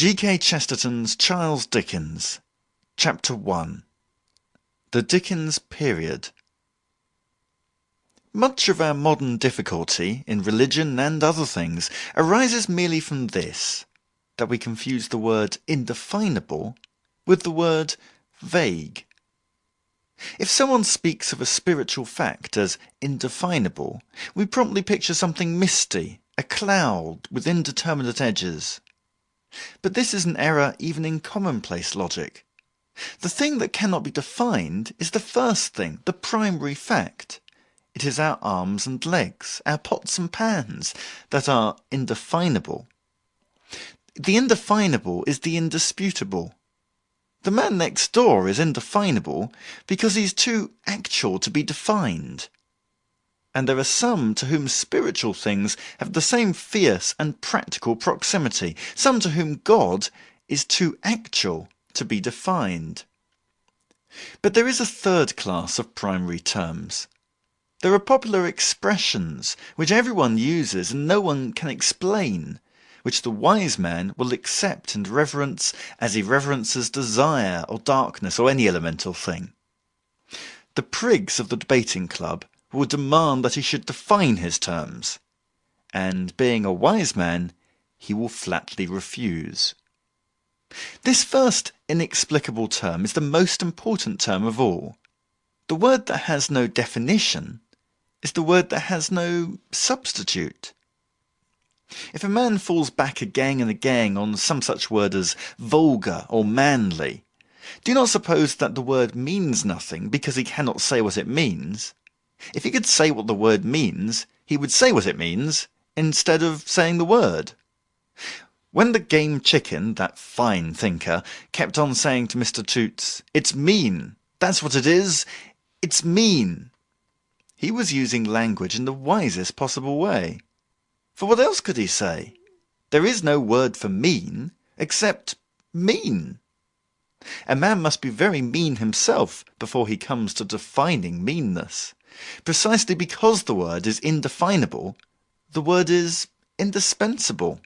G.K. Chesterton's Charles Dickens, Chapter 1. The Dickens Period. Much of our modern difficulty, in religion and other things, arises merely from this, that we confuse the word indefinable with the word vague. If someone speaks of a spiritual fact as indefinable, we promptly picture something misty, a cloud with indeterminate edges. But this is an error even in commonplace logic. The thing that cannot be defined is the first thing, the primary fact. It is our arms and legs, our pots and pans, that are indefinable. The indefinable is the indisputable. The man next door is indefinable because he is too actual to be defined. And there are some to whom spiritual things have the same fierce and practical proximity, some to whom God is too actual to be defined. But there is a third class of primary terms. There are popular expressions which everyone uses and no one can explain, which the wise man will accept and reverence as he reverences desire or darkness or any elemental thing. The prigs of the debating club will demand that he should define his terms, and being a wise man, he will flatly refuse. This first inexplicable term is the most important term of all. The word that has no definition is the word that has no substitute. If a man falls back again and again on some such word as vulgar or manly, do not suppose that the word means nothing because he cannot say what it means. If he could say what the word means, he would say what it means, instead of saying the word. When the game chicken, that fine thinker, kept on saying to Mr. Toots, "It's mean, that's what it is, it's mean," he was using language in the wisest possible way. For what else could he say? There is no word for mean, except mean. A man must be very mean himself before he comes to defining meanness. Precisely because the word is indefinable, the word is indispensable.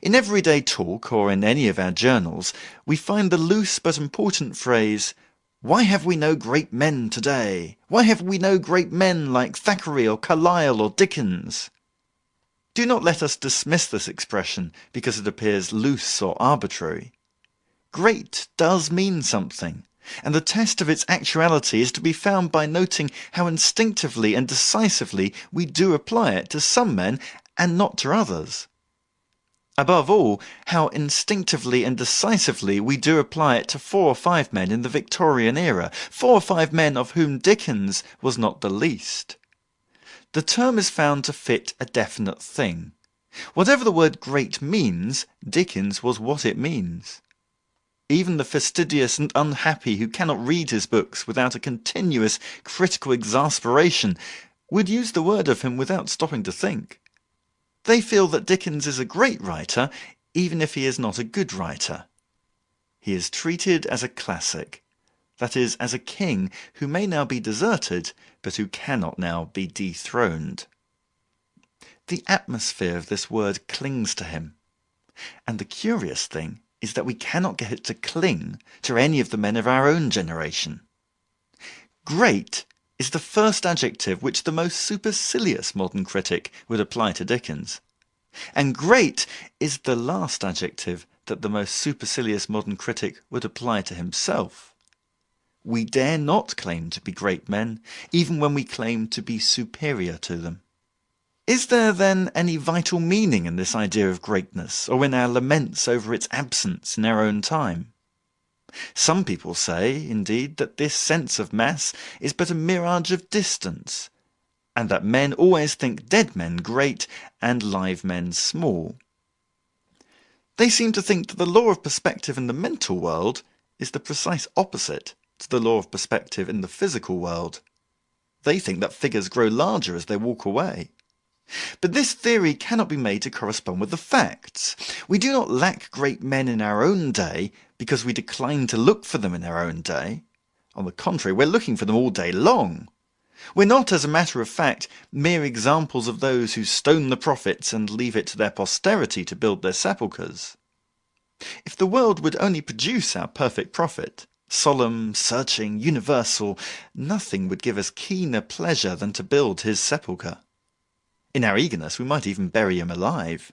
In everyday talk, or in any of our journals, we find the loose but important phrase, "Why have we no great men today? Why have we no great men like Thackeray or Carlyle or Dickens?" Do not let us dismiss this expression because it appears loose or arbitrary. Great does mean something, and the test of its actuality is to be found by noting how instinctively and decisively we do apply it to some men and not to others. Above all, how instinctively and decisively we do apply it to 4 or 5 men in the Victorian era, 4 or 5 men of whom Dickens was not the least. The term is found to fit a definite thing. Whatever the word great means, Dickens was what it means. Even the fastidious and unhappy who cannot read his books without a continuous critical exasperation would use the word of him without stopping to think. They feel that Dickens is a great writer, even if he is not a good writer. He is treated as a classic, that is, as a king who may now be deserted, but who cannot now be dethroned. The atmosphere of this word clings to him, and the curious thing is that we cannot get it to cling to any of the men of our own generation. Great is the first adjective which the most supercilious modern critic would apply to Dickens, and great is the last adjective that the most supercilious modern critic would apply to himself. We dare not claim to be great men, even when we claim to be superior to them. Is there, then, any vital meaning in this idea of greatness, or in our laments over its absence in our own time? Some people say, indeed, that this sense of mass is but a mirage of distance, and that men always think dead men great and live men small. They seem to think that the law of perspective in the mental world is the precise opposite to the law of perspective in the physical world. They think that figures grow larger as they walk away. But this theory cannot be made to correspond with the facts. We do not lack great men in our own day because we decline to look for them in our own day. On the contrary, we are looking for them all day long. We're not, as a matter of fact, mere examples of those who stone the prophets and leave it to their posterity to build their sepulchres. If the world would only produce our perfect prophet, solemn, searching, universal, nothing would give us keener pleasure than to build his sepulchre. In our eagerness we might even bury him alive.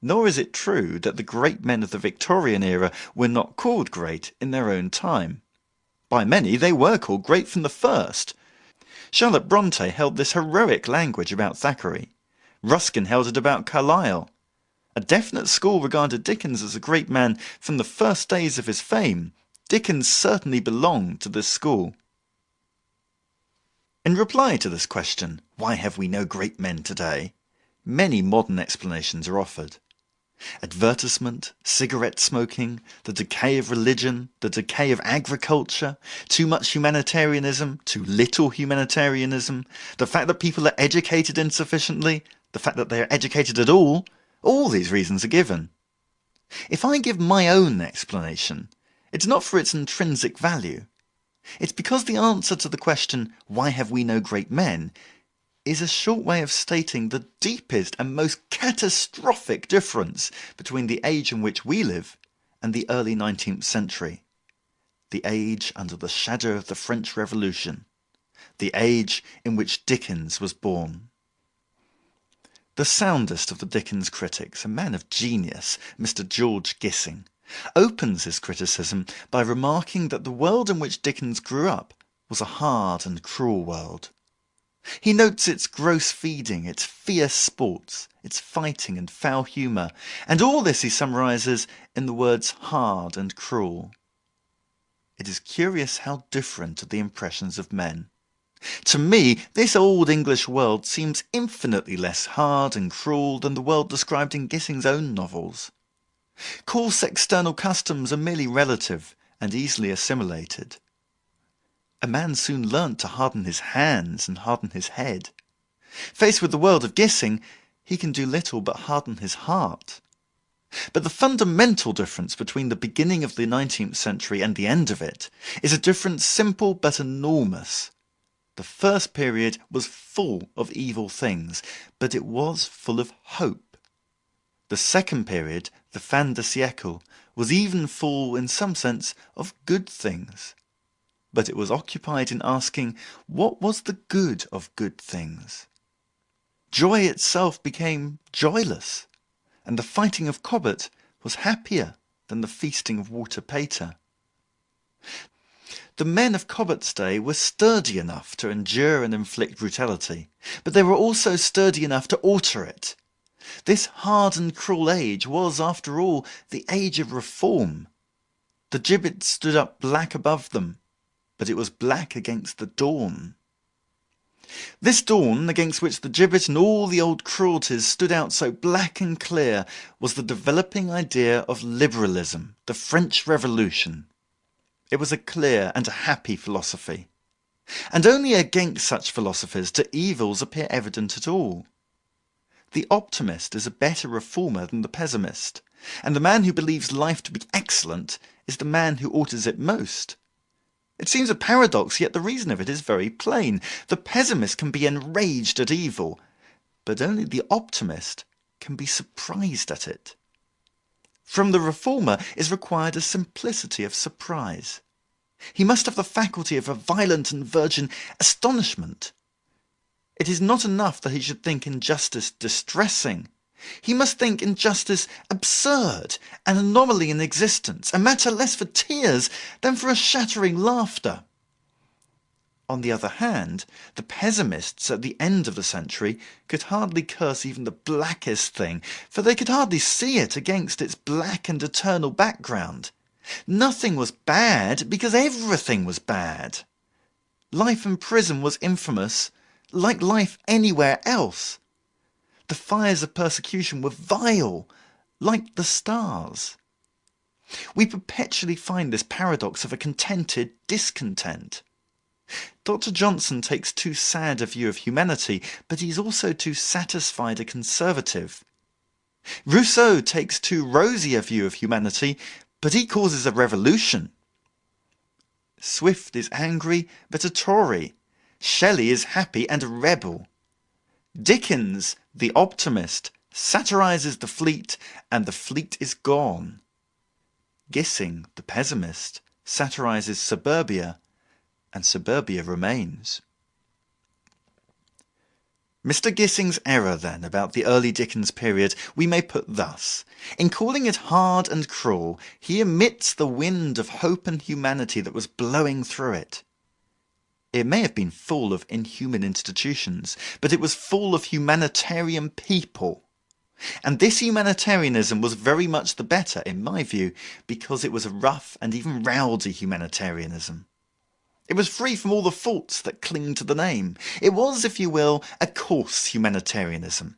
Nor is it true that the great men of the Victorian era were not called great in their own time. By many they were called great from the first. Charlotte Bronte held this heroic language about Thackeray. Ruskin held it about Carlyle. A definite school regarded Dickens as a great man from the first days of his fame. Dickens certainly belonged to this school. In reply to this question, why have we no great men today, many modern explanations are offered. Advertisement, cigarette smoking, the decay of religion, the decay of agriculture, too much humanitarianism, too little humanitarianism, the fact that people are educated insufficiently, the fact that they are educated at all these reasons are given. If I give my own explanation, it's not for its intrinsic value. It's because the answer to the question, why have we no great men, is a short way of stating the deepest and most catastrophic difference between the age in which we live and the early 19th century. The age under the shadow of the French Revolution. The age in which Dickens was born. The soundest of the Dickens critics, a man of genius, Mr. George Gissing, opens his criticism by remarking that the world in which Dickens grew up was a hard and cruel world. He notes its gross feeding, its fierce sports, its fighting and foul humour, and all this he summarises in the words hard and cruel. It is curious how different are the impressions of men. To me, this old English world seems infinitely less hard and cruel than the world described in Gissing's own novels. Coarse external customs are merely relative and easily assimilated. A man soon learnt to harden his hands and harden his head. Faced with the world of Gissing, he can do little but harden his heart. But the fundamental difference between the beginning of the 19th century and the end of it is a difference simple but enormous. The first period was full of evil things, but it was full of hope. The second period, the fin de siècle, was even full, in some sense, of good things. But it was occupied in asking, what was the good of good things? Joy itself became joyless, and the fighting of Cobbett was happier than the feasting of Walter Pater. The men of Cobbett's day were sturdy enough to endure and inflict brutality, but they were also sturdy enough to alter it. This hard and cruel age was, after all, the age of reform. The gibbet stood up black above them, but it was black against the dawn. This dawn, against which the gibbet and all the old cruelties stood out so black and clear, was the developing idea of liberalism, the French Revolution. It was a clear and a happy philosophy. And only against such philosophies do evils appear evident at all. The optimist is a better reformer than the pessimist, and the man who believes life to be excellent is the man who alters it most. It seems a paradox, yet the reason of it is very plain. The pessimist can be enraged at evil, but only the optimist can be surprised at it. From the reformer is required a simplicity of surprise. He must have the faculty of a violent and virgin astonishment. It is not enough that he should think injustice distressing. He must think injustice absurd, an anomaly in existence, a matter less for tears than for a shattering laughter. On the other hand, the pessimists at the end of the century could hardly curse even the blackest thing, for they could hardly see it against its black and eternal background. Nothing was bad because everything was bad. Life in prison was infamous, like life anywhere else. The fires of persecution were vile, like the stars. We perpetually find this paradox of a contented discontent. Dr. Johnson takes too sad a view of humanity, but he is also too satisfied a conservative. Rousseau takes too rosy a view of humanity, but he causes a revolution. Swift is angry, but a Tory. Shelley is happy and a rebel. Dickens, the optimist, satirises the fleet, and the fleet is gone. Gissing, the pessimist, satirises suburbia, and suburbia remains. Mr. Gissing's error, then, about the early Dickens period we may put thus. In calling it hard and cruel, he omits the wind of hope and humanity that was blowing through it. It may have been full of inhuman institutions, but it was full of humanitarian people. And this humanitarianism was very much the better, in my view, because it was a rough and even rowdy humanitarianism. It was free from all the faults that cling to the name. It was, if you will, a coarse humanitarianism.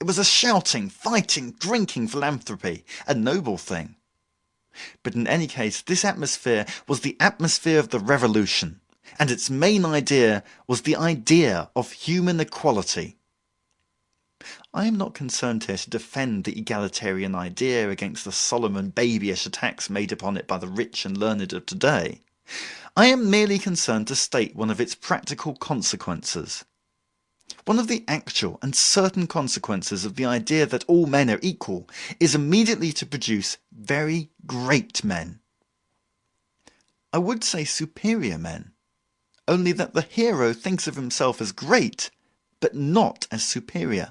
It was a shouting, fighting, drinking philanthropy, a noble thing. But in any case, this atmosphere was the atmosphere of the Revolution, and its main idea was the idea of human equality. I am not concerned here to defend the egalitarian idea against the solemn and babyish attacks made upon it by the rich and learned of today. I am merely concerned to state one of its practical consequences. One of the actual and certain consequences of the idea that all men are equal is immediately to produce very great men. I would say superior men, only that the hero thinks of himself as great, but not as superior.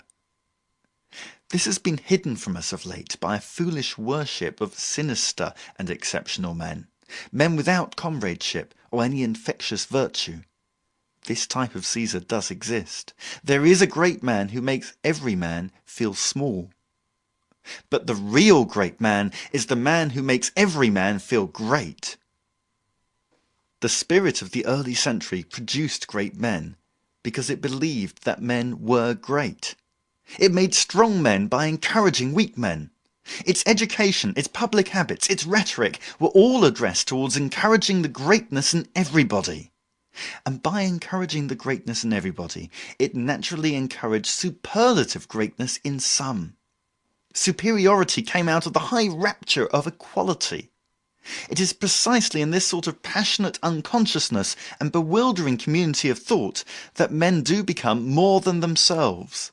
This has been hidden from us of late by a foolish worship of sinister and exceptional men. Men without comradeship or any infectious virtue. This type of Caesar does exist. There is a great man who makes every man feel small. But the real great man is the man who makes every man feel great. The spirit of the early century produced great men because it believed that men were great. It made strong men by encouraging weak men. Its education, its public habits, its rhetoric were all addressed towards encouraging the greatness in everybody. And by encouraging the greatness in everybody, it naturally encouraged superlative greatness in some. Superiority came out of the high rapture of equality. It is precisely in this sort of passionate unconsciousness and bewildering community of thought that men do become more than themselves.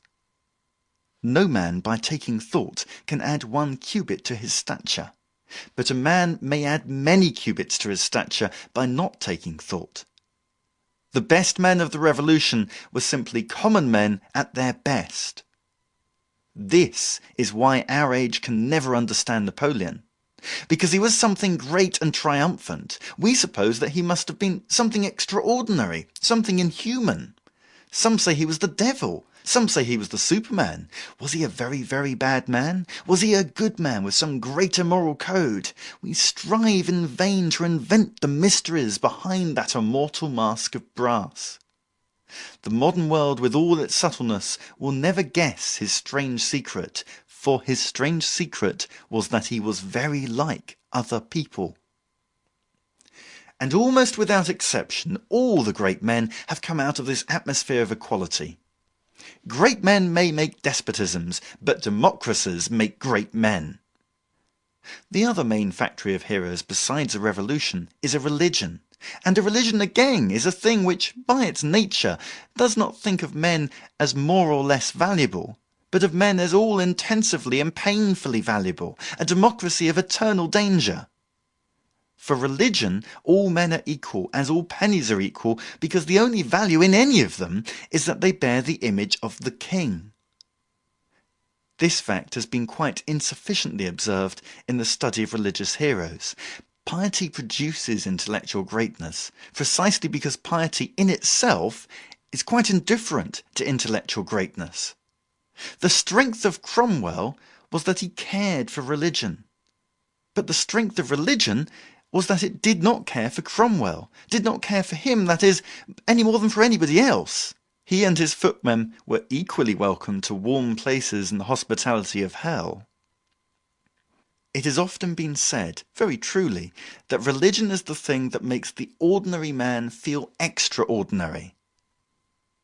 No man, by taking thought, can add 1 cubit to his stature, but a man may add many cubits to his stature by not taking thought. The best men of the Revolution were simply common men at their best. This is why our age can never understand Napoleon. Because he was something great and triumphant, we suppose that he must have been something extraordinary, something inhuman. Some say he was the devil. Some say he was the Superman. Was he a very, very bad man? Was he a good man with some greater moral code? We strive in vain to invent the mysteries behind that immortal mask of brass. The modern world, with all its subtleness, will never guess his strange secret, for his strange secret was that he was very like other people. And almost without exception, all the great men have come out of this atmosphere of equality. Great men may make despotisms, but democracies make great men. The other main factory of heroes besides a revolution is a religion, and a religion again is a thing which, by its nature, does not think of men as more or less valuable, but of men as all intensively and painfully valuable, a democracy of eternal danger. For religion, all men are equal, as all pennies are equal, because the only value in any of them is that they bear the image of the king. This fact has been quite insufficiently observed in the study of religious heroes. Piety produces intellectual greatness, precisely because piety in itself is quite indifferent to intellectual greatness. The strength of Cromwell was that he cared for religion. But the strength of religion was that it did not care for Cromwell, did not care for him, that is, any more than for anybody else. He and his footmen were equally welcome to warm places in the hospitality of hell. It has often been said, very truly, that religion is the thing that makes the ordinary man feel extraordinary.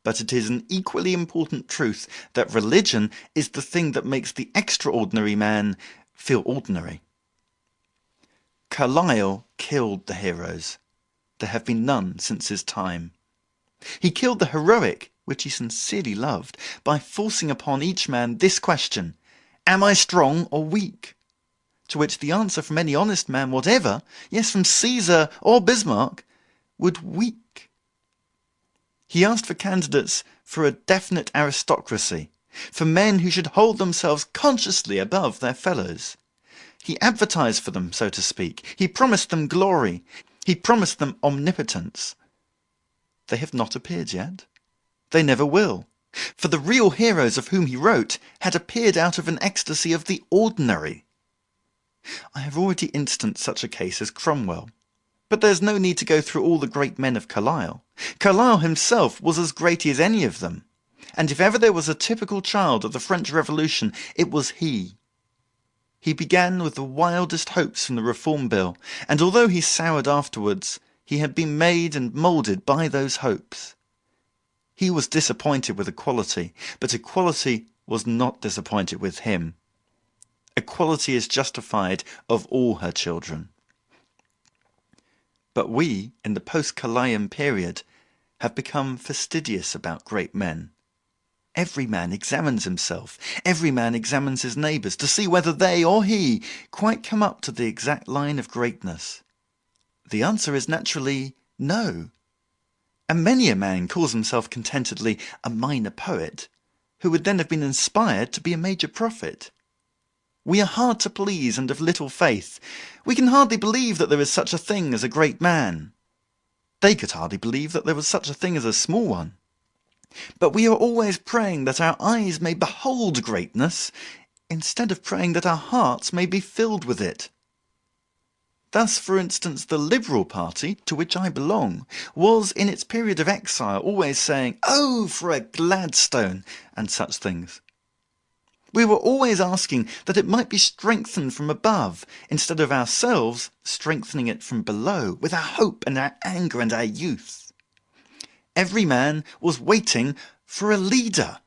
But it is an equally important truth that religion is the thing that makes the extraordinary man feel ordinary. Carlyle killed the heroes. There have been none since his time. He killed the heroic, which he sincerely loved, by forcing upon each man this question: am I strong or weak? To which the answer from any honest man whatever, yes, from Caesar or Bismarck, would weak. He asked for candidates for a definite aristocracy, for men who should hold themselves consciously above their fellows. He advertised for them, so to speak. He promised them glory. He promised them omnipotence. They have not appeared yet. They never will. For the real heroes of whom he wrote had appeared out of an ecstasy of the ordinary. I have already instanced such a case as Cromwell. But there is no need to go through all the great men of Carlyle. Carlyle himself was as great as any of them. And if ever there was a typical child of the French Revolution, it was he. He began with the wildest hopes from the Reform Bill, and although he soured afterwards, he had been made and moulded by those hopes. He was disappointed with equality, but equality was not disappointed with him. Equality is justified of all her children. But we, in the post-Carlylean period, have become fastidious about great men. Every man examines himself, every man examines his neighbours, to see whether they or he quite come up to the exact line of greatness. The answer is naturally no. And many a man calls himself contentedly a minor poet, who would then have been inspired to be a major prophet. We are hard to please and of little faith. We can hardly believe that there is such a thing as a great man. They could hardly believe that there was such a thing as a small one. But we are always praying that our eyes may behold greatness, instead of praying that our hearts may be filled with it. Thus, for instance, the Liberal party, to which I belong, was in its period of exile always saying, "Oh, for a Gladstone," and such things. We were always asking that it might be strengthened from above, instead of ourselves strengthening it from below, with our hope and our anger and our youth. Every man was waiting for a leader.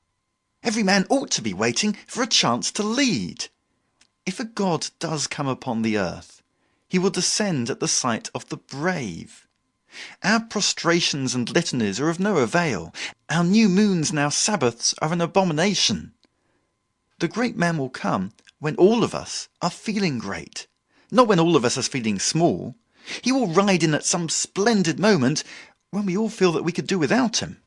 Every man ought to be waiting for a chance to lead. If a God does come upon the earth, he will descend at the sight of the brave. Our prostrations and litanies are of no avail. Our new moons and our Sabbaths are an abomination. The great man will come when all of us are feeling great, not when all of us are feeling small. He will ride in at some splendid moment when we all feel that we could do without him.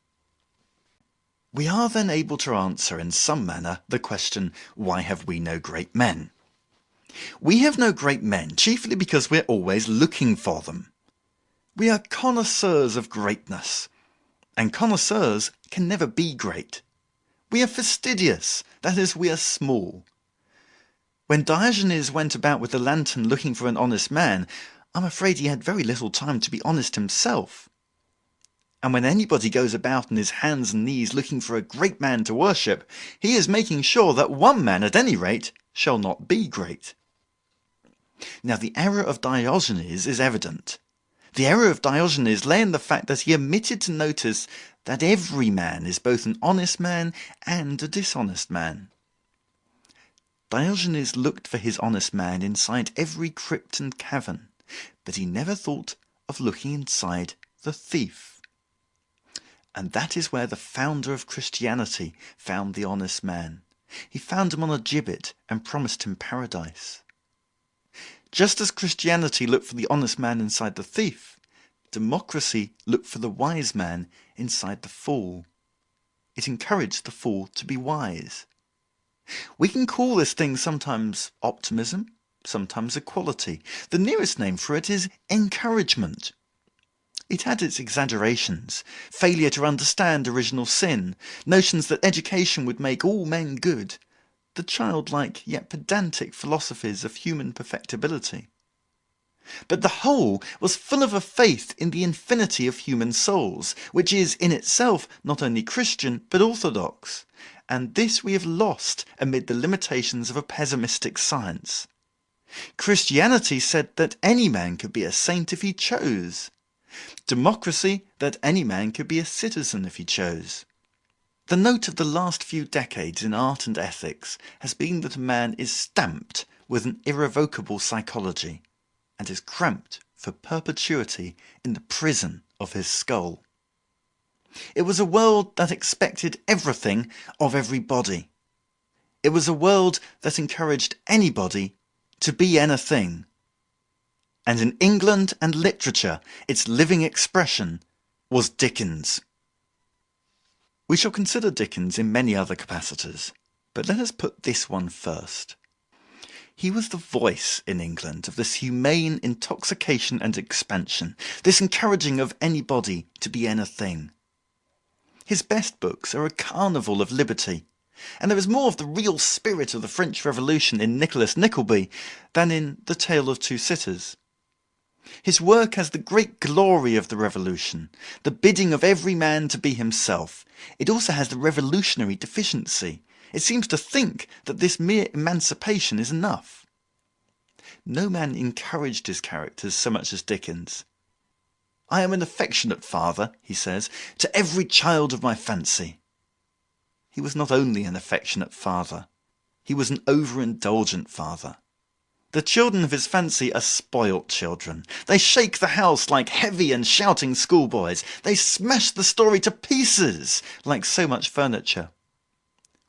We are then able to answer in some manner the question, why have we no great men? We have no great men chiefly because we are always looking for them. We are connoisseurs of greatness, and connoisseurs can never be great. We are fastidious, that is, we are small. When Diogenes went about with a lantern looking for an honest man, I'm afraid he had very little time to be honest himself. And when anybody goes about on his hands and knees looking for a great man to worship, he is making sure that one man, at any rate, shall not be great. Now the error of Diogenes is evident. The error of Diogenes lay in the fact that he omitted to notice that every man is both an honest man and a dishonest man. Diogenes looked for his honest man inside every crypt and cavern, but he never thought of looking inside the thief. And that is where the founder of Christianity found the honest man. He found him on a gibbet and promised him paradise. Just as Christianity looked for the honest man inside the thief, democracy looked for the wise man inside the fool. It encouraged the fool to be wise. We can call this thing sometimes optimism, sometimes equality. The nearest name for it is encouragement. It had its exaggerations, failure to understand original sin, notions that education would make all men good, the childlike yet pedantic philosophies of human perfectibility. But the whole was full of a faith in the infinity of human souls, which is in itself not only Christian but orthodox, and this we have lost amid the limitations of a pessimistic science. Christianity said that any man could be a saint if he chose. Democracy, that any man could be a citizen if he chose. The note of the last few decades in art and ethics has been that a man is stamped with an irrevocable psychology, and is cramped for perpetuity in the prison of his skull. It was a world that expected everything of everybody. It was a world that encouraged anybody to be anything. And in England and literature, its living expression was Dickens. We shall consider Dickens in many other capacities, but let us put this one first. He was the voice in England of this humane intoxication and expansion, this encouraging of anybody to be anything. His best books are a carnival of liberty, and there is more of the real spirit of the French Revolution in Nicholas Nickleby than in The Tale of Two Cities. His work has the great glory of the Revolution, the bidding of every man to be himself. It also has the revolutionary deficiency. It seems to think that this mere emancipation is enough. No man encouraged his characters so much as Dickens. "I am an affectionate father," he says, "to every child of my fancy." He was not only an affectionate father, he was an overindulgent father. The children of his fancy are spoilt children. They shake the house like heavy and shouting schoolboys. They smash the story to pieces like so much furniture.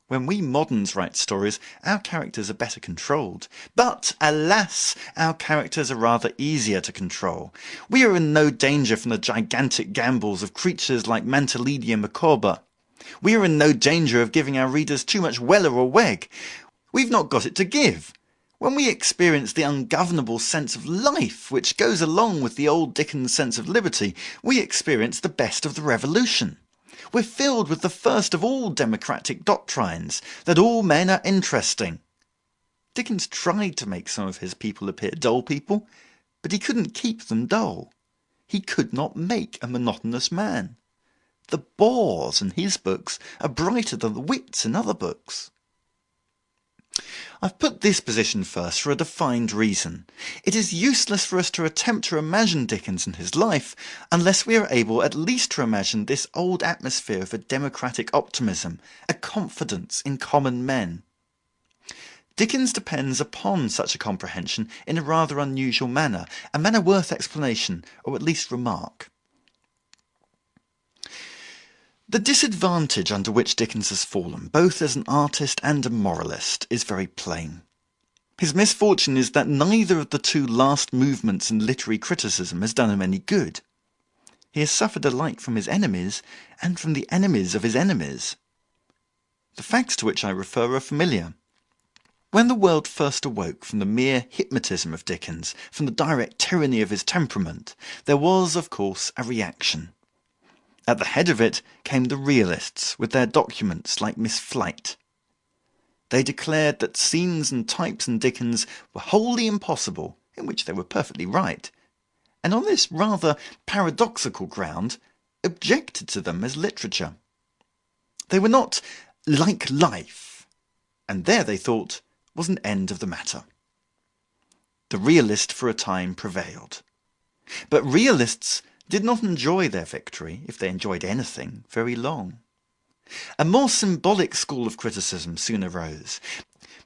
When we moderns write stories, our characters are better controlled. But, alas, our characters are rather easier to control. We are in no danger from the gigantic gambols of creatures like Mantalini and Micawber. We are in no danger of giving our readers too much Weller or Wegg. We've not got it to give. When we experience the ungovernable sense of life which goes along with the old Dickens sense of liberty, we experience the best of the Revolution. We're filled with the first of all democratic doctrines, that all men are interesting. Dickens tried to make some of his people appear dull people, but he couldn't keep them dull. He could not make a monotonous man. The bores in his books are brighter than the wits in other books. I've put this position first for a defined reason. It is useless for us to attempt to imagine Dickens and his life unless we are able at least to imagine this old atmosphere of a democratic optimism, a confidence in common men. Dickens depends upon such a comprehension in a rather unusual manner, a manner worth explanation, or at least remark. The disadvantage under which Dickens has fallen, both as an artist and a moralist, is very plain. His misfortune is that neither of the two last movements in literary criticism has done him any good. He has suffered alike from his enemies and from the enemies of his enemies. The facts to which I refer are familiar. When the world first awoke from the mere hypnotism of Dickens, from the direct tyranny of his temperament, there was, of course, a reaction. At the head of it came the realists, with their documents like Miss Flight. They declared that scenes and types in Dickens were wholly impossible, in which they were perfectly right, and on this rather paradoxical ground objected to them as literature. They were not like life, and there, they thought, was an end of the matter. The realist for a time prevailed. But realists did not enjoy their victory, if they enjoyed anything, very long. A more symbolic school of criticism soon arose.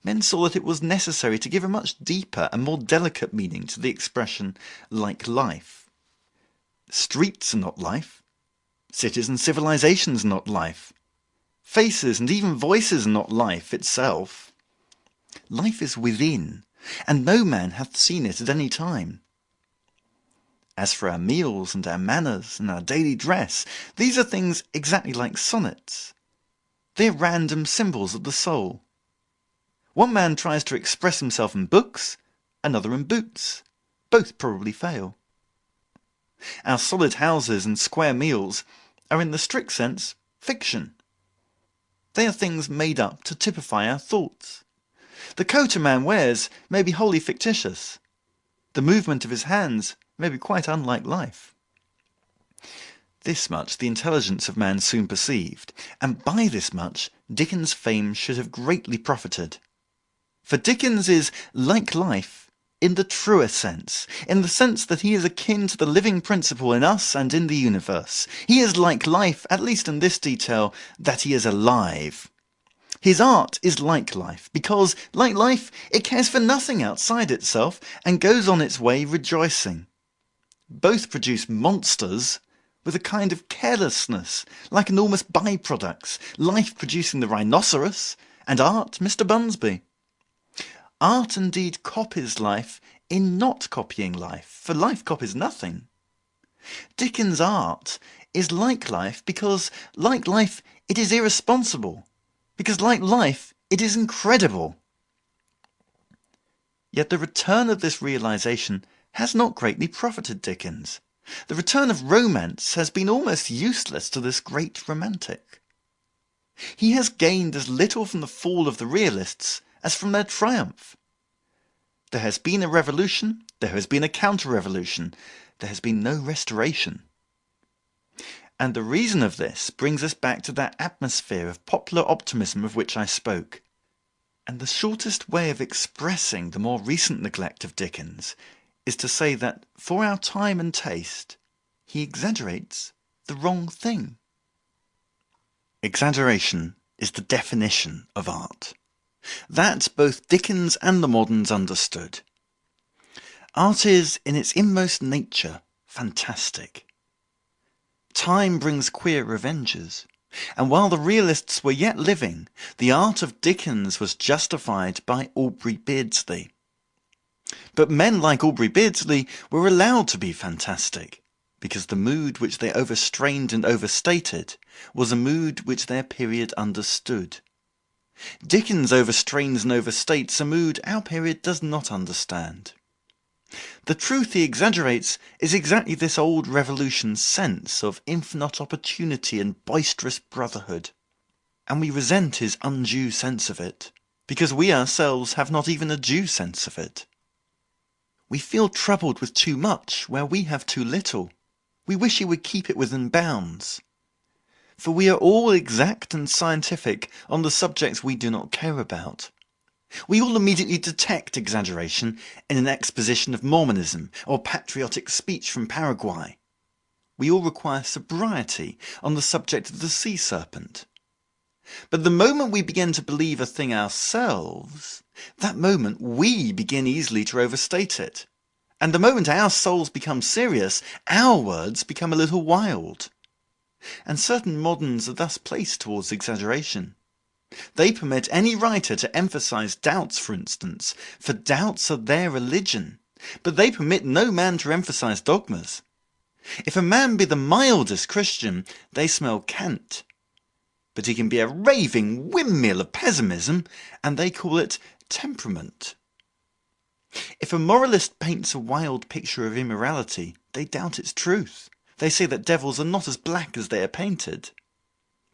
Men saw that it was necessary to give a much deeper and more delicate meaning to the expression like life. Streets are not life. Cities and civilizations are not life. Faces and even voices are not life itself. Life is within, and no man hath seen it at any time. As for our meals and our manners and our daily dress, these are things exactly like sonnets. They are random symbols of the soul. One man tries to express himself in books, another in boots. Both probably fail. Our solid houses and square meals are in the strict sense fiction. They are things made up to typify our thoughts. The coat a man wears may be wholly fictitious. The movement of his hands may be quite unlike life. This much the intelligence of man soon perceived, and by this much Dickens' fame should have greatly profited. For Dickens is like life in the truer sense, in the sense that he is akin to the living principle in us and in the universe. He is like life, at least in this detail, that he is alive. His art is like life, because, like life, it cares for nothing outside itself, and goes on its way rejoicing. Both produce monsters, with a kind of carelessness, like enormous byproducts, life producing the rhinoceros, and art Mr. Bunsby. Art indeed copies life in not copying life, for life copies nothing. Dickens' art is like life because, like life, it is irresponsible, because, like life, it is incredible. Yet the return of this realization has not greatly profited Dickens. The return of romance has been almost useless to this great romantic. He has gained as little from the fall of the realists as from their triumph. There has been a revolution, there has been a counter-revolution, there has been no restoration. And the reason of this brings us back to that atmosphere of popular optimism of which I spoke. And the shortest way of expressing the more recent neglect of Dickens is to say that, for our time and taste, he exaggerates the wrong thing. Exaggeration is the definition of art. That both Dickens and the moderns understood. Art is, in its inmost nature, fantastic. Time brings queer revengers, and while the realists were yet living, the art of Dickens was justified by Aubrey Beardsley. But men like Aubrey Beardsley were allowed to be fantastic, because the mood which they overstrained and overstated was a mood which their period understood. Dickens overstrains and overstates a mood our period does not understand. The truth he exaggerates is exactly this old revolution sense of infinite opportunity and boisterous brotherhood, and we resent his undue sense of it, because we ourselves have not even a due sense of it. We feel troubled with too much where we have too little. We wish he would keep it within bounds. For we are all exact and scientific on the subjects we do not care about. We all immediately detect exaggeration in an exposition of Mormonism or patriotic speech from Paraguay. We all require sobriety on the subject of the sea serpent. But the moment we begin to believe a thing ourselves, that moment we begin easily to overstate it. And the moment our souls become serious, our words become a little wild. And certain moderns are thus placed towards exaggeration. They permit any writer to emphasize doubts, for instance, for doubts are their religion, but they permit no man to emphasize dogmas. If a man be the mildest Christian, they smell cant. But he can be a raving windmill of pessimism, and they call it temperament. If a moralist paints a wild picture of immorality, they doubt its truth. They say that devils are not as black as they are painted.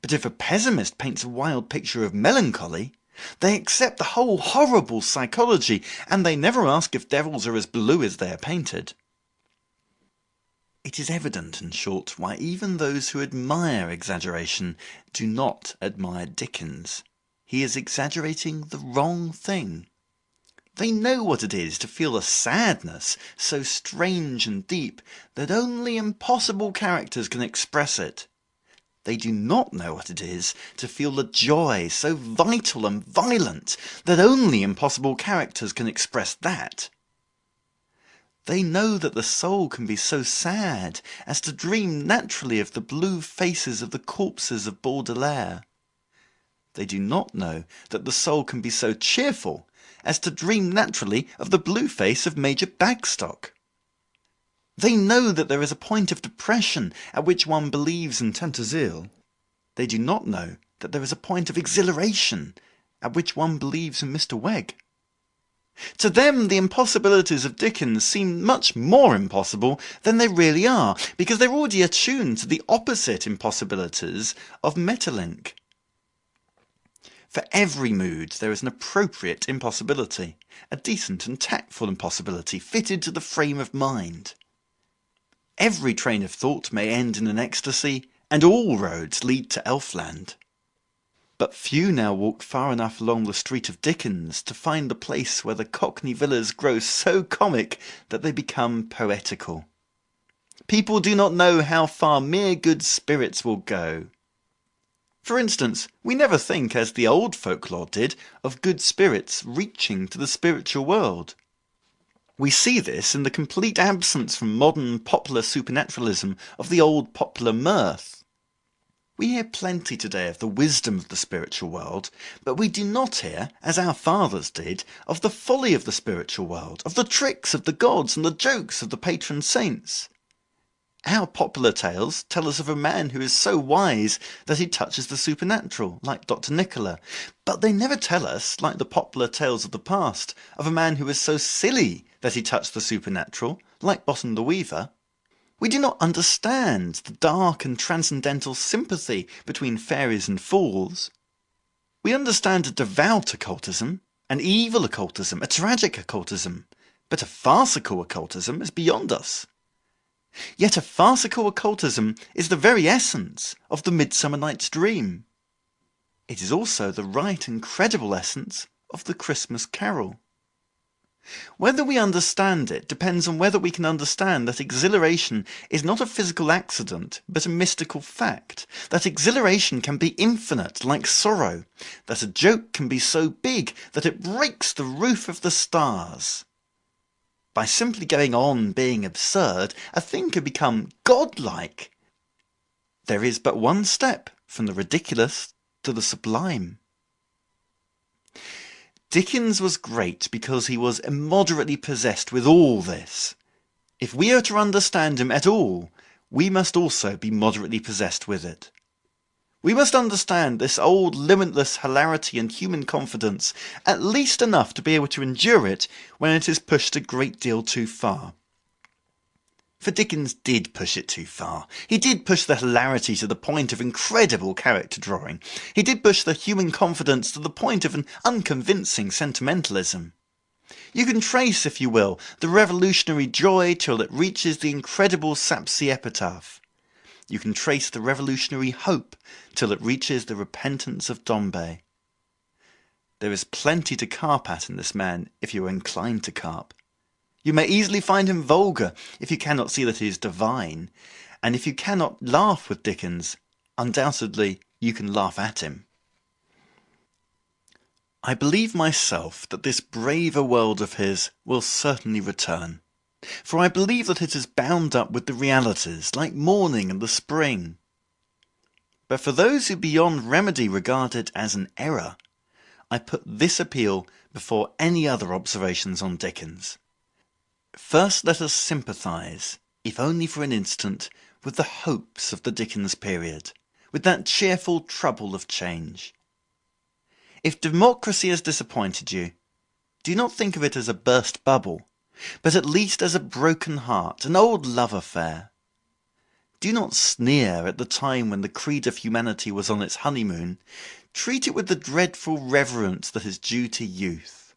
But if a pessimist paints a wild picture of melancholy, they accept the whole horrible psychology, and they never ask if devils are as blue as they are painted. It is evident, in short, why even those who admire exaggeration do not admire Dickens. He is exaggerating the wrong thing. They know what it is to feel a sadness so strange and deep that only impossible characters can express it. They do not know what it is to feel a joy so vital and violent that only impossible characters can express that. They know that the soul can be so sad as to dream naturally of the blue faces of the corpses of Baudelaire. They do not know that the soul can be so cheerful as to dream naturally of the blue face of Major Bagstock. They know that there is a point of depression at which one believes in Tantasil. They do not know that there is a point of exhilaration at which one believes in Mr. Wegg. To them the impossibilities of Dickens seem much more impossible than they really are, because they're already attuned to the opposite impossibilities of Maeterlinck. For every mood there is an appropriate impossibility, a decent and tactful impossibility fitted to the frame of mind. Every train of thought may end in an ecstasy, and all roads lead to Elfland. But few now walk far enough along the street of Dickens to find the place where the Cockney villas grow so comic that they become poetical. People do not know how far mere good spirits will go. For instance, we never think, as the old folklore did, of good spirits reaching to the spiritual world. We see this in the complete absence from modern popular supernaturalism of the old popular mirth. We hear plenty today of the wisdom of the spiritual world, but we do not hear, as our fathers did, of the folly of the spiritual world, of the tricks of the gods and the jokes of the patron saints. Our popular tales tell us of a man who is so wise that he touches the supernatural, like Dr. Nicola, but they never tell us, like the popular tales of the past, of a man who is so silly that he touched the supernatural, like Bottom the Weaver. We do not understand the dark and transcendental sympathy between fairies and fools. We understand a devout occultism, an evil occultism, a tragic occultism, but a farcical occultism is beyond us. Yet a farcical occultism is the very essence of the Midsummer Night's Dream. It is also the right and credible essence of the Christmas Carol. Whether we understand it depends on whether we can understand that exhilaration is not a physical accident, but a mystical fact, that exhilaration can be infinite, like sorrow, that a joke can be so big that it breaks the roof of the stars. By simply going on being absurd, a thing can become godlike. There is but one step from the ridiculous to the sublime. Dickens was great because he was immoderately possessed with all this. If we are to understand him at all, we must also be moderately possessed with it. We must understand this old limitless hilarity and human confidence at least enough to be able to endure it when it is pushed a great deal too far. For Dickens did push it too far. He did push the hilarity to the point of incredible character drawing. He did push the human confidence to the point of an unconvincing sentimentalism. You can trace, if you will, the revolutionary joy till it reaches the incredible sapsy epitaph. You can trace the revolutionary hope till it reaches the repentance of Dombey. There is plenty to carp at in this man, if you are inclined to carp. You may easily find him vulgar, if you cannot see that he is divine, and if you cannot laugh with Dickens, undoubtedly you can laugh at him. I believe myself that this braver world of his will certainly return, for I believe that it is bound up with the realities, like morning and the spring. But for those who beyond remedy regard it as an error, I put this appeal before any other observations on Dickens. First let us sympathise, if only for an instant, with the hopes of the Dickens period, with that cheerful trouble of change. If democracy has disappointed you, do not think of it as a burst bubble, but at least as a broken heart, an old love affair. Do not sneer at the time when the creed of humanity was on its honeymoon. Treat it with the dreadful reverence that is due to youth.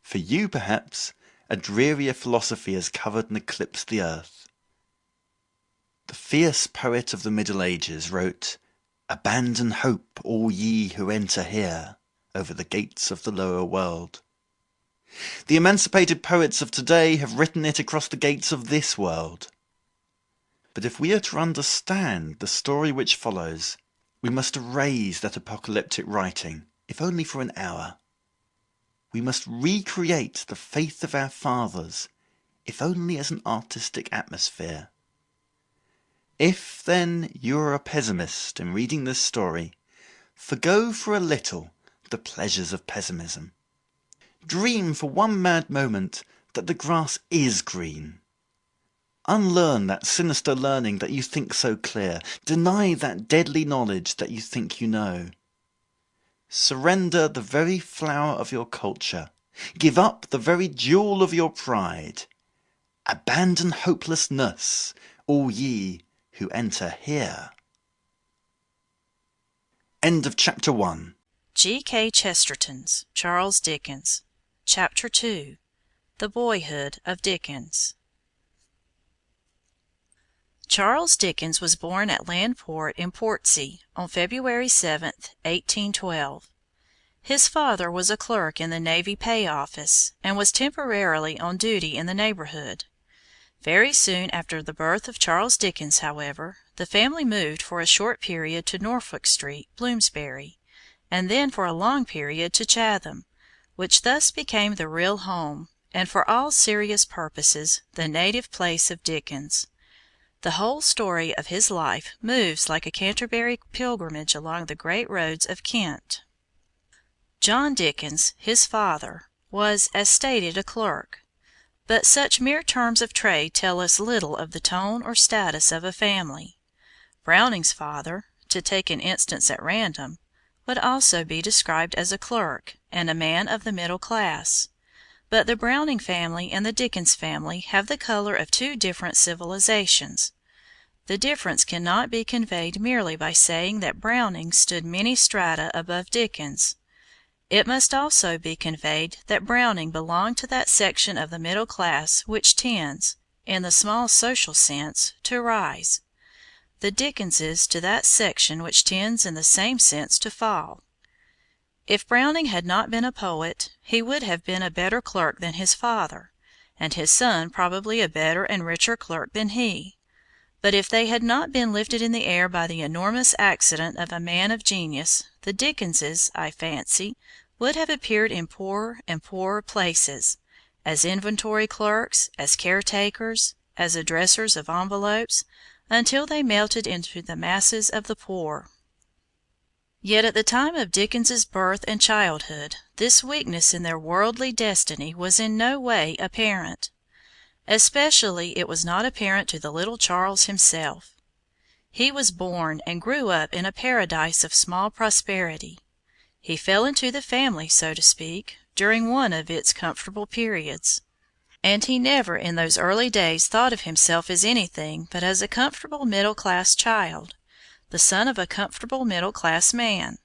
For you, perhaps, a drearier philosophy has covered and eclipsed the earth. The fierce poet of the Middle Ages wrote, "Abandon hope, all ye who enter here, over the gates of the lower world." The emancipated poets of today have written it across the gates of this world. But if we are to understand the story which follows, we must erase that apocalyptic writing, if only for an hour. We must recreate the faith of our fathers, if only as an artistic atmosphere. If, then, you are a pessimist in reading this story, forgo for a little the pleasures of pessimism. Dream for one mad moment that the grass is green. Unlearn that sinister learning that you think so clear. Deny that deadly knowledge that you think you know. Surrender the very flower of your culture. Give up the very jewel of your pride. Abandon hopelessness, all ye who enter here. End of Chapter 1. G.K. Chesterton's Charles Dickens. Chapter 2. The Boyhood of Dickens. Charles Dickens was born at Landport in Portsea on February 7, 1812. His father was a clerk in the Navy Pay Office, and was temporarily on duty in the neighborhood. Very soon after the birth of Charles Dickens, however, the family moved for a short period to Norfolk Street, Bloomsbury, and then for a long period to Chatham, which thus became the real home, and for all serious purposes the native place of Dickens. The whole story of his life moves like a Canterbury pilgrimage along the great roads of Kent. John Dickens, his father, was, as stated, a clerk. But such mere terms of trade tell us little of the tone or status of a family. Browning's father, to take an instance at random, would also be described as a clerk and a man of the middle class. But the Browning family and the Dickens family have the color of two different civilizations. The difference cannot be conveyed merely by saying that Browning stood many strata above Dickens. It must also be conveyed that Browning belonged to that section of the middle class which tends, in the small social sense, to rise; the Dickenses to that section which tends in the same sense to fall. If Browning had not been a poet, he would have been a better clerk than his father, and his son probably a better and richer clerk than he. But if they had not been lifted in the air by the enormous accident of a man of genius, the Dickenses, I fancy, would have appeared in poorer and poorer places, as inventory clerks, as caretakers, as addressers of envelopes, until they melted into the masses of the poor. Yet at the time of Dickens's birth and childhood this weakness in their worldly destiny was in no way apparent. Especially it was not apparent to the little Charles himself. He was born and grew up in a paradise of small prosperity. He fell into the family, so to speak, during one of its comfortable periods. And he never in those early days thought of himself as anything but as a comfortable middle-class child, the son of a comfortable middle-class man.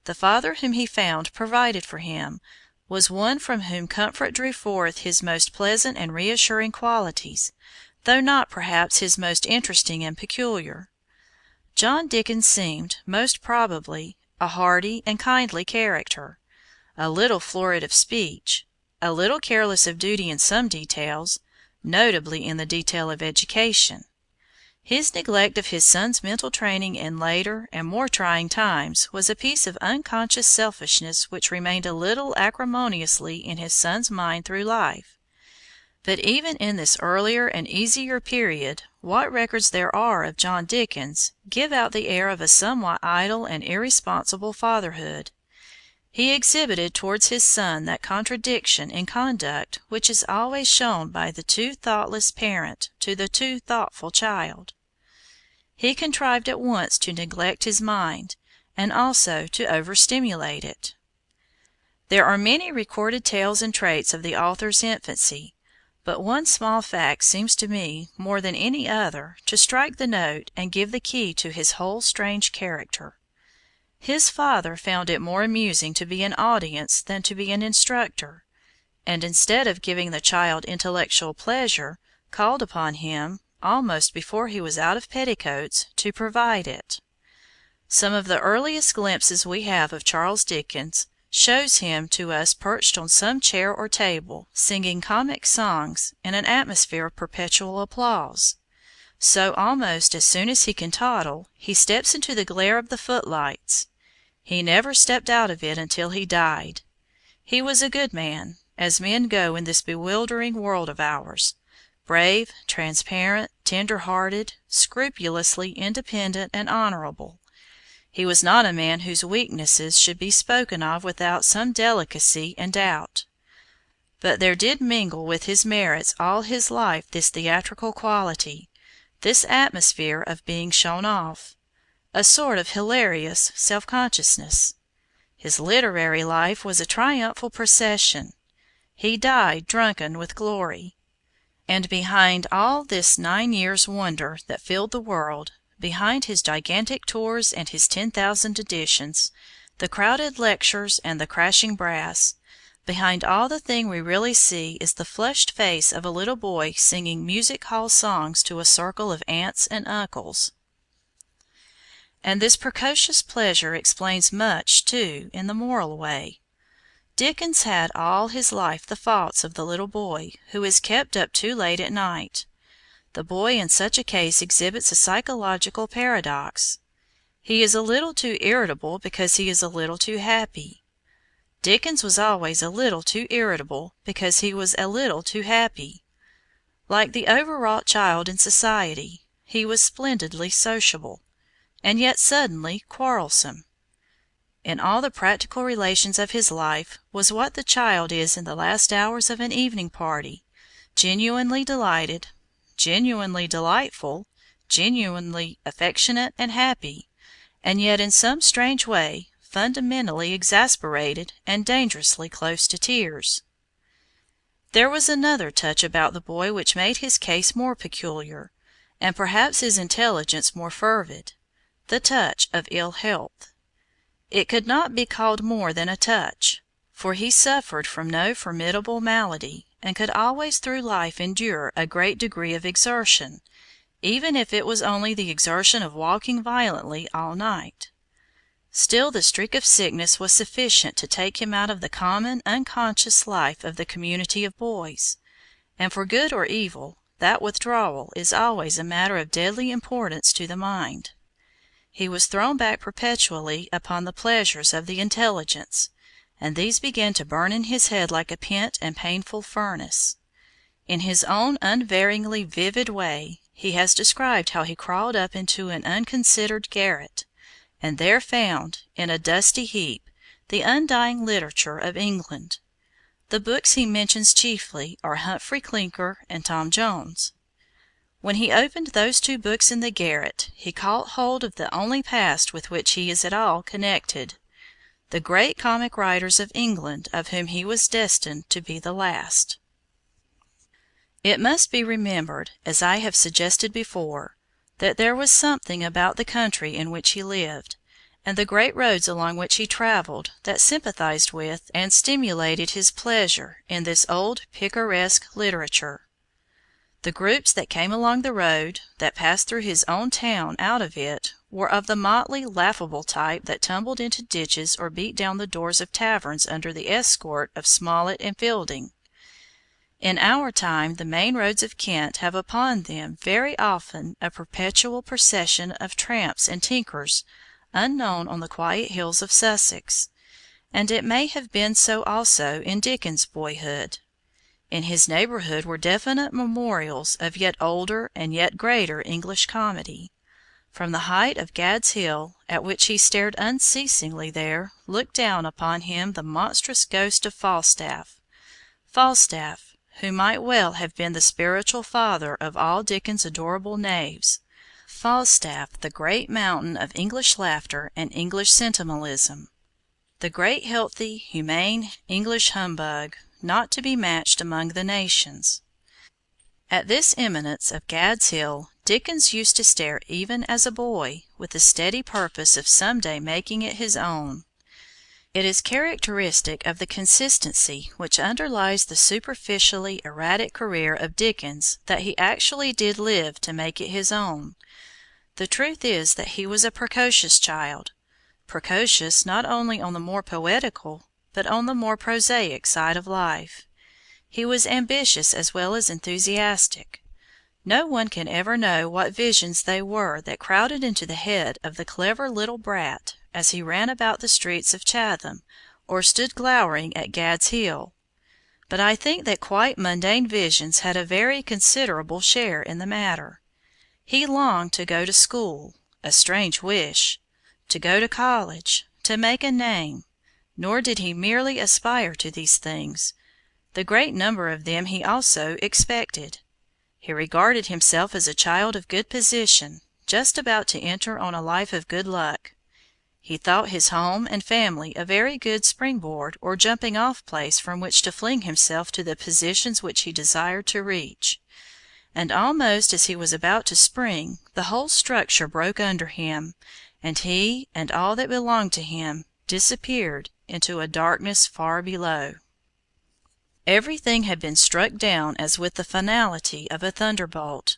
The father whom he found provided for him was one from whom comfort drew forth his most pleasant and reassuring qualities, though not perhaps his most interesting and peculiar. John Dickens seemed, most probably, a hearty and kindly character, a little florid of speech, a little careless of duty in some details, notably in the detail of education. His neglect of his son's mental training in later and more trying times was a piece of unconscious selfishness which remained a little acrimoniously in his son's mind through life. But even in this earlier and easier period what records there are of John Dickens give out the air of a somewhat idle and irresponsible fatherhood. He exhibited towards his son that contradiction in conduct which is always shown by the too thoughtless parent to the too thoughtful child. He contrived at once to neglect his mind, and also to overstimulate it. There are many recorded tales and traits of the author's infancy, but one small fact seems to me, more than any other, to strike the note and give the key to his whole strange character. His father found it more amusing to be an audience than to be an instructor, and instead of giving the child intellectual pleasure, called upon him, almost before he was out of petticoats, to provide it. Some of the earliest glimpses we have of Charles Dickens shows him to us perched on some chair or table, singing comic songs in an atmosphere of perpetual applause. So almost as soon as he can toddle, he steps into the glare of the footlights. He never stepped out of it until he died. He was a good man, as men go in this bewildering world of ours, brave, transparent, tender-hearted, scrupulously independent and honorable. He was not a man whose weaknesses should be spoken of without some delicacy and doubt. But there did mingle with his merits all his life this theatrical quality, this atmosphere of being shown off, a sort of hilarious self-consciousness. His literary life was a triumphal procession. He died drunken with glory. And behind all this 9 years' wonder that filled the world, behind his gigantic tours and his 10,000 editions, the crowded lectures and the crashing brass, behind all the thing we really see is the flushed face of a little boy singing music-hall songs to a circle of aunts and uncles. And this precocious pleasure explains much, too, in the moral way. Dickens had all his life the faults of the little boy who is kept up too late at night. The boy in such a case exhibits a psychological paradox. He is a little too irritable because he is a little too happy. Dickens was always a little too irritable because he was a little too happy. Like the overwrought child in society, he was splendidly sociable, and yet suddenly quarrelsome. In all the practical relations of his life was what the child is in the last hours of an evening party, genuinely delighted, genuinely delightful, genuinely affectionate and happy, and yet in some strange way fundamentally exasperated and dangerously close to tears. There was another touch about the boy which made his case more peculiar, and perhaps his intelligence more fervid, the touch of ill health. It could not be called more than a touch, for he suffered from no formidable malady, and could always through life endure a great degree of exertion, even if it was only the exertion of walking violently all night. Still the streak of sickness was sufficient to take him out of the common, unconscious life of the community of boys, and for good or evil, that withdrawal is always a matter of deadly importance to the mind. He was thrown back perpetually upon the pleasures of the intelligence, and these began to burn in his head like a pent and painful furnace. In his own unvaryingly vivid way, he has described how he crawled up into an unconsidered garret, and there found, in a dusty heap, the undying literature of England. The books he mentions chiefly are Humphrey Clinker and Tom Jones. When he opened those two books in the garret, he caught hold of the only past with which he is at all connected, the great comic writers of England of whom he was destined to be the last. It must be remembered, as I have suggested before, that there was something about the country in which he lived, and the great roads along which he traveled, that sympathized with and stimulated his pleasure in this old picaresque literature. The groups that came along the road, that passed through his own town out of it, were of the motley, laughable type that tumbled into ditches or beat down the doors of taverns under the escort of Smollett and Fielding. In our time the main roads of Kent have upon them very often a perpetual procession of tramps and tinkers unknown on the quiet hills of Sussex, and it may have been so also in Dickens's boyhood. In his neighborhood were definite memorials of yet older and yet greater English comedy. From the height of Gad's Hill, at which he stared unceasingly, there looked down upon him the monstrous ghost of Falstaff, who might well have been the spiritual father of all Dickens's adorable knaves, Falstaff, the great mountain of English laughter and English sentimentalism, the great healthy, humane English humbug, not to be matched among the nations. At this eminence of Gad's Hill Dickens used to stare even as a boy, with the steady purpose of some day making it his own. It is characteristic of the consistency which underlies the superficially erratic career of Dickens that he actually did live to make it his own. The truth is that he was a precocious child, precocious not only on the more poetical, but on the more prosaic side of life. He was ambitious as well as enthusiastic. No one can ever know what visions they were that crowded into the head of the clever little brat as he ran about the streets of Chatham or stood glowering at Gad's Hill. But I think that quite mundane visions had a very considerable share in the matter. He longed to go to school, a strange wish, to go to college, to make a name. Nor did he merely aspire to these things. The great number of them he also expected. He regarded himself as a child of good position, just about to enter on a life of good luck. He thought his home and family a very good springboard or jumping-off place from which to fling himself to the positions which he desired to reach. And almost as he was about to spring, the whole structure broke under him, and he and all that belonged to him disappeared into a darkness far below. Everything had been struck down as with the finality of a thunderbolt.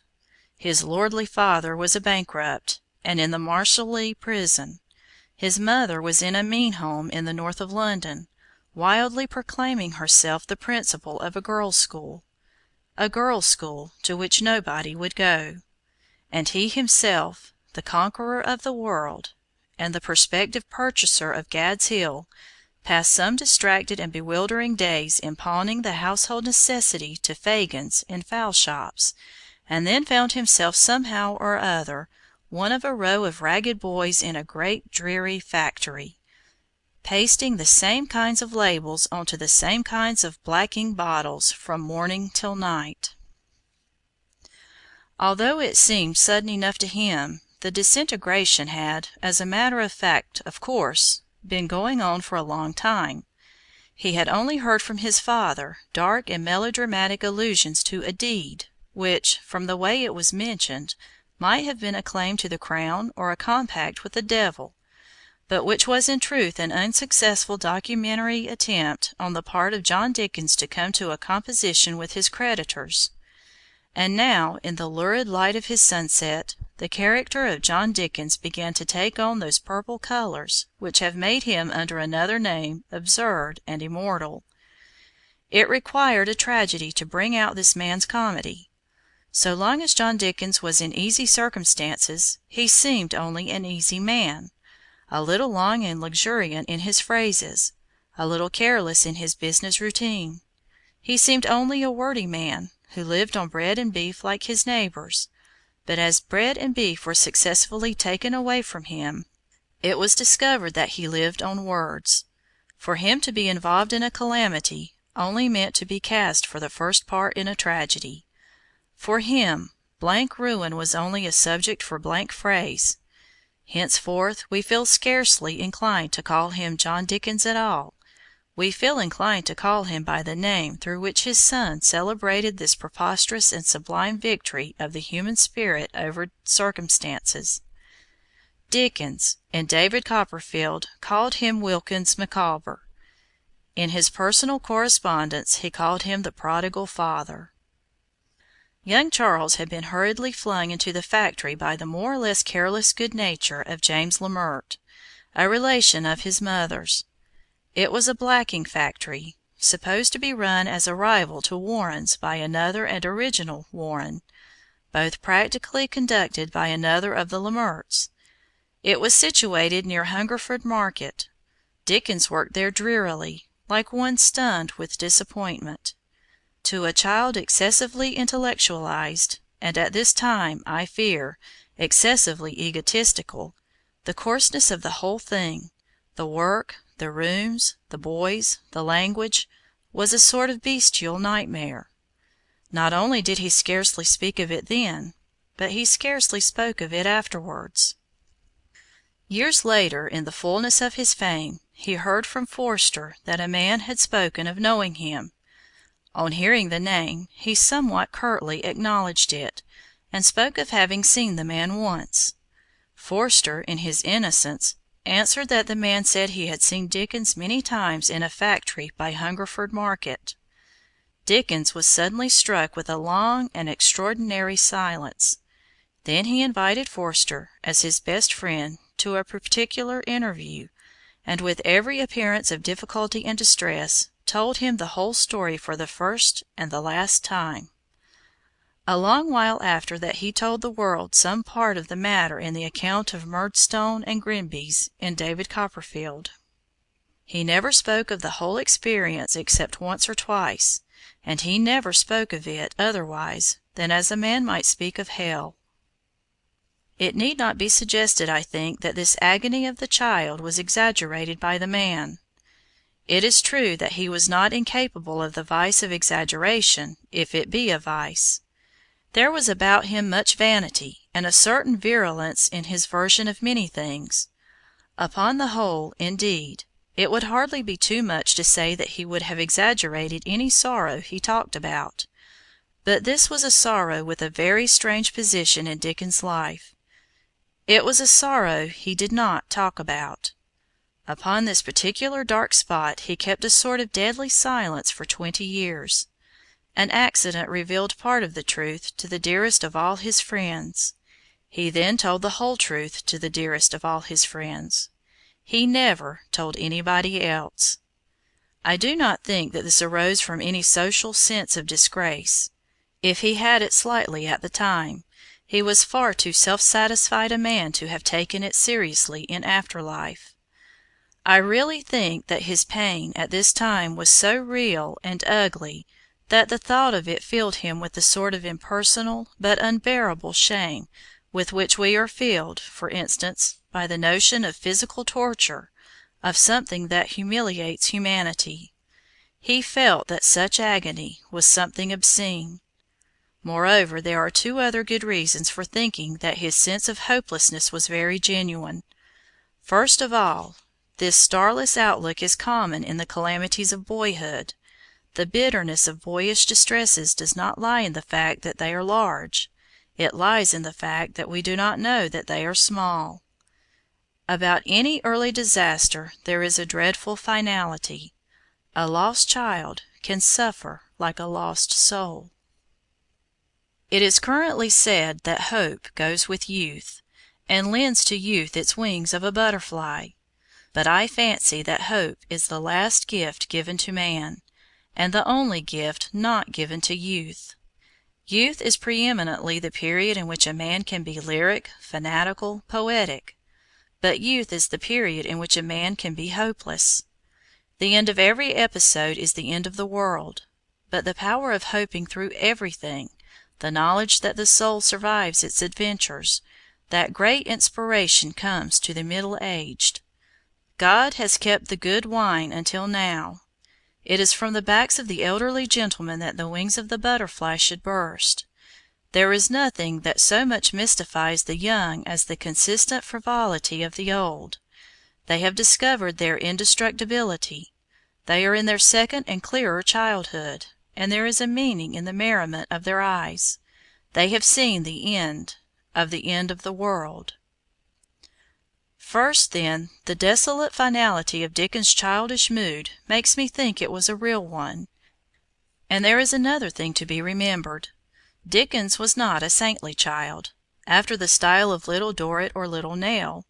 His lordly father was a bankrupt, and in the Marshalsea prison. His mother was in a mean home in the north of London, wildly proclaiming herself the principal of a girls' school to which nobody would go. And he himself, the conqueror of the world, and the prospective purchaser of Gad's Hill, passed some distracted and bewildering days in pawning the household necessity to Fagins in fowl shops, and then found himself somehow or other one of a row of ragged boys in a great dreary factory, pasting the same kinds of labels onto the same kinds of blacking bottles from morning till night. Although it seemed sudden enough to him, the disintegration had, as a matter of fact, of course, been going on for a long time. He had only heard from his father dark and melodramatic allusions to a deed, which, from the way it was mentioned, might have been a claim to the crown or a compact with the devil, but which was in truth an unsuccessful documentary attempt on the part of John Dickens to come to a composition with his creditors. And now, in the lurid light of his sunset, the character of John Dickens began to take on those purple colors which have made him under another name absurd and immortal. It required a tragedy to bring out this man's comedy. So long as John Dickens was in easy circumstances, he seemed only an easy man, a little long and luxuriant in his phrases, a little careless in his business routine. He seemed only a wordy man, who lived on bread and beef like his neighbors. But as bread and beef were successively taken away from him, it was discovered that he lived on words. For him to be involved in a calamity only meant to be cast for the first part in a tragedy. For him, blank ruin was only a subject for blank phrase. Henceforth we feel scarcely inclined to call him John Dickens at all. We feel inclined to call him by the name through which his son celebrated this preposterous and sublime victory of the human spirit over circumstances. Dickens, and David Copperfield called him Wilkins Micawber. In his personal correspondence he called him the prodigal father. Young Charles had been hurriedly flung into the factory by the more or less careless good nature of James Lamert, a relation of his mother's. It was a blacking factory, supposed to be run as a rival to Warren's by another and original Warren, both practically conducted by another of the Lamerts. It was situated near Hungerford Market. Dickens worked there drearily, like one stunned with disappointment. To a child excessively intellectualized, and at this time, I fear, excessively egotistical, the coarseness of the whole thing, the work, the rooms, the boys, the language, was a sort of bestial nightmare. Not only did he scarcely speak of it then, but he scarcely spoke of it afterwards. Years later, in the fullness of his fame, he heard from Forster that a man had spoken of knowing him. On hearing the name, he somewhat curtly acknowledged it, and spoke of having seen the man once. Forster, in his innocence, answered that the man said he had seen Dickens many times in a factory by Hungerford Market. Dickens was suddenly struck with a long and extraordinary silence. Then he invited Forster, as his best friend, to a particular interview, and with every appearance of difficulty and distress, told him the whole story for the first and the last time. A long while after that he told the world some part of the matter in the account of Murdstone and Grimby's in David Copperfield. He never spoke of the whole experience except once or twice, and he never spoke of it otherwise than as a man might speak of hell. It need not be suggested, I think, that this agony of the child was exaggerated by the man. It is true that he was not incapable of the vice of exaggeration, if it be a vice. There was about him much vanity, and a certain virulence in his version of many things. Upon the whole, indeed, it would hardly be too much to say that he would have exaggerated any sorrow he talked about. But this was a sorrow with a very strange position in Dickens' life. It was a sorrow he did not talk about. Upon this particular dark spot he kept a sort of deadly silence for 20 years. An accident revealed part of the truth to the dearest of all his friends. He then told the whole truth to the dearest of all his friends. He never told anybody else. I do not think that this arose from any social sense of disgrace. If he had it slightly at the time, he was far too self-satisfied a man to have taken it seriously in after life. I really think that his pain at this time was so real and ugly that the thought of it filled him with the sort of impersonal but unbearable shame with which we are filled, for instance, by the notion of physical torture, of something that humiliates humanity. He felt that such agony was something obscene. Moreover, there are two other good reasons for thinking that his sense of hopelessness was very genuine. First of all, this starless outlook is common in the calamities of boyhood. The bitterness of boyish distresses does not lie in the fact that they are large. It lies in the fact that we do not know that they are small. About any early disaster there is a dreadful finality. A lost child can suffer like a lost soul. It is currently said that hope goes with youth, and lends to youth its wings of a butterfly. But I fancy that hope is the last gift given to man, and the only gift not given to youth. Youth is preeminently the period in which a man can be lyric, fanatical, poetic. But youth is the period in which a man can be hopeless. The end of every episode is the end of the world. But the power of hoping through everything, the knowledge that the soul survives its adventures, that great inspiration comes to the middle-aged. God has kept the good wine until now. It is from the backs of the elderly gentlemen that the wings of the butterfly should burst. There is nothing that so much mystifies the young as the consistent frivolity of the old. They have discovered their indestructibility. They are in their second and clearer childhood, and there is a meaning in the merriment of their eyes. They have seen the end of the world. First, then, the desolate finality of Dickens's childish mood makes me think it was a real one. And there is another thing to be remembered. Dickens was not a saintly child, after the style of Little Dorrit or Little Nell.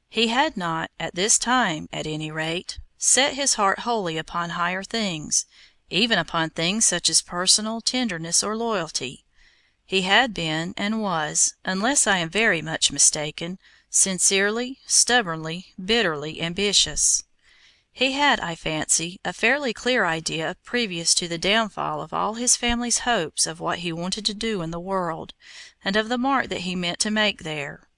He had not, at this time at any rate, set his heart wholly upon higher things, even upon things such as personal tenderness or loyalty. He had been, and was, unless I am very much mistaken, sincerely, stubbornly, bitterly ambitious. He had, I fancy, a fairly clear idea previous to the downfall of all his family's hopes of what he wanted to do in the world, and of the mark that he meant to make there.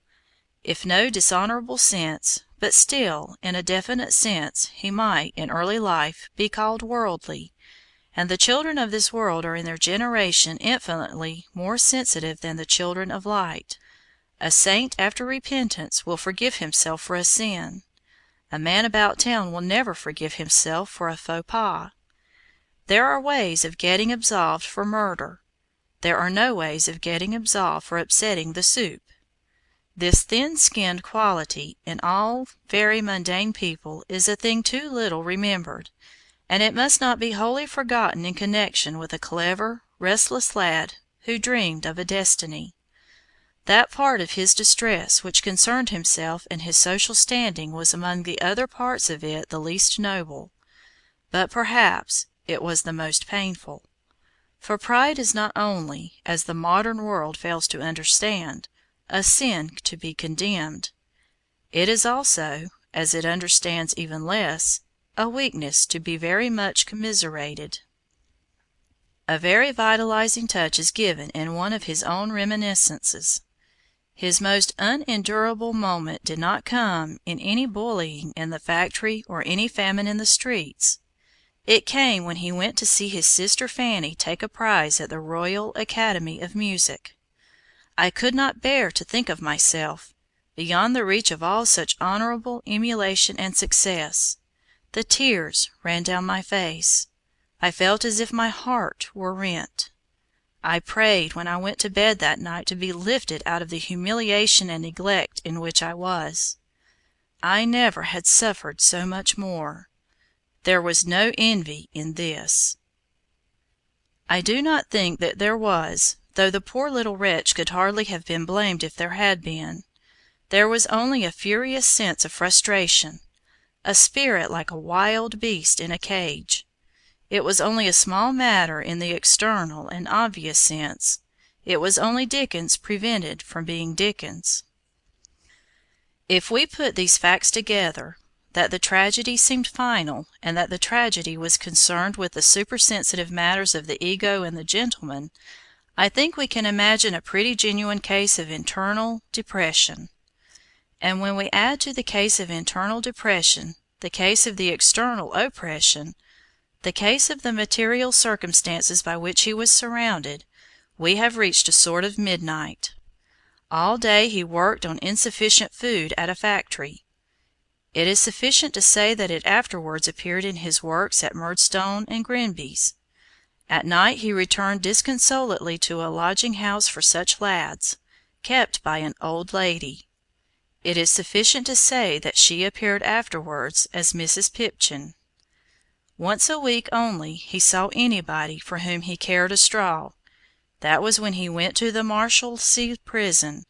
If no dishonorable sense, but still, in a definite sense, he might, in early life, be called worldly, and the children of this world are in their generation infinitely more sensitive than the children of light. A saint after repentance will forgive himself for a sin. A man about town will never forgive himself for a faux pas. There are ways of getting absolved for murder. There are no ways of getting absolved for upsetting the soup. This thin-skinned quality in all very mundane people is a thing too little remembered, and it must not be wholly forgotten in connection with a clever, restless lad who dreamed of a destiny. That part of his distress which concerned himself and his social standing was among the other parts of it the least noble, but perhaps it was the most painful. For pride is not only, as the modern world fails to understand, a sin to be condemned. It is also, as it understands even less, a weakness to be very much commiserated. A very vitalizing touch is given in one of his own reminiscences. His most unendurable moment did not come in any bullying in the factory or any famine in the streets. It came when he went to see his sister Fanny take a prize at the Royal Academy of Music. I could not bear to think of myself, beyond the reach of all such honorable emulation and success. The tears ran down my face. I felt as if my heart were rent. I prayed when I went to bed that night to be lifted out of the humiliation and neglect in which I was. I never had suffered so much more. There was no envy in this. I do not think that there was, though the poor little wretch could hardly have been blamed if there had been. There was only a furious sense of frustration, a spirit like a wild beast in a cage. It was only a small matter in the external and obvious sense. It was only Dickens prevented from being Dickens. If we put these facts together, that the tragedy seemed final, and that the tragedy was concerned with the supersensitive matters of the ego and the gentleman, I think we can imagine a pretty genuine case of internal depression. And when we add to the case of internal depression the case of the external oppression, the case of the material circumstances by which he was surrounded, we have reached a sort of midnight. All day he worked on insufficient food at a factory. It is sufficient to say that it afterwards appeared in his works at Murdstone and Grinby's. At night he returned disconsolately to a lodging-house for such lads, kept by an old lady. It is sufficient to say that she appeared afterwards as Mrs. Pipchin. Once a week only he saw anybody for whom he cared a straw. That was when he went to the Marshalsea prison,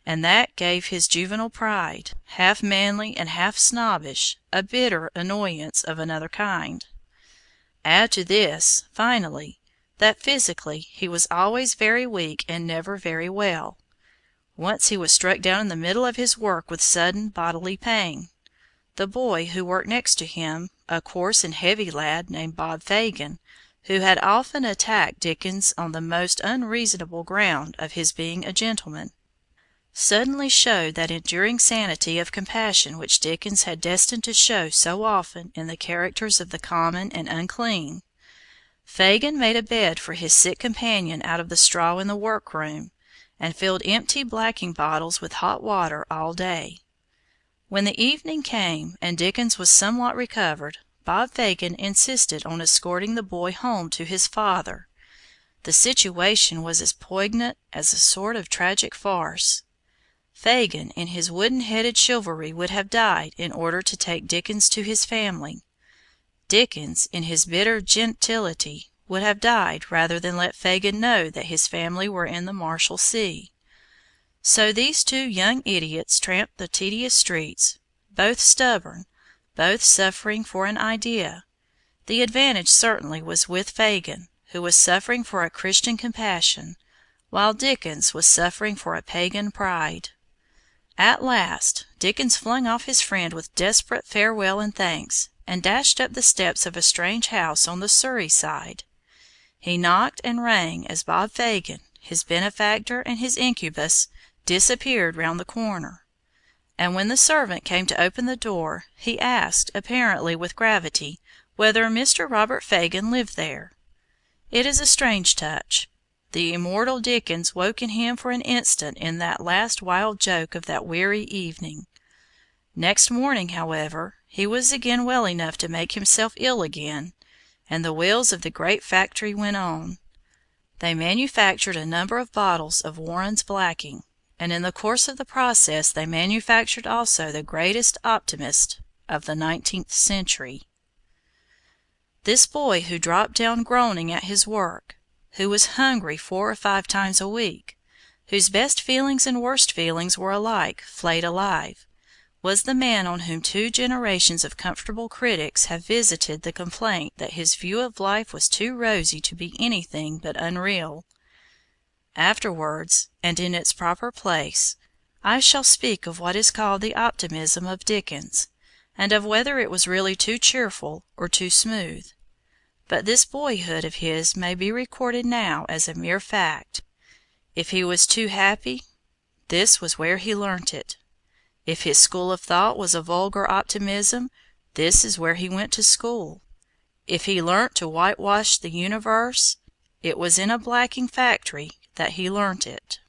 and that gave his juvenile pride, half manly and half snobbish, a bitter annoyance of another kind. Add to this, finally, that physically he was always very weak and never very well. Once he was struck down in the middle of his work with sudden bodily pain. The boy who worked next to him, a coarse and heavy lad named Bob Fagin, who had often attacked Dickens on the most unreasonable ground of his being a gentleman, suddenly showed that enduring sanity of compassion which Dickens had destined to show so often in the characters of the common and unclean. Fagin made a bed for his sick companion out of the straw in the workroom, and filled empty blacking bottles with hot water all day. When the evening came and Dickens was somewhat recovered, Bob Fagin insisted on escorting the boy home to his father. The situation was as poignant as a sort of tragic farce. Fagin in his wooden-headed chivalry would have died in order to take Dickens to his family. Dickens in his bitter gentility would have died rather than let Fagin know that his family were in the Marshalsea. So these two young idiots tramped the tedious streets, both stubborn, both suffering for an idea. The advantage certainly was with Fagin, who was suffering for a Christian compassion, while Dickens was suffering for a pagan pride. At last Dickens flung off his friend with desperate farewell and thanks, and dashed up the steps of a strange house on the Surrey side. He knocked and rang as Bob Fagin, his benefactor and his incubus, disappeared round the corner. And when the servant came to open the door, he asked, apparently with gravity, whether Mr. Robert Fagin lived there. It is a strange touch. The immortal Dickens woke in him for an instant in that last wild joke of that weary evening. Next morning, however, he was again well enough to make himself ill again, and the wheels of the great factory went on. They manufactured a number of bottles of Warren's blacking, and in the course of the process they manufactured also the greatest optimist of the 19th century. This boy who dropped down groaning at his work, who was hungry 4 or 5 times a week, whose best feelings and worst feelings were alike flayed alive, was the man on whom 2 generations of comfortable critics have visited the complaint that his view of life was too rosy to be anything but unreal. Afterwards, and in its proper place, I shall speak of what is called the optimism of Dickens, and of whether it was really too cheerful or too smooth. But this boyhood of his may be recorded now as a mere fact. If he was too happy, this was where he learnt it. If his school of thought was a vulgar optimism, this is where he went to school. If he learnt to whitewash the universe, it was in a blacking factory that he learnt it.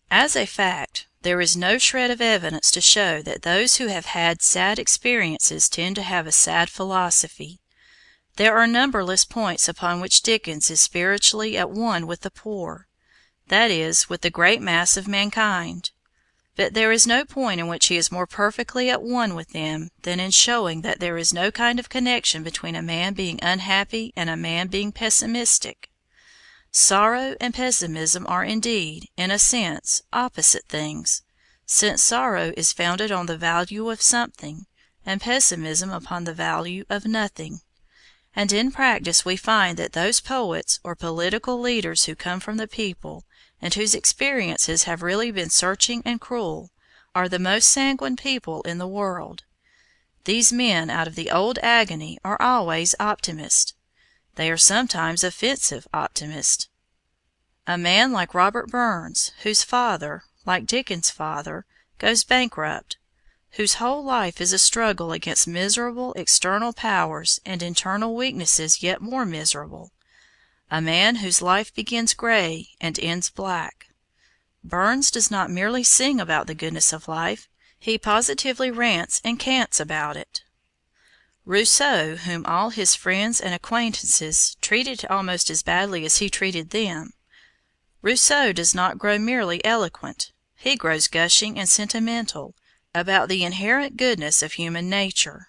As a fact, there is no shred of evidence to show that those who have had sad experiences tend to have a sad philosophy. There are numberless points upon which Dickens is spiritually at one with the poor, that is, with the great mass of mankind. But there is no point in which he is more perfectly at one with them than in showing that there is no kind of connection between a man being unhappy and a man being pessimistic. Sorrow and pessimism are indeed, in a sense, opposite things, since sorrow is founded on the value of something, and pessimism upon the value of nothing. And in practice we find that those poets or political leaders who come from the people, and whose experiences have really been searching and cruel, are the most sanguine people in the world. These men out of the old agony are always optimists. They are sometimes offensive optimists. A man like Robert Burns, whose father, like Dickens's father, goes bankrupt, whose whole life is a struggle against miserable external powers and internal weaknesses yet more miserable. A man whose life begins gray and ends black. Burns does not merely sing about the goodness of life, he positively rants and cants about it. Rousseau, whom all his friends and acquaintances treated almost as badly as he treated them, Rousseau does not grow merely eloquent, he grows gushing and sentimental about the inherent goodness of human nature.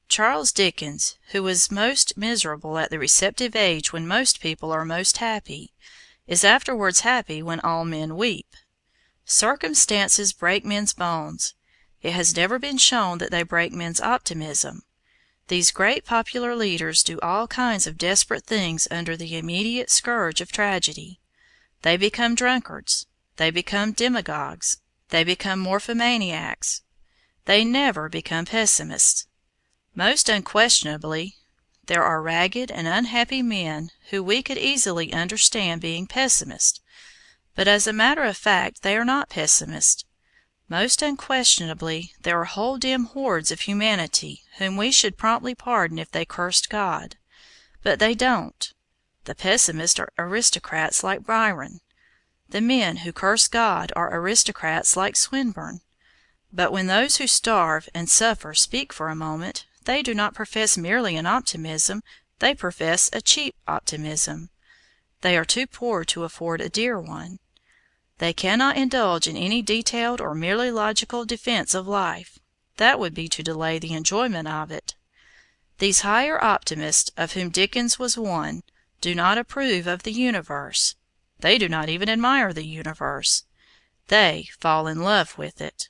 Charles Dickens, who was most miserable at the receptive age when most people are most happy, is afterwards happy when all men weep. Circumstances break men's bones. It has never been shown that they break men's optimism. These great popular leaders do all kinds of desperate things under the immediate scourge of tragedy. They become drunkards. They become demagogues. They become morphomaniacs. They never become pessimists. Most unquestionably, there are ragged and unhappy men who we could easily understand being pessimists, but as a matter of fact they are not pessimists. Most unquestionably, there are whole dim hordes of humanity whom we should promptly pardon if they cursed God. But they don't. The pessimists are aristocrats like Byron. The men who curse God are aristocrats like Swinburne. But when those who starve and suffer speak for a moment, they do not profess merely an optimism, they profess a cheap optimism. They are too poor to afford a dear one. They cannot indulge in any detailed or merely logical defense of life. That would be to delay the enjoyment of it. These higher optimists, of whom Dickens was one, do not approve of the universe. They do not even admire the universe. They fall in love with it.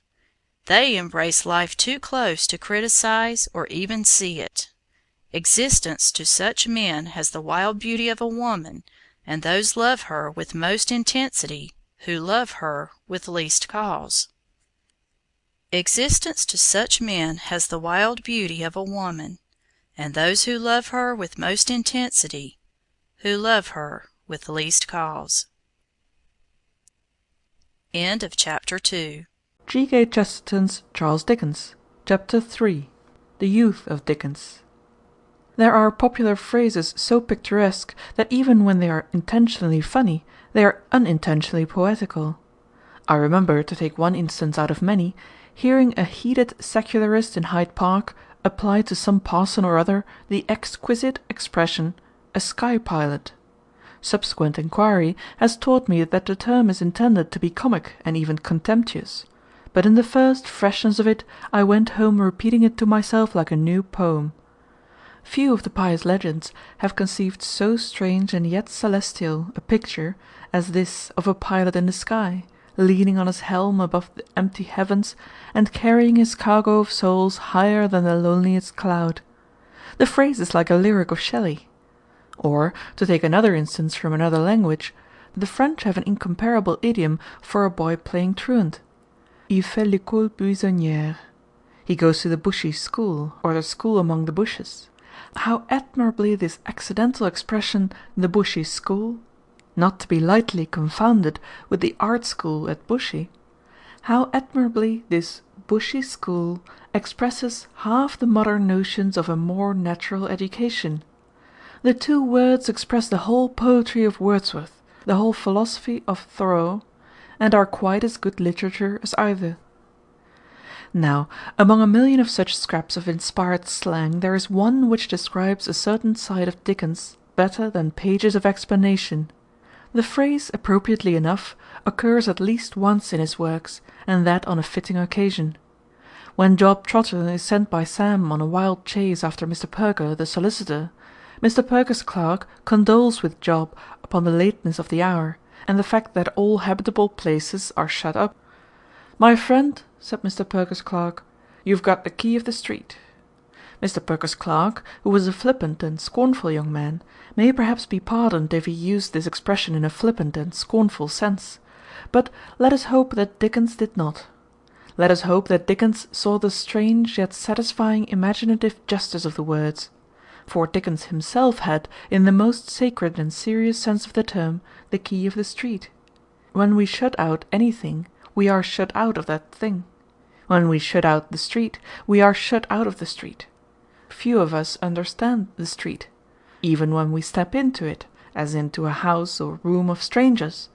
They embrace life too close to criticize or even see it. Existence to such men has the wild beauty of a woman, and those love her with most intensity who love her with least cause. Existence to such men has the wild beauty of a woman, and those who love her with most intensity who love her with least cause. End of chapter 2. G.K. Chesterton's Charles Dickens. Chapter 3. The Youth of Dickens. There are popular phrases so picturesque that even when they are intentionally funny, they are unintentionally poetical. I remember, to take one instance out of many, hearing a heated secularist in Hyde Park apply to some parson or other the exquisite expression, a sky pilot. Subsequent inquiry has taught me that the term is intended to be comic and even contemptuous, but in the first freshness of it I went home repeating it to myself like a new poem. Few of the pious legends have conceived so strange and yet celestial a picture as this of a pilot in the sky, leaning on his helm above the empty heavens, and carrying his cargo of souls higher than the loneliest cloud. The phrase is like a lyric of Shelley. Or, to take another instance from another language, the French have an incomparable idiom for a boy playing truant. Il fait l'école buissonnière. He goes to the bushy school, or the school among the bushes. How admirably this accidental expression, the bushy school, not to be lightly confounded with the art school at Bushey, how admirably this bushy school expresses half the modern notions of a more natural education. The two words express the whole poetry of Wordsworth, the whole philosophy of Thoreau, and are quite as good literature as either. Now, among a million of such scraps of inspired slang there is one which describes a certain side of Dickens better than pages of explanation. The phrase, appropriately enough, occurs at least once in his works, and that on a fitting occasion. When Job Trotter is sent by Sam on a wild chase after Mr. Perker, the solicitor, Mr. Perker's clerk condoles with Job upon the lateness of the hour, and the fact that all habitable places are shut up. "My friend," said Mr. Perker's clerk, "you've got the key of the street." Mr. Perker's clerk, who was a flippant and scornful young man, may perhaps be pardoned if he used this expression in a flippant and scornful sense, but let us hope that Dickens did not. Let us hope that Dickens saw the strange yet satisfying imaginative justice of the words. For Dickens himself had, in the most sacred and serious sense of the term, the key of the street. When we shut out anything, we are shut out of that thing. When we shut out the street, we are shut out of the street. Few of us understand the street, even when we step into it, as into a house or room of strangers.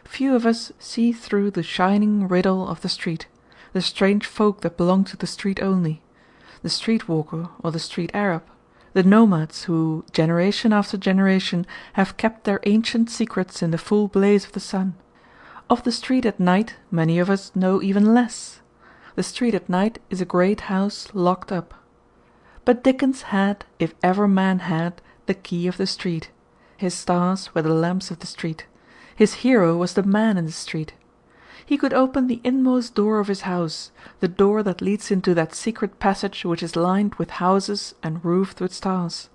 Few of us see through the shining riddle of the street, the strange folk that belong to the street only, the street walker or the street Arab, the nomads who, generation after generation, have kept their ancient secrets in the full blaze of the sun. Of the street at night many of us know even less. The street at night is a great house locked up. But Dickens had, if ever man had, the key of the street. His stars were the lamps of the street. His hero was the man in the street. He could open the inmost door of his house, the door that leads into that secret passage which is lined with houses and roofed with stars.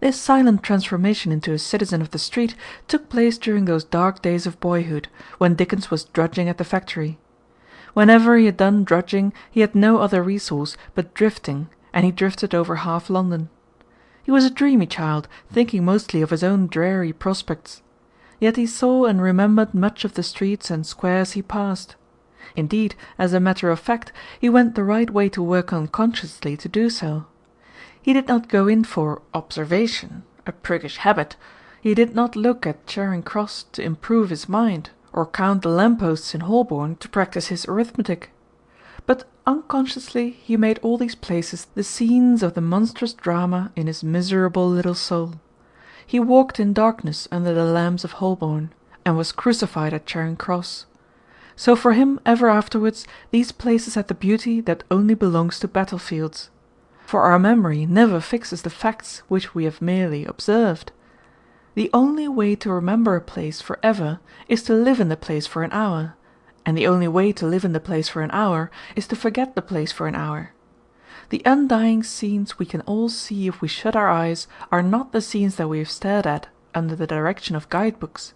This silent transformation into a citizen of the street took place during those dark days of boyhood, when Dickens was drudging at the factory. Whenever he had done drudging, he had no other resource but drifting, and he drifted over half London. He was a dreamy child, thinking mostly of his own dreary prospects. Yet he saw and remembered much of the streets and squares he passed. Indeed, as a matter of fact, he went the right way to work unconsciously to do so. He did not go in for observation, a priggish habit. He did not look at Charing Cross to improve his mind, or count the lampposts in Holborn to practise his arithmetic. But unconsciously he made all these places the scenes of the monstrous drama in his miserable little soul. He walked in darkness under the lamps of Holborn, and was crucified at Charing Cross. So for him ever afterwards these places had the beauty that only belongs to battlefields. For our memory never fixes the facts which we have merely observed. The only way to remember a place for ever is to live in the place for an hour, and the only way to live in the place for an hour is to forget the place for an hour. The undying scenes we can all see if we shut our eyes are not the scenes that we have stared at under the direction of guide-books.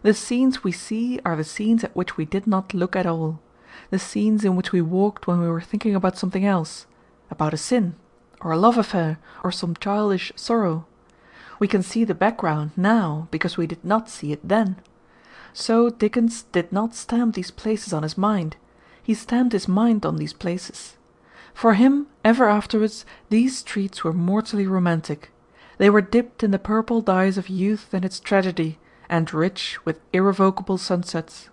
The scenes we see are the scenes at which we did not look at all, the scenes in which we walked when we were thinking about something else, about a sin, or a love affair, or some childish sorrow. We can see the background now because we did not see it then. So Dickens did not stamp these places on his mind, he stamped his mind on these places. For him, ever afterwards, these streets were mortally romantic. They were dipped in the purple dyes of youth and its tragedy, and rich with irrevocable sunsets.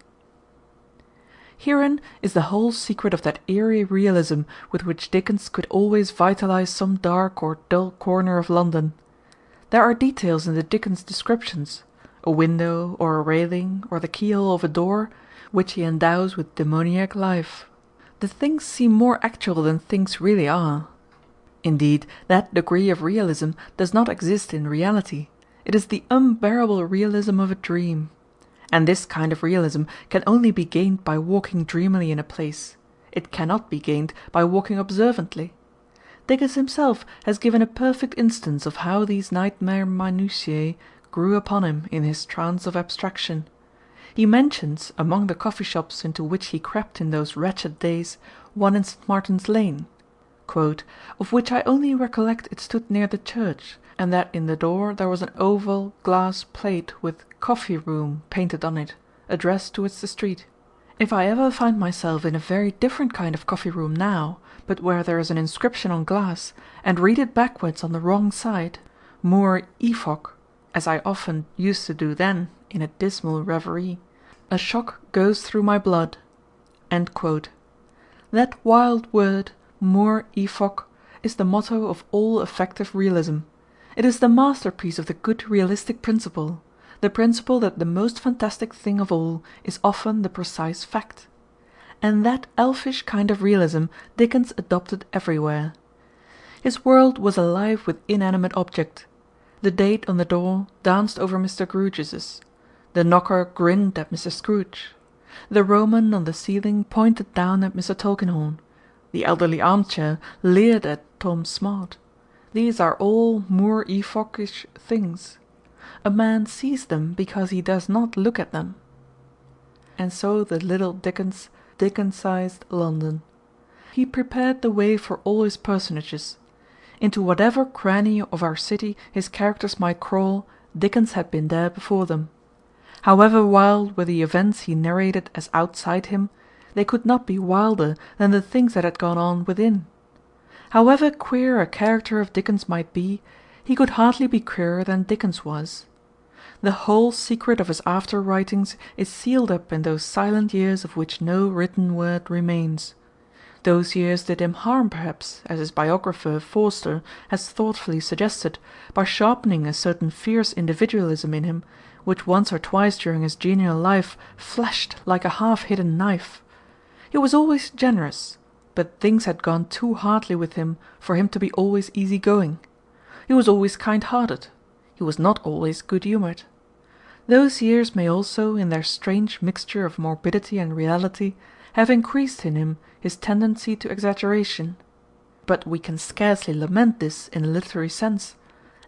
Herein is the whole secret of that eerie realism with which Dickens could always vitalize some dark or dull corner of London. There are details in the Dickens descriptions, a window or a railing or the keyhole of a door, which he endows with demoniac life. The things seem more actual than things really are. Indeed, that degree of realism does not exist in reality. It is the unbearable realism of a dream. And this kind of realism can only be gained by walking dreamily in a place. It cannot be gained by walking observantly. Dickens himself has given a perfect instance of how these nightmare minutiae grew upon him in his trance of abstraction. He mentions, among the coffee shops into which he crept in those wretched days, one in St. Martin's Lane, "of which I only recollect it stood near the church, and that in the door there was an oval glass plate with Coffee Room painted on it, addressed towards the street. If I ever find myself in a very different kind of coffee room now, but where there is an inscription on glass, and read it backwards on the wrong side, Moor Efoc, as I often used to do then, in a dismal reverie, a shock goes through my blood." That wild word, Moor Efoc, is the motto of all effective realism. It is the masterpiece of the good realistic principle, the principle that the most fantastic thing of all is often the precise fact. And that elfish kind of realism Dickens adopted everywhere. His world was alive with inanimate object. The date on the door danced over Mr. Grewgious's. The knocker grinned at Mr. Scrooge. The Roman on the ceiling pointed down at Mr. Tulkinghorn. The elderly armchair leered at Tom Smart. These are all Moor Efoc-ish things. A man sees them because he does not look at them. And so the little Dickens, Dickensized London. He prepared the way for all his personages. Into whatever cranny of our city his characters might crawl, Dickens had been there before them. However wild were the events he narrated as outside him, they could not be wilder than the things that had gone on within. However queer a character of Dickens might be, he could hardly be queerer than Dickens was. The whole secret of his after writings is sealed up in those silent years of which no written word remains. Those years did him harm perhaps, as his biographer Forster has thoughtfully suggested, by sharpening a certain fierce individualism in him, which once or twice during his genial life flashed like a half-hidden knife. He was always generous, but things had gone too hardly with him for him to be always easy-going. He was always kind-hearted. He was not always good-humoured. Those years may also, in their strange mixture of morbidity and reality, have increased in him his tendency to exaggeration. But we can scarcely lament this in a literary sense.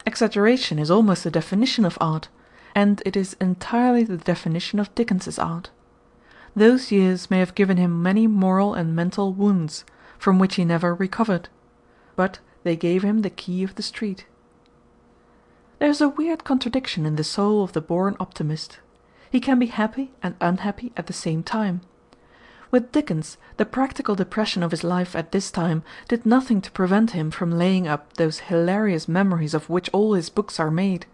Exaggeration is almost the definition of art, and it is entirely the definition of Dickens's art. Those years may have given him many moral and mental wounds, from which he never recovered, but they gave him the key of the street. There is a weird contradiction in the soul of the born optimist. He can be happy and unhappy at the same time. With Dickens, the practical depression of his life at this time did nothing to prevent him from laying up those hilarious memories of which all his books are made.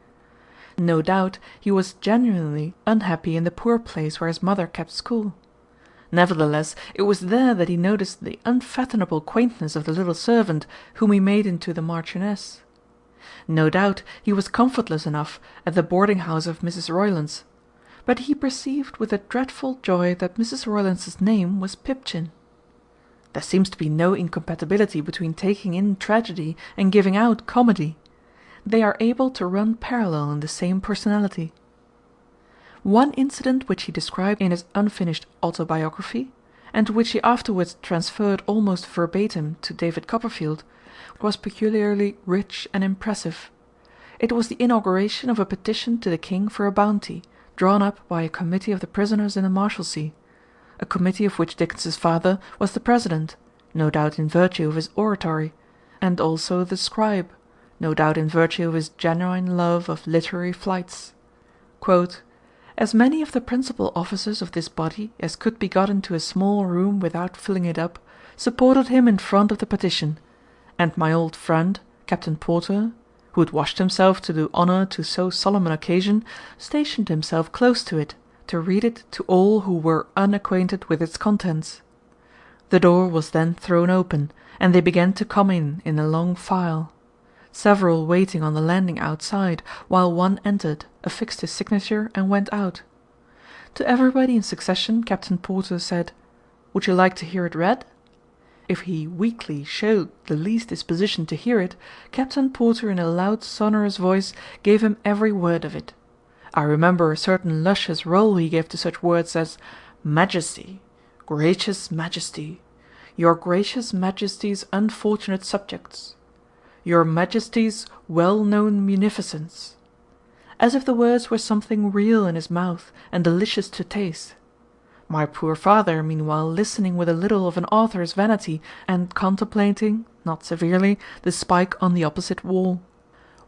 No doubt he was genuinely unhappy in the poor place where his mother kept school. Nevertheless, it was there that he noticed the unfathomable quaintness of the little servant whom he made into the Marchioness. No doubt he was comfortless enough at the boarding-house of Mrs. Roylance, but he perceived with a dreadful joy that Mrs. Roylance's name was Pipchin. There seems to be no incompatibility between taking in tragedy and giving out comedy. They are able to run parallel in the same personality. One incident which he described in his unfinished autobiography, and which he afterwards transferred almost verbatim to David Copperfield, was peculiarly rich and impressive. It was the inauguration of a petition to the King for a bounty, drawn up by a committee of the prisoners in the Marshalsea, a committee of which Dickens's father was the president, no doubt in virtue of his oratory, and also the scribe, no doubt in virtue of his genuine love of literary flights. Quote, "As many of the principal officers of this body as could be got into a small room without filling it up, supported him in front of the petition, and my old friend, Captain Porter, who had washed himself to do honour to so solemn an occasion, stationed himself close to it, to read it to all who were unacquainted with its contents. The door was then thrown open, and they began to come in a long file, several waiting on the landing outside, while one entered, affixed his signature, and went out. To everybody in succession Captain Porter said, 'Would you like to hear it read?' If he weakly showed the least disposition to hear it, Captain Porter in a loud sonorous voice gave him every word of it. I remember a certain luscious roll he gave to such words as 'Majesty, Gracious Majesty, Your Gracious Majesty's unfortunate subjects, Your Majesty's well-known munificence,' as if the words were something real in his mouth and delicious to taste. My poor father, meanwhile, listening with a little of an author's vanity, and contemplating, not severely, the spike on the opposite wall.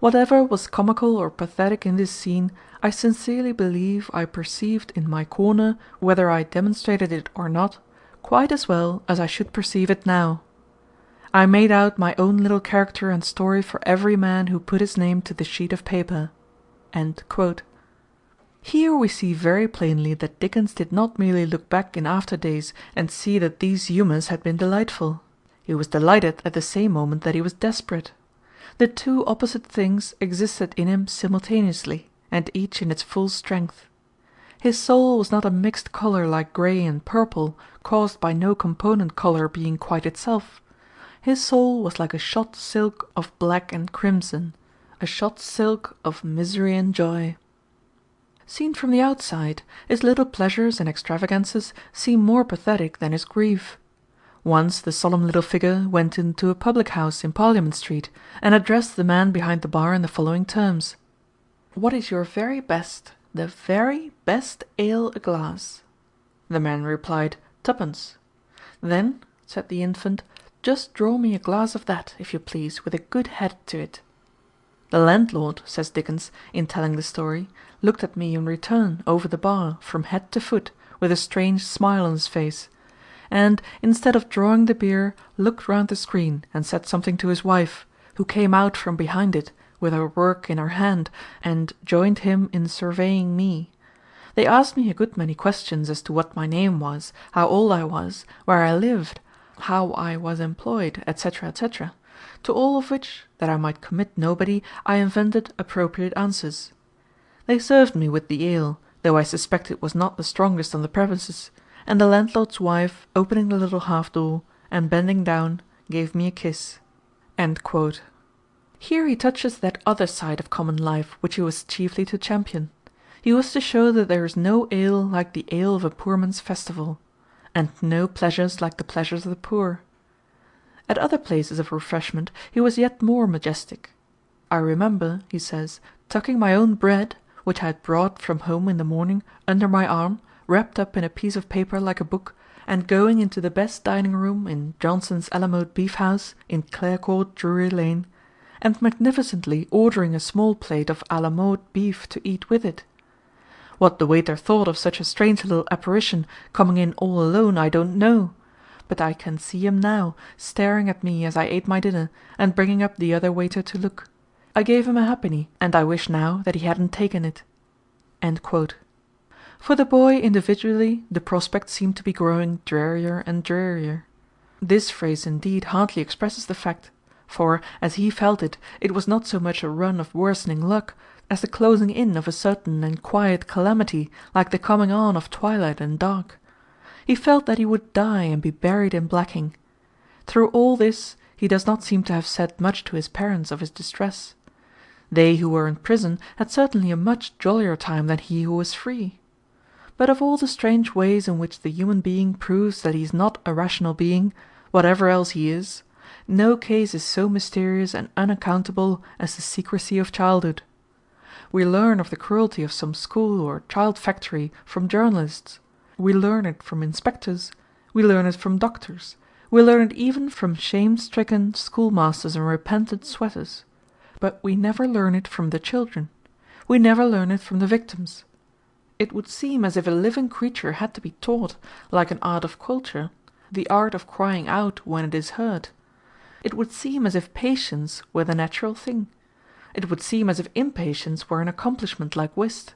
Whatever was comical or pathetic in this scene, I sincerely believe I perceived in my corner, whether I demonstrated it or not, quite as well as I should perceive it now. I made out my own little character and story for every man who put his name to the sheet of paper." End quote. Here we see very plainly that Dickens did not merely look back in after days and see that these humours had been delightful. He was delighted at the same moment that he was desperate. The two opposite things existed in him simultaneously, and each in its full strength. His soul was not a mixed colour like grey and purple, caused by no component colour being quite itself. His soul was like a shot silk of black and crimson, a shot silk of misery and joy. Seen from the outside, his little pleasures and extravagances seem more pathetic than his grief. Once the solemn little figure went into a public-house in Parliament Street, and addressed the man behind the bar in the following terms: "What is your very best, the very best ale a glass?" The man replied, twopence. Then, said the infant, just draw me a glass of that, if you please, with a good head to it. The landlord, says Dickens, in telling the story, looked at me in return over the bar, from head to foot, with a strange smile on his face, and, instead of drawing the beer, looked round the screen and said something to his wife, who came out from behind it, with her work in her hand, and joined him in surveying me. They asked me a good many questions as to what my name was, how old I was, where I lived, how I was employed, etc., etc., to all of which, that I might commit nobody, I invented appropriate answers. They served me with the ale, though I suspect it was not the strongest on the premises, and the landlord's wife, opening the little half-door, and bending down, gave me a kiss." Here he touches that other side of common life which he was chiefly to champion. He was to show that there is no ale like the ale of a poor man's festival, and no pleasures like the pleasures of the poor. At other places of refreshment he was yet more majestic. "I remember," he says, "tucking my own bread, which I had brought from home in the morning, under my arm, wrapped up in a piece of paper like a book, and going into the best dining-room in Johnson's Alamode Beef-house, in Clare Court, Drury Lane, and magnificently ordering a small plate of Alamode beef to eat with it. What the waiter thought of such a strange little apparition coming in all alone I don't know, but I can see him now, staring at me as I ate my dinner, and bringing up the other waiter to look. I gave him a halfpenny, and I wish now that he hadn't taken it." For the boy individually the prospect seemed to be growing drearier and drearier. This phrase indeed hardly expresses the fact, for, as he felt it, it was not so much a run of worsening luck as the closing in of a certain and quiet calamity, like the coming on of twilight and dark. He felt that he would die and be buried in blacking. Through all this he does not seem to have said much to his parents of his distress. They who were in prison had certainly a much jollier time than he who was free. But of all the strange ways in which the human being proves that he is not a rational being, whatever else he is, no case is so mysterious and unaccountable as the secrecy of childhood. We learn of the cruelty of some school or child factory from journalists. We learn it from inspectors. We learn it from doctors. We learn it even from shame-stricken schoolmasters and repentant sweaters. But we never learn it from the children. We never learn it from the victims. It would seem as if a living creature had to be taught, like an art of culture, the art of crying out when it is heard. It would seem as if patience were the natural thing. It would seem as if impatience were an accomplishment like whist.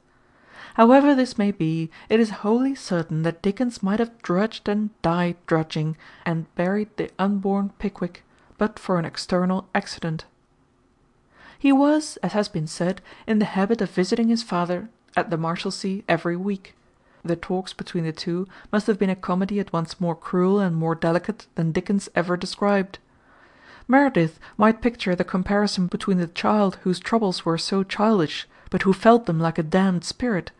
However this may be, it is wholly certain that Dickens might have drudged and died drudging, and buried the unborn Pickwick, but for an external accident. He was, as has been said, in the habit of visiting his father at the Marshalsea every week. The talks between the two must have been a comedy at once more cruel and more delicate than Dickens ever described. Meredith might picture the comparison between the child whose troubles were so childish, but who felt them like a damned spirit,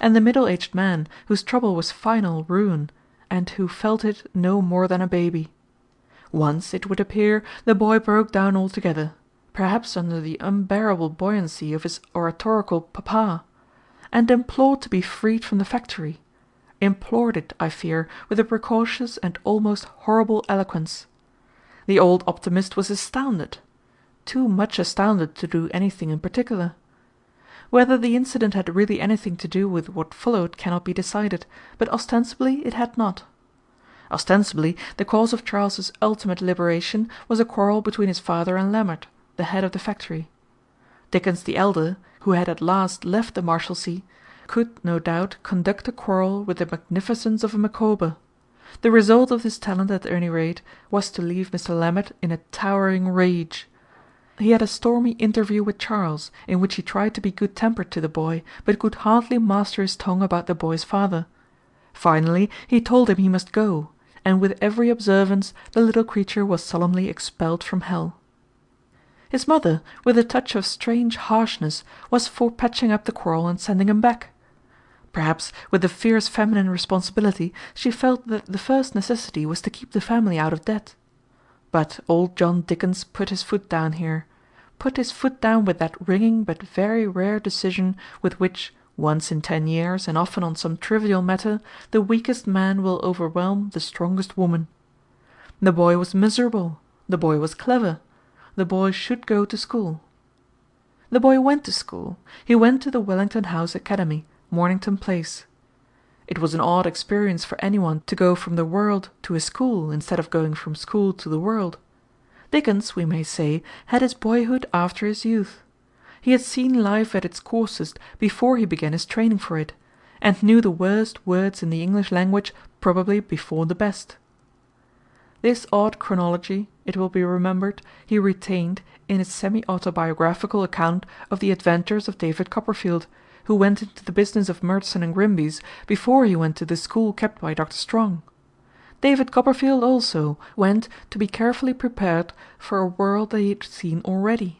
and the middle-aged man whose trouble was final ruin, and who felt it no more than a baby. Once, it would appear, the boy broke down altogether, perhaps under the unbearable buoyancy of his oratorical papa, and implored to be freed from the factory, implored it, I fear, with a precocious and almost horrible eloquence. The old optimist was astounded, too much astounded to do anything in particular. Whether the incident had really anything to do with what followed cannot be decided, but ostensibly it had not. Ostensibly the cause of Charles's ultimate liberation was a quarrel between his father and Lammert, the head of the factory. Dickens the elder, who had at last left the Marshalsea, could, no doubt, conduct a quarrel with the magnificence of a Micawber. The result of this talent, at any rate, was to leave Mr. Lammert in a towering rage. He had a stormy interview with Charles, in which he tried to be good-tempered to the boy, but could hardly master his tongue about the boy's father. Finally he told him he must go, and with every observance the little creature was solemnly expelled from hell. His mother, with a touch of strange harshness, was for patching up the quarrel and sending him back. Perhaps, with the fierce feminine responsibility, she felt that the first necessity was to keep the family out of debt. But old John Dickens put his foot down here, put his foot down with that ringing but very rare decision with which, Once in 10 years, and often on some trivial matter, the weakest man will overwhelm the strongest woman. The boy was miserable. The boy was clever. The boy should go to school. The boy went to school. He went to the Wellington House Academy, Mornington Place. It was an odd experience for anyone to go from the world to a school instead of going from school to the world. Dickens, we may say, had his boyhood after his youth. He had seen life at its coarsest before he began his training for it, and knew the worst words in the English language probably before the best. This odd chronology, it will be remembered, he retained in his semi-autobiographical account of the adventures of David Copperfield, who went into the business of Murdstone and Grimby's before he went to the school kept by Dr. Strong. David Copperfield also went to be carefully prepared for a world that he had seen already.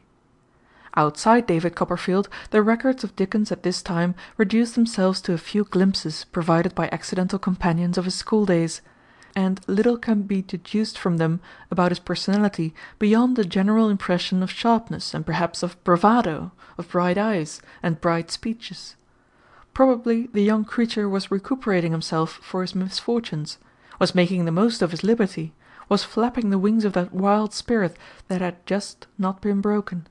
Outside David Copperfield, the records of Dickens at this time reduced themselves to a few glimpses provided by accidental companions of his school days, and little can be deduced from them about his personality beyond a general impression of sharpness and perhaps of bravado, of bright eyes and bright speeches. Probably the young creature was recuperating himself for his misfortunes, was making the most of his liberty, was flapping the wings of that wild spirit that had just not been broken.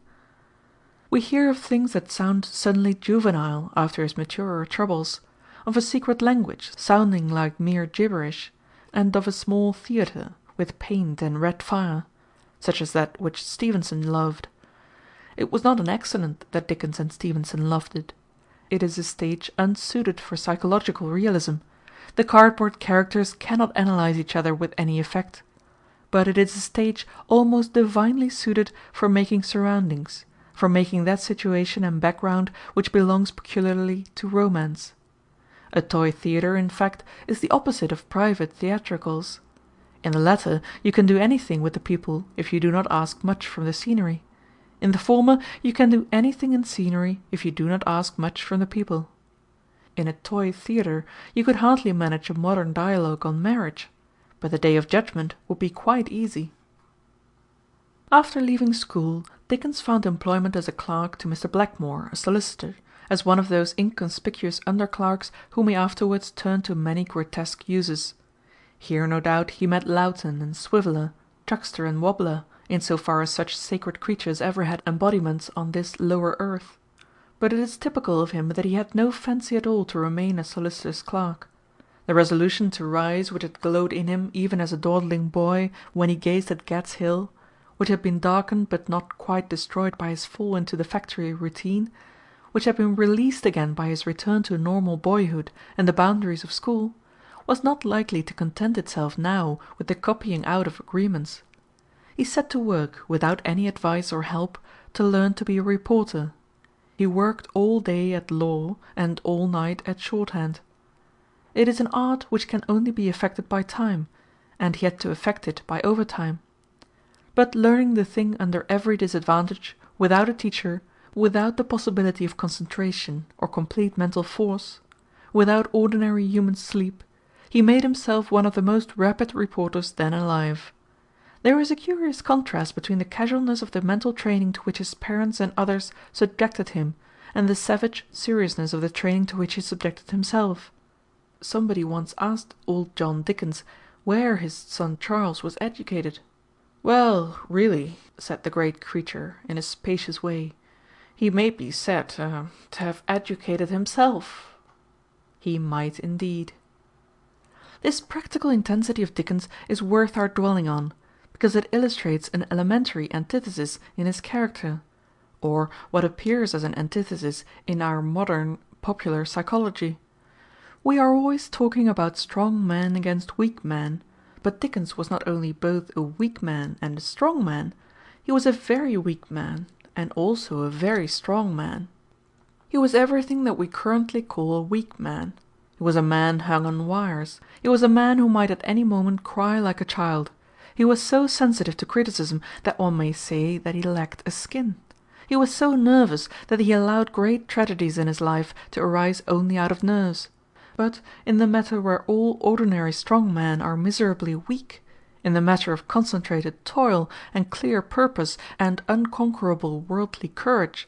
We hear of things that sound suddenly juvenile after his maturer troubles, of a secret language sounding like mere gibberish, and of a small theatre with paint and red fire, such as that which Stevenson loved. It was not an accident that Dickens and Stevenson loved it. It is a stage unsuited for psychological realism. The cardboard characters cannot analyze each other with any effect. But it is a stage almost divinely suited for making surroundings, for making that situation and background which belongs peculiarly to romance. A toy theatre, in fact, is the opposite of private theatricals. In the latter you can do anything with the people if you do not ask much from the scenery. In the former you can do anything in scenery if you do not ask much from the people. In a toy theatre you could hardly manage a modern dialogue on marriage, but the Day of Judgment would be quite easy. After leaving school, Dickens found employment as a clerk to Mr. Blackmore, a solicitor, as one of those inconspicuous underclerks whom he afterwards turned to many grotesque uses. Here no doubt he met Loughton and Swiveller, Chuckster and Wobbler, in so far as such sacred creatures ever had embodiments on this lower earth. But it is typical of him that he had no fancy at all to remain a solicitor's clerk. The resolution to rise which had glowed in him even as a dawdling boy when he gazed at Gad's Hill, which had been darkened but not quite destroyed by his fall into the factory routine, which had been released again by his return to normal boyhood and the boundaries of school, was not likely to content itself now with the copying out of agreements. He set to work, without any advice or help, to learn to be a reporter. He worked all day at law and all night at shorthand. It is an art which can only be effected by time, and he had to effect it by overtime. But learning the thing under every disadvantage, without a teacher, without the possibility of concentration or complete mental force, without ordinary human sleep, he made himself one of the most rapid reporters then alive. There is a curious contrast between the casualness of the mental training to which his parents and others subjected him, and the savage seriousness of the training to which he subjected himself. Somebody once asked old John Dickens where his son Charles was educated. "Well, really," said the great creature, in a spacious way, "he may be said to have educated himself." He might indeed. This practical intensity of Dickens is worth our dwelling on, because it illustrates an elementary antithesis in his character, or what appears as an antithesis in our modern popular psychology. We are always talking about strong men against weak men, but Dickens was not only both a weak man and a strong man, he was a very weak man, and also a very strong man. He was everything that we currently call a weak man. He was a man hung on wires. He was a man who might at any moment cry like a child. He was so sensitive to criticism that one may say that he lacked a skin. He was so nervous that he allowed great tragedies in his life to arise only out of nerves. But in the matter where all ordinary strong men are miserably weak, in the matter of concentrated toil and clear purpose and unconquerable worldly courage,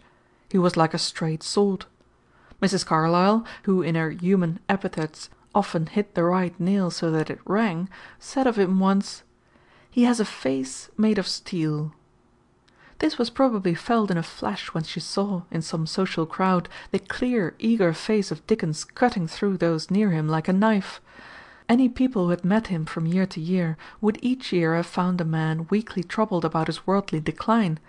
he was like a straight sword. Mrs. Carlyle, who in her human epithets often hit the right nail so that it rang, said of him once, "He has a face made of steel." This was probably felt in a flash when she saw, in some social crowd, the clear, eager face of Dickens cutting through those near him like a knife. Any people who had met him from year to year would each year have found a man weakly troubled about his worldly decline,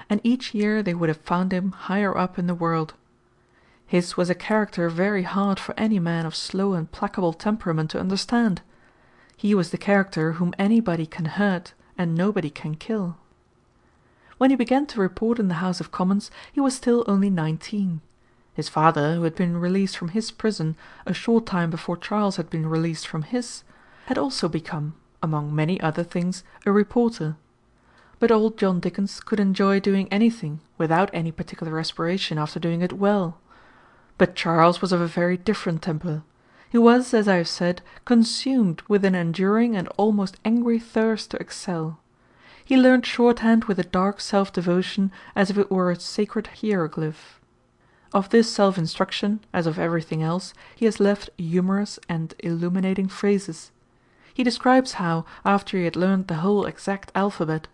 and each year they would have found him higher up in the world. His was a character very hard for any man of slow and placable temperament to understand. He was the character whom anybody can hurt and nobody can kill. When he began to report in the House of Commons he was still only 19. His father, who had been released from his prison a short time before Charles had been released from his, had also become, among many other things, a reporter. But old John Dickens could enjoy doing anything without any particular aspiration after doing it well. But Charles was of a very different temper. He was, as I have said, consumed with an enduring and almost angry thirst to excel. He learned shorthand with a dark self-devotion as if it were a sacred hieroglyph. Of this self-instruction, as of everything else, he has left humorous and illuminating phrases. He describes how, after he had learned the whole exact alphabet,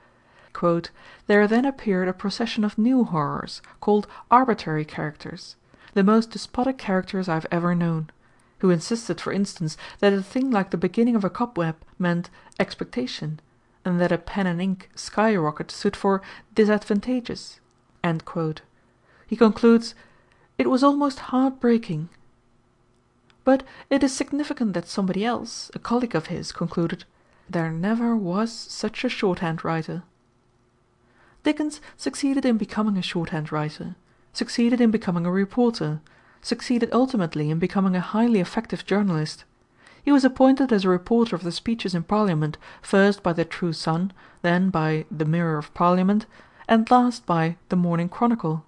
"there then appeared a procession of new horrors, called arbitrary characters, the most despotic characters I have ever known, who insisted, for instance, that a thing like the beginning of a cobweb meant expectation, and that a pen and ink skyrocket stood for disadvantageous." He concludes, "It was almost heart-breaking." But it is significant that somebody else, a colleague of his, concluded, "There never was such a shorthand writer." Dickens succeeded in becoming a shorthand writer, succeeded in becoming a reporter, succeeded ultimately in becoming a highly effective journalist. He was appointed as a reporter of the speeches in Parliament, first by the True Sun, then by the Mirror of Parliament, and last by the Morning Chronicle.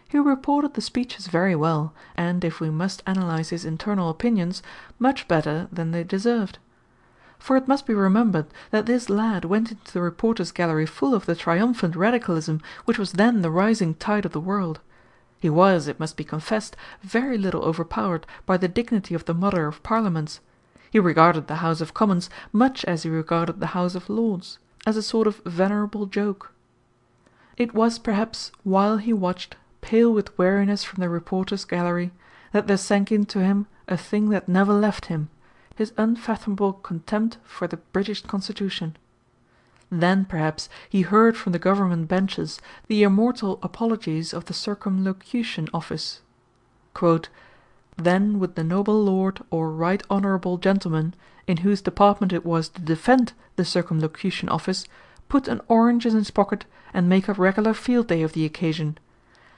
He reported the speeches very well, and, if we must analyse his internal opinions, much better than they deserved. For it must be remembered that this lad went into the reporters' gallery full of the triumphant radicalism which was then the rising tide of the world. He was, it must be confessed, very little overpowered by the dignity of the Mother of Parliaments. He regarded the House of Commons much as he regarded the House of Lords, as a sort of venerable joke. It was perhaps while he watched, pale with weariness from the reporters' gallery, that there sank into him a thing that never left him, his unfathomable contempt for the British Constitution. Then perhaps he heard from the government benches the immortal apologies of the Circumlocution Office. "Then would the noble lord or right honourable gentleman, in whose department it was to defend the Circumlocution Office, put an orange in his pocket and make a regular field day of the occasion.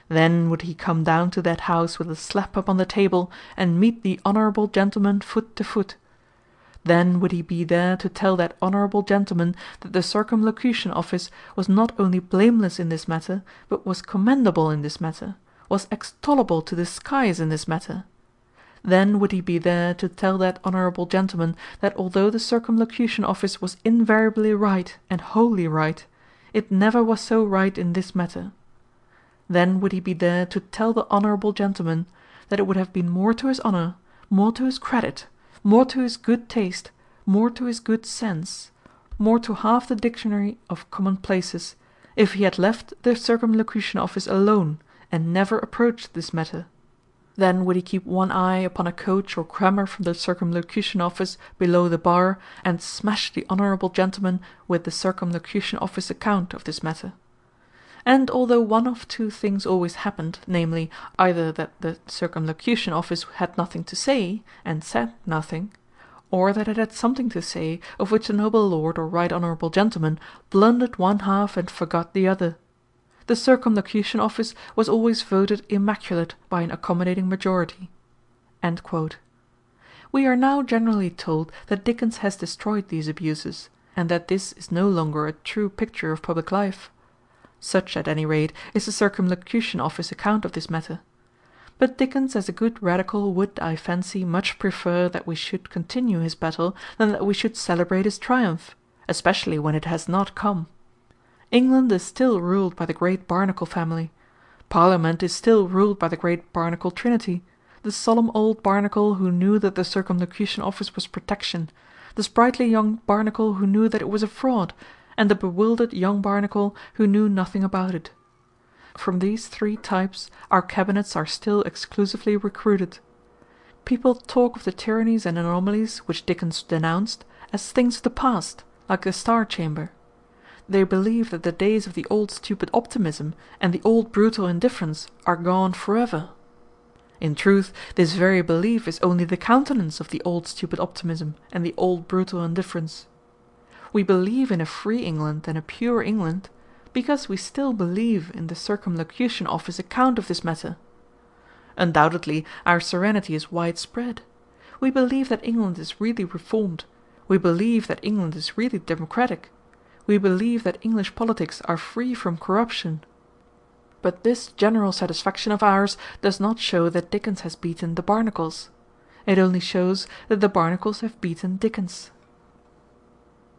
Then would he come down to that house with a slap upon the table and meet the honourable gentleman foot to foot. Then would he be there to tell that honourable gentleman that the Circumlocution Office was not only blameless in this matter, but was commendable in this matter, was extollable to the skies in this matter. Then would he be there to tell that honourable gentleman that although the Circumlocution Office was invariably right and wholly right, it never was so right in this matter. Then would he be there to tell the honourable gentleman that it would have been more to his honour, more to his credit, more to his good taste, more to his good sense, more to half the dictionary of commonplaces, if he had left the Circumlocution Office alone and never approached this matter. Then would he keep one eye upon a coach or crammer from the Circumlocution Office below the bar, and smash the honourable gentleman with the Circumlocution Office account of this matter. And although one of two things always happened, namely, either that the Circumlocution Office had nothing to say, and said nothing, or that it had something to say, of which the noble lord or right honourable gentleman blundered one half and forgot the other. The Circumlocution Office was always voted immaculate by an accommodating majority." We are now generally told that Dickens has destroyed these abuses, and that this is no longer a true picture of public life. Such, at any rate, is the Circumlocution Office account of this matter. But Dickens as a good radical would, I fancy, much prefer that we should continue his battle than that we should celebrate his triumph, especially when it has not come. England is still ruled by the great Barnacle family. Parliament is still ruled by the great Barnacle Trinity. the solemn old barnacle who knew that the Circumlocution Office was protection, the sprightly young barnacle who knew that it was a fraud, and the bewildered young barnacle who knew nothing about it. From these three types our cabinets are still exclusively recruited. People talk of the tyrannies and anomalies which Dickens denounced as things of the past, like the Star Chamber. They believe that the days of the old stupid optimism and the old brutal indifference are gone forever. In truth, this very belief is only the countenance of the old stupid optimism and the old brutal indifference. We believe in a free England and a pure England, because we still believe in the Circumlocution Office account of this matter. Undoubtedly our serenity is widespread. We believe that England is really reformed. We believe that England is really democratic. We believe that English politics are free from corruption. But this general satisfaction of ours does not show that Dickens has beaten the barnacles. It only shows that the barnacles have beaten Dickens.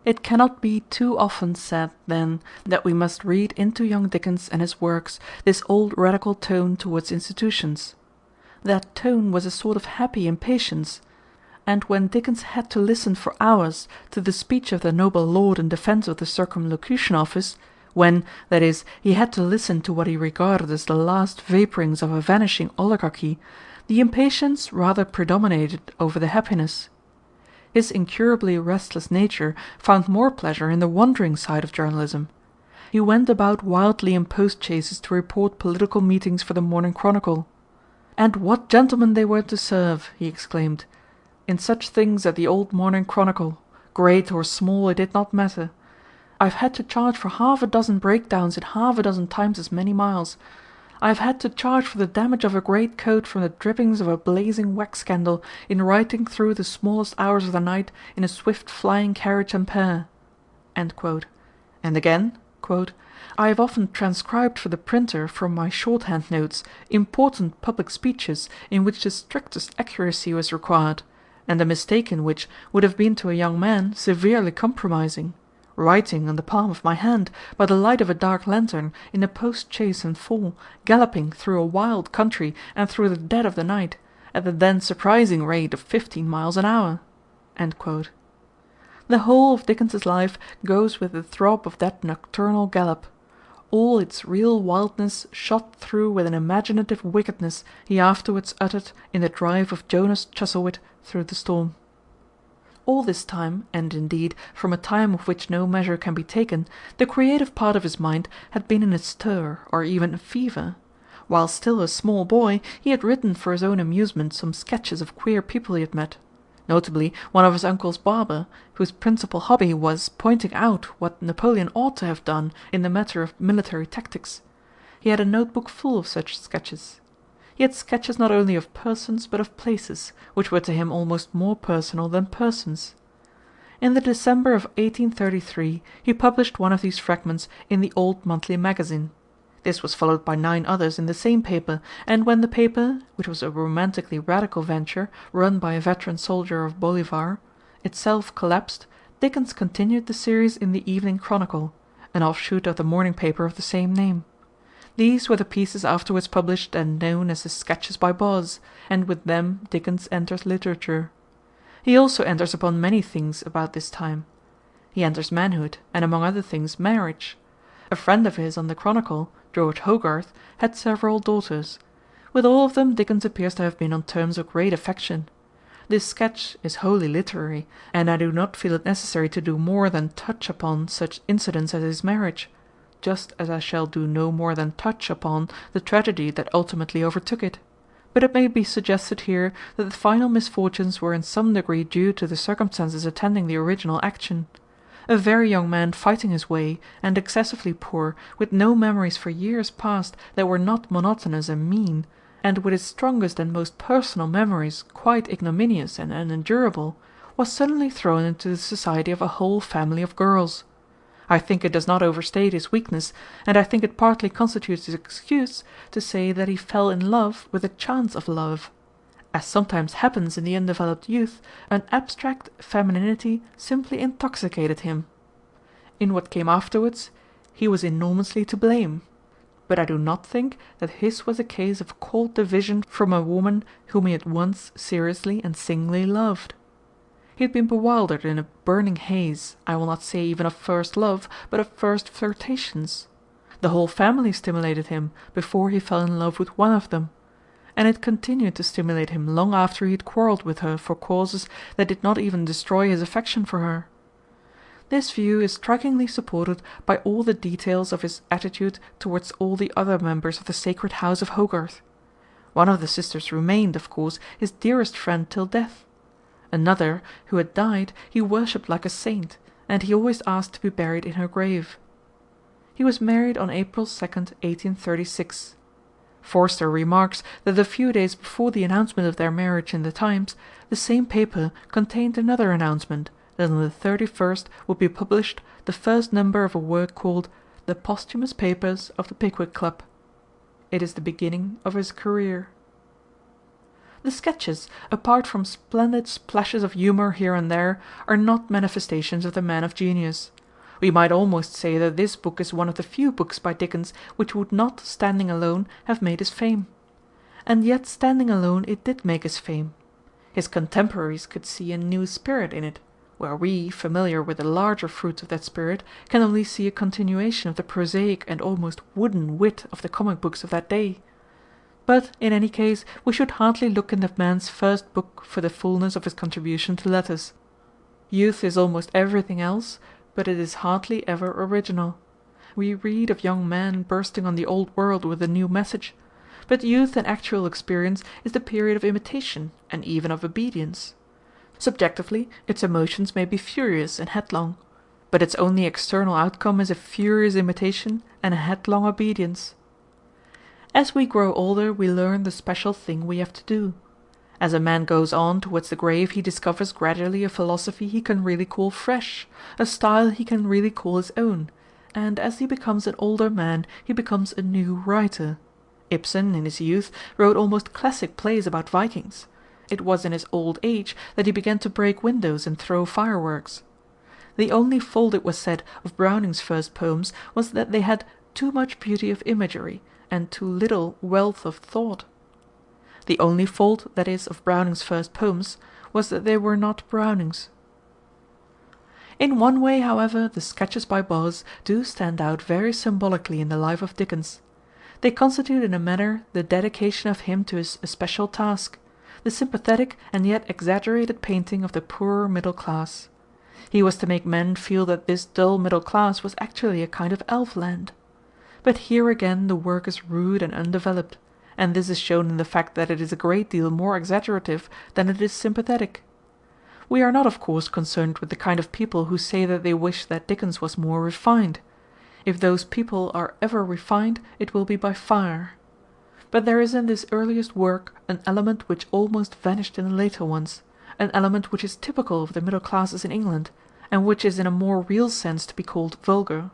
It cannot be too often said, then, that we must read into young Dickens and his works this old radical tone towards institutions. That tone was a sort of happy impatience, and when Dickens had to listen for hours to the speech of the noble lord in defence of the Circumlocution Office, when, that is, he had to listen to what he regarded as the last vapourings of a vanishing oligarchy, the impatience rather predominated over the happiness. His incurably restless nature found more pleasure in the wandering side of journalism. He went about wildly in post-chaises to report political meetings for the Morning Chronicle. And what gentlemen they were to serve, he exclaimed, in such things at the old Morning Chronicle, great or small it did not matter. I've had to charge for 6 breakdowns in 6 times as many miles. I've had to charge for the damage of a great coat from the drippings of a blazing wax candle in riding through the smallest hours of the night in a swift flying carriage and pair." And again, "I have often transcribed for the printer from my shorthand notes important public speeches in which the strictest accuracy was required, and a mistake in which would have been to a young man severely compromising. Writing on the palm of my hand, by the light of a dark lantern, in a post-chaise and four, galloping through a wild country and through the dead of the night, at the then surprising rate of 15 miles an hour." The whole of Dickens's life goes with the throb of that nocturnal gallop. All its real wildness shot through with an imaginative wickedness he afterwards uttered in the drive of Jonas Chuzzlewit through the storm. All this time, and indeed from a time of which no measure can be taken, the creative part of his mind had been in a stir, or even a fever. While still a small boy, he had written for his own amusement some sketches of queer people he had met, notably one of his uncle's barber, whose principal hobby was pointing out what Napoleon ought to have done in the matter of military tactics. He had a notebook full of such sketches. He had sketches not only of persons but of places, which were to him almost more personal than persons. In the December of 1833 he published one of these fragments in the Old Monthly Magazine. This was followed by 9 others in the same paper, and when the paper, which was a romantically radical venture, run by a veteran soldier of Bolivar, itself collapsed, Dickens continued the series in the Evening Chronicle, an offshoot of the morning paper of the same name. These were the pieces afterwards published and known as the Sketches by Boz, and with them Dickens enters literature. He also enters upon many things about this time. He enters manhood, and among other things marriage. A friend of his on the Chronicle, George Hogarth, had several daughters. With all of them Dickens appears to have been on terms of great affection. This sketch is wholly literary, and I do not feel it necessary to do more than touch upon such incidents as his marriage, just as I shall do no more than touch upon the tragedy that ultimately overtook it. But it may be suggested here that the final misfortunes were in some degree due to the circumstances attending the original action. A very young man fighting his way, and excessively poor, with no memories for years past that were not monotonous and mean, and with his strongest and most personal memories quite ignominious and unendurable, was suddenly thrown into the society of a whole family of girls. I think it does not overstate his weakness, and I think it partly constitutes his excuse, to say that he fell in love with a chance of love. As sometimes happens in the undeveloped youth, an abstract femininity simply intoxicated him. In what came afterwards, he was enormously to blame. but I do not think that his was a case of cold division from a woman whom he had once seriously and singly loved. He had been bewildered in a burning haze, I will not say even of first love, but of first flirtations. The whole family stimulated him before he fell in love with one of them, and it continued to stimulate him long after he had quarrelled with her for causes that did not even destroy his affection for her. This view is strikingly supported by all the details of his attitude towards all the other members of the sacred house of Hogarth. One of the sisters remained, of course, his dearest friend till death. Another, who had died, he worshipped like a saint, and he always asked to be buried in her grave. He was married on April 2nd, 1836. Forster remarks that a few days before the announcement of their marriage in the Times, the same paper contained another announcement, that on the 31st would be published the first number of a work called The Posthumous Papers of the Pickwick Club. It is the beginning of his career. The sketches, apart from splendid splashes of humour here and there, are not manifestations of the man of genius. We might almost say that this book is one of the few books by Dickens which would not, standing alone, have made his fame. And yet standing alone it did make his fame. His contemporaries could see a new spirit in it, where we, familiar with the larger fruits of that spirit, can only see a continuation of the prosaic and almost wooden wit of the comic books of that day. But, in any case, we should hardly look in that man's first book for the fullness of his contribution to letters. Youth is almost everything else, but it is hardly ever original. We read of young men bursting on the old world with a new message, but youth and actual experience is the period of imitation, and even of obedience. Subjectively, its emotions may be furious and headlong, but its only external outcome is a furious imitation and a headlong obedience. As we grow older we learn the special thing we have to do. As a man goes on towards the grave he discovers gradually a philosophy he can really call fresh, a style he can really call his own, and as he becomes an older man he becomes a new writer. Ibsen, in his youth, wrote almost classic plays about Vikings. It was in his old age that he began to break windows and throw fireworks. The only fault, it was said, of Browning's first poems was that they had too much beauty of imagery, and too little wealth of thought. The only fault, that is, of Browning's first poems, was that they were not Browning's. In one way, however, the sketches by Boz do stand out very symbolically in the life of Dickens. They constitute in a manner the dedication of him to his especial task, the sympathetic and yet exaggerated painting of the poorer middle class. He was to make men feel that this dull middle class was actually a kind of elf-land. But here again the work is rude and undeveloped, and this is shown in the fact that it is a great deal more exaggerative than it is sympathetic. We are not of course concerned with the kind of people who say that they wish that Dickens was more refined. If those people are ever refined, it will be by fire. But there is in this earliest work an element which almost vanished in the later ones, an element which is typical of the middle classes in England, and which is in a more real sense to be called vulgar.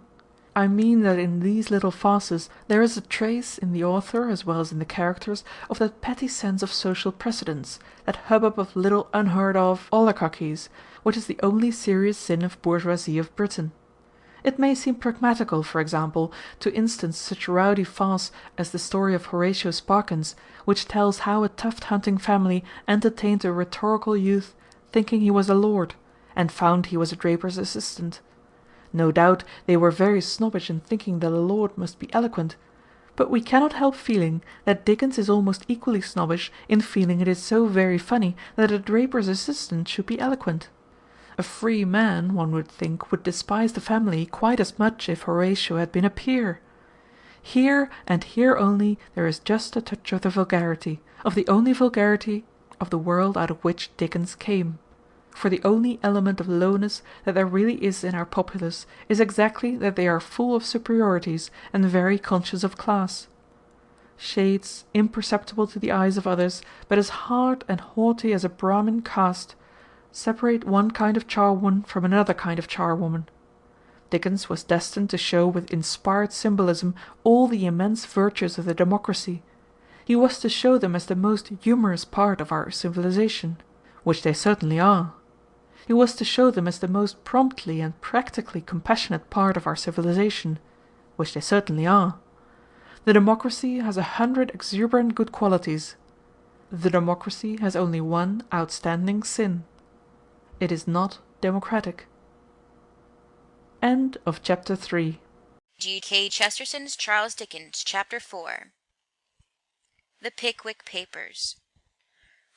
I mean that in these little farces there is a trace, in the author as well as in the characters, of that petty sense of social precedence, that hubbub of little unheard-of oligarchies, which is the only serious sin of bourgeoisie of Britain. It may seem pragmatical, for example, to instance such rowdy farce as the story of Horatio Sparkins, which tells how a tuft-hunting family entertained a rhetorical youth, thinking he was a lord, and found he was a draper's assistant. No doubt they were very snobbish in thinking that a lord must be eloquent, but we cannot help feeling that Dickens is almost equally snobbish in feeling it is so very funny that a draper's assistant should be eloquent. A free man, one would think, would despise the family quite as much if Horatio had been a peer. Here, and here only, there is just a touch of the vulgarity, of the only vulgarity of the world out of which Dickens came. For the only element of lowness that there really is in our populace is exactly that they are full of superiorities and very conscious of class. Shades, imperceptible to the eyes of others, but as hard and haughty as a Brahmin caste, separate one kind of charwoman from another kind of charwoman. Dickens was destined to show with inspired symbolism all the immense virtues of the democracy. He was to show them as the most humorous part of our civilization, which they certainly are. He was to show them as the most promptly and practically compassionate part of our civilization, which they certainly are. The democracy has 100 exuberant good qualities. The democracy has only one outstanding sin. It is not democratic. End of chapter 3. G.K. Chesterton's Charles Dickens, Chapter 4. The Pickwick Papers.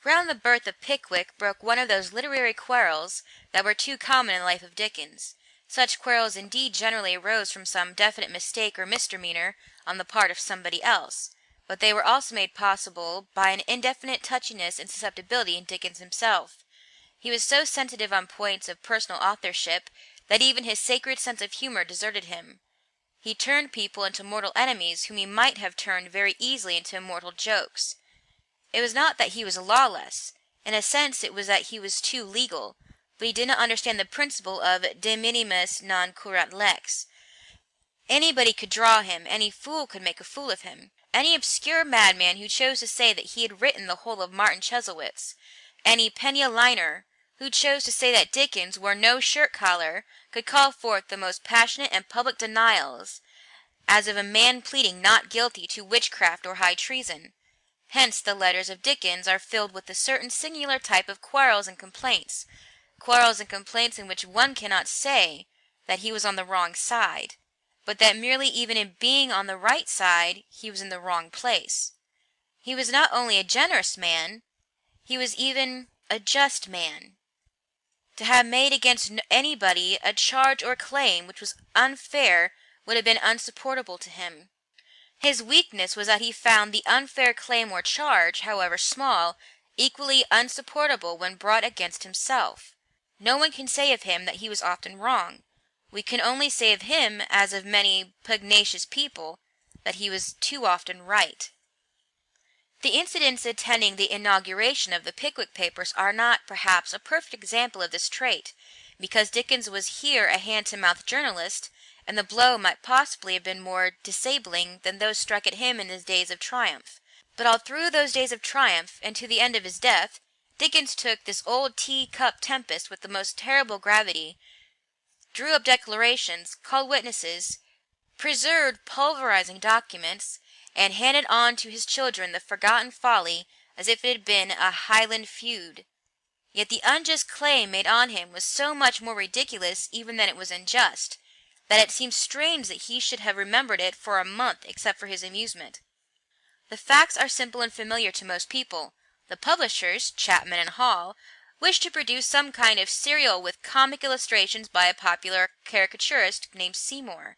Round the birth of Pickwick broke one of those literary quarrels that were too common in the life of Dickens. Such quarrels indeed generally arose from some definite mistake or misdemeanor on the part of somebody else, but they were also made possible by an indefinite touchiness and susceptibility in Dickens himself. He was so sensitive on points of personal authorship that even his sacred sense of humor deserted him. He turned people into mortal enemies whom he might have turned very easily into immortal jokes. It was not that he was lawless. In a sense it was that he was too legal, but he did not understand the principle of de minimis non curat lex. Anybody could draw him, any fool could make a fool of him. Any obscure madman who chose to say that he had written the whole of Martin Chuzzlewit's, any penny a liner who chose to say that Dickens wore no shirt collar, could call forth the most passionate and public denials, as of a man pleading not guilty to witchcraft or high treason. Hence the letters of Dickens are filled with a certain singular type of quarrels and complaints in which one cannot say that he was on the wrong side, but that merely even in being on the right side he was in the wrong place. He was not only a generous man, he was even a just man. To have made against anybody a charge or claim which was unfair would have been unsupportable to him. His weakness was that he found the unfair claim or charge, however small, equally unsupportable when brought against himself. No one can say of him that he was often wrong. We can only say of him, as of many pugnacious people, that he was too often right. The incidents attending the inauguration of the Pickwick Papers are not, perhaps, a perfect example of this trait, because Dickens was here a hand-to-mouth journalist, and the blow might possibly have been more disabling than those struck at him in his days of triumph. But all through those days of triumph, and to the end of his death, Dickens took this old tea-cup tempest with the most terrible gravity, drew up declarations, called witnesses, preserved pulverizing documents, and handed on to his children the forgotten folly as if it had been a Highland feud. Yet the unjust claim made on him was so much more ridiculous even than it was unjust, that it seems strange that he should have remembered it for a month except for his amusement. The facts are simple and familiar to most people. The publishers, Chapman and Hall, wished to produce some kind of serial with comic illustrations by a popular caricaturist named Seymour.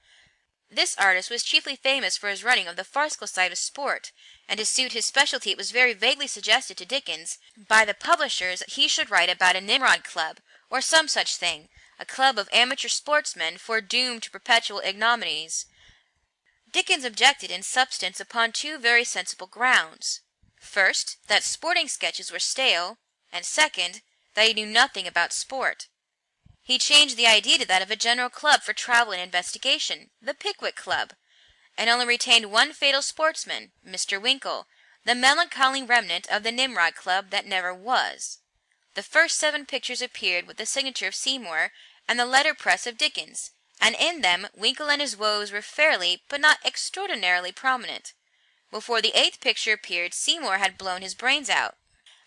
This artist was chiefly famous for his running of the farcical side of sport, and to suit his specialty it was very vaguely suggested to Dickens by the publishers that he should write about a Nimrod Club, or some such thing, a club of amateur sportsmen foredoomed to perpetual ignominies. Dickens objected in substance upon two very sensible grounds. First, that sporting sketches were stale, and second, that he knew nothing about sport. He changed the idea to that of a general club for travel and investigation, the Pickwick Club, and only retained one fatal sportsman, Mr. Winkle, the melancholy remnant of the Nimrod Club that never was. The first 7 pictures appeared with the signature of Seymour and the letterpress of Dickens, and in them Winkle and his woes were fairly, but not extraordinarily prominent. Before the 8th picture appeared, Seymour had blown his brains out.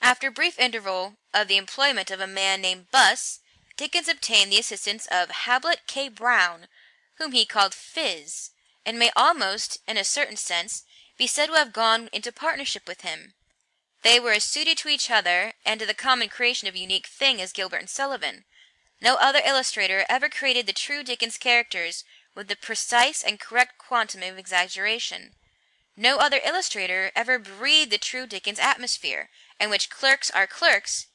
After a brief interval of the employment of a man named Buss, Dickens obtained the assistance of Hablot K. Brown, whom he called Phiz, and may almost, in a certain sense, be said to have gone into partnership with him. They were as suited to each other, and to the common creation of a unique thing as Gilbert and Sullivan. No other illustrator ever created the true Dickens characters with the precise and correct quantum of exaggeration. No other illustrator ever breathed the true Dickens atmosphere, in which clerks are clerks,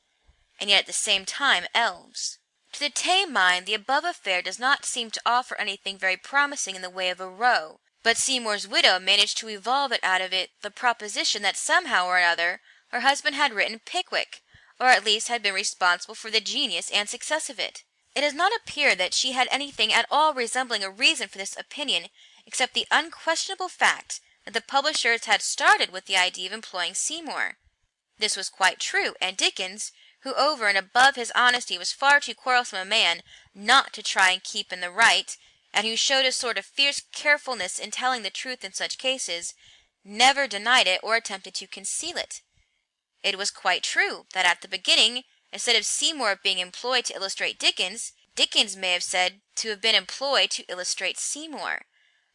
and yet at the same time elves. To the tame mind the above affair does not seem to offer anything very promising in the way of a row, but Seymour's widow managed to evolve it out of it the proposition that somehow or other her husband had written Pickwick, or at least had been responsible for the genius and success of it. It does not appear that she had anything at all resembling a reason for this opinion, except the unquestionable fact that the publishers had started with the idea of employing Seymour. This was quite true, and Dickens, who over and above his honesty was far too quarrelsome a man not to try and keep in the right, and who showed a sort of fierce carefulness in telling the truth in such cases, never denied it or attempted to conceal it. It was quite true that at the beginning, instead of Seymour being employed to illustrate Dickens, Dickens may have said to have been employed to illustrate Seymour,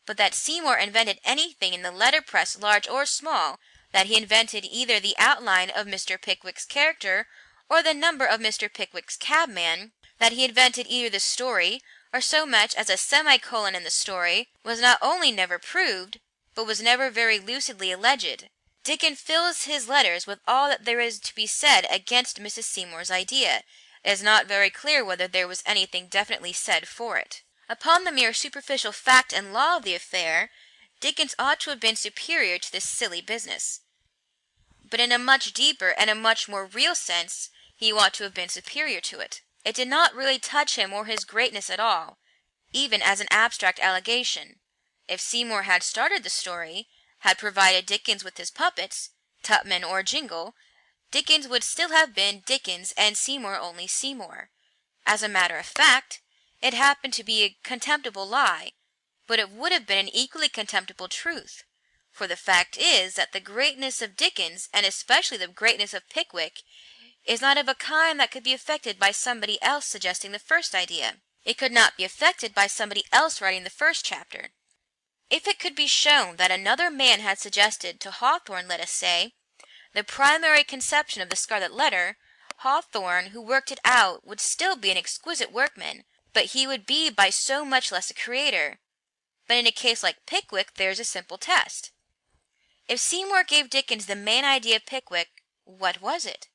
but that Seymour invented anything in the letterpress, large or small, that he invented either the outline of Mr. Pickwick's character or the number of Mr. Pickwick's cabman, that he invented either the story or so much as a semicolon in the story, was not only never proved, but was never very lucidly alleged. Dickens fills his letters with all that there is to be said against Mrs. Seymour's idea. It is not very clear whether there was anything definitely said for it. Upon the mere superficial fact and law of the affair, Dickens ought to have been superior to this silly business. But in a much deeper and a much more real sense, he ought to have been superior to it. It did not really touch him or his greatness at all, even as an abstract allegation. If Seymour had started the story, had provided Dickens with his puppets, Tupman or Jingle, Dickens would still have been Dickens and Seymour only Seymour. As a matter of fact, it happened to be a contemptible lie, but it would have been an equally contemptible truth. For the fact is that the greatness of Dickens, and especially the greatness of Pickwick, is not of a kind that could be affected by somebody else suggesting the first idea. It could not be affected by somebody else writing the first chapter. If it could be shown that another man had suggested to Hawthorne, let us say, the primary conception of the Scarlet Letter, Hawthorne, who worked it out, would still be an exquisite workman, but he would be by so much less a creator. But in a case like Pickwick, there is a simple test. If Seymour gave Dickens the main idea of Pickwick, what was it?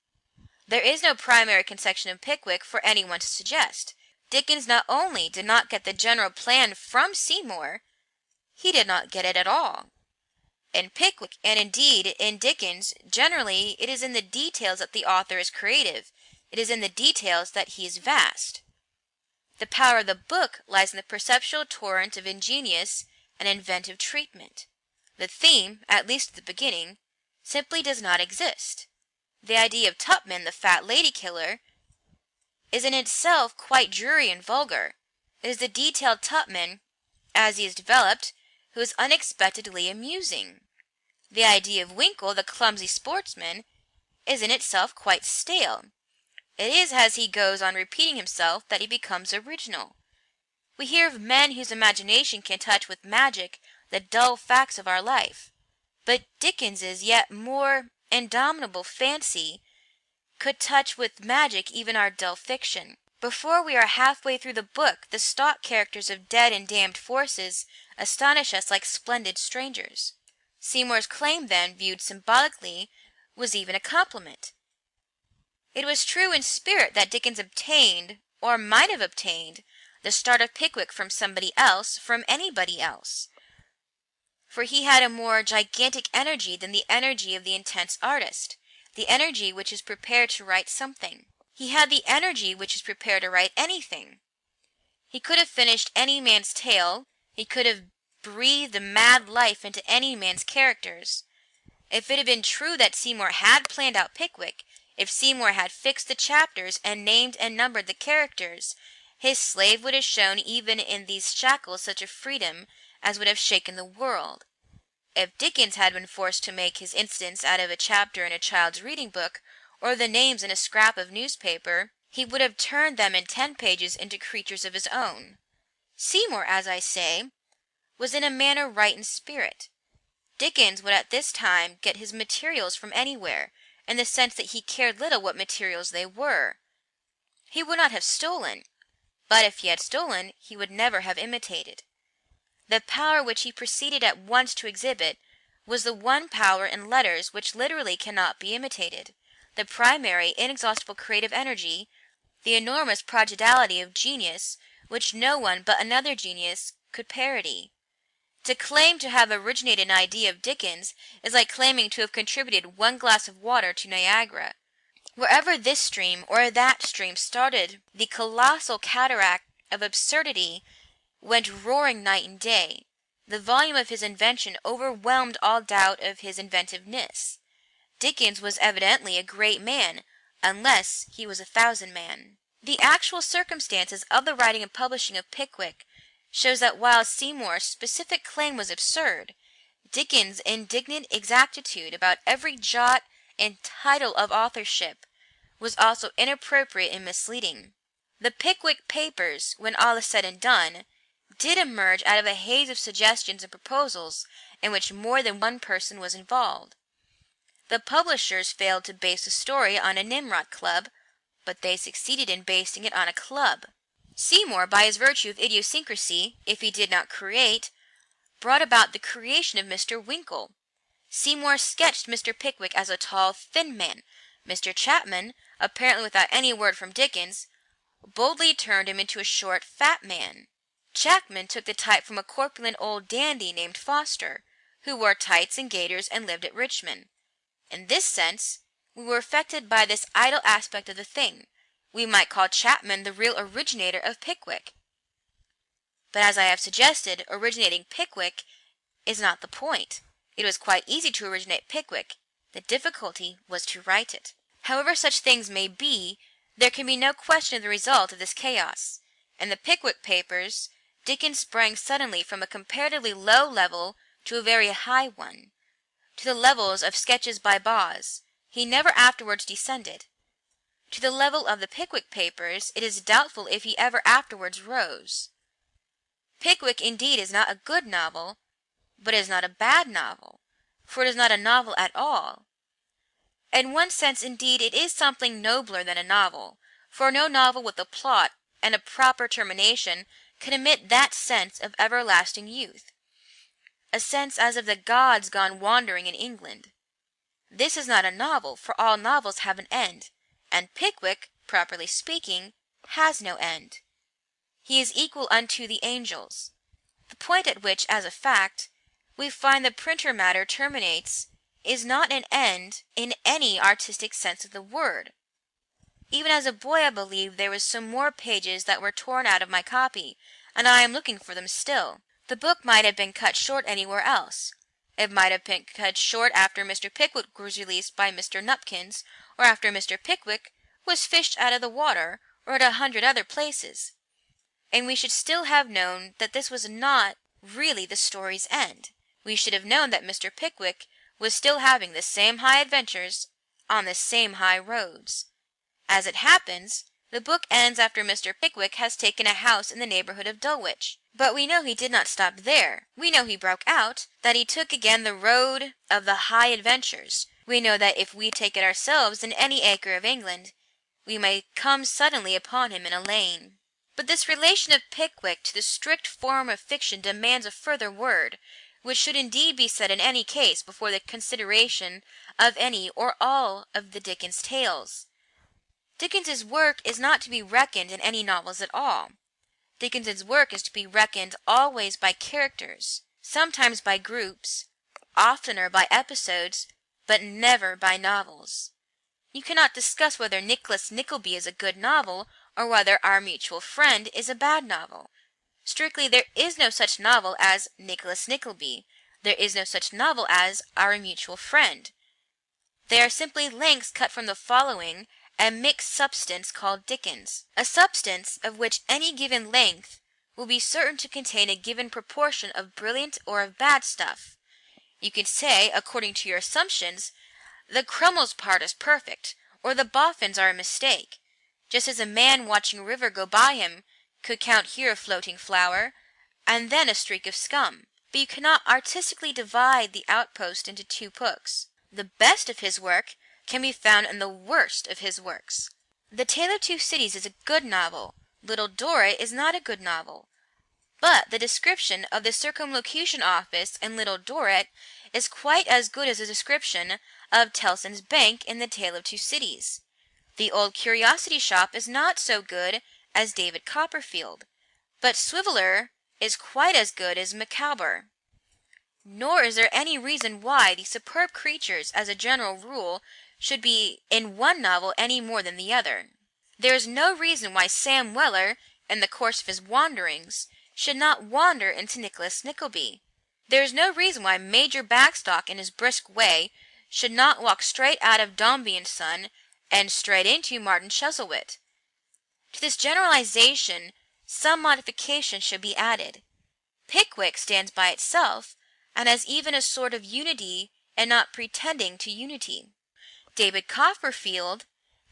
There is no primary conception of Pickwick for anyone to suggest. Dickens not only did not get the general plan from Seymour, he did not get it at all. In Pickwick, and indeed in Dickens, generally it is in the details that the author is creative. It is in the details that he is vast. The power of the book lies in the perceptual torrent of ingenious and inventive treatment. The theme, at least at the beginning, simply does not exist. The idea of Tupman, the fat lady killer, is in itself quite dreary and vulgar. It is the detailed Tupman, as he is developed, who is unexpectedly amusing. The idea of Winkle, the clumsy sportsman, is in itself quite stale. It is as he goes on repeating himself that he becomes original. We hear of men whose imagination can touch with magic the dull facts of our life, but Dickens's yet more indomitable fancy could touch with magic even our dull fiction. Before we are halfway through the book, the stock characters of dead and damned forces astonish us like splendid strangers. Seymour's claim, then, viewed symbolically, was even a compliment. It was true in spirit that Dickens obtained, or might have obtained, the start of Pickwick from somebody else, from anybody else. For he had a more gigantic energy than the energy of the intense artist, the energy which is prepared to write something. He had the energy which is prepared to write anything. He could have finished any man's tale. He could have breathed a mad life into any man's characters. If it had been true that Seymour had planned out Pickwick, if Seymour had fixed the chapters and named and numbered the characters, his slave would have shown even in these shackles such a freedom as would have shaken the world. If Dickens had been forced to make his incidents out of a chapter in a child's reading book, or the names in a scrap of newspaper, he would have turned them in 10 pages into creatures of his own. Seymour, as I say, was in a manner right in spirit. Dickens would at this time get his materials from anywhere, in the sense that he cared little what materials they were. He would not have stolen, but if he had stolen, he would never have imitated. The power which he proceeded at once to exhibit was the one power in letters which literally cannot be imitated, the primary inexhaustible creative energy, the enormous prodigality of genius which no one but another genius could parody. To claim to have originated an idea of Dickens is like claiming to have contributed 1 glass of water to Niagara. Wherever this stream or that stream started, the colossal cataract of absurdity went roaring night and day. The volume of his invention overwhelmed all doubt of his inventiveness. Dickens was evidently a great man, unless he was a 1,000 man. The actual circumstances of the writing and publishing of Pickwick shows that while Seymour's specific claim was absurd, Dickens' indignant exactitude about every jot and tittle of authorship was also inappropriate and misleading. The Pickwick Papers, when all is said and done, did emerge out of a haze of suggestions and proposals in which more than one person was involved. The publishers failed to base the story on a Nimrod club, but they succeeded in basing it on a club. Seymour, by his virtue of idiosyncrasy, if he did not create, brought about the creation of Mr. Winkle. Seymour sketched Mr. Pickwick as a tall, thin man. Mr. Chapman, apparently without any word from Dickens, boldly turned him into a short, fat man. Chapman took the type from a corpulent old dandy named Foster, who wore tights and gaiters and lived at Richmond. In this sense, we were affected by this idle aspect of the thing. We might call Chapman the real originator of Pickwick. But as I have suggested, originating Pickwick is not the point. It was quite easy to originate Pickwick. The difficulty was to write it. However such things may be, there can be no question of the result of this chaos. In the Pickwick Papers, Dickens sprang suddenly from a comparatively low level to a very high one, to the levels of Sketches by Boz. He never afterwards descended. To the level of the Pickwick Papers it is doubtful if he ever afterwards rose. Pickwick indeed is not a good novel, but it is not a bad novel, for it is not a novel at all. In one sense, indeed, it is something nobler than a novel, for no novel with a plot and a proper termination can emit that sense of everlasting youth, a sense as of the gods gone wandering in England. This is not a novel, for all novels have an end, and Pickwick, properly speaking, has no end. He is equal unto the angels. The point at which, as a fact, we find the printer matter terminates is not an end in any artistic sense of the word. Even as a boy I believe there was some more pages that were torn out of my copy, and I am looking for them still. The book might have been cut short anywhere else. It might have been cut short after Mr. Pickwick was released by Mr. Nupkins, or after Mr. Pickwick was fished out of the water, or at 100 other places. And we should still have known that this was not really the story's end. We should have known that Mr. Pickwick was still having the same high adventures on the same high roads. As it happens, the book ends after Mr. Pickwick has taken a house in the neighborhood of Dulwich. But we know he did not stop there. We know he broke out, that he took again the road of the high adventures. We know that if we take it ourselves in any acre of England, we may come suddenly upon him in a lane. But this relation of Pickwick to the strict form of fiction demands a further word, which should indeed be said in any case before the consideration of any or all of the Dickens tales. Dickens's work is not to be reckoned in any novels at all. Dickens's work is to be reckoned always by characters, sometimes by groups, oftener by episodes, but never by novels. You cannot discuss whether Nicholas Nickleby is a good novel or whether Our Mutual Friend is a bad novel. Strictly, there is no such novel as Nicholas Nickleby. There is no such novel as Our Mutual Friend. They are simply lengths cut from the following and mixed substance called Dickens, a substance of which any given length will be certain to contain a given proportion of brilliant or of bad stuff. You can say, according to your assumptions, the Crummles part is perfect, or the Boffins are a mistake, just as a man watching a river go by him could count here a floating flower, and then a streak of scum. But you cannot artistically divide the Outpost into two books. The best of his work can be found in the worst of his works. The Tale of Two Cities is a good novel. Little Dorrit is not a good novel. But the description of the Circumlocution Office in Little Dorrit is quite as good as the description of Tellson's Bank in The Tale of Two Cities. The Old Curiosity Shop is not so good as David Copperfield, but Swiveller is quite as good as Micawber. Nor is there any reason why the superb creatures, as a general rule, should be in one novel any more than the other. There is no reason why Sam Weller, in the course of his wanderings, should not wander into Nicholas Nickleby. There is no reason why Major Bagstock, in his brisk way, should not walk straight out of Dombey and Son and straight into Martin Chuzzlewit. To this generalization some modification should be added. Pickwick stands by itself, and has even a sort of unity and not pretending to unity. David Copperfield,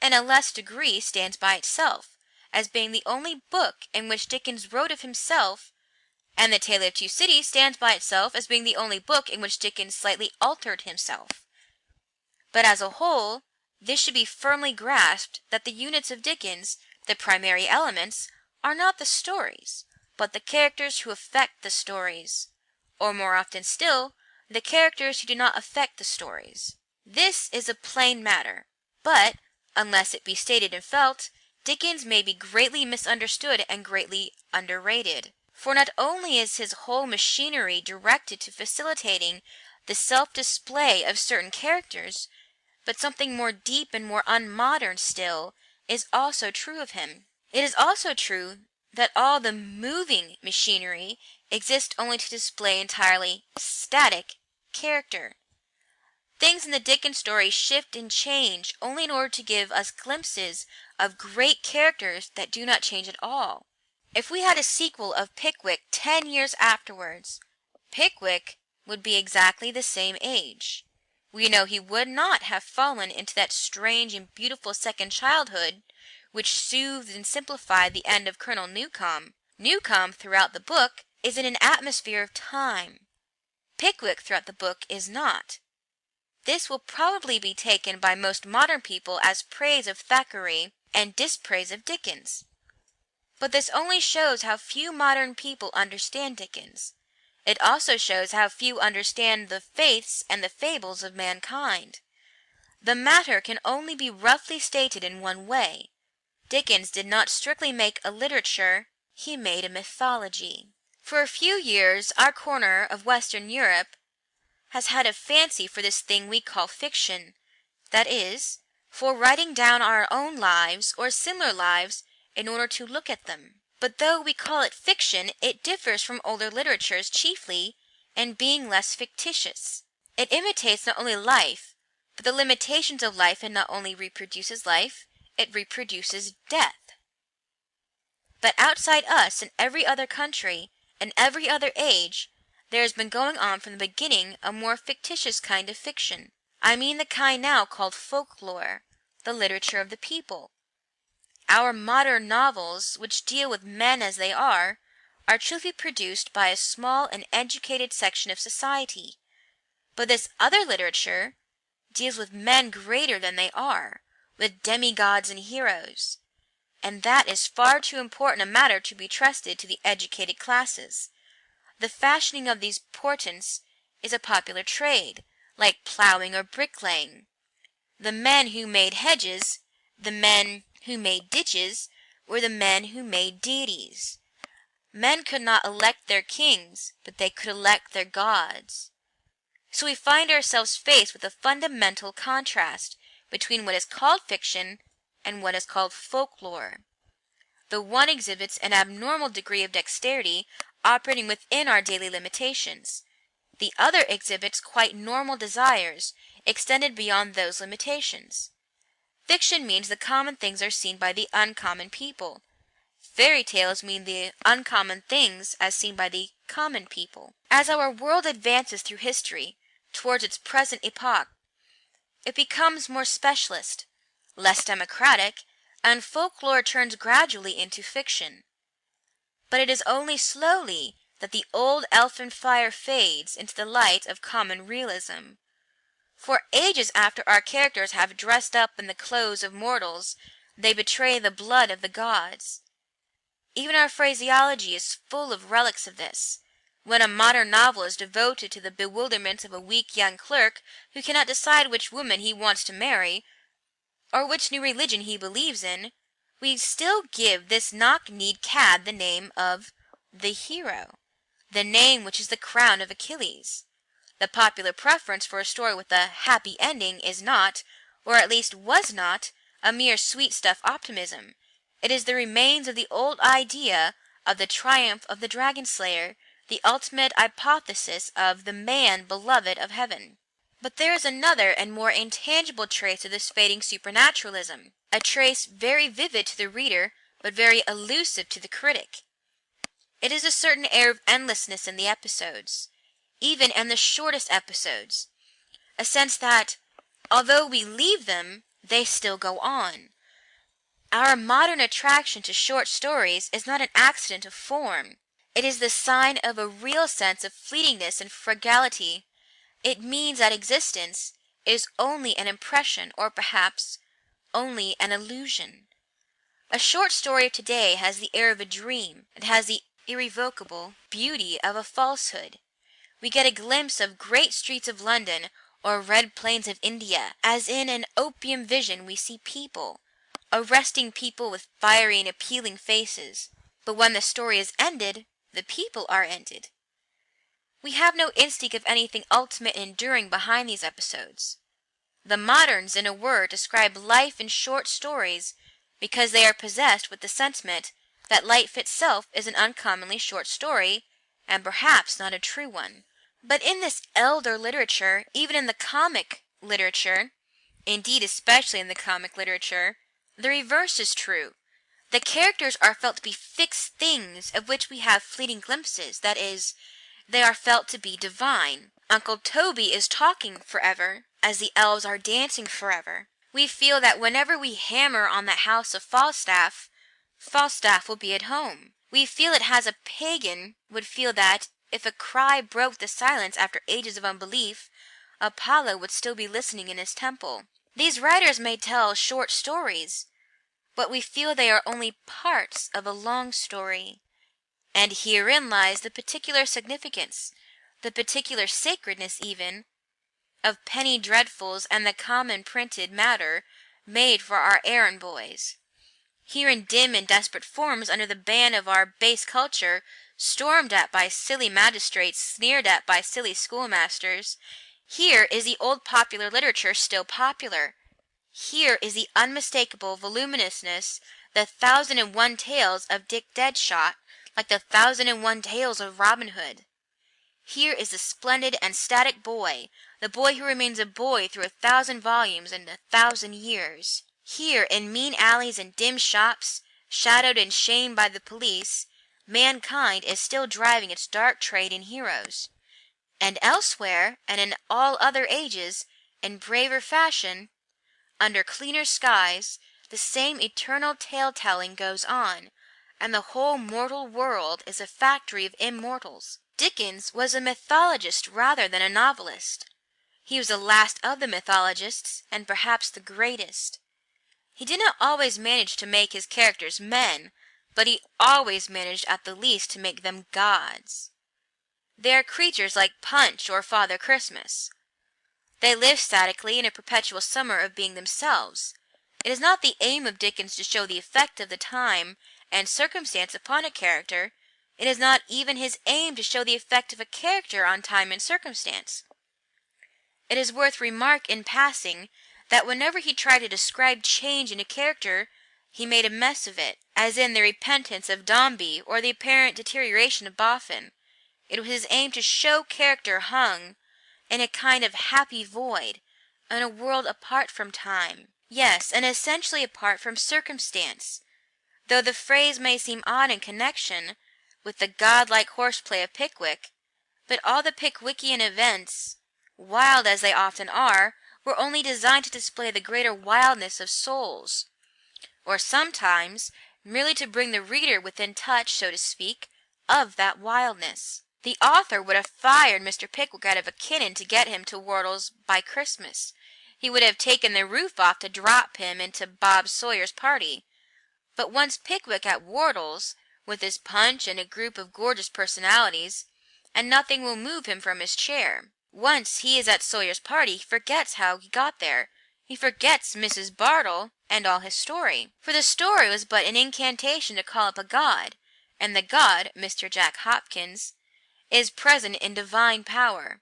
in a less degree, stands by itself, as being the only book in which Dickens wrote of himself, and The Tale of Two Cities stands by itself as being the only book in which Dickens slightly altered himself. But as a whole, this should be firmly grasped that the units of Dickens, the primary elements, are not the stories, but the characters who affect the stories, or more often still, the characters who do not affect the stories. This is a plain matter, but, unless it be stated and felt, Dickens may be greatly misunderstood and greatly underrated. For not only is his whole machinery directed to facilitating the self-display of certain characters, but something more deep and more unmodern still is also true of him. It is also true that all the moving machinery exists only to display entirely static character. Things in the Dickens story shift and change only in order to give us glimpses of great characters that do not change at all. If we had a sequel of Pickwick 10 years afterwards, Pickwick would be exactly the same age. We know he would not have fallen into that strange and beautiful second childhood which soothed and simplified the end of Colonel Newcome. Newcome, throughout the book, is in an atmosphere of time. Pickwick, throughout the book, is not. This will probably be taken by most modern people as praise of Thackeray and dispraise of Dickens. But this only shows how few modern people understand Dickens. It also shows how few understand the faiths and the fables of mankind. The matter can only be roughly stated in one way. Dickens did not strictly make a literature, he made a mythology. For a few years our corner of Western Europe has had a fancy for this thing we call fiction, that is, for writing down our own lives or similar lives in order to look at them. But though we call it fiction, it differs from older literatures chiefly in being less fictitious. It imitates not only life, but the limitations of life, and not only reproduces life, it reproduces death. But outside us, in every other country, in every other age, there has been going on from the beginning a more fictitious kind of fiction. I mean the kind now called folklore, the literature of the people. Our modern novels, which deal with men as they are chiefly produced by a small and educated section of society. But this other literature deals with men greater than they are, with demigods and heroes, and that is far too important a matter to be trusted to the educated classes. The fashioning of these portents is a popular trade, like ploughing or bricklaying. The men who made hedges, the men who made ditches, were the men who made deities. Men could not elect their kings, but they could elect their gods. So we find ourselves faced with a fundamental contrast between what is called fiction and what is called folklore. The one exhibits an abnormal degree of dexterity operating within our daily limitations. The other exhibits quite normal desires extended beyond those limitations. Fiction means the common things are seen by the uncommon people. Fairy tales mean the uncommon things as seen by the common people. As our world advances through history towards its present epoch, it becomes more specialist, less democratic, and folklore turns gradually into fiction. But it is only slowly that the old elfin fire fades into the light of common realism. For ages after our characters have dressed up in the clothes of mortals, they betray the blood of the gods. Even our phraseology is full of relics of this. When a modern novel is devoted to the bewilderments of a weak young clerk who cannot decide which woman he wants to marry, or which new religion he believes in, we still give this knock-kneed cad the name of the hero, the name which is the crown of Achilles. The popular preference for a story with a happy ending is not, or at least was not, a mere sweet-stuff optimism. It is the remains of the old idea of the triumph of the dragon-slayer, the ultimate hypothesis of the man beloved of heaven. But there is another and more intangible trace of this fading supernaturalism, a trace very vivid to the reader, but very elusive to the critic. It is a certain air of endlessness in the episodes, even in the shortest episodes, a sense that, although we leave them, they still go on. Our modern attraction to short stories is not an accident of form. It is the sign of a real sense of fleetingness and fragility. It means that existence is only an impression, or perhaps only an illusion. A short story of today has the air of a dream. It has the irrevocable beauty of a falsehood. We get a glimpse of great streets of London or red plains of India, as in an opium vision we see people, arresting people with fiery and appealing faces. But when the story is ended, the people are ended. We have no instinct of anything ultimate and enduring behind these episodes. The moderns, in a word, describe life in short stories because they are possessed with the sentiment that life itself is an uncommonly short story, and perhaps not a true one. But in this elder literature, even in the comic literature, indeed especially in the comic literature, the reverse is true. The characters are felt to be fixed things of which we have fleeting glimpses, that is, they are felt to be divine. Uncle Toby is talking forever, as the elves are dancing forever. We feel that whenever we hammer on the house of Falstaff, Falstaff will be at home. We feel it as a pagan would feel that, if a cry broke the silence after ages of unbelief, Apollo would still be listening in his temple. These writers may tell short stories, but we feel they are only parts of a long story. And herein lies the particular significance, the particular sacredness even, of penny dreadfuls and the common printed matter made for our errand boys. Here in dim and desperate forms under the ban of our base culture, stormed at by silly magistrates, sneered at by silly schoolmasters, here is the old popular literature still popular. Here is the unmistakable voluminousness, the 1,001 tales of Dick Deadshot, like the 1,001 tales of Robin Hood. Here is the splendid and static boy, the boy who remains a boy through 1,000 volumes and 1,000 years. Here, in mean alleys and dim shops, shadowed and shamed by the police, mankind is still driving its dark trade in heroes. And elsewhere, and in all other ages, in braver fashion, under cleaner skies, the same eternal tale-telling goes on, and the whole mortal world is a factory of immortals. Dickens was a mythologist rather than a novelist. He was the last of the mythologists, and perhaps the greatest. He did not always manage to make his characters men, but he always managed at the least to make them gods. They are creatures like Punch or Father Christmas. They live statically in a perpetual summer of being themselves. It is not the aim of Dickens to show the effect of the time and circumstance upon a character. It is not even his aim to show the effect of a character on time and circumstance. It is worth remark in passing that whenever he tried to describe change in a character, he made a mess of it, as in the repentance of Dombey or the apparent deterioration of Boffin. It was his aim to show character hung in a kind of happy void, in a world apart from time. Yes, and essentially apart from circumstance, though the phrase may seem odd in connection with the godlike horseplay of Pickwick, but all the Pickwickian events, wild as they often are, were only designed to display the greater wildness of souls, or sometimes merely to bring the reader within touch, so to speak, of that wildness. The author would have fired Mr. Pickwick out of a cannon to get him to Wardle's by Christmas. He would have taken the roof off to drop him into Bob Sawyer's party. But once Pickwick at Wardle's, with his punch and a group of gorgeous personalities, and nothing will move him from his chair. Once he is at Sawyer's party, he forgets how he got there. He forgets Mrs. Bartle and all his story. For the story was but an incantation to call up a god, and the god, Mr. Jack Hopkins, is present in divine power.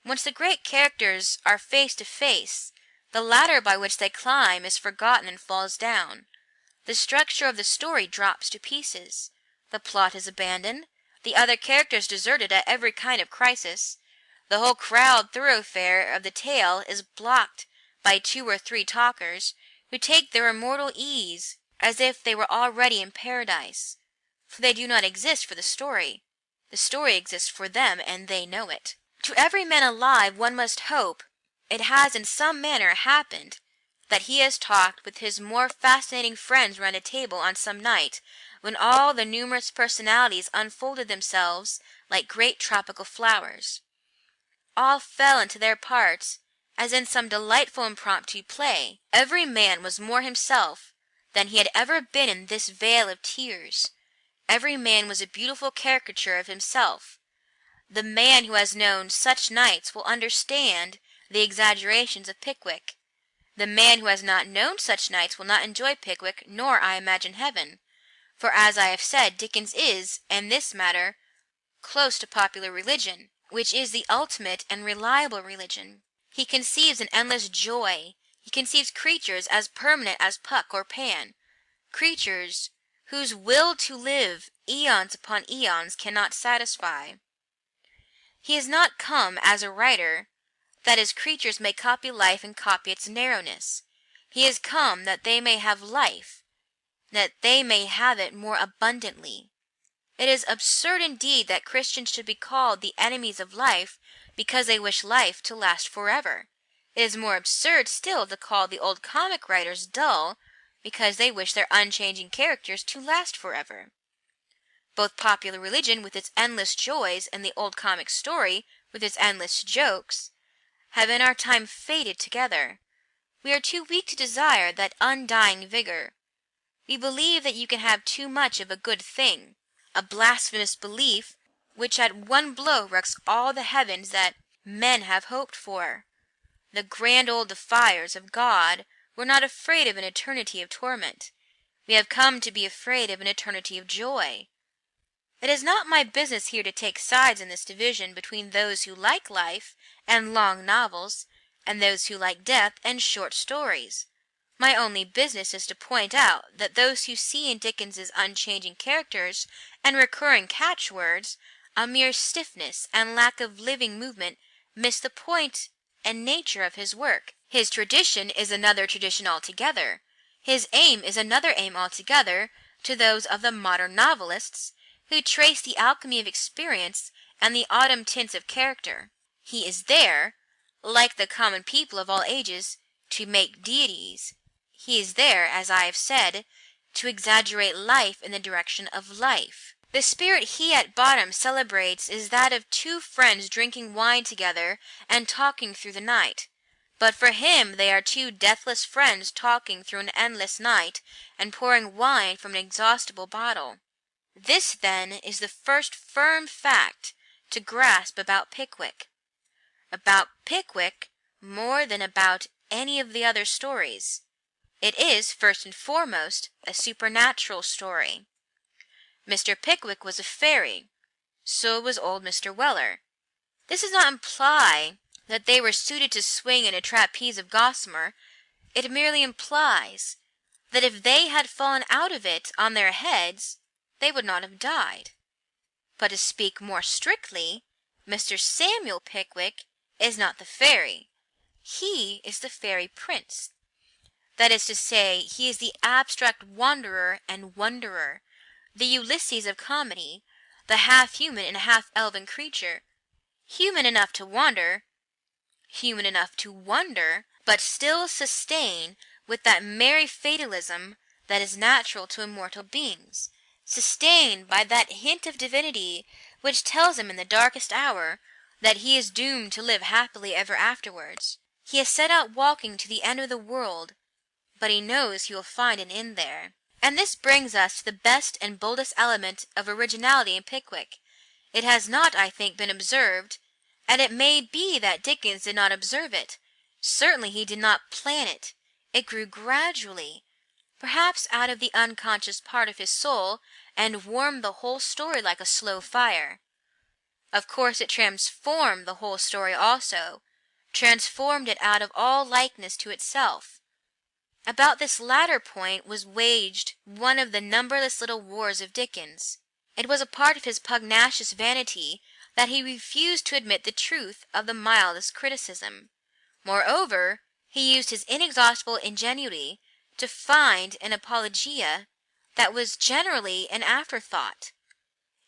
Once the great characters are face to face, the ladder by which they climb is forgotten and falls down. The structure of the story drops to pieces. The plot is abandoned, the other characters deserted at every kind of crisis. The whole crowd thoroughfare of the tale is blocked by 2 or 3 talkers, who take their immortal ease as if they were already in paradise. for they do not exist for the story. The story exists for them, and they know it. To every man alive one must hope it has in some manner happened that he has talked with his more fascinating friends round a table on some night when all the numerous personalities unfolded themselves like great tropical flowers. All fell into their parts as in some delightful impromptu play. Every man was more himself than he had ever been in this vale of tears. Every man was a beautiful caricature of himself. The man who has known such nights will understand the exaggerations of Pickwick. The man who has not known such nights will not enjoy Pickwick, nor, I imagine, heaven. For, as I have said, Dickens is, in this matter, close to popular religion, which is the ultimate and reliable religion. He conceives an endless joy. He conceives creatures as permanent as Puck or Pan, creatures whose will to live eons upon eons cannot satisfy. He has not come as a writer that his creatures may copy life and copy its narrowness. He has come that they may have life, that they may have it more abundantly. It is absurd indeed that Christians should be called the enemies of life because they wish life to last forever. It is more absurd still to call the old comic writers dull because they wish their unchanging characters to last forever. Both popular religion with its endless joys and the old comic story with its endless jokes have in our time faded together. We are too weak to desire that undying vigor. We believe that you can have too much of a good thing, a blasphemous belief which at one blow wrecks all the heavens that men have hoped for. The grand old defiers of God were not afraid of an eternity of torment. We have come to be afraid of an eternity of joy. It is not my business here to take sides in this division between those who like life and long novels and those who like death and short stories. My only business is to point out that those who see in Dickens's unchanging characters and recurring catchwords a mere stiffness and lack of living movement miss the point and nature of his work. His tradition is another tradition altogether. His aim is another aim altogether to those of the modern novelists who trace the alchemy of experience and the autumn tints of character. He is there, like the common people of all ages, to make deities. He is there, as I have said, to exaggerate life in the direction of life. The spirit he at bottom celebrates is that of two friends drinking wine together and talking through the night. But for him they are two deathless friends talking through an endless night and pouring wine from an inexhaustible bottle. This, then, is the first firm fact to grasp about Pickwick. About Pickwick more than about any of the other stories. It is, first and foremost, a supernatural story. Mr. Pickwick was a fairy. So was old Mr. Weller. This does not imply that they were suited to swing in a trapeze of gossamer. It merely implies that if they had fallen out of it on their heads, they would not have died. But to speak more strictly, Mr. Samuel Pickwick is not the fairy. He is the fairy prince. That is to say, he is the abstract wanderer and wonderer, the Ulysses of comedy, the half-human and half-elven creature, human enough to wander, human enough to wonder, but still sustained with that merry fatalism that is natural to immortal beings, sustained by that hint of divinity which tells him in the darkest hour that he is doomed to live happily ever afterwards. He has set out walking to the end of the world, but he knows he will find an end there. And this brings us to the best and boldest element of originality in Pickwick. It has not, I think, been observed, and it may be that Dickens did not observe it. Certainly he did not plan it. It grew gradually, perhaps out of the unconscious part of his soul, and warmed the whole story like a slow fire. Of course it transformed the whole story also, transformed it out of all likeness to itself. About this latter point was waged one of the numberless little wars of Dickens. It was a part of his pugnacious vanity that he refused to admit the truth of the mildest criticism. Moreover, he used his inexhaustible ingenuity to find an apologia that was generally an afterthought.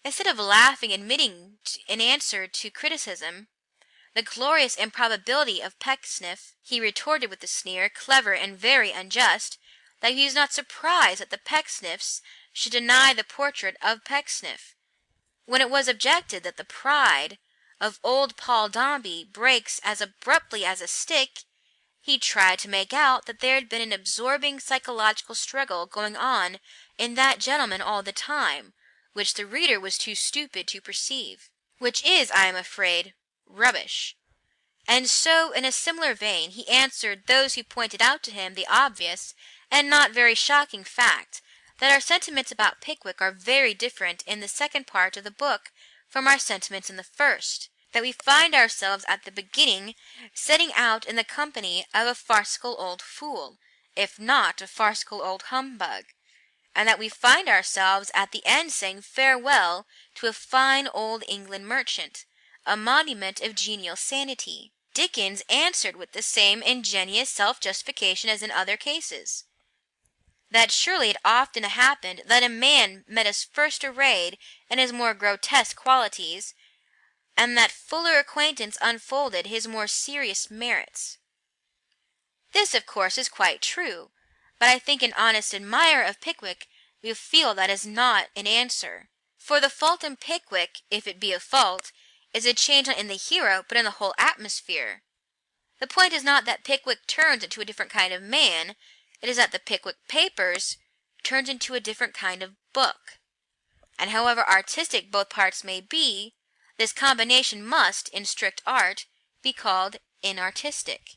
Instead of laughing admitting in answer to criticism the glorious improbability of Pecksniff, he retorted with a sneer, clever and very unjust, that he was not surprised that the Pecksniffs should deny the portrait of Pecksniff. When it was objected that the pride of old Paul Dombey breaks as abruptly as a stick, he tried to make out that there had been an absorbing psychological struggle going on in that gentleman all the time, which the reader was too stupid to perceive, which is, I am afraid, rubbish. And so, in a similar vein, he answered those who pointed out to him the obvious and not very shocking fact that our sentiments about Pickwick are very different in the second part of the book from our sentiments in the first, that we find ourselves at the beginning setting out in the company of a farcical old fool, if not a farcical old humbug, and that we find ourselves at the end saying farewell to a fine old England merchant, a monument of genial sanity. Dickens answered with the same ingenious self-justification as in other cases, that surely it often happened that a man met us first arrayed in his more grotesque qualities, and that fuller acquaintance unfolded his more serious merits. This, of course, is quite true, but I think an honest admirer of Pickwick will feel that is not an answer. For the fault in Pickwick, if it be a fault, is a change not in the hero, but in the whole atmosphere. The point is not that Pickwick turns into a different kind of man, it is that the Pickwick Papers turns into a different kind of book. And however artistic both parts may be, this combination must, in strict art, be called inartistic.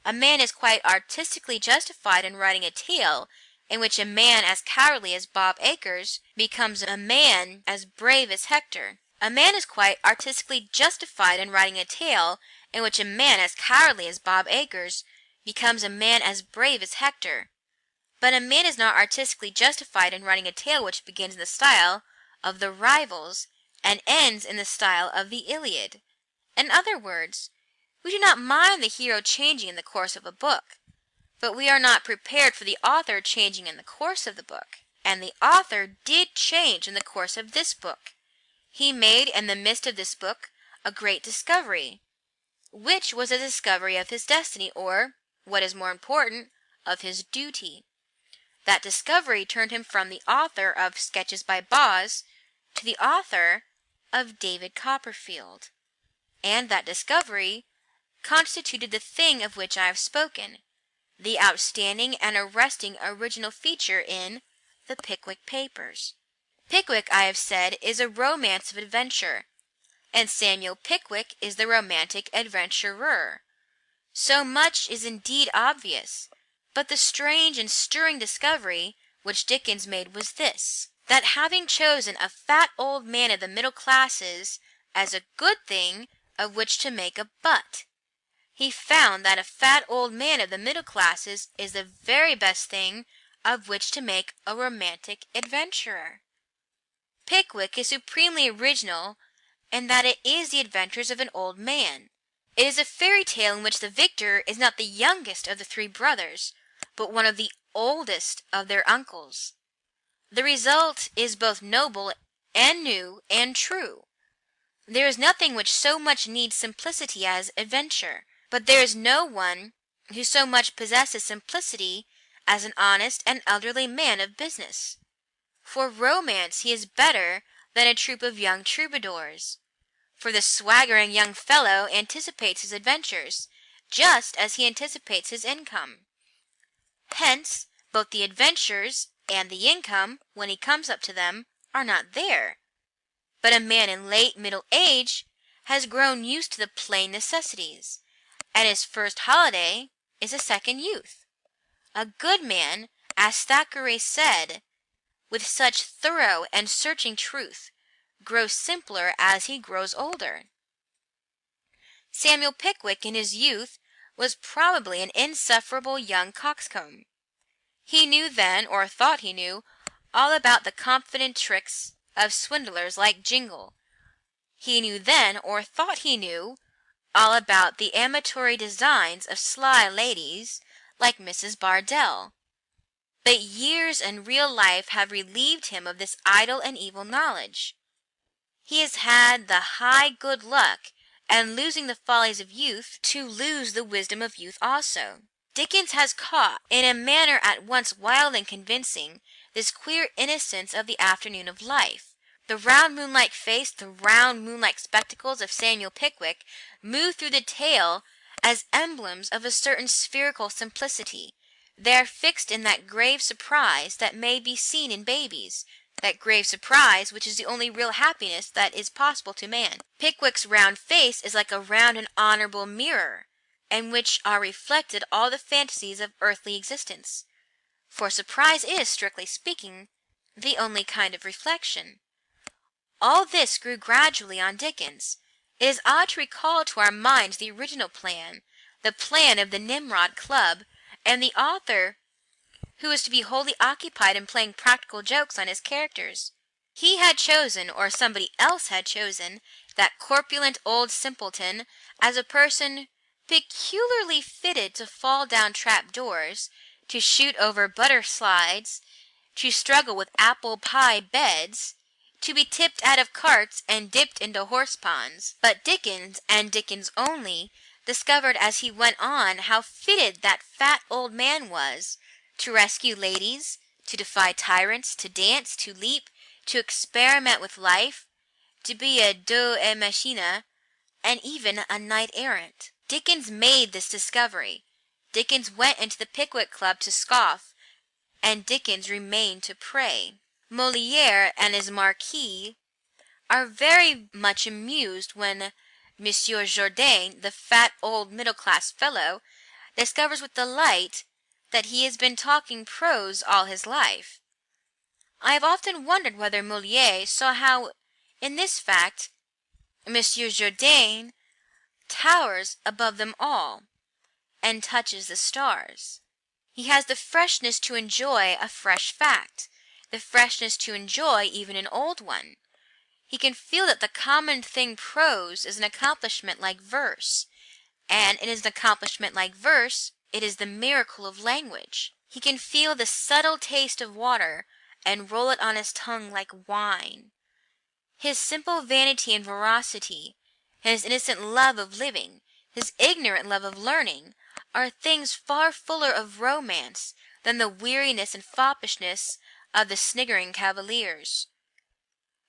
A man is quite artistically justified in writing a tale in which a man as cowardly as Bob Acres becomes a man as brave as Hector. A man is quite artistically justified in writing a tale in which a man as cowardly as Bob Acres becomes a man as brave as Hector. But a man is not artistically justified in writing a tale which begins in the style of the Rivals and ends in the style of the Iliad. In other words, we do not mind the hero changing in the course of a book, but we are not prepared for the author changing in the course of the book. And the author did change in the course of this book. He made in the midst of this book a great discovery, which was a discovery of his destiny, or, what is more important, of his duty. That discovery turned him from the author of Sketches by Boz to the author of David Copperfield. And that discovery constituted the thing of which I have spoken, the outstanding and arresting original feature in the Pickwick Papers. Pickwick, I have said, is a romance of adventure, and Samuel Pickwick is the romantic adventurer. So much is indeed obvious, but the strange and stirring discovery which Dickens made was this, that having chosen a fat old man of the middle classes as a good thing of which to make a butt, he found that a fat old man of the middle classes is the very best thing of which to make a romantic adventurer. Pickwick is supremely original in that it is the adventures of an old man. It is a fairy tale in which the victor is not the youngest of the three brothers, but one of the oldest of their uncles. The result is both noble and new and true. There is nothing which so much needs simplicity as adventure, but there is no one who so much possesses simplicity as an honest and elderly man of business. For romance he is better than a troop of young troubadours, for the swaggering young fellow anticipates his adventures, just as he anticipates his income. Hence, both the adventures and the income, when he comes up to them, are not there. But a man in late middle age has grown used to the plain necessities, and his first holiday is a second youth. A good man, as Thackeray said, with such thorough and searching truth, grows simpler as he grows older. Samuel Pickwick in his youth was probably an insufferable young coxcomb. He knew then, or thought he knew, all about the confident tricks of swindlers like Jingle. He knew then, or thought he knew, all about the amatory designs of sly ladies like Mrs. Bardell. but years and real life have relieved him of this idle and evil knowledge. He has had the high good luck, and losing the follies of youth, to lose the wisdom of youth also. Dickens has caught, in a manner at once wild and convincing, this queer innocence of the afternoon of life. The round moonlight face, the round moonlight spectacles of Samuel Pickwick move through the tale as emblems of a certain spherical simplicity. They are fixed in that grave surprise that may be seen in babies, that grave surprise which is the only real happiness that is possible to man. Pickwick's round face is like a round and honorable mirror, in which are reflected all the fantasies of earthly existence. For surprise is, strictly speaking, the only kind of reflection. All this grew gradually on Dickens. It is odd to recall to our minds the original plan, the plan of the Nimrod Club, and the author who was to be wholly occupied in playing practical jokes on his characters. He had chosen, or somebody else had chosen, that corpulent old simpleton as a person peculiarly fitted to fall down trap-doors, to shoot over butter slides, to struggle with apple pie beds, to be tipped out of carts and dipped into horse-ponds. But Dickens, and Dickens only, discovered as he went on how fitted that fat old man was to rescue ladies, to defy tyrants, to dance, to leap, to experiment with life, to be a deux et machina, and even a knight-errant. Dickens made this discovery. Dickens went into the Pickwick Club to scoff, and Dickens remained to pray. Molière and his Marquis are very much amused when Monsieur Jourdain, the fat old middle-class fellow, discovers with delight that he has been talking prose all his life. I have often wondered whether Molière saw how, in this fact, Monsieur Jourdain towers above them all, and touches the stars. He has the freshness to enjoy a fresh fact, the freshness to enjoy even an old one. He can feel that the common thing prose is an accomplishment like verse, and it is an accomplishment like verse, it is the miracle of language. He can feel the subtle taste of water, and roll it on his tongue like wine. His simple vanity and veracity, his innocent love of living, his ignorant love of learning, are things far fuller of romance than the weariness and foppishness of the sniggering cavaliers.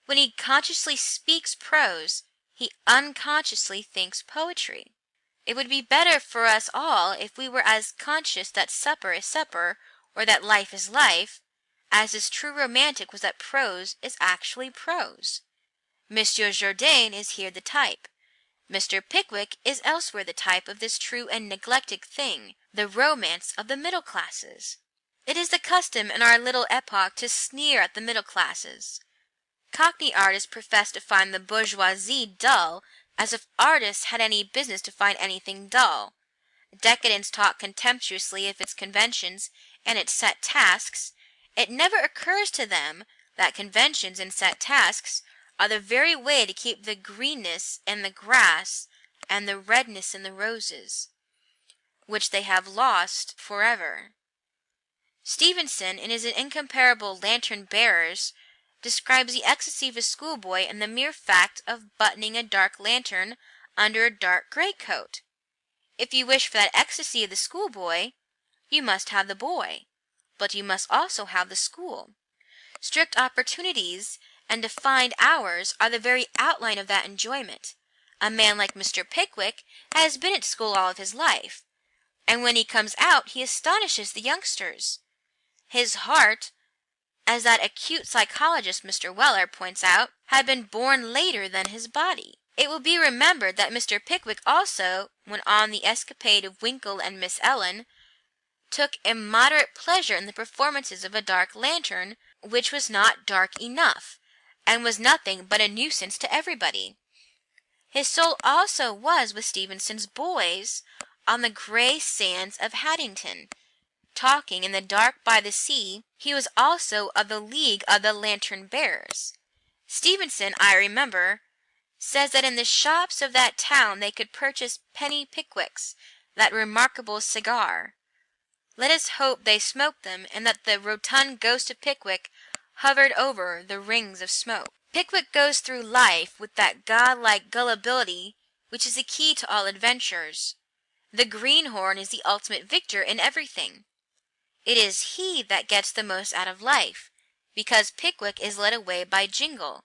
When he consciously speaks prose, he unconsciously thinks poetry. It would be better for us all if we were as conscious that supper is supper, or that life is life, as this true romantic was that prose is actually prose. Monsieur Jourdain is here the type. Mr. Pickwick is elsewhere the type of this true and neglected thing, the romance of the middle classes. It is the custom in our little epoch to sneer at the middle classes. Cockney artists profess to find the bourgeoisie dull, as if artists had any business to find anything dull. Decadents talk contemptuously of its conventions and its set tasks. It never occurs to them that conventions and set tasks are the very way to keep the greenness in the grass and the redness in the roses, which they have lost forever. Stevenson, in his incomparable Lantern Bearers, describes the ecstasy of a schoolboy in the mere fact of buttoning a dark lantern under a dark greatcoat. If you wish for that ecstasy of the schoolboy, you must have the boy, but you must also have the school. Strict opportunities and defined hours are the very outline of that enjoyment. A man like Mr. Pickwick has been at school all of his life, and when he comes out he astonishes the youngsters. His heart, as that acute psychologist Mr. Weller points out, had been born later than his body. It will be remembered that Mr. Pickwick also, when on the escapade of Winkle and Miss Ellen, took immoderate pleasure in the performances of a dark lantern, which was not dark enough, and was nothing but a nuisance to everybody. His soul also was with Stevenson's boys on the grey sands of Haddington, talking in the dark by the sea. He was also of the League of the Lantern Bearers. Stevenson, I remember, says that in the shops of that town they could purchase penny Pickwicks, that remarkable cigar. Let us hope they smoked them, and that the rotund ghost of Pickwick hovered over the rings of smoke. Pickwick goes through life with that godlike gullibility which is the key to all adventures. The greenhorn is the ultimate victor in everything. It is he that gets the most out of life, because Pickwick is led away by Jingle.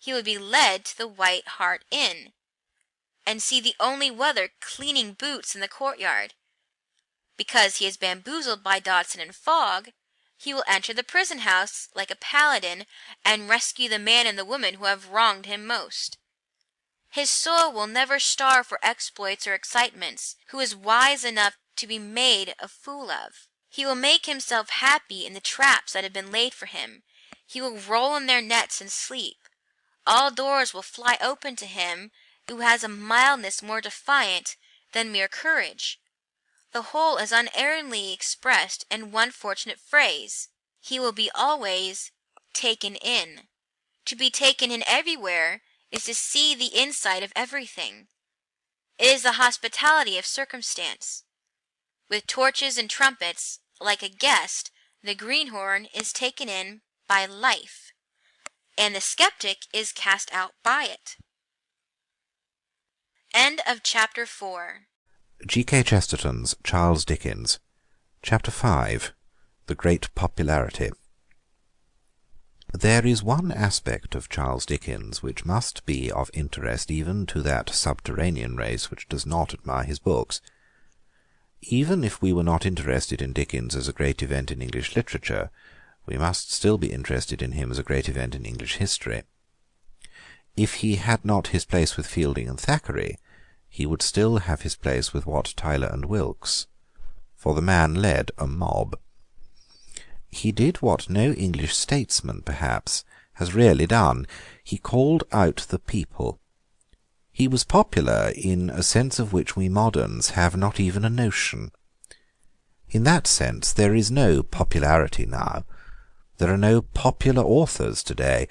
He would be led to the White Hart Inn, and see the only weather cleaning boots in the courtyard. Because he is bamboozled by Dodson and Fogg, he will enter the prison house like a paladin and rescue the man and the woman who have wronged him most. His soul will never starve for exploits or excitements, who is wise enough to be made a fool of. He will make himself happy in the traps that have been laid for him. He will roll in their nets and sleep. All doors will fly open to him who has a mildness more defiant than mere courage. The whole is unerringly expressed in one fortunate phrase. He will be always taken in. To be taken in everywhere is to see the inside of everything. It is the hospitality of circumstance. With torches and trumpets, like a guest, the greenhorn is taken in by life, and the skeptic is cast out by it. End of chapter 4. G.K. Chesterton's Charles Dickens, Chapter 5, The Great Popularity. There is one aspect of Charles Dickens which must be of interest even to that subterranean race which does not admire his books. Even if we were not interested in Dickens as a great event in English literature, we must still be interested in him as a great event in English history. If he had not his place with Fielding and Thackeray, he would still have his place with Wat Tyler and Wilkes, for the man led a mob. He did what no English statesman, perhaps, has really done. He called out the people. He was popular in a sense of which we moderns have not even a notion. In that sense there is no popularity now. There are no popular authors today.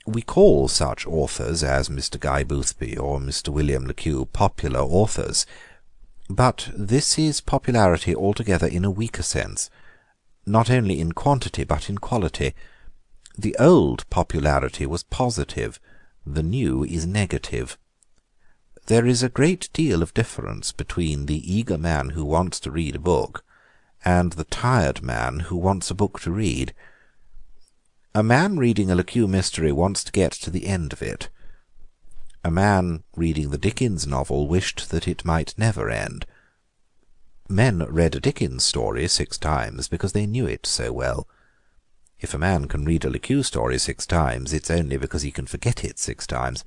We call such authors as Mr. Guy Boothby or Mr. William Le Queux popular authors, but this is popularity altogether in a weaker sense, not only in quantity but in quality. The old popularity was positive, the new is negative. There is a great deal of difference between the eager man who wants to read a book and the tired man who wants a book to read. A man reading a Le Queux mystery wants to get to the end of it. A man reading the Dickens novel wished that it might never end. Men read a Dickens story 6 times because they knew it so well. If a man can read a Le Queux story 6 times, it's only because he can forget it 6 times.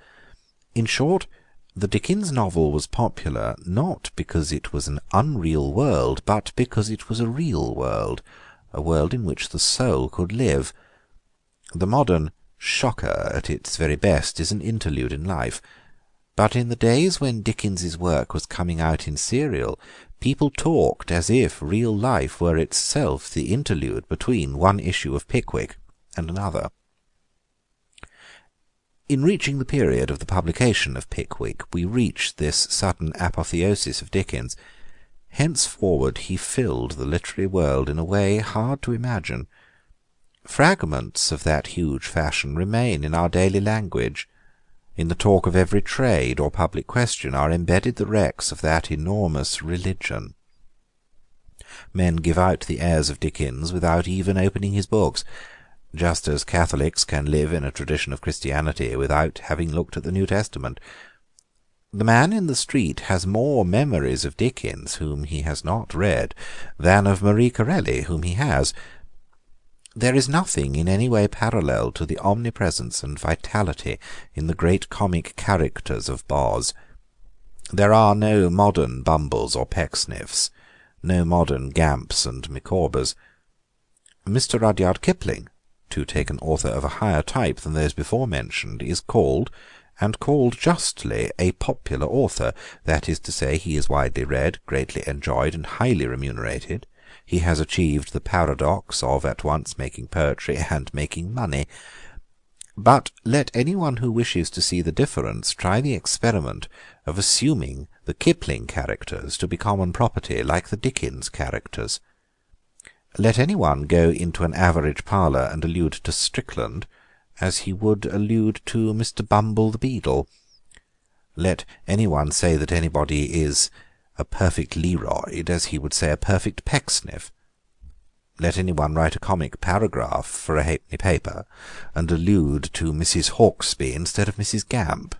In short, the Dickens novel was popular not because it was an unreal world, but because it was a real world, a world in which the soul could live. The modern shocker at its very best is an interlude in life, but in the days when Dickens's work was coming out in serial, people talked as if real life were itself the interlude between one issue of Pickwick and another. In reaching the period of the publication of Pickwick, we reach this sudden apotheosis of Dickens. Henceforward he filled the literary world in a way hard to imagine. Fragments of that huge fashion remain in our daily language. In the talk of every trade or public question are embedded the wrecks of that enormous religion. Men give out the airs of Dickens without even opening his books, just as Catholics can live in a tradition of Christianity without having looked at the New Testament. The man in the street has more memories of Dickens, whom he has not read, than of Marie Corelli, whom he has. There is nothing in any way parallel to the omnipresence and vitality in the great comic characters of Boz. There are no modern Bumbles or Pecksniffs, no modern Gamps and Micawbers. Mr. Rudyard Kipling, to take an author of a higher type than those before mentioned, is called, and called justly, a popular author. That is to say, he is widely read, greatly enjoyed, and highly remunerated. He has achieved the paradox of at once making poetry and making money. But let anyone who wishes to see the difference try the experiment of assuming the Kipling characters to be common property like the Dickens characters. Let any one go into an average parlour and allude to Strickland, as he would allude to Mr. Bumble the Beadle. Let any one say that anybody is a perfect Leroyd, as he would say a perfect Pecksniff. Let any one write a comic paragraph for a halfpenny paper, and allude to Mrs. Hawksby instead of Mrs. Gamp.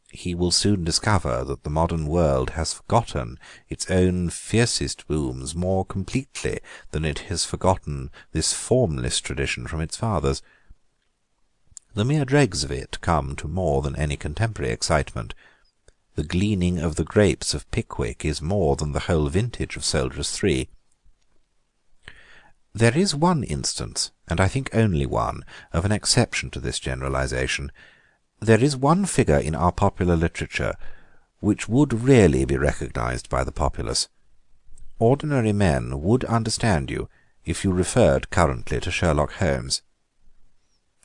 He will soon discover that the modern world has forgotten its own fiercest booms more completely than it has forgotten this formless tradition from its fathers. The mere dregs of it come to more than any contemporary excitement. The gleaning of the grapes of Pickwick is more than the whole vintage of Soldiers 3. There is one instance, and I think only one, of an exception to this generalisation. There is one figure in our popular literature which would really be recognised by the populace. Ordinary men would understand you if you referred currently to Sherlock Holmes.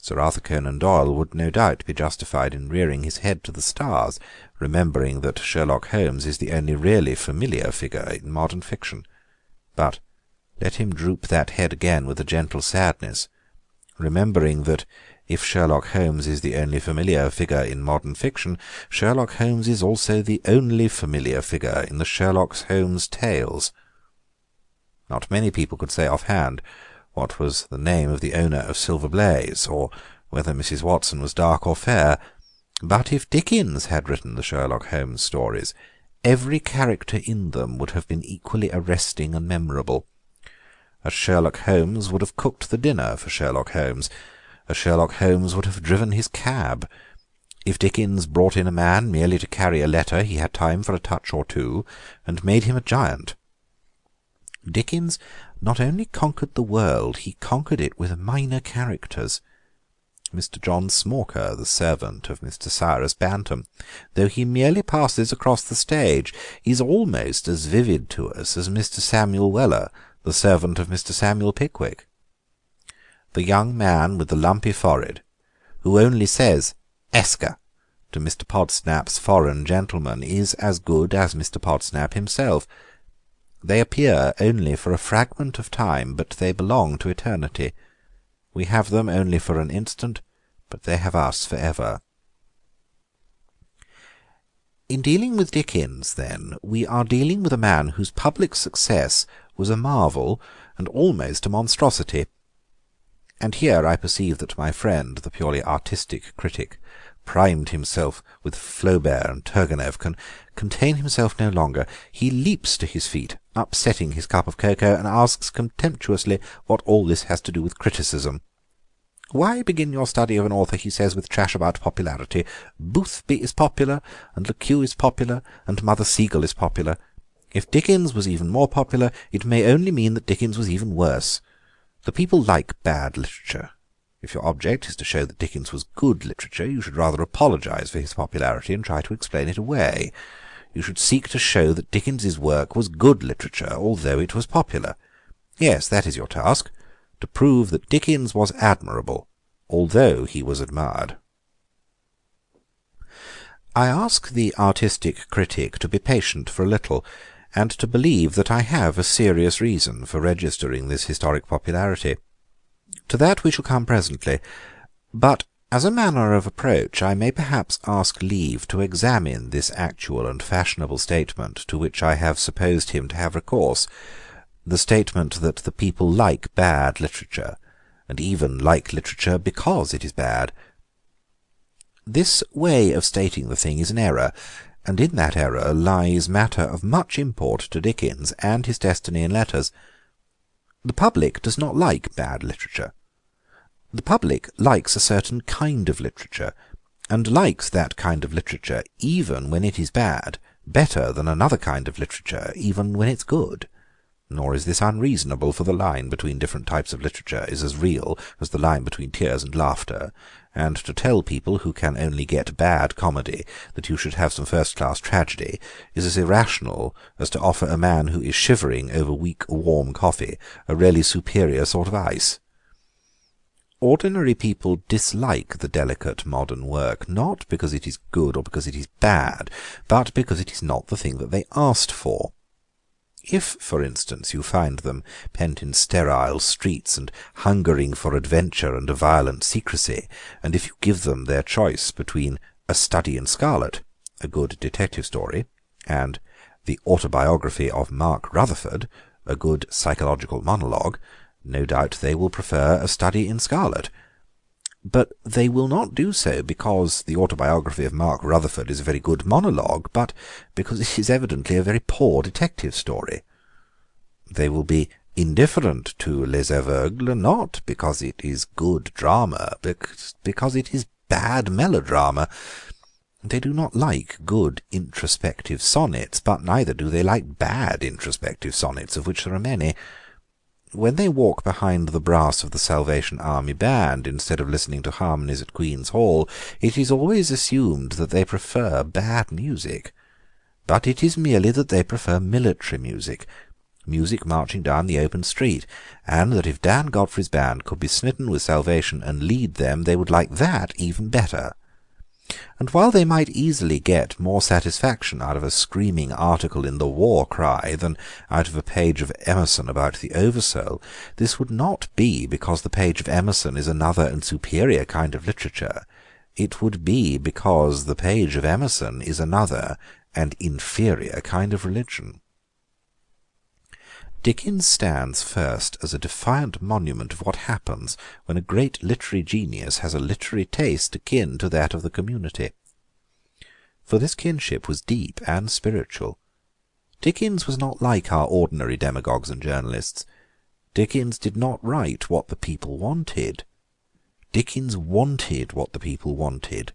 Sir Arthur Conan Doyle would no doubt be justified in rearing his head to the stars, remembering that Sherlock Holmes is the only really familiar figure in modern fiction. But let him droop that head again with a gentle sadness, remembering that if Sherlock Holmes is the only familiar figure in modern fiction, Sherlock Holmes is also the only familiar figure in the Sherlock Holmes tales. Not many people could say offhand what was the name of the owner of Silver Blaze, or whether Mrs. Watson was dark or fair, but if Dickens had written the Sherlock Holmes stories, every character in them would have been equally arresting and memorable. A Sherlock Holmes would have cooked the dinner for Sherlock Holmes. A Sherlock Holmes would have driven his cab. If Dickens brought in a man merely to carry a letter, he had time for a touch or two, and made him a giant. Dickens not only conquered the world, he conquered it with minor characters. Mr. John Smawker, the servant of Mr. Cyrus Bantam, though he merely passes across the stage, is almost as vivid to us as Mr. Samuel Weller, the servant of Mr. Samuel Pickwick. The young man with the lumpy forehead, who only says "Esker" to Mr. Podsnap's foreign gentleman, is as good as Mr. Podsnap himself. They appear only for a fragment of time, but they belong to eternity. We have them only for an instant, but they have us for ever. In dealing with Dickens, then, we are dealing with a man whose public success was a marvel and almost a monstrosity. And here I perceive that my friend, the purely artistic critic, primed himself with Flaubert and Turgenev, can contain himself no longer. He leaps to his feet, upsetting his cup of cocoa, and asks contemptuously what all this has to do with criticism. Why begin your study of an author, he says, with trash about popularity? Boothby is popular, and Le Queux is popular, and Mother Seagull is popular. If Dickens was even more popular, it may only mean that Dickens was even worse. The people like bad literature. If your object is to show that Dickens was good literature, you should rather apologise for his popularity and try to explain it away. You should seek to show that Dickens's work was good literature, although it was popular. Yes, that is your task, to prove that Dickens was admirable, although he was admired. I ask the artistic critic to be patient for a little, and to believe that I have a serious reason for registering this historic popularity. To that we shall come presently, but as a manner of approach I may perhaps ask leave to examine this actual and fashionable statement to which I have supposed him to have recourse, the statement that the people like bad literature, and even like literature because it is bad. This way of stating the thing is an error, and in that error lies matter of much import to Dickens and his destiny in letters. The public does not like bad literature. The public likes a certain kind of literature, and likes that kind of literature, even when it is bad, better than another kind of literature, even when it's good. Nor is this unreasonable, for the line between different types of literature is as real as the line between tears and laughter, and to tell people who can only get bad comedy that you should have some first-class tragedy is as irrational as to offer a man who is shivering over weak warm coffee a really superior sort of ice. Ordinary people dislike the delicate modern work, not because it is good or because it is bad, but because it is not the thing that they asked for. If, for instance, you find them pent in sterile streets and hungering for adventure and a violent secrecy, and if you give them their choice between A Study in Scarlet, a good detective story, and The Autobiography of Mark Rutherford, a good psychological monologue, no doubt they will prefer A Study in Scarlet. But they will not do so because The Autobiography of Mark Rutherford is a very good monologue, but because it is evidently a very poor detective story. They will be indifferent to Les Aveugles, not because it is good drama, but because it is bad melodrama. They do not like good introspective sonnets, but neither do they like bad introspective sonnets, of which there are many. When they walk behind the brass of the Salvation Army band instead of listening to harmonies at Queen's Hall, it is always assumed that they prefer bad music. But it is merely that they prefer military music, music marching down the open street, and that if Dan Godfrey's band could be smitten with salvation and lead them, they would like that even better. And while they might easily get more satisfaction out of a screaming article in the War Cry than out of a page of Emerson about the Oversoul, this would not be because the page of Emerson is another and superior kind of literature. It would be because the page of Emerson is another and inferior kind of religion. Dickens stands first as a defiant monument of what happens when a great literary genius has a literary taste akin to that of the community. For this kinship was deep and spiritual. Dickens was not like our ordinary demagogues and journalists. Dickens did not write what the people wanted. Dickens wanted what the people wanted.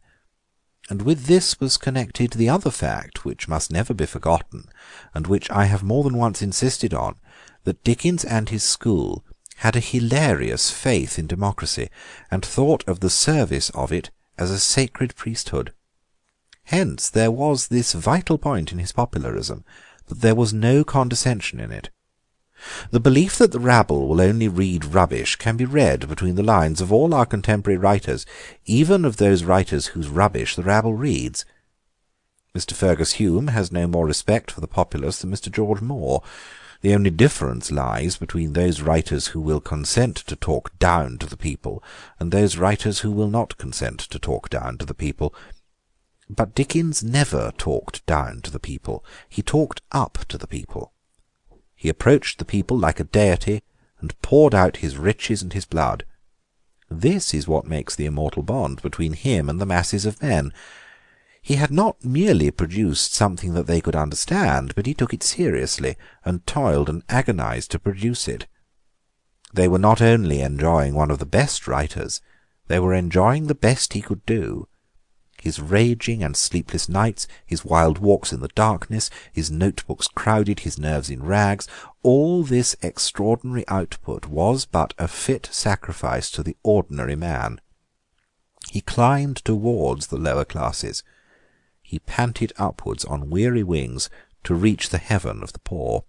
And with this was connected the other fact, which must never be forgotten, and which I have more than once insisted on, that Dickens and his school had a hilarious faith in democracy, and thought of the service of it as a sacred priesthood. Hence there was this vital point in his popularism, that there was no condescension in it. The belief that the rabble will only read rubbish can be read between the lines of all our contemporary writers, even of those writers whose rubbish the rabble reads. Mr. Fergus Hume has no more respect for the populace than Mr. George Moore. The only difference lies between those writers who will consent to talk down to the people and those writers who will not consent to talk down to the people. But Dickens never talked down to the people. He talked up to the people. He approached the people like a deity and poured out his riches and his blood. This is what makes the immortal bond between him and the masses of men. He had not merely produced something that they could understand, but he took it seriously, and toiled and agonized to produce it. They were not only enjoying one of the best writers, they were enjoying the best he could do. His raging and sleepless nights, his wild walks in the darkness, his notebooks crowded, his nerves in rags, all this extraordinary output was but a fit sacrifice to the ordinary man. He climbed towards the lower classes. He panted upwards on weary wings to reach the heaven of the poor.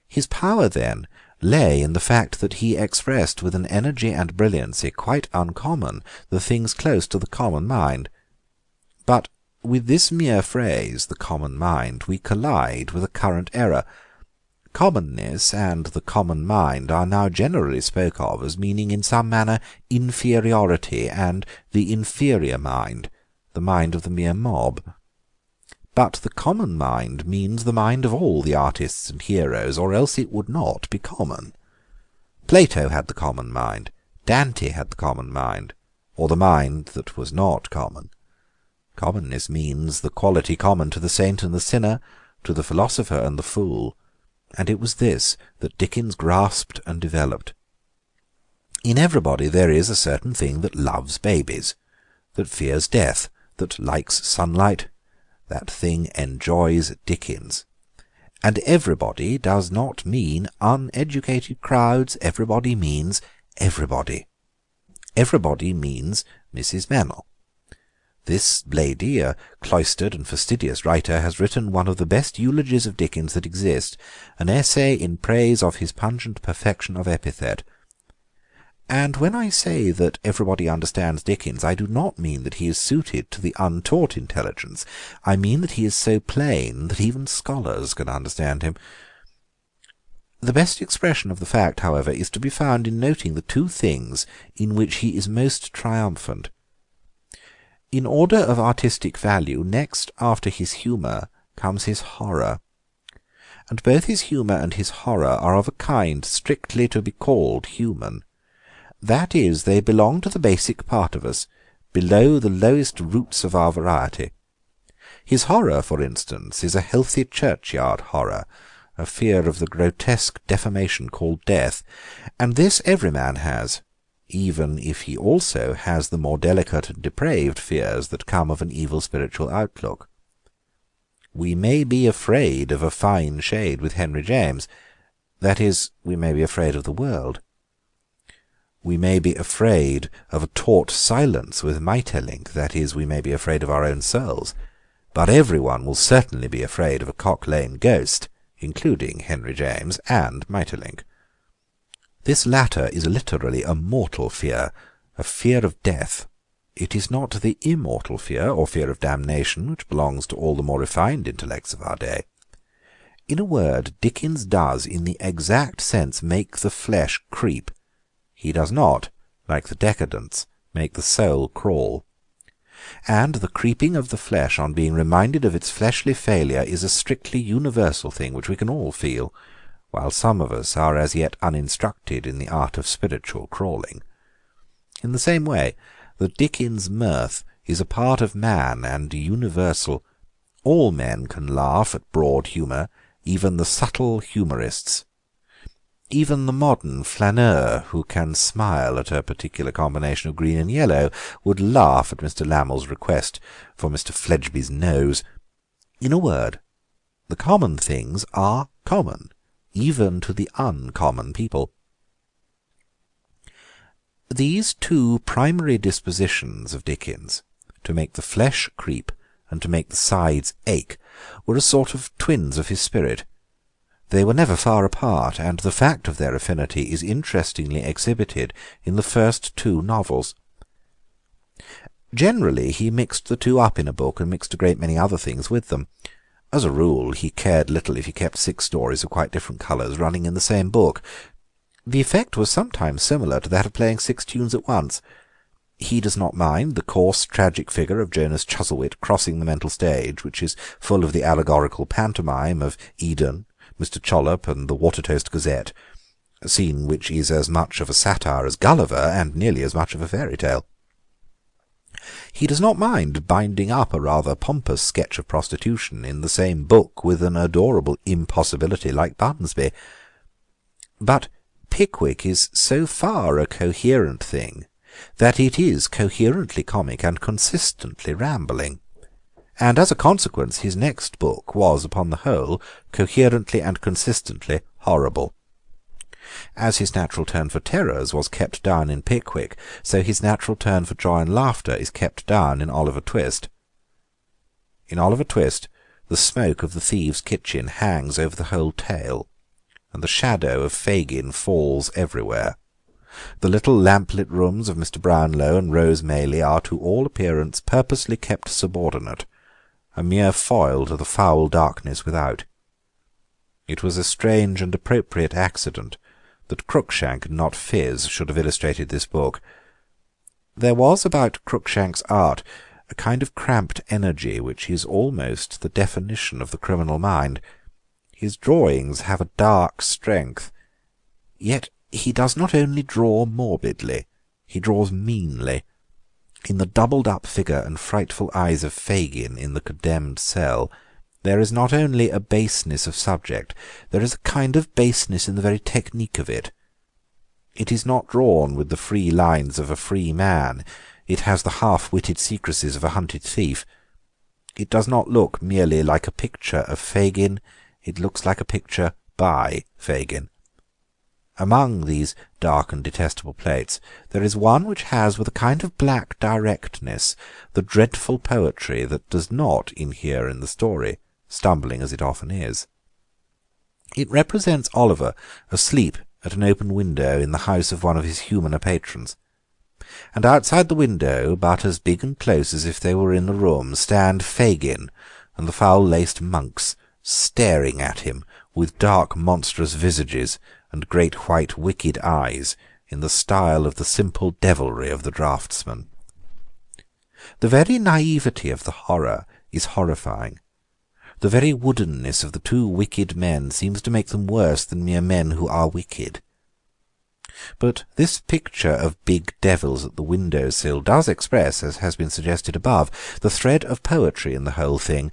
His power, then, lay in the fact that he expressed with an energy and brilliancy quite uncommon the things close to the common mind. But with this mere phrase, the common mind, we collide with a current error. Commonness and the common mind are now generally spoke of as meaning in some manner inferiority and the inferior mind, the mind of the mere mob. But the common mind means the mind of all the artists and heroes, or else it would not be common. Plato had the common mind, Dante had the common mind, or the mind that was not common. Commonness means the quality common to the saint and the sinner, to the philosopher and the fool, and it was this that Dickens grasped and developed. In everybody there is a certain thing that loves babies, that fears death, that likes sunlight. That thing enjoys Dickens. And everybody does not mean uneducated crowds. Everybody means everybody. Everybody means Mrs. Mennell. This lady, a cloistered and fastidious writer, has written one of the best eulogies of Dickens that exist, an essay in praise of his pungent perfection of epithet. And when I say that everybody understands Dickens, I do not mean that he is suited to the untaught intelligence. I mean that he is so plain that even scholars can understand him. The best expression of the fact, however, is to be found in noting the two things in which he is most triumphant. In order of artistic value, next after his humour comes his horror. And both his humour and his horror are of a kind strictly to be called human. That is, they belong to the basic part of us, below the lowest roots of our variety. His horror, for instance, is a healthy churchyard horror, a fear of the grotesque deformation called death, and this every man has, even if he also has the more delicate and depraved fears that come of an evil spiritual outlook. We may be afraid of a fine shade with Henry James, that is, we may be afraid of the world. We may be afraid of a taut silence with Maeterlinck, that is, we may be afraid of our own souls, but everyone will certainly be afraid of a Cock Lane ghost, including Henry James and Maeterlinck. This latter is literally a mortal fear, a fear of death. It is not the immortal fear, or fear of damnation, which belongs to all the more refined intellects of our day. In a word, Dickens does, in the exact sense, make the flesh creep. He does not, like the decadents, make the soul crawl. And the creeping of the flesh on being reminded of its fleshly failure is a strictly universal thing which we can all feel, while some of us are as yet uninstructed in the art of spiritual crawling. In the same way, the Dickens mirth is a part of man and universal. All men can laugh at broad humour, even the subtle humourists. Even the modern flaneur, who can smile at a particular combination of green and yellow, would laugh at Mr. Lamell's request for Mr. Fledgeby's nose. In a word, the common things are common, even to the uncommon people. These two primary dispositions of Dickens, to make the flesh creep and to make the sides ache, were a sort of twins of his spirit. They were never far apart, and the fact of their affinity is interestingly exhibited in the first two novels. Generally he mixed the two up in a book, and mixed a great many other things with them. As a rule, he cared little if he kept 6 stories of quite different colours running in the same book. The effect was sometimes similar to that of playing 6 tunes at once. He does not mind the coarse, tragic figure of Jonas Chuzzlewit crossing the mental stage, which is full of the allegorical pantomime of Eden, Mr. Chollop, and the Watertoast Gazette, a scene which is as much of a satire as Gulliver, and nearly as much of a fairy tale. He does not mind binding up a rather pompous sketch of prostitution in the same book with an adorable impossibility like Bunsby. But Pickwick is so far a coherent thing that it is coherently comic and consistently rambling. And as a consequence his next book was, upon the whole, coherently and consistently horrible. As his natural turn for terrors was kept down in Pickwick, so his natural turn for joy and laughter is kept down in Oliver Twist. In Oliver Twist the smoke of the thieves' kitchen hangs over the whole tale, and the shadow of Fagin falls everywhere. The little lamplit rooms of Mr. Brownlow and Rose Maylie are to all appearance purposely kept subordinate, a mere foil to the foul darkness without. It was a strange and appropriate accident that Cruikshank and not Phiz should have illustrated this book. There was about Cruikshank's art a kind of cramped energy which is almost the definition of the criminal mind. His drawings have a dark strength, yet he does not only draw morbidly, he draws meanly. In the doubled-up figure and frightful eyes of Fagin in the condemned cell, there is not only a baseness of subject, there is a kind of baseness in the very technique of it. It is not drawn with the free lines of a free man, it has the half-witted secrecies of a hunted thief. It does not look merely like a picture of Fagin, it looks like a picture by Fagin. Among these dark and detestable plates there is one which has, with a kind of black directness, the dreadful poetry that does not inhere in the story, stumbling as it often is. It represents Oliver asleep at an open window in the house of one of his humoner patrons, and outside the window, but as big and close as if they were in the room, stand Fagin and the foul-laced monks, staring at him with dark monstrous visages and great white wicked eyes, in the style of the simple devilry of the draftsman. The very naivety of the horror is horrifying. The very woodenness of the two wicked men seems to make them worse than mere men who are wicked. But this picture of big devils at the window-sill does express, as has been suggested above, the thread of poetry in the whole thing,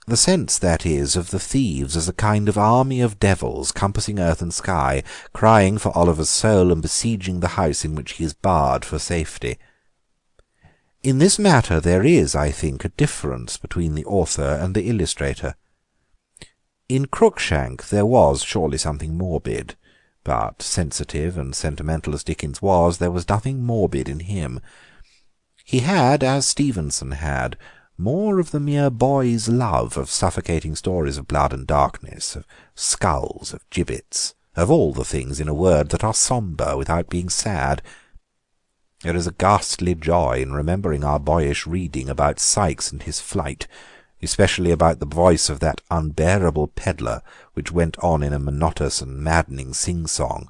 the sense, that is, of the thieves as a kind of army of devils compassing earth and sky, crying for Oliver's soul and besieging the house in which he is barred for safety. In this matter there is, I think, a difference between the author and the illustrator. In Crookshank there was surely something morbid, but sensitive and sentimental as Dickens was, there was nothing morbid in him. He had, as Stevenson had, more of the mere boy's love of suffocating stories of blood and darkness, of skulls, of gibbets, of all the things, in a word, that are sombre without being sad. There is a ghastly joy in remembering our boyish reading about Sikes and his flight, especially about the voice of that unbearable pedlar, which went on in a monotonous and maddening sing-song.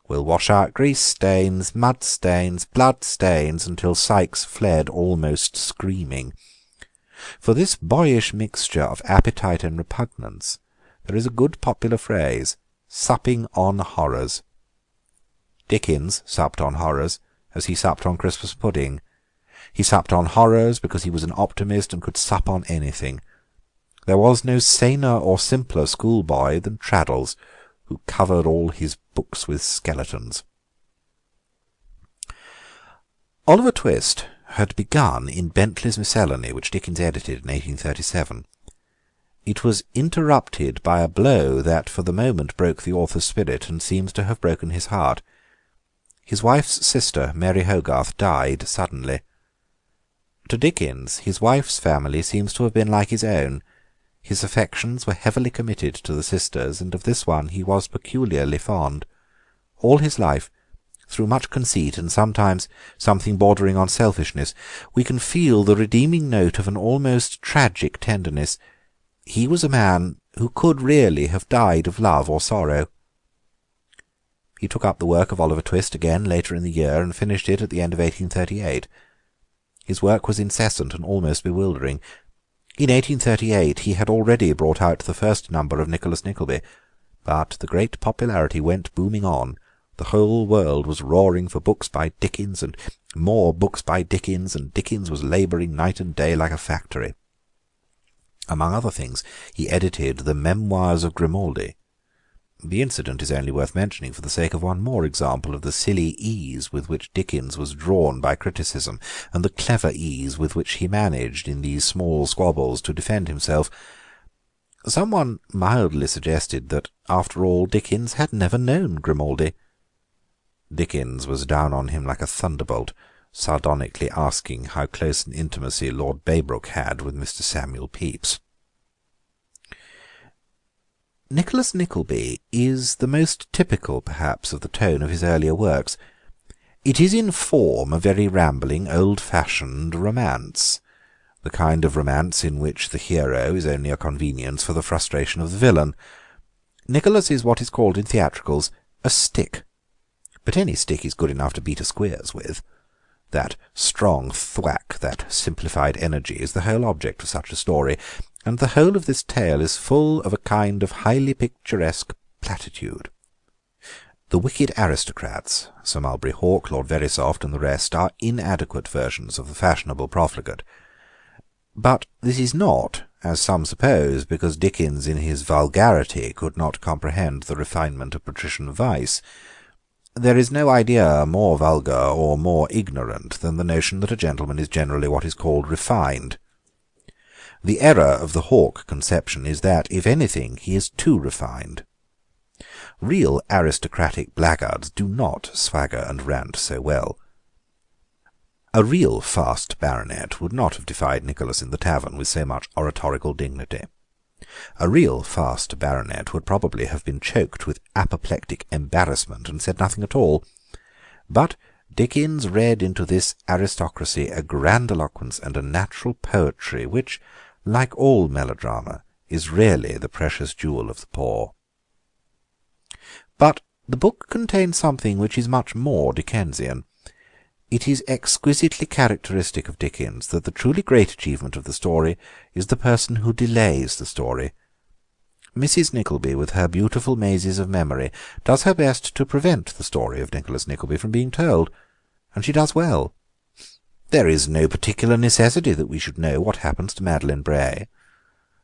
We'll wash out grease stains, mud stains, blood stains, until Sikes fled almost screaming. For this boyish mixture of appetite and repugnance there is a good popular phrase, supping on horrors. Dickens supped on horrors, as he supped on Christmas pudding. He supped on horrors because he was an optimist and could sup on anything. There was no saner or simpler schoolboy than Traddles, who covered all his books with skeletons. Oliver Twist had begun in Bentley's Miscellany, which Dickens edited in 1837. It was interrupted by a blow that for the moment broke the author's spirit and seems to have broken his heart. His wife's sister, Mary Hogarth, died suddenly. To Dickens, his wife's family seems to have been like his own. His affections were heavily committed to the sisters, and of this one he was peculiarly fond. All his life, through much conceit and sometimes something bordering on selfishness, we can feel the redeeming note of an almost tragic tenderness. He was a man who could really have died of love or sorrow. He took up the work of Oliver Twist again later in the year, and finished it at the end of 1838. His work was incessant and almost bewildering. In 1838 he had already brought out the first number of Nicholas Nickleby, but the great popularity went booming on. The whole world was roaring for books by Dickens, and more books by Dickens, and Dickens was labouring night and day like a factory. Among other things, he edited the Memoirs of Grimaldi. The incident is only worth mentioning for the sake of one more example of the silly ease with which Dickens was drawn by criticism, and the clever ease with which he managed, in these small squabbles, to defend himself. Someone mildly suggested that, after all, Dickens had never known Grimaldi. Dickens was down on him like a thunderbolt, sardonically asking how close an intimacy Lord Braybrooke had with Mr. Samuel Pepys. Nicholas Nickleby is the most typical, perhaps, of the tone of his earlier works. It is in form a very rambling, old-fashioned romance, the kind of romance in which the hero is only a convenience for the frustration of the villain. Nicholas is what is called in theatricals a stick, but any stick is good enough to beat a squeers with. That strong thwack, that simplified energy, is the whole object of such a story, and the whole of this tale is full of a kind of highly picturesque platitude. The wicked aristocrats, Sir Mulberry Hawk, Lord Verisopht, and the rest, are inadequate versions of the fashionable profligate. But this is not, as some suppose, because Dickens in his vulgarity could not comprehend the refinement of patrician vice. There is no idea more vulgar or more ignorant than the notion that a gentleman is generally what is called refined. The error of the Hawke conception is that, if anything, he is too refined. Real aristocratic blackguards do not swagger and rant so well. A real fast baronet would not have defied Nicholas in the tavern with so much oratorical dignity. A real fast baronet would probably have been choked with apoplectic embarrassment and said nothing at all. But Dickens read into this aristocracy a grandiloquence and a natural poetry which, like all melodrama, is really the precious jewel of the poor. But the book contains something which is much more Dickensian. It is exquisitely characteristic of Dickens that the truly great achievement of the story is the person who delays the story. Mrs. Nickleby, with her beautiful mazes of memory, does her best to prevent the story of Nicholas Nickleby from being told, and she does well. There is no particular necessity that we should know what happens to Madeline Bray.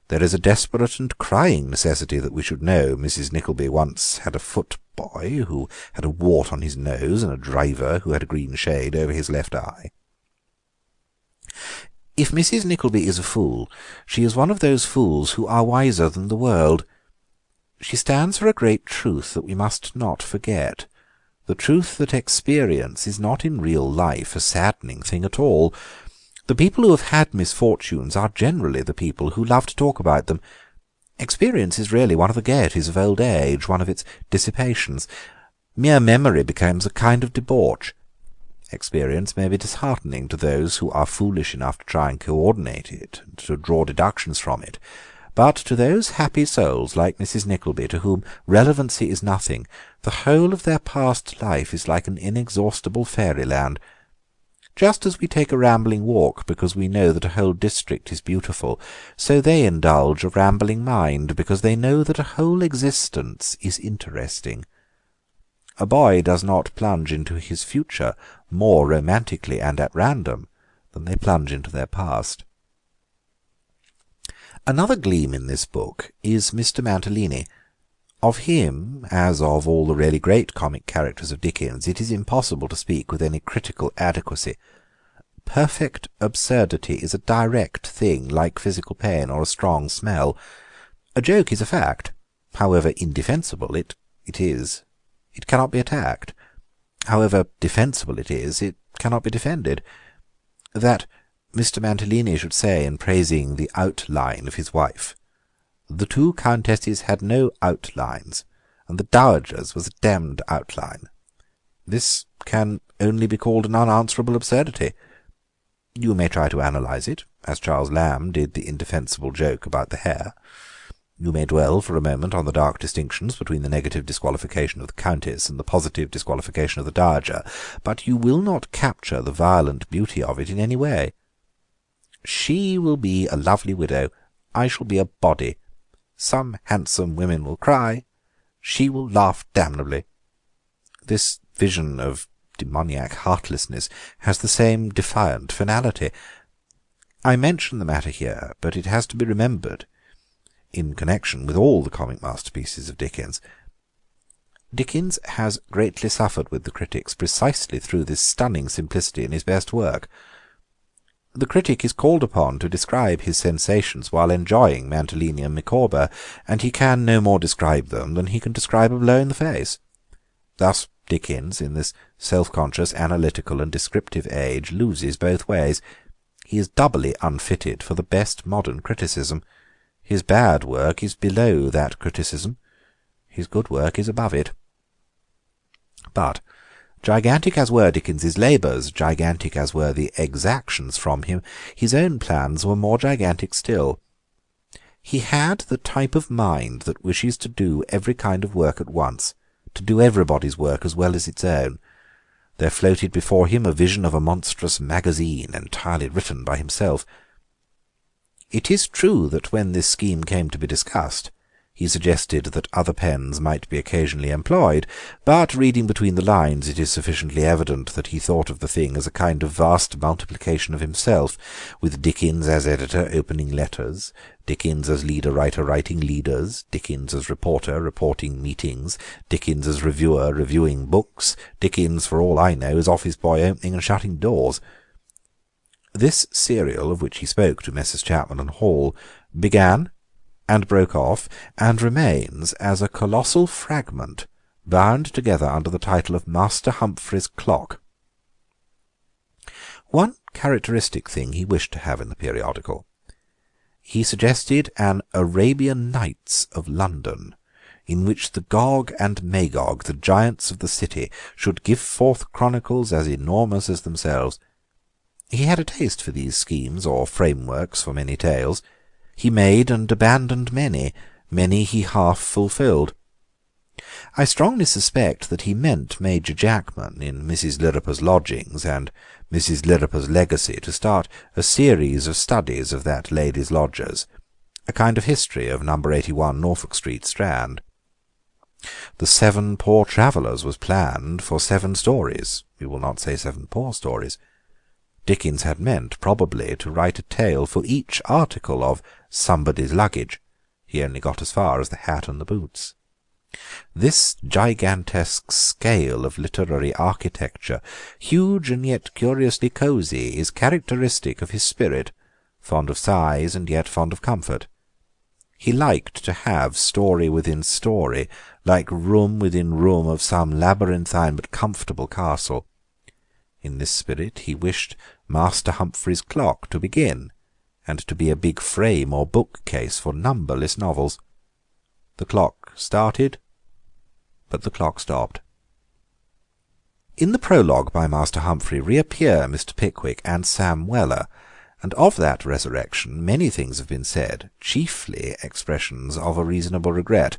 There is a desperate and crying necessity that we should know Mrs. Nickleby once had a footboy who had a wart on his nose and a driver who had a green shade over his left eye. If Mrs. Nickleby is a fool, she is one of those fools who are wiser than the world. She stands for a great truth that we must not forget, the truth that experience is not in real life a saddening thing at all. The people who have had misfortunes are generally the people who love to talk about them. Experience is really one of the gaieties of old age, one of its dissipations. Mere memory becomes a kind of debauch. Experience may be disheartening to those who are foolish enough to try and coordinate it, and to draw deductions from it, but to those happy souls like Mrs. Nickleby, to whom relevancy is nothing, the whole of their past life is like an inexhaustible fairyland. Just as we take a rambling walk because we know that a whole district is beautiful, so they indulge a rambling mind because they know that a whole existence is interesting. A boy does not plunge into his future more romantically and at random than they plunge into their past. Another gleam in this book is Mr. Mantalini. Of him, as of all the really great comic characters of Dickens, it is impossible to speak with any critical adequacy. Perfect absurdity is a direct thing, like physical pain or a strong smell. A joke is a fact. However indefensible it is, it cannot be attacked. However defensible it is, it cannot be defended. That Mr. Mantalini should say in praising the outline of his wife, "The two countesses had no outlines, and the dowager's was a damned outline," this can only be called an unanswerable absurdity. You may try to analyse it, as Charles Lamb did the indefensible joke about the hair. You may dwell for a moment on the dark distinctions between the negative disqualification of the countess and the positive disqualification of the dowager, but you will not capture the violent beauty of it in any way. She will be a lovely widow, I shall be a body. Some handsome women will cry, she will laugh damnably. This vision of demoniac heartlessness has the same defiant finality. I mention the matter here, but it has to be remembered, in connection with all the comic masterpieces of Dickens. Dickens has greatly suffered with the critics precisely through this stunning simplicity in his best work. The critic is called upon to describe his sensations while enjoying Mantalini and Micawber, and he can no more describe them than he can describe a blow in the face. Thus Dickens, in this self-conscious, analytical, and descriptive age, loses both ways. He is doubly unfitted for the best modern criticism. His bad work is below that criticism. His good work is above it. But, gigantic as were Dickens's labours, gigantic as were the exactions from him, his own plans were more gigantic still. He had the type of mind that wishes to do every kind of work at once, to do everybody's work as well as its own. There floated before him a vision of a monstrous magazine entirely written by himself. It is true that when this scheme came to be discussed, he suggested that other pens might be occasionally employed, but reading between the lines it is sufficiently evident that he thought of the thing as a kind of vast multiplication of himself, with Dickens as editor opening letters, Dickens as leader-writer writing leaders, Dickens as reporter reporting meetings, Dickens as reviewer reviewing books, Dickens, for all I know, as office boy opening and shutting doors. This serial, of which he spoke to Messrs. Chapman and Hall, began and broke off, and remains as a colossal fragment bound together under the title of Master Humphrey's Clock. One characteristic thing he wished to have in the periodical. He suggested an Arabian Nights of London, in which the Gog and Magog, the giants of the city, should give forth chronicles as enormous as themselves. He had a taste for these schemes or frameworks for many tales. He made and abandoned many, many he half fulfilled. I strongly suspect that he meant Major Jackman in Mrs. Lirriper's Lodgings and Mrs. Lirriper's Legacy to start a series of studies of that lady's lodgers, a kind of history of No. 81 Norfolk Street, Strand. The 7 Poor Travellers was planned for 7 stories, we will not say 7 poor stories. Dickens had meant, probably, to write a tale for each article of somebody's luggage. He only got as far as the hat and the boots. This gigantesque scale of literary architecture, huge and yet curiously cosy, is characteristic of his spirit, fond of size and yet fond of comfort. He liked to have story within story, like room within room of some labyrinthine but comfortable castle. In this spirit he wished Master Humphrey's Clock to begin, and to be a big frame or bookcase for numberless novels. The clock started, but the clock stopped. In the prologue by Master Humphrey reappear Mr. Pickwick and Sam Weller, and of that resurrection many things have been said, chiefly expressions of a reasonable regret.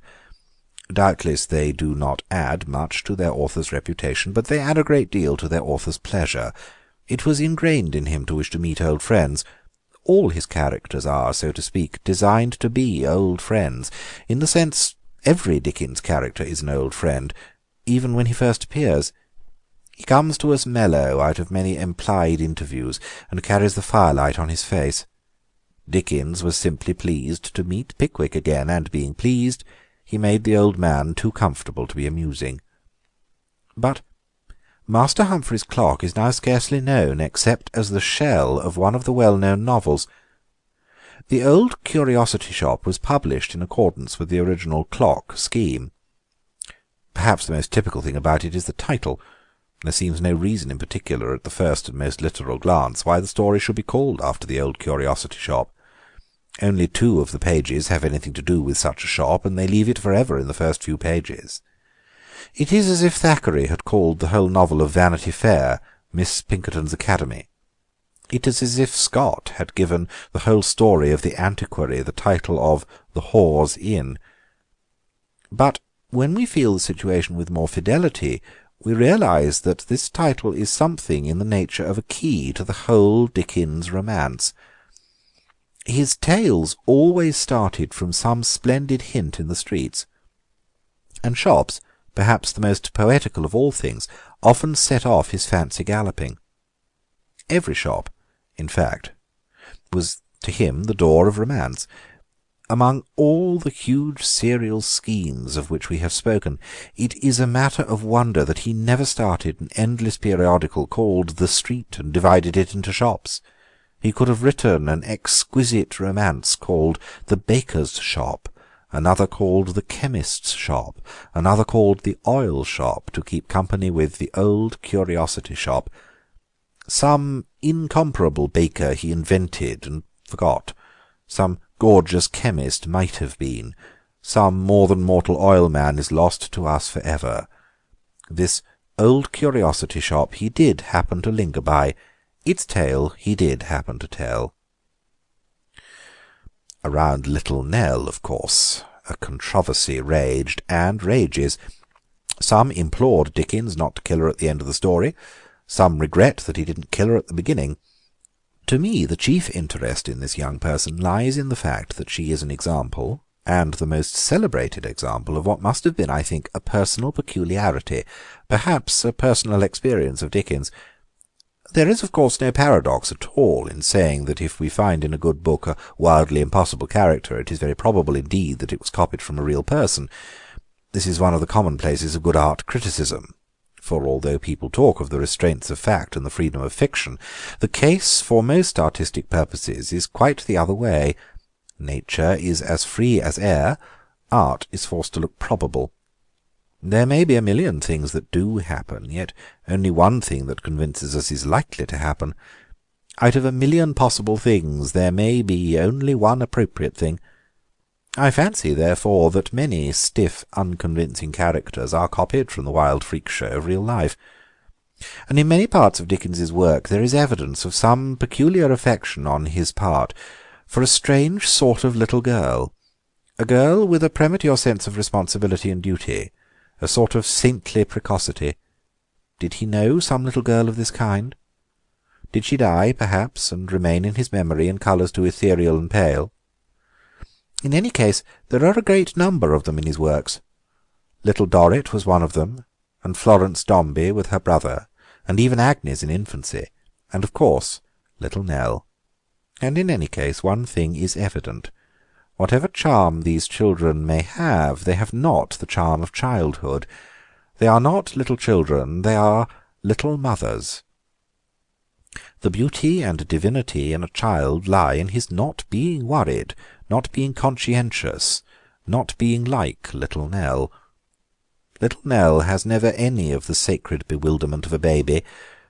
Doubtless they do not add much to their author's reputation, but they add a great deal to their author's pleasure. It was ingrained in him to wish to meet old friends. All his characters are, so to speak, designed to be old friends, in the sense every Dickens character is an old friend, even when he first appears. He comes to us mellow out of many implied interviews, and carries the firelight on his face. Dickens was simply pleased to meet Pickwick again, and being pleased, he made the old man too comfortable to be amusing. But Master Humphrey's Clock is now scarcely known except as the shell of one of the well-known novels. The Old Curiosity Shop was published in accordance with the original clock scheme. Perhaps the most typical thing about it is the title. There seems no reason in particular at the first and most literal glance why the story should be called after the Old Curiosity Shop. Only 2 of the pages have anything to do with such a shop, and they leave it forever in the first few pages. It is as if Thackeray had called the whole novel of Vanity Fair Miss Pinkerton's Academy. It is as if Scott had given the whole story of The Antiquary the title of The Whore's Inn. But when we feel the situation with more fidelity, we realise that this title is something in the nature of a key to the whole Dickens romance. His tales always started from some splendid hint in the streets, and shops, perhaps the most poetical of all things, often set off his fancy galloping. Every shop, in fact, was to him the door of romance. Among all the huge serial schemes of which we have spoken, it is a matter of wonder that he never started an endless periodical called The Street and divided it into shops. He could have written an exquisite romance called The Baker's Shop, another called The Chemist's Shop, another called The Oil Shop, to keep company with The Old Curiosity Shop. Some incomparable baker he invented and forgot. Some gorgeous chemist might have been. Some more than mortal oilman is lost to us for ever. This Old Curiosity Shop he did happen to linger by. Its tale he did happen to tell. Around Little Nell, of course, a controversy raged and rages. Some implored Dickens not to kill her at the end of the story. Some regret that he didn't kill her at the beginning. To me, the chief interest in this young person lies in the fact that she is an example, and the most celebrated example, of what must have been, I think, a personal peculiarity, perhaps a personal experience of Dickens. There is, of course, no paradox at all in saying that if we find in a good book a wildly impossible character, it is very probable indeed that it was copied from a real person. This is one of the commonplaces of good art criticism. For although people talk of the restraints of fact and the freedom of fiction, the case for most artistic purposes is quite the other way. Nature is as free as air. Art is forced to look probable. There may be a million things that do happen, yet only one thing that convinces us is likely to happen. Out of 1,000,000 possible things there may be only one appropriate thing. I fancy, therefore, that many stiff, unconvincing characters are copied from the wild freak show of real life. And in many parts of Dickens's work there is evidence of some peculiar affection on his part for a strange sort of little girl, a girl with a premature sense of responsibility and duty, a sort of saintly precocity. Did he know some little girl of this kind? Did she die, perhaps, and remain in his memory in colours too ethereal and pale? In any case, there are a great number of them in his works. Little Dorrit was one of them, and Florence Dombey with her brother, and even Agnes in infancy, and, of course, little Nell. And in any case, one thing is evident. Whatever charm these children may have, they have not the charm of childhood. They are not little children, they are little mothers. The beauty and divinity in a child lie in his not being worried, not being conscientious, not being like little Nell. Little Nell has never any of the sacred bewilderment of a baby.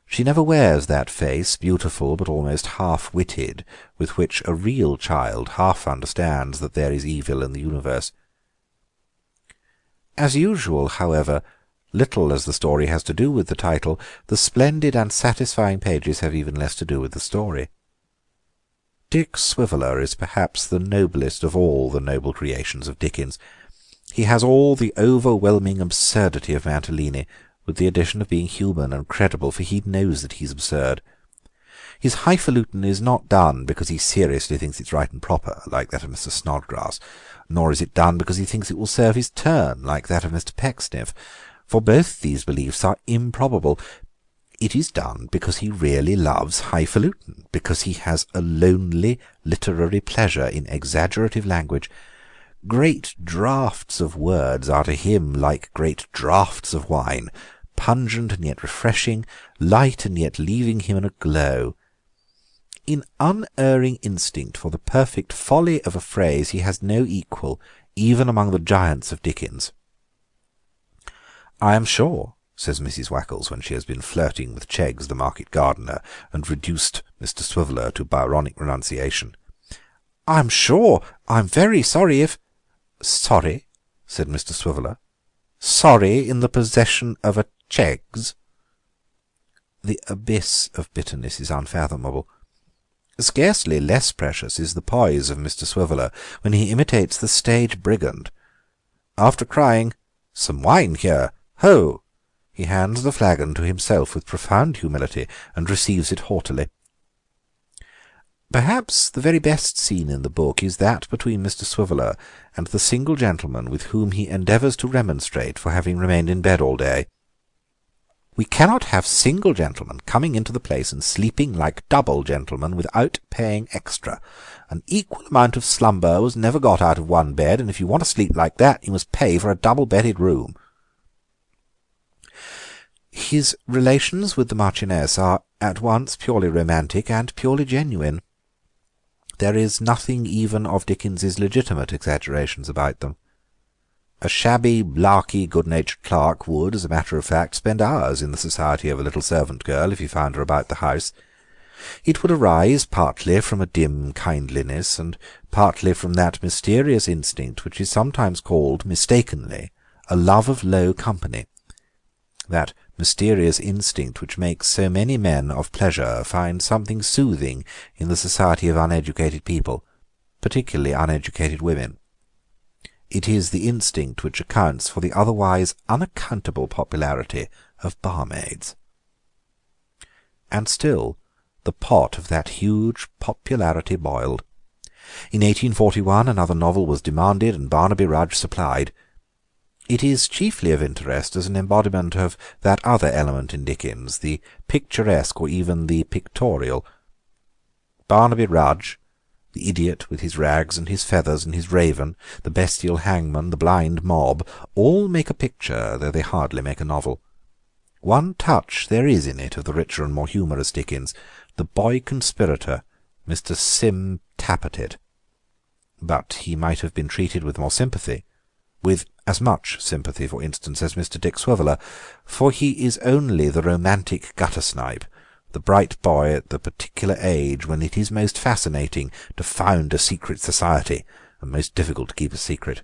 She never wears that face, beautiful but almost half-witted, with which a real child half understands that there is evil in the universe. As usual, however, little as the story has to do with the title, the splendid and satisfying pages have even less to do with the story. Dick Swiveller is perhaps the noblest of all the noble creations of Dickens. He has all the overwhelming absurdity of Mantalini, with the addition of being human and credible, for he knows that he's absurd. His highfalutin is not done because he seriously thinks it's right and proper, like that of Mr. Snodgrass, nor is it done because he thinks it will serve his turn, like that of Mr. Pecksniff, for both these beliefs are improbable. It is done because he really loves highfalutin, because he has a lonely literary pleasure in exaggerative language. Great draughts of words are to him like great draughts of wine, pungent and yet refreshing, light and yet leaving him in a glow. In unerring instinct for the perfect folly of a phrase he has no equal, even among the giants of Dickens. "I am sure," says Mrs. Wackles, when she has been flirting with Cheggs the market gardener, and reduced Mr. Swiveller to Byronic renunciation, "I'm sure I'm very sorry if—" "Sorry," said Mr. Swiveller, "sorry in the possession of a Cheggs?" The abyss of bitterness is unfathomable. Scarcely less precious is the poise of Mr. Swiveller when he imitates the stage brigand. After crying, "Some wine here, ho!" he hands the flagon to himself with profound humility, and receives it haughtily. Perhaps the very best scene in the book is that between Mr. Swiveller and the single gentleman with whom he endeavours to remonstrate for having remained in bed all day. "We cannot have single gentlemen coming into the place and sleeping like double gentlemen without paying extra. An equal amount of slumber was never got out of one bed, and if you want to sleep like that you must pay for a double-bedded room." His relations with the Marchioness are at once purely romantic and purely genuine. There is nothing even of Dickens's legitimate exaggerations about them. A shabby, larky, good-natured clerk would, as a matter of fact, spend hours in the society of a little servant girl if he found her about the house. It would arise partly from a dim kindliness, and partly from that mysterious instinct which is sometimes called, mistakenly, a love of low company, that mysterious instinct which makes so many men of pleasure find something soothing in the society of uneducated people, particularly uneducated women. It is the instinct which accounts for the otherwise unaccountable popularity of barmaids. And still the pot of that huge popularity boiled. In 1841 another novel was demanded, and Barnaby Rudge supplied. It is chiefly of interest as an embodiment of that other element in Dickens, the picturesque or even the pictorial. Barnaby Rudge, the idiot with his rags and his feathers and his raven, the bestial hangman, the blind mob, all make a picture, though they hardly make a novel. One touch there is in it of the richer and more humorous Dickens, the boy conspirator, Mr. Sim Tappertit. But he might have been treated with more sympathy, with as much sympathy, for instance, as Mr. Dick Swiveller, for he is only the romantic gutter-snipe, the bright boy at the particular age when it is most fascinating to found a secret society and most difficult to keep a secret.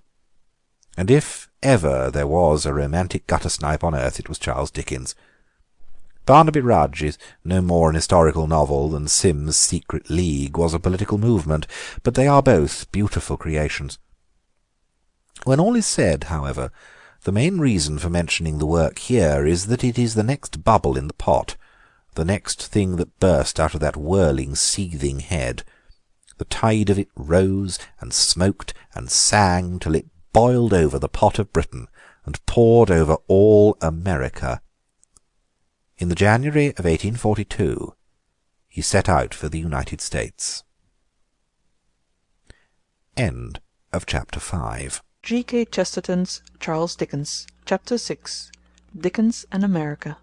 And if ever there was a romantic gutter-snipe on earth, it was Charles Dickens. Barnaby Rudge is no more an historical novel than Sim's Secret League was a political movement, but they are both beautiful creations. When all is said, however, the main reason for mentioning the work here is that it is the next bubble in the pot, the next thing that burst out of that whirling, seething head. The tide of it rose and smoked and sang till it boiled over the pot of Britain and poured over all America. In the January of 1842 he set out for the United States. End of chapter 5. G.K. Chesterton's Charles Dickens, Chapter 6, Dickens and America.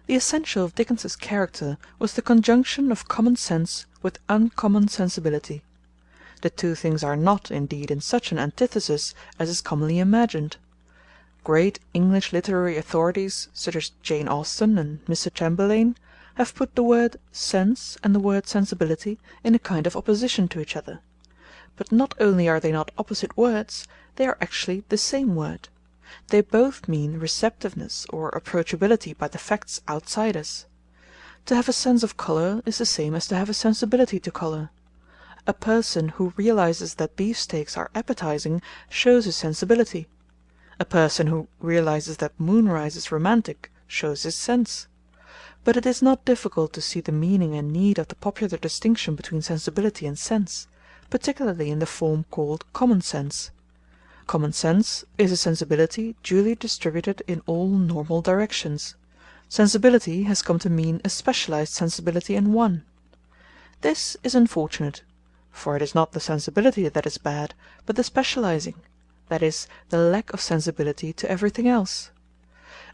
The essential of Dickens's character was the conjunction of common sense with uncommon sensibility. The two things are not, indeed, in such an antithesis as is commonly imagined. Great English literary authorities, such as Jane Austen and Mr. Chamberlain, have put the word sense and the word sensibility in a kind of opposition to each other. But not only are they not opposite words, they are actually the same word. They both mean receptiveness or approachability by the facts outside us. To have a sense of colour is the same as to have a sensibility to colour. A person who realizes that beefsteaks are appetizing shows his sensibility. A person who realizes that moonrise is romantic shows his sense. But it is not difficult to see the meaning and need of the popular distinction between sensibility and sense, particularly in the form called common sense. Common sense is a sensibility duly distributed in all normal directions. Sensibility has come to mean a specialized sensibility in one. This is unfortunate, for it is not the sensibility that is bad, but the specializing, that is, the lack of sensibility to everything else.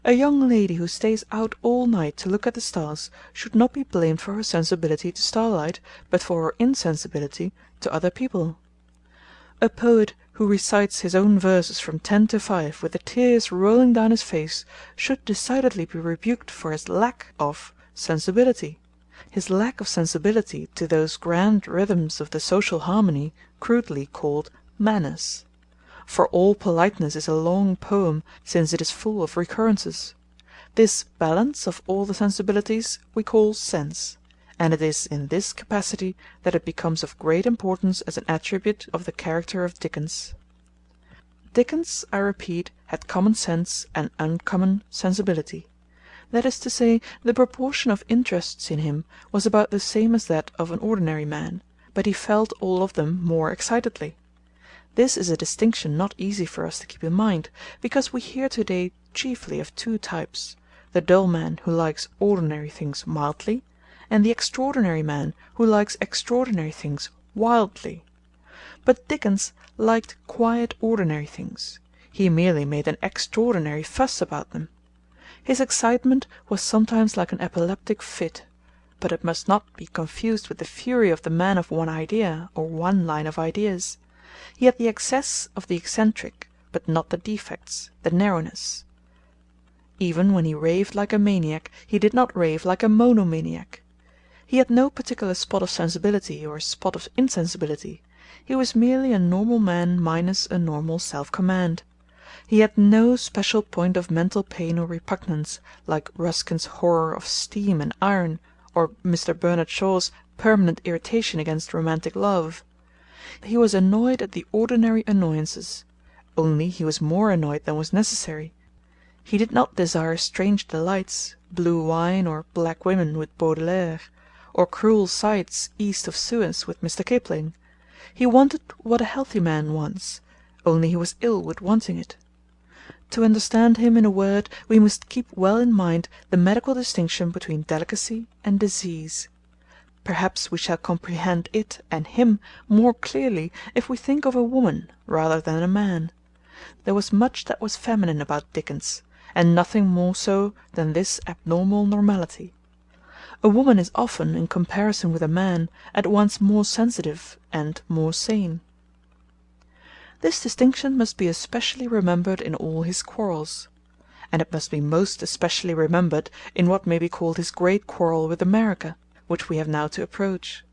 A young lady who stays out all night to look at the stars should not be blamed for her sensibility to starlight, but for her insensibility to other people. A poet who recites his own verses from 10 to 5 with the tears rolling down his face should decidedly be rebuked for his lack of sensibility. His lack of sensibility to those grand rhythms of the social harmony crudely called manners. For all politeness is a long poem, since it is full of recurrences. This balance of all the sensibilities we call sense, and it is in this capacity that it becomes of great importance as an attribute of the character of Dickens. Dickens, I repeat, had common sense and uncommon sensibility. That is to say, the proportion of interests in him was about the same as that of an ordinary man, but he felt all of them more excitedly. This is a distinction not easy for us to keep in mind, because we hear today chiefly of two types: the dull man who likes ordinary things mildly, and the extraordinary man who likes extraordinary things wildly. But Dickens liked quiet ordinary things. He merely made an extraordinary fuss about them. His excitement was sometimes like an epileptic fit, but it must not be confused with the fury of the man of one idea or one line of ideas. He had the excess of the eccentric, but not the defects, the narrowness. Even when he raved like a maniac, he did not rave like a monomaniac. He had no particular spot of sensibility or spot of insensibility. He was merely a normal man minus a normal self-command. He had no special point of mental pain or repugnance, like Ruskin's horror of steam and iron, or Mr. Bernard Shaw's permanent irritation against romantic love. He was annoyed at the ordinary annoyances, only he was more annoyed than was necessary. He did not desire strange delights, blue wine or black women with Baudelaire, or cruel sights east of Suez with Mr. Kipling. He wanted what a healthy man wants, only he was ill with wanting it. To understand him, in a word, we must keep well in mind the medical distinction between delicacy and disease. Perhaps we shall comprehend it and him more clearly if we think of a woman rather than a man. There was much that was feminine about Dickens, and nothing more so than this abnormal normality. A woman is often, in comparison with a man, at once more sensitive and more sane. This distinction must be especially remembered in all his quarrels. and it must be most especially remembered in what may be called his great quarrel with America, which we have now to approach.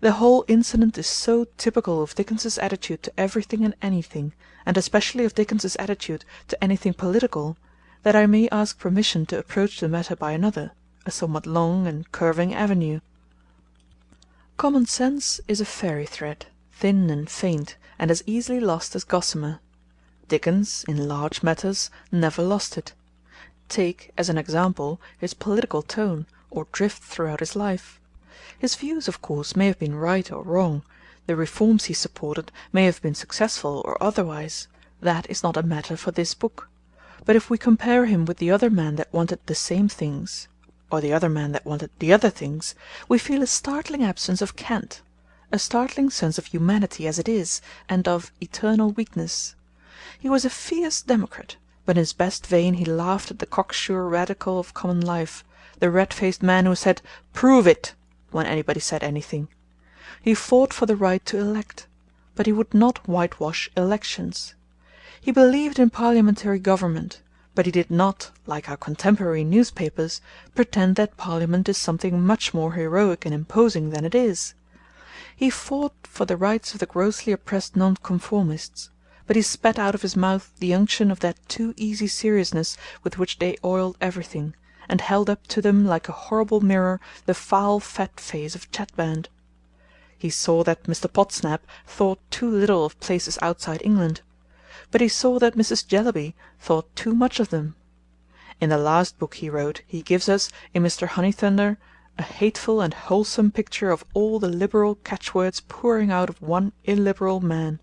The whole incident is so typical of Dickens's attitude to everything and anything, and especially of Dickens's attitude to anything political, that I may ask permission to approach the matter by another, a somewhat long and curving avenue. Common sense is a fairy thread, thin and faint, and as easily lost as gossamer. Dickens, in large matters, never lost it. Take, as an example, his political tone, or drift throughout his life. His views, of course, may have been right or wrong, the reforms he supported may have been successful or otherwise, that is not a matter for this book. But if we compare him with the other man that wanted the same things, or the other man that wanted the other things, we feel a startling absence of cant, a startling sense of humanity as it is, and of eternal weakness. He was a fierce democrat, but in his best vein he laughed at the cocksure radical of common life, the red-faced man who said, "Prove it!" when anybody said anything. He fought for the right to elect, but he would not whitewash elections. He believed in parliamentary government, but he did not, like our contemporary newspapers, pretend that Parliament is something much more heroic and imposing than it is. He fought for the rights of the grossly oppressed nonconformists, but he spat out of his mouth the unction of that too easy seriousness with which they oiled everything, and held up to them like a horrible mirror the foul fat face of Chadband. He saw that Mr. Podsnap thought too little of places outside England, but he saw that Mrs. Jellyby thought too much of them. In the last book he wrote he gives us, in Mr. Honeythunder, a hateful and wholesome picture of all the liberal catchwords pouring out of one illiberal man.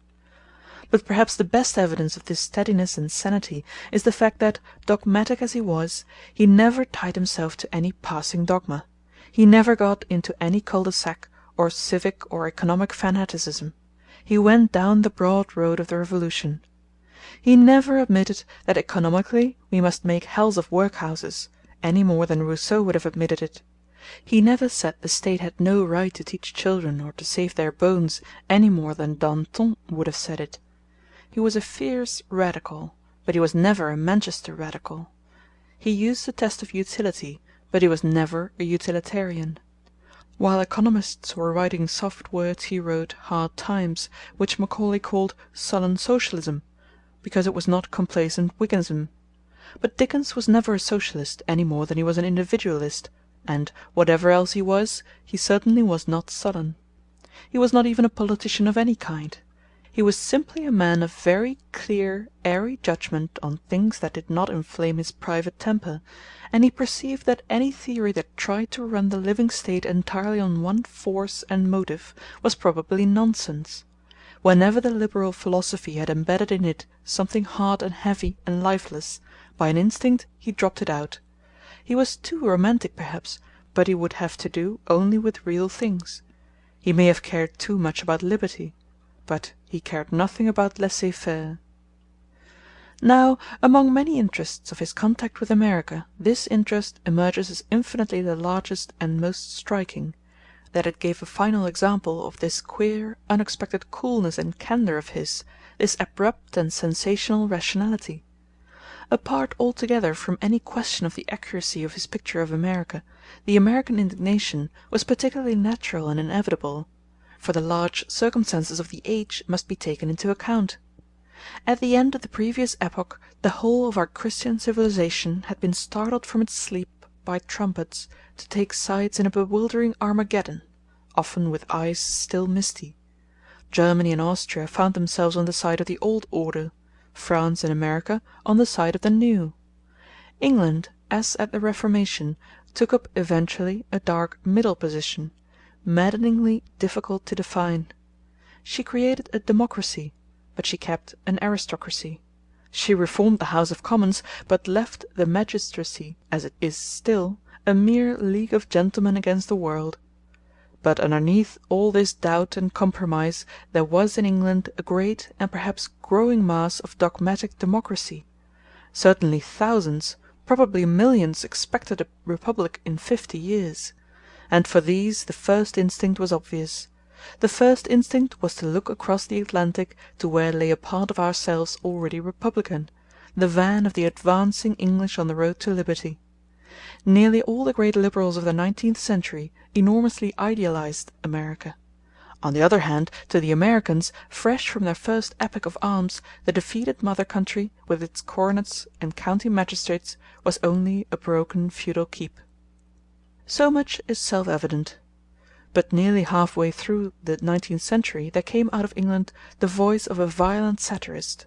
But perhaps the best evidence of this steadiness and sanity is the fact that, dogmatic as he was, he never tied himself to any passing dogma. He never got into any cul-de-sac or civic or economic fanaticism. He went down the broad road of the Revolution. He never admitted that economically we must make hells of workhouses, any more than Rousseau would have admitted it. He never said the State had no right to teach children or to save their bones, any more than Danton would have said it. He was a fierce radical, but he was never a Manchester radical. He used the test of utility, but he was never a utilitarian. While economists were writing soft words he wrote hard times, which Macaulay called sullen socialism, because it was not complacent Whiggism. But Dickens was never a socialist any more than he was an individualist, and, whatever else he was, he certainly was not sullen. He was not even a politician of any kind. He was simply a man of very clear, airy judgment on things that did not inflame his private temper, and he perceived that any theory that tried to run the living state entirely on one force and motive was probably nonsense. Whenever the liberal philosophy had embedded in it something hard and heavy and lifeless, by an instinct he dropped it out. He was too romantic perhaps, but he would have to do only with real things. He may have cared too much about liberty, but he cared nothing about laissez-faire. Now, among many interests of his contact with America, this interest emerges as infinitely the largest and most striking, that it gave a final example of this queer, unexpected coolness and candour of his, this abrupt and sensational rationality. Apart altogether from any question of the accuracy of his picture of America, the American indignation was particularly natural and inevitable, for the large circumstances of the age must be taken into account. At the end of the previous epoch the whole of our Christian civilization had been startled from its sleep by trumpets to take sides in a bewildering Armageddon, often with eyes still misty. Germany and Austria found themselves on the side of the old order, France and America on the side of the new. England, as at the Reformation, took up eventually a dark middle position, maddeningly difficult to define. She created a democracy, but she kept an aristocracy. She reformed the House of Commons, but left the magistracy, as it is still, a mere league of gentlemen against the world. But underneath all this doubt and compromise there was in England a great and perhaps growing mass of dogmatic democracy. Certainly thousands, probably millions, expected a republic in 50 years. And for these the first instinct was obvious. The first instinct was to look across the Atlantic to where lay a part of ourselves already republican, the van of the advancing English on the road to liberty. Nearly all the great liberals of the 19th century enormously idealized America. On the other hand, to the Americans, fresh from their first epoch of arms, the defeated mother country, with its coronets and county magistrates, was only a broken feudal keep. So much is self-evident. But nearly half-way through the 19th century there came out of England the voice of a violent satirist.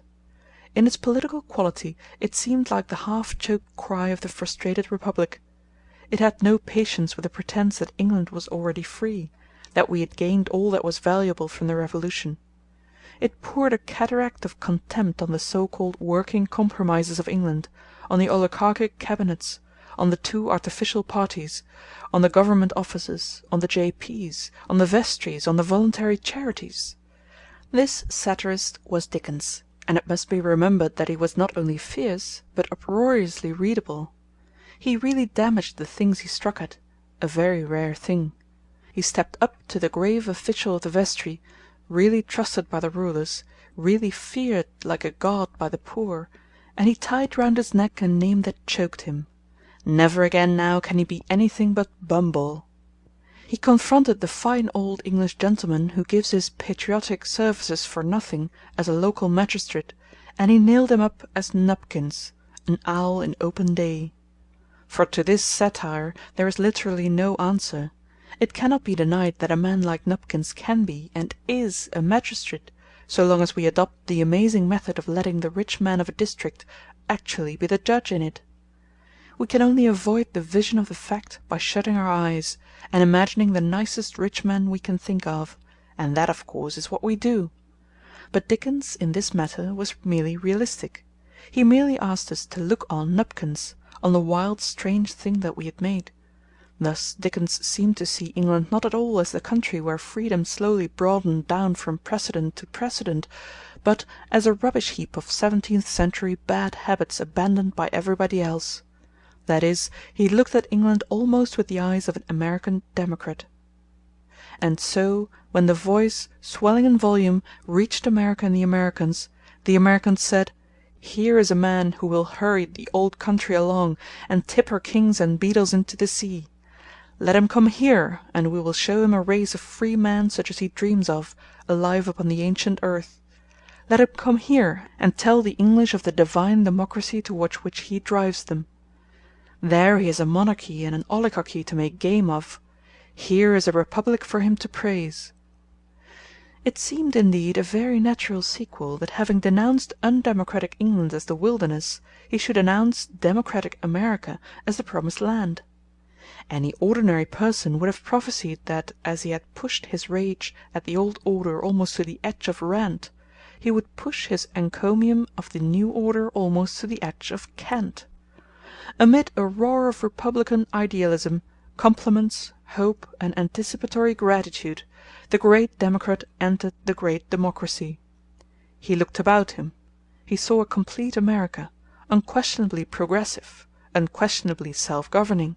In its political quality it seemed like the half-choked cry of the frustrated republic. It had no patience with the pretence that England was already free, that we had gained all that was valuable from the Revolution. It poured a cataract of contempt on the so-called working compromises of England, on the oligarchic cabinets, on the two artificial parties, on the government offices, on the J.P.'s, on the vestries, on the voluntary charities. This satirist was Dickens, and it must be remembered that he was not only fierce, but uproariously readable. He really damaged the things he struck at, a very rare thing. He stepped up to the grave official of the vestry, really trusted by the rulers, really feared like a god by the poor, and he tied round his neck a name that choked him. Never again now can he be anything but Bumble. He confronted the fine old English gentleman who gives his patriotic services for nothing as a local magistrate, and he nailed him up as Nupkins, an owl in open day. For to this satire there is literally no answer. It cannot be denied that a man like Nupkins can be, and is, a magistrate, so long as we adopt the amazing method of letting the rich man of a district actually be the judge in it. We can only avoid the vision of the fact by shutting our eyes, and imagining the nicest rich man we can think of, and that, of course, is what we do. But Dickens, in this matter, was merely realistic. He merely asked us to look on Nupkins, on the wild, strange thing that we had made. Thus Dickens seemed to see England not at all as the country where freedom slowly broadened down from precedent to precedent, but as a rubbish heap of 17th century bad habits abandoned by everybody else. That is, he looked at England almost with the eyes of an American democrat. And so, when the voice, swelling in volume, reached America and the Americans said, "Here is a man who will hurry the old country along, and tip her kings and beadles into the sea. Let him come here, and we will show him a race of free men such as he dreams of, alive upon the ancient earth. Let him come here, and tell the English of the divine democracy towards which he drives them. There he has a monarchy and an oligarchy to make game of. Here is a republic for him to praise." It seemed indeed a very natural sequel that having denounced undemocratic England as the wilderness, he should announce democratic America as the promised land. Any ordinary person would have prophesied that as he had pushed his rage at the old order almost to the edge of rant, he would push his encomium of the new order almost to the edge of cant. Amid a roar of republican idealism, compliments, hope, and anticipatory gratitude, the great democrat entered the great democracy. He looked about him. He saw a complete America, unquestionably progressive, unquestionably self-governing.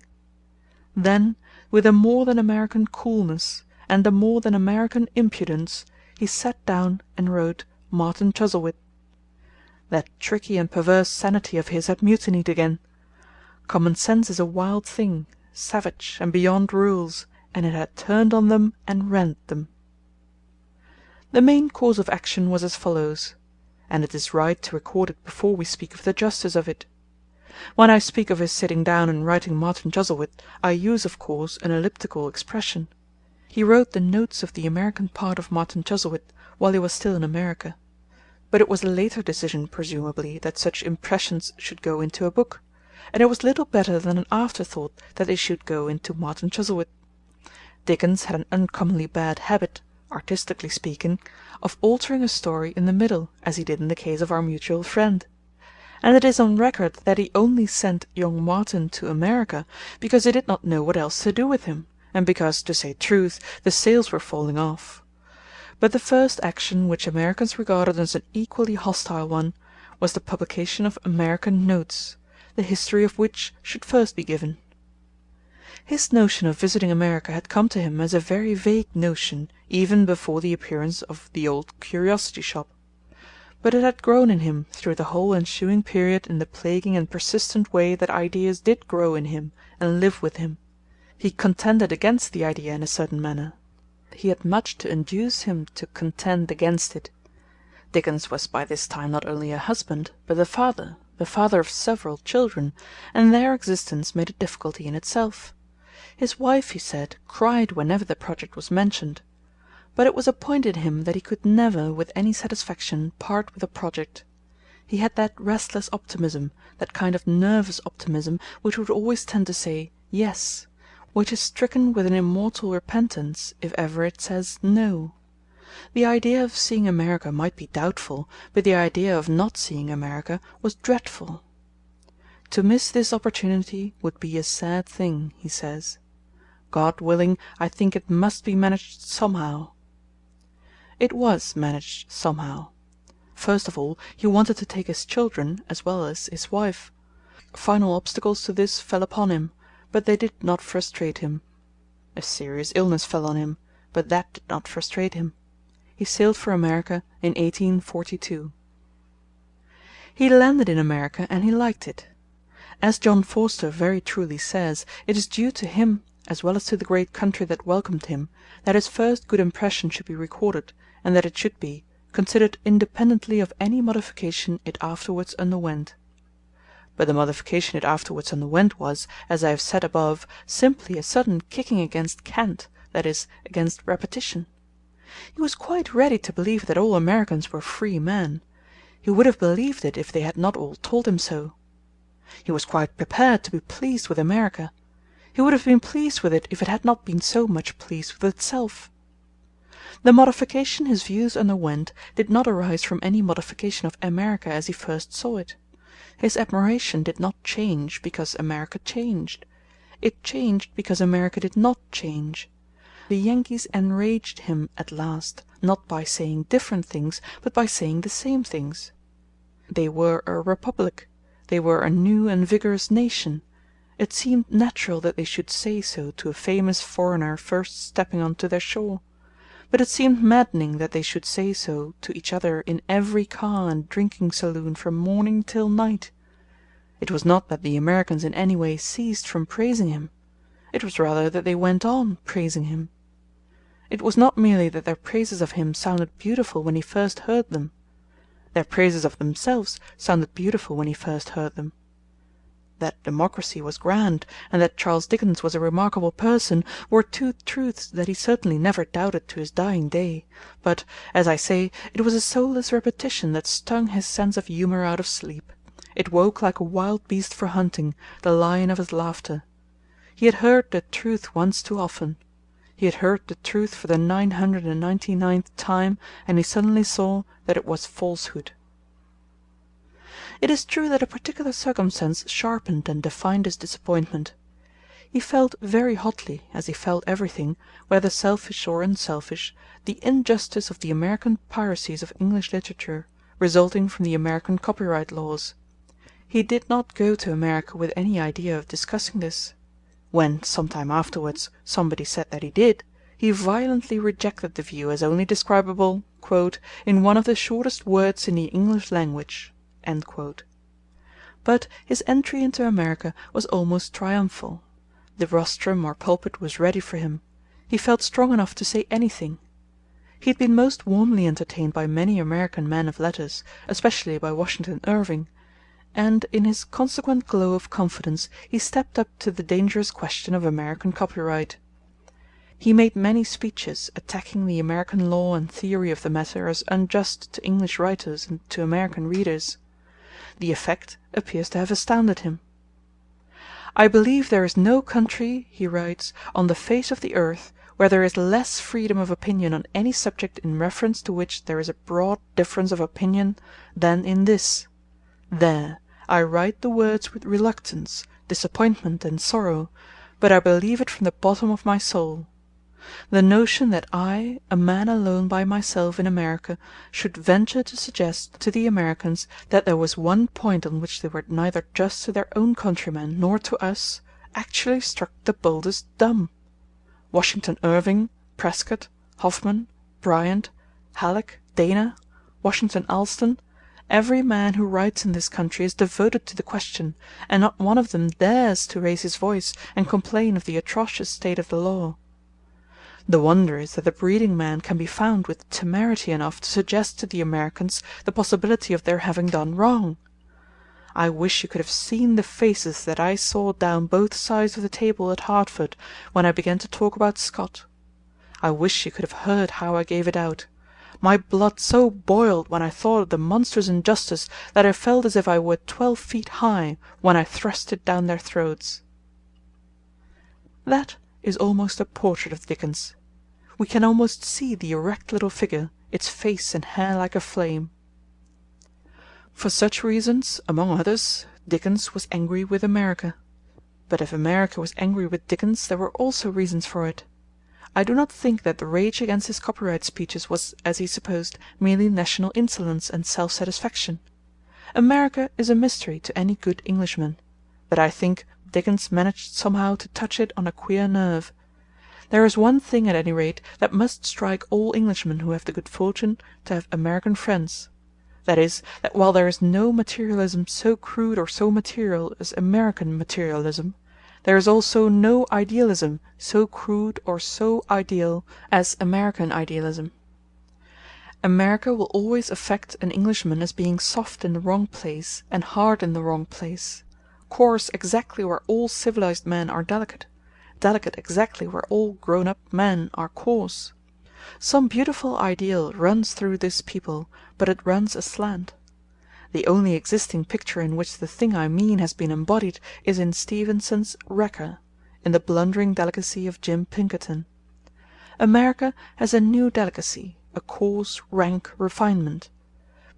Then, with a more than American coolness, and a more than American impudence, he sat down and wrote Martin Chuzzlewit. That tricky and perverse sanity of his had mutinied again. Common sense is a wild thing, savage and beyond rules, and it had turned on them and rent them. The main course of action was as follows, and it is right to record it before we speak of the justice of it. When I speak of his sitting down and writing Martin Chuzzlewit, I use, of course, an elliptical expression. He wrote the notes of the American part of Martin Chuzzlewit while he was still in America. But it was a later decision, presumably, that such impressions should go into a book, and it was little better than an afterthought that they should go into Martin Chuzzlewit. Dickens had an uncommonly bad habit, artistically speaking, of altering a story in the middle, as he did in the case of our mutual friend. And it is on record that he only sent young Martin to America because he did not know what else to do with him, and because, to say truth, the sales were falling off. But the first action which Americans regarded as an equally hostile one was the publication of American Notes, the history of which should first be given. His notion of visiting America had come to him as a very vague notion even before the appearance of The Old Curiosity Shop. but it had grown in him through the whole ensuing period in the plaguing and persistent way that ideas did grow in him and live with him. He contended against the idea in a certain manner. He had much to induce him to contend against it. Dickens was by this time not only a husband, but the father of several children, and their existence made a difficulty in itself. His wife, he said, cried whenever the project was mentioned. But it was a point in him that he could never, with any satisfaction, part with a project. He had that restless optimism, that kind of nervous optimism which would always tend to say "yes," which is stricken with an immortal repentance if ever it says "no." The idea of seeing America might be doubtful, but the idea of not seeing America was dreadful. To miss this opportunity would be a sad thing, he says. God willing, I think it must be managed somehow. It was managed somehow. First of all, he wanted to take his children as well as his wife. Final obstacles to this fell upon him, but they did not frustrate him. A serious illness fell on him, but that did not frustrate him. He sailed for America in 1842. He landed in America and he liked it. As John Forster very truly says, it is due to him, as well as to the great country that welcomed him, that his first good impression should be recorded, and that it should be considered independently of any modification it afterwards underwent. But the modification it afterwards underwent was, as I have said above, simply a sudden kicking against cant, that is, against repetition. He was quite ready to believe that all Americans were free men. He would have believed it if they had not all told him so. He was quite prepared to be pleased with America. He would have been pleased with it if it had not been so much pleased with itself. The modification his views underwent did not arise from any modification of America as he first saw it. His admiration did not change because America changed. It changed because America did not change. The Yankees enraged him at last, not by saying different things, but by saying the same things. They were a republic. They were a new and vigorous nation. It seemed natural that they should say so to a famous foreigner first stepping on to their shore. But it seemed maddening that they should say so to each other in every car and drinking saloon from morning till night. It was not that the Americans in any way ceased from praising him. It was rather that they went on praising him. It was not merely that their praises of him sounded beautiful when he first heard them. Their praises of themselves sounded beautiful when he first heard them. That democracy was grand, and that Charles Dickens was a remarkable person, were two truths that he certainly never doubted to his dying day, but, as I say, it was a soulless repetition that stung his sense of humour out of sleep. It woke like a wild beast for hunting, the lion of his laughter. He had heard the truth once too often. He had heard the truth for the 999th time, and he suddenly saw that it was falsehood. It is true that a particular circumstance sharpened and defined his disappointment. He felt very hotly, as he felt everything, whether selfish or unselfish, the injustice of the American piracies of English literature, resulting from the American copyright laws. He did not go to America with any idea of discussing this. When, some time afterwards, somebody said that he did, he violently rejected the view as only describable, "in one of the shortest words in the English language." But his entry into America was almost triumphal. The rostrum or pulpit was ready for him. He felt strong enough to say anything. He had been most warmly entertained by many American men of letters, especially by Washington Irving, and in his consequent glow of confidence he stepped up to the dangerous question of American copyright. He made many speeches attacking the American law and theory of the matter as unjust to English writers and to American readers. The effect appears to have astounded him. "I believe there is no country," he writes, "on the face of the earth where there is less freedom of opinion on any subject in reference to which there is a broad difference of opinion than in this. There, I write the words with reluctance, disappointment, and sorrow, but I believe it from the bottom of my soul. The notion that I, a man alone by myself in America, should venture to suggest to the Americans that there was one point on which they were neither just to their own countrymen nor to us, actually struck the boldest dumb. Washington Irving, Prescott, Hoffman, Bryant, Halleck, Dana, Washington Allston, Every man who writes in this country is devoted to the question, and not one of them dares to raise his voice and complain of the atrocious state of the law. The wonder is that the breeding man can be found with temerity enough to suggest to the Americans the possibility of their having done wrong. I wish you could have seen the faces that I saw down both sides of the table at Hartford when I began to talk about Scott. I wish you could have heard how I gave it out. My blood so boiled when I thought of the monstrous injustice that I felt as if I were 12 feet high when I thrust it down their throats. That is almost a portrait of Dickens. We can almost see the erect little figure, its face and hair like a flame. For such reasons, among others, Dickens was angry with America. But if America was angry with Dickens, there were also reasons for it. I do not think that the rage against his copyright speeches was, as he supposed, merely national insolence and self-satisfaction. America is a mystery to any good Englishman, but I think Dickens managed somehow to touch it on a queer nerve. There is one thing, at any rate, that must strike all Englishmen who have the good fortune to have American friends. That is, that while there is no materialism so crude or so material as American materialism, there is also no idealism so crude or so ideal as American idealism. America will always affect an Englishman as being soft in the wrong place and hard in the wrong place, coarse exactly where all civilized men are delicate, delicate exactly where all grown-up men are coarse. Some beautiful ideal runs through this people, but it runs aslant. The only existing picture in which the thing I mean has been embodied is in Stevenson's Wrecker, in the blundering delicacy of Jim Pinkerton. America has a new delicacy, a coarse, rank refinement.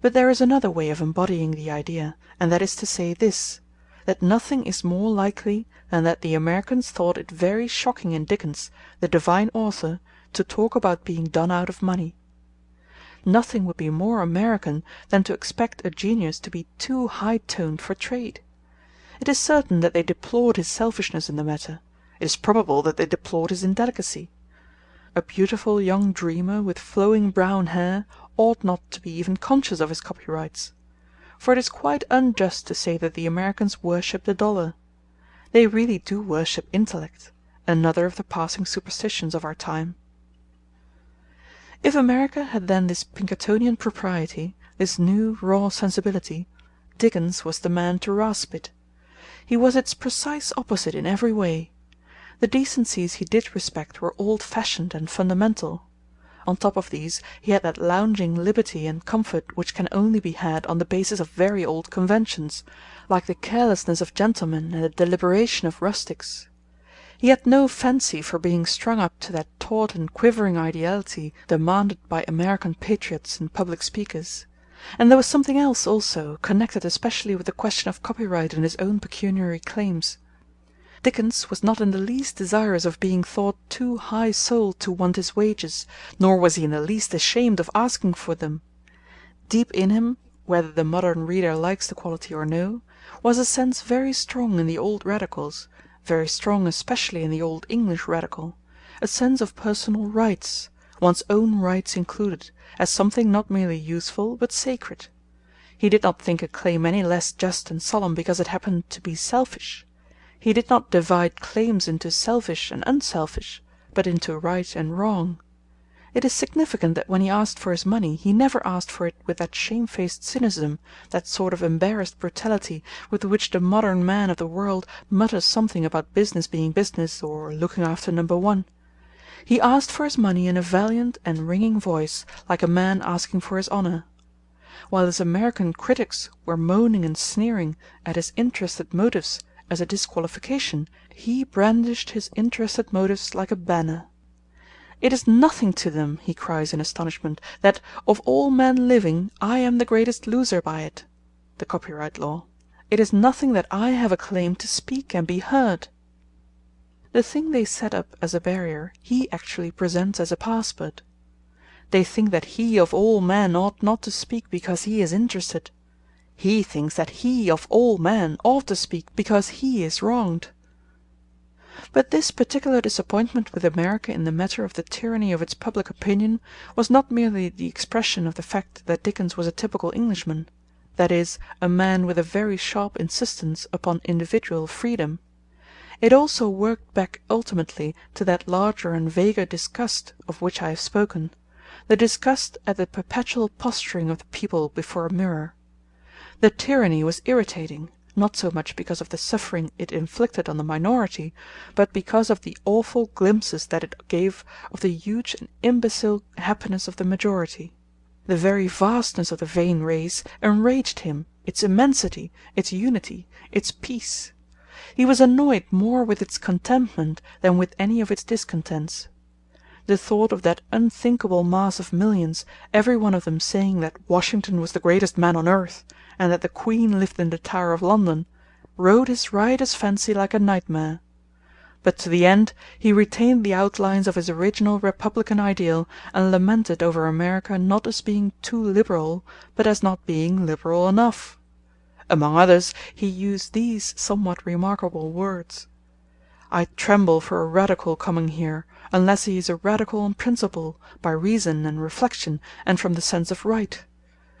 But there is another way of embodying the idea, and that is to say this, that nothing is more likely than that the Americans thought it very shocking in Dickens, the divine author, to talk about being done out of money. Nothing would be more American than to expect a genius to be too high-toned for trade. It is certain that they deplored his selfishness in the matter. It is probable that they deplored his indelicacy. A beautiful young dreamer with flowing brown hair ought not to be even conscious of his copyrights. For it is quite unjust to say that the Americans worship the dollar. They really do worship intellect, another of the passing superstitions of our time. If America had then this Pinkertonian propriety, this new raw sensibility, Dickens was the man to rasp it. He was its precise opposite in every way. The decencies he did respect were old-fashioned and fundamental. On top of these he had that lounging liberty and comfort which can only be had on the basis of very old conventions, like the carelessness of gentlemen and the deliberation of rustics. He had no fancy for being strung up to that taut and quivering ideality demanded by American patriots and public speakers. And there was something else also, connected especially with the question of copyright and his own pecuniary claims. Dickens was not in the least desirous of being thought too high-souled to want his wages, nor was he in the least ashamed of asking for them. Deep in him, whether the modern reader likes the quality or no, was a sense very strong in the old radicals, very strong especially in the old English radical, a sense of personal rights, one's own rights included, as something not merely useful but sacred. He did not think a claim any less just and solemn because it happened to be selfish. He did not divide claims into selfish and unselfish, but into right and wrong. It is significant that when he asked for his money he never asked for it with that shamefaced cynicism, that sort of embarrassed brutality with which the modern man of the world mutters something about business being business or looking after number one. He asked for his money in a valiant and ringing voice, like a man asking for his honor. While his American critics were moaning and sneering at his interested motives as a disqualification, he brandished his interested motives like a banner. "It is nothing to them," he cries in astonishment, "that, of all men living, I am the greatest loser by it" (the copyright law). "It is nothing that I have a claim to speak and be heard." The thing they set up as a barrier he actually presents as a passport. They think that he of all men ought not to speak because he is interested. He thinks that he of all men ought to speak because he is wronged. But this particular disappointment with America in the matter of the tyranny of its public opinion was not merely the expression of the fact that Dickens was a typical Englishman. that is, a man with a very sharp insistence upon individual freedom. It also worked back ultimately to that larger and vaguer disgust of which I have spoken, the disgust at the perpetual posturing of the people before a mirror. The tyranny was irritating, not so much because of the suffering it inflicted on the minority, but because of the awful glimpses that it gave of the huge and imbecile happiness of the majority. The very vastness of the vain race enraged him, its immensity, its unity, its peace. He was annoyed more with its contentment than with any of its discontents. The thought of that unthinkable mass of millions, every one of them saying that Washington was the greatest man on earth, and that the Queen lived in the Tower of London, rode his riotous fancy like a nightmare. But to the end he retained the outlines of his original republican ideal, and lamented over America not as being too liberal, but as not being liberal enough. Among others he used these somewhat remarkable words: "I tremble for a radical coming here, unless he is a radical on principle, by reason and reflection, and from the sense of right.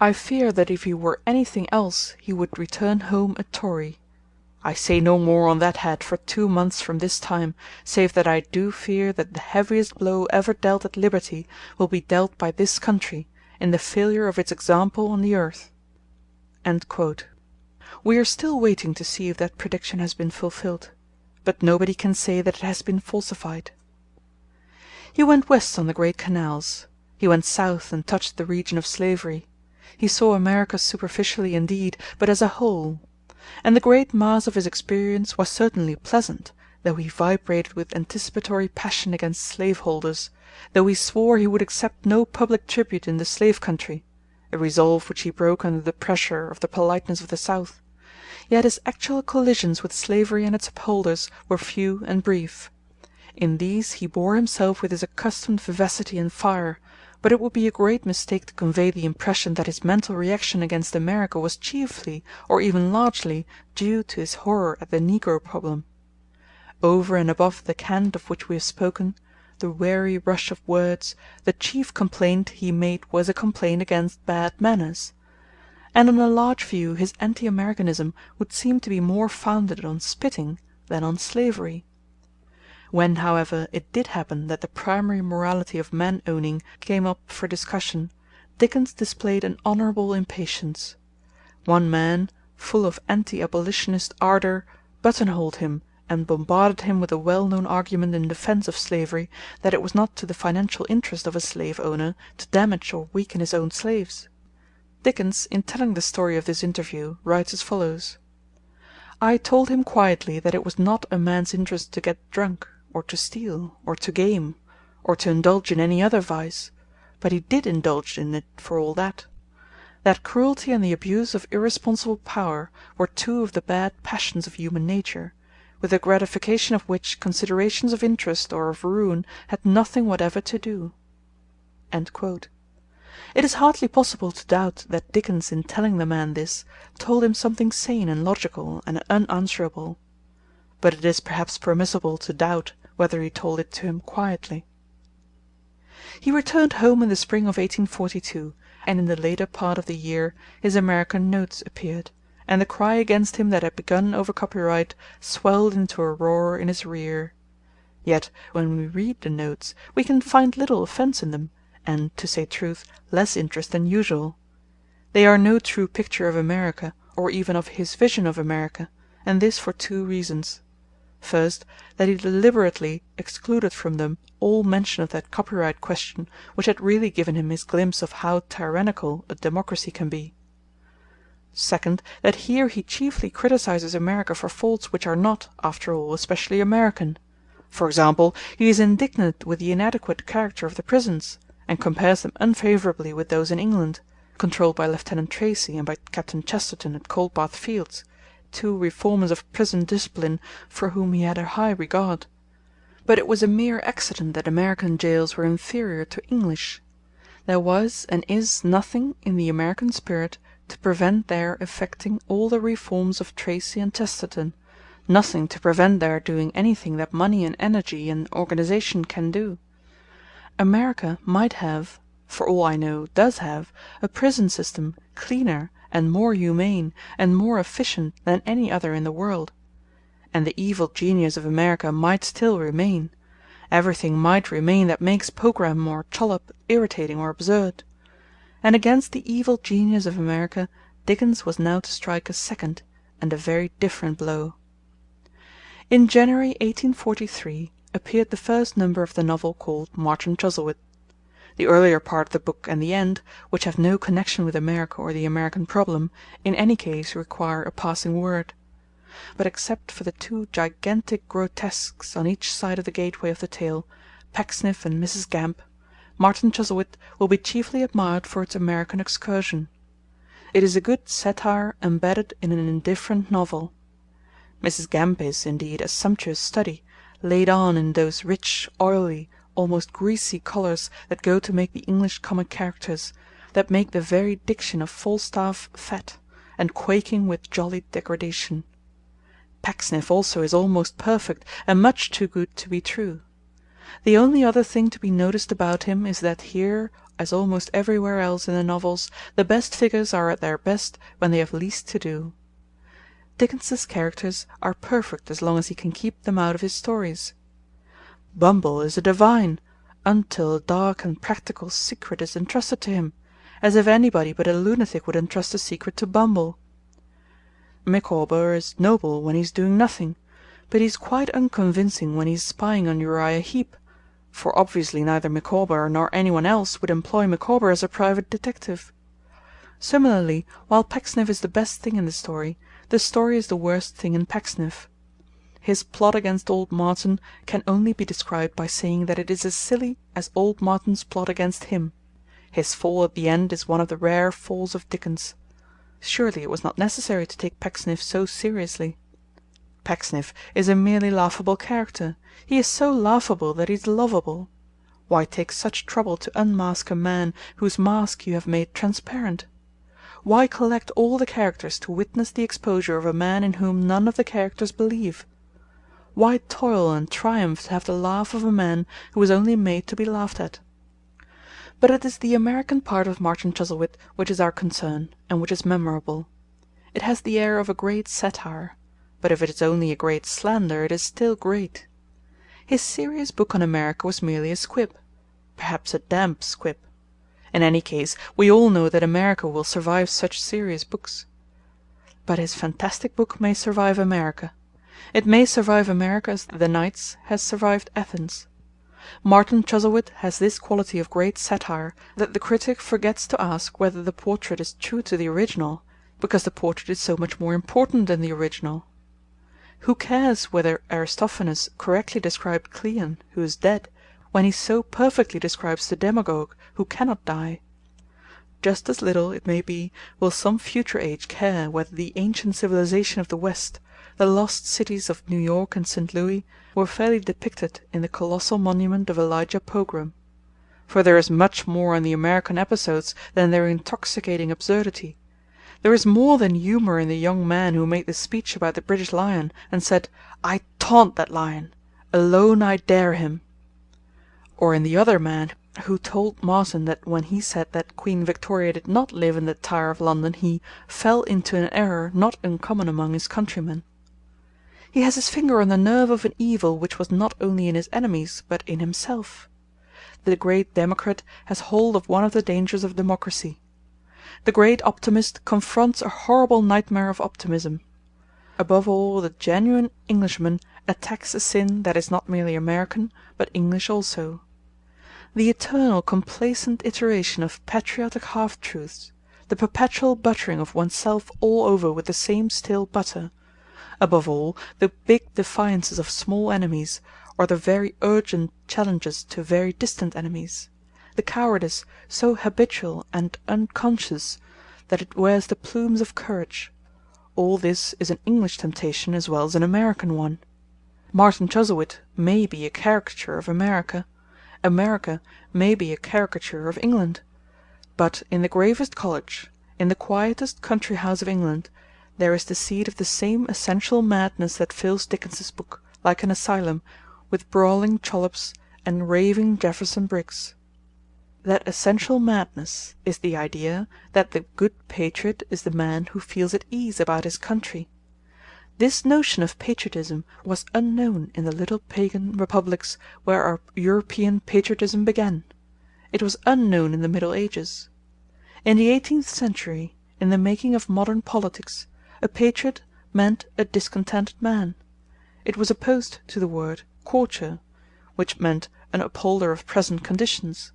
I fear that if he were anything else he would return home a Tory. I say no more on that head for 2 months from this time, save that I do fear that the heaviest blow ever dealt at liberty will be dealt by this country, in the failure of its example on the earth." We are still waiting to see if that prediction has been fulfilled, but nobody can say that it has been falsified. He went west on the great canals. He went south and touched the region of slavery. He saw America superficially indeed, but as a whole. And the great mass of his experience was certainly pleasant, though he vibrated with anticipatory passion against slaveholders, though he swore he would accept no public tribute in the slave country, a resolve which he broke under the pressure of the politeness of the South. Yet his actual collisions with slavery and its upholders were few and brief. In these he bore himself with his accustomed vivacity and fire, but it would be a great mistake to convey the impression that his mental reaction against America was chiefly, or even largely, due to his horror at the Negro problem. Over and above the cant of which we have spoken, the weary rush of words, the chief complaint he made was a complaint against bad manners. And on a large view his anti-Americanism would seem to be more founded on spitting than on slavery. When, however, it did happen that the primary morality of man-owning came up for discussion, Dickens displayed an honourable impatience. One man, full of anti-abolitionist ardour, buttonholed him and bombarded him with a well-known argument in defence of slavery, that it was not to the financial interest of a slave-owner to damage or weaken his own slaves. Dickens, in telling the story of this interview, writes as follows: "I told him quietly that it was not a man's interest to get drunk, or to steal, or to game, or to indulge in any other vice, but he did indulge in it for all that. That cruelty and the abuse of irresponsible power were two of the bad passions of human nature, with the gratification of which considerations of interest or of ruin had nothing whatever to do." It is hardly possible to doubt that Dickens, in telling the man this, told him something sane and logical and unanswerable. But it is perhaps permissible to doubt whether he told it to him quietly. He returned home in the spring of 1842, and in the later part of the year his American Notes appeared, and the cry against him that had begun over copyright swelled into a roar in his rear. Yet when we read the Notes we can find little offence in them, and, to say truth, less interest than usual. They are no true picture of America, or even of his vision of America, and this for two reasons. First, that he deliberately excluded from them all mention of that copyright question which had really given him his glimpse of how tyrannical a democracy can be. Second, that here he chiefly criticizes America for faults which are not, after all, especially American. For example, he is indignant with the inadequate character of the prisons, and compares them unfavourably with those in England, controlled by Lieutenant Tracy and by Captain Chesterton at Coldbath Fields, two reformers of prison discipline for whom he had a high regard. But it was a mere accident that American jails were inferior to English. There was and is nothing in the American spirit to prevent their effecting all the reforms of Tracy and Chesterton, nothing to prevent their doing anything that money and energy and organization can do. America might have, for all I know does have, a prison system cleaner and more humane, and more efficient than any other in the world. And the evil genius of America might still remain. Everything might remain that makes Pogram or Trollope irritating or absurd. And against the evil genius of America Dickens was now to strike a second and a very different blow. In January 1843 appeared the first number of the novel called Martin Chuzzlewit. The earlier part of the book and the end, which have no connection with America or the American problem, in any case require a passing word. But except for the two gigantic grotesques on each side of the gateway of the tale, Pecksniff and Mrs. Gamp, Martin Chuzzlewit will be chiefly admired for its American excursion. It is a good satire embedded in an indifferent novel. Mrs. Gamp is, indeed, a sumptuous study, laid on in those rich, oily, almost greasy colours that go to make the English comic characters, that make the very diction of Falstaff fat, and quaking with jolly degradation. Pecksniff also is almost perfect, and much too good to be true. The only other thing to be noticed about him is that here, as almost everywhere else in the novels, the best figures are at their best when they have least to do. Dickens's characters are perfect as long as he can keep them out of his stories. Bumble is a divine, until a dark and practical secret is entrusted to him, as if anybody but a lunatic would entrust a secret to Bumble. Micawber is noble when he is doing nothing, but he is quite unconvincing when he is spying on Uriah Heep, for obviously neither Micawber nor anyone else would employ Micawber as a private detective. Similarly, while Pecksniff is the best thing in the story is the worst thing in Pecksniff. His plot against old Martin can only be described by saying that it is as silly as old Martin's plot against him. His fall at the end is one of the rare falls of Dickens. Surely it was not necessary to take Pecksniff so seriously. Pecksniff is a merely laughable character. He is so laughable that he is lovable. Why take such trouble to unmask a man whose mask you have made transparent? Why collect all the characters to witness the exposure of a man in whom none of the characters believe? Why toil and triumph to have the laugh of a man who was only made to be laughed at? But it is the American part of Martin Chuzzlewit which is our concern, and which is memorable. It has the air of a great satire, but if it is only a great slander, it is still great. His serious book on America was merely a squib, perhaps a damp squib. In any case, we all know that America will survive such serious books. But his fantastic book may survive America. It may survive America as The Knights has survived Athens. Martin Chuzzlewit has this quality of great satire, that the critic forgets to ask whether the portrait is true to the original, because the portrait is so much more important than the original. Who cares whether Aristophanes correctly described Cleon, who is dead, when he so perfectly describes the demagogue, who cannot die? Just as little, it may be, will some future age care whether the ancient civilization of the West, the lost cities of New York and St. Louis, were fairly depicted in the colossal monument of Elijah Pogram. For there is much more in the American episodes than their intoxicating absurdity. There is more than humour in the young man who made the speech about the British lion, and said, "I taunt that lion. Alone I dare him." Or in the other man who told Martin that when he said that Queen Victoria did not live in the Tower of London he fell into an error not uncommon among his countrymen. He has his finger on the nerve of an evil which was not only in his enemies but in himself. The great democrat has hold of one of the dangers of democracy. The great optimist confronts a horrible nightmare of optimism. Above all, the genuine Englishman attacks a sin that is not merely American, but English also. The eternal complacent iteration of patriotic half-truths, the perpetual buttering of oneself all over with the same stale butter, above all, the big defiances of small enemies, or the very urgent challenges to very distant enemies, the cowardice so habitual and unconscious that it wears the plumes of courage, all this is an English temptation as well as an American one. Martin Chuzzlewit may be a caricature of America. America may be a caricature of England. But in the gravest college, in the quietest country house of England, there is the seed of the same essential madness that fills Dickens's book, like an asylum, with brawling Trollops and raving Jefferson Briggs. that essential madness is the idea that the good patriot is the man who feels at ease about his country. This notion of patriotism was unknown in the little pagan republics where our European patriotism began. It was unknown in the Middle Ages. In the 18th century, in the making of modern politics, a patriot meant a discontented man. It was opposed to the word courtier, which meant an upholder of present conditions.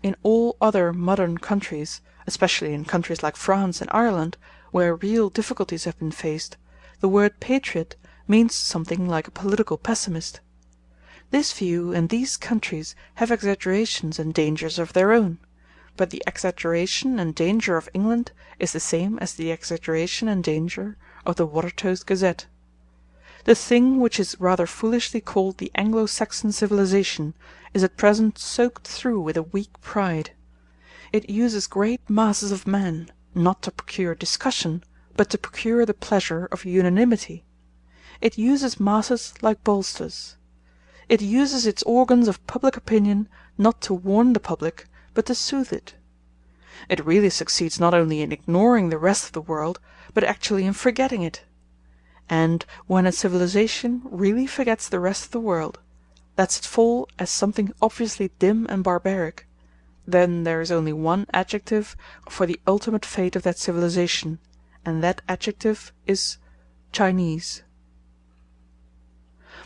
In all other modern countries, especially in countries like France and Ireland, where real difficulties have been faced, the word patriot means something like a political pessimist. This view and these countries have exaggerations and dangers of their own, but the exaggeration and danger of England is the same as the exaggeration and danger of the Watertoast Gazette. The thing which is rather foolishly called the Anglo-Saxon civilization is at present soaked through with a weak pride. It uses great masses of men, not to procure discussion, but to procure the pleasure of unanimity. It uses masses like bolsters. It uses its organs of public opinion not to warn the public, but to soothe it. It really succeeds not only in ignoring the rest of the world, but actually in forgetting it. And when a civilization really forgets the rest of the world, lets it fall as something obviously dim and barbaric, then there is only one adjective for the ultimate fate of that civilization, and that adjective is Chinese.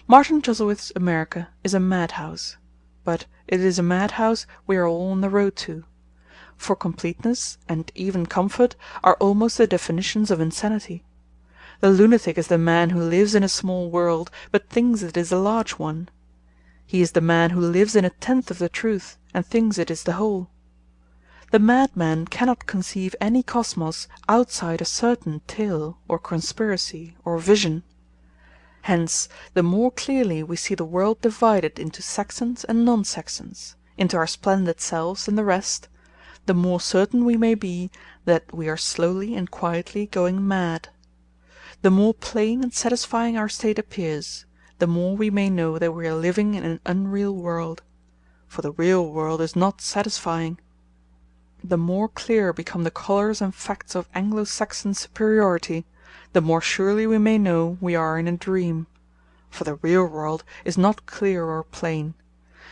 Martin Chuzzlewit's America is a madhouse, but it is a madhouse we are all on the road to. For completeness and even comfort are almost the definitions of insanity. The lunatic is the man who lives in a small world, but thinks it is a large one. He is the man who lives in a tenth of the truth, and thinks it is the whole. The madman cannot conceive any cosmos outside a certain tale, or conspiracy, or vision. Hence, the more clearly we see the world divided into Saxons and non-Saxons, into our splendid selves and the rest, the more certain we may be that we are slowly and quietly going mad. The more plain and satisfying our state appears, the more we may know that we are living in an unreal world. For the real world is not satisfying. The more clear become the colours and facts of Anglo-Saxon superiority, the more surely we may know we are in a dream. For the real world is not clear or plain.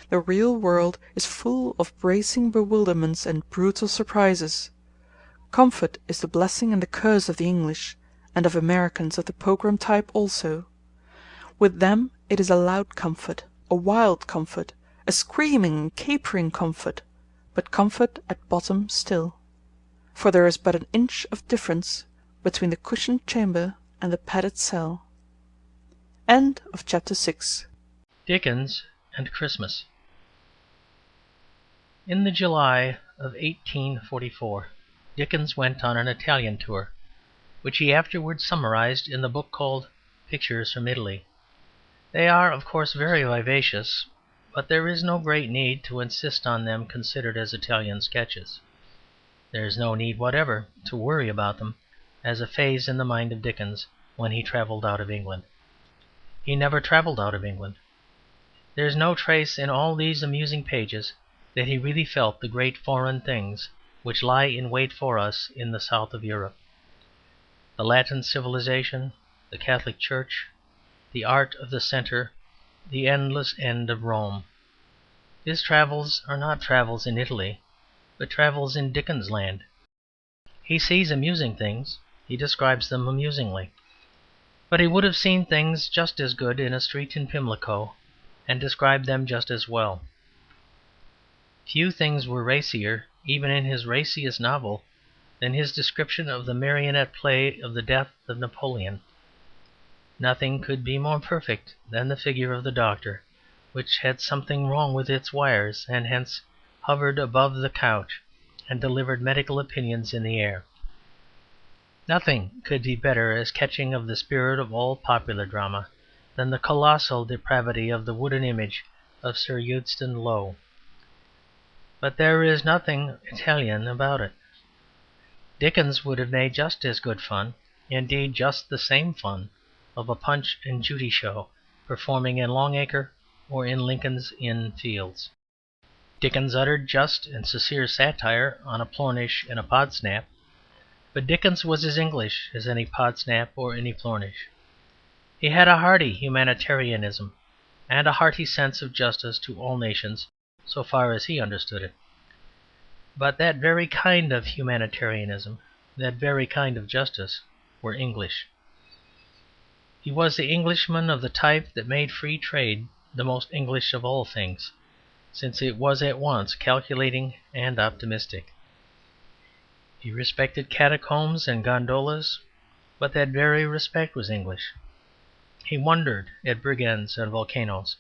The real world is full of bracing bewilderments and brutal surprises. Comfort is the blessing and the curse of the English, and of Americans of the Pogram type also. With them it is a loud comfort, a wild comfort, a screaming and capering comfort, but comfort at bottom still. For there is but an inch of difference between the cushioned chamber and the padded cell. End of chapter 6. Dickens and Christmas. In the July of 1844, Dickens went on an Italian tour, which he afterwards summarized in the book called Pictures from Italy. They are, of course, very vivacious, but there is no great need to insist on them considered as Italian sketches. There is no need whatever to worry about them as a phase in the mind of Dickens when he travelled out of England. He never travelled out of England. There is no trace in all these amusing pages that he really felt the great foreign things which lie in wait for us in the south of Europe. The Latin civilization, the Catholic Church, the art of the centre, the endless end of Rome. His travels are not travels in Italy, but travels in Dickens land. He sees amusing things, he describes them amusingly. But he would have seen things just as good in a street in Pimlico, and described them just as well. Few things were racier, even in his raciest novel, than his description of the marionette play of the death of Napoleon. Nothing could be more perfect than the figure of the doctor, which had something wrong with its wires, and hence hovered above the couch and delivered medical opinions in the air. Nothing could be better as catching of the spirit of all popular drama than the colossal depravity of the wooden image of Sir Euston Lowe. But there is nothing Italian about it. Dickens would have made just as good fun, indeed just the same fun, of a Punch and Judy show performing in Longacre or in Lincoln's Inn Fields. Dickens uttered just and sincere satire on a Plornish and a Podsnap, but Dickens was as English as any Podsnap or any Plornish. He had a hearty humanitarianism and a hearty sense of justice to all nations so far as he understood it. But that very kind of humanitarianism, that very kind of justice, were English. He was the Englishman of the type that made free trade the most English of all things, since it was at once calculating and optimistic. He respected catacombs and gondolas, but that very respect was English. He wondered at brigands and volcanoes,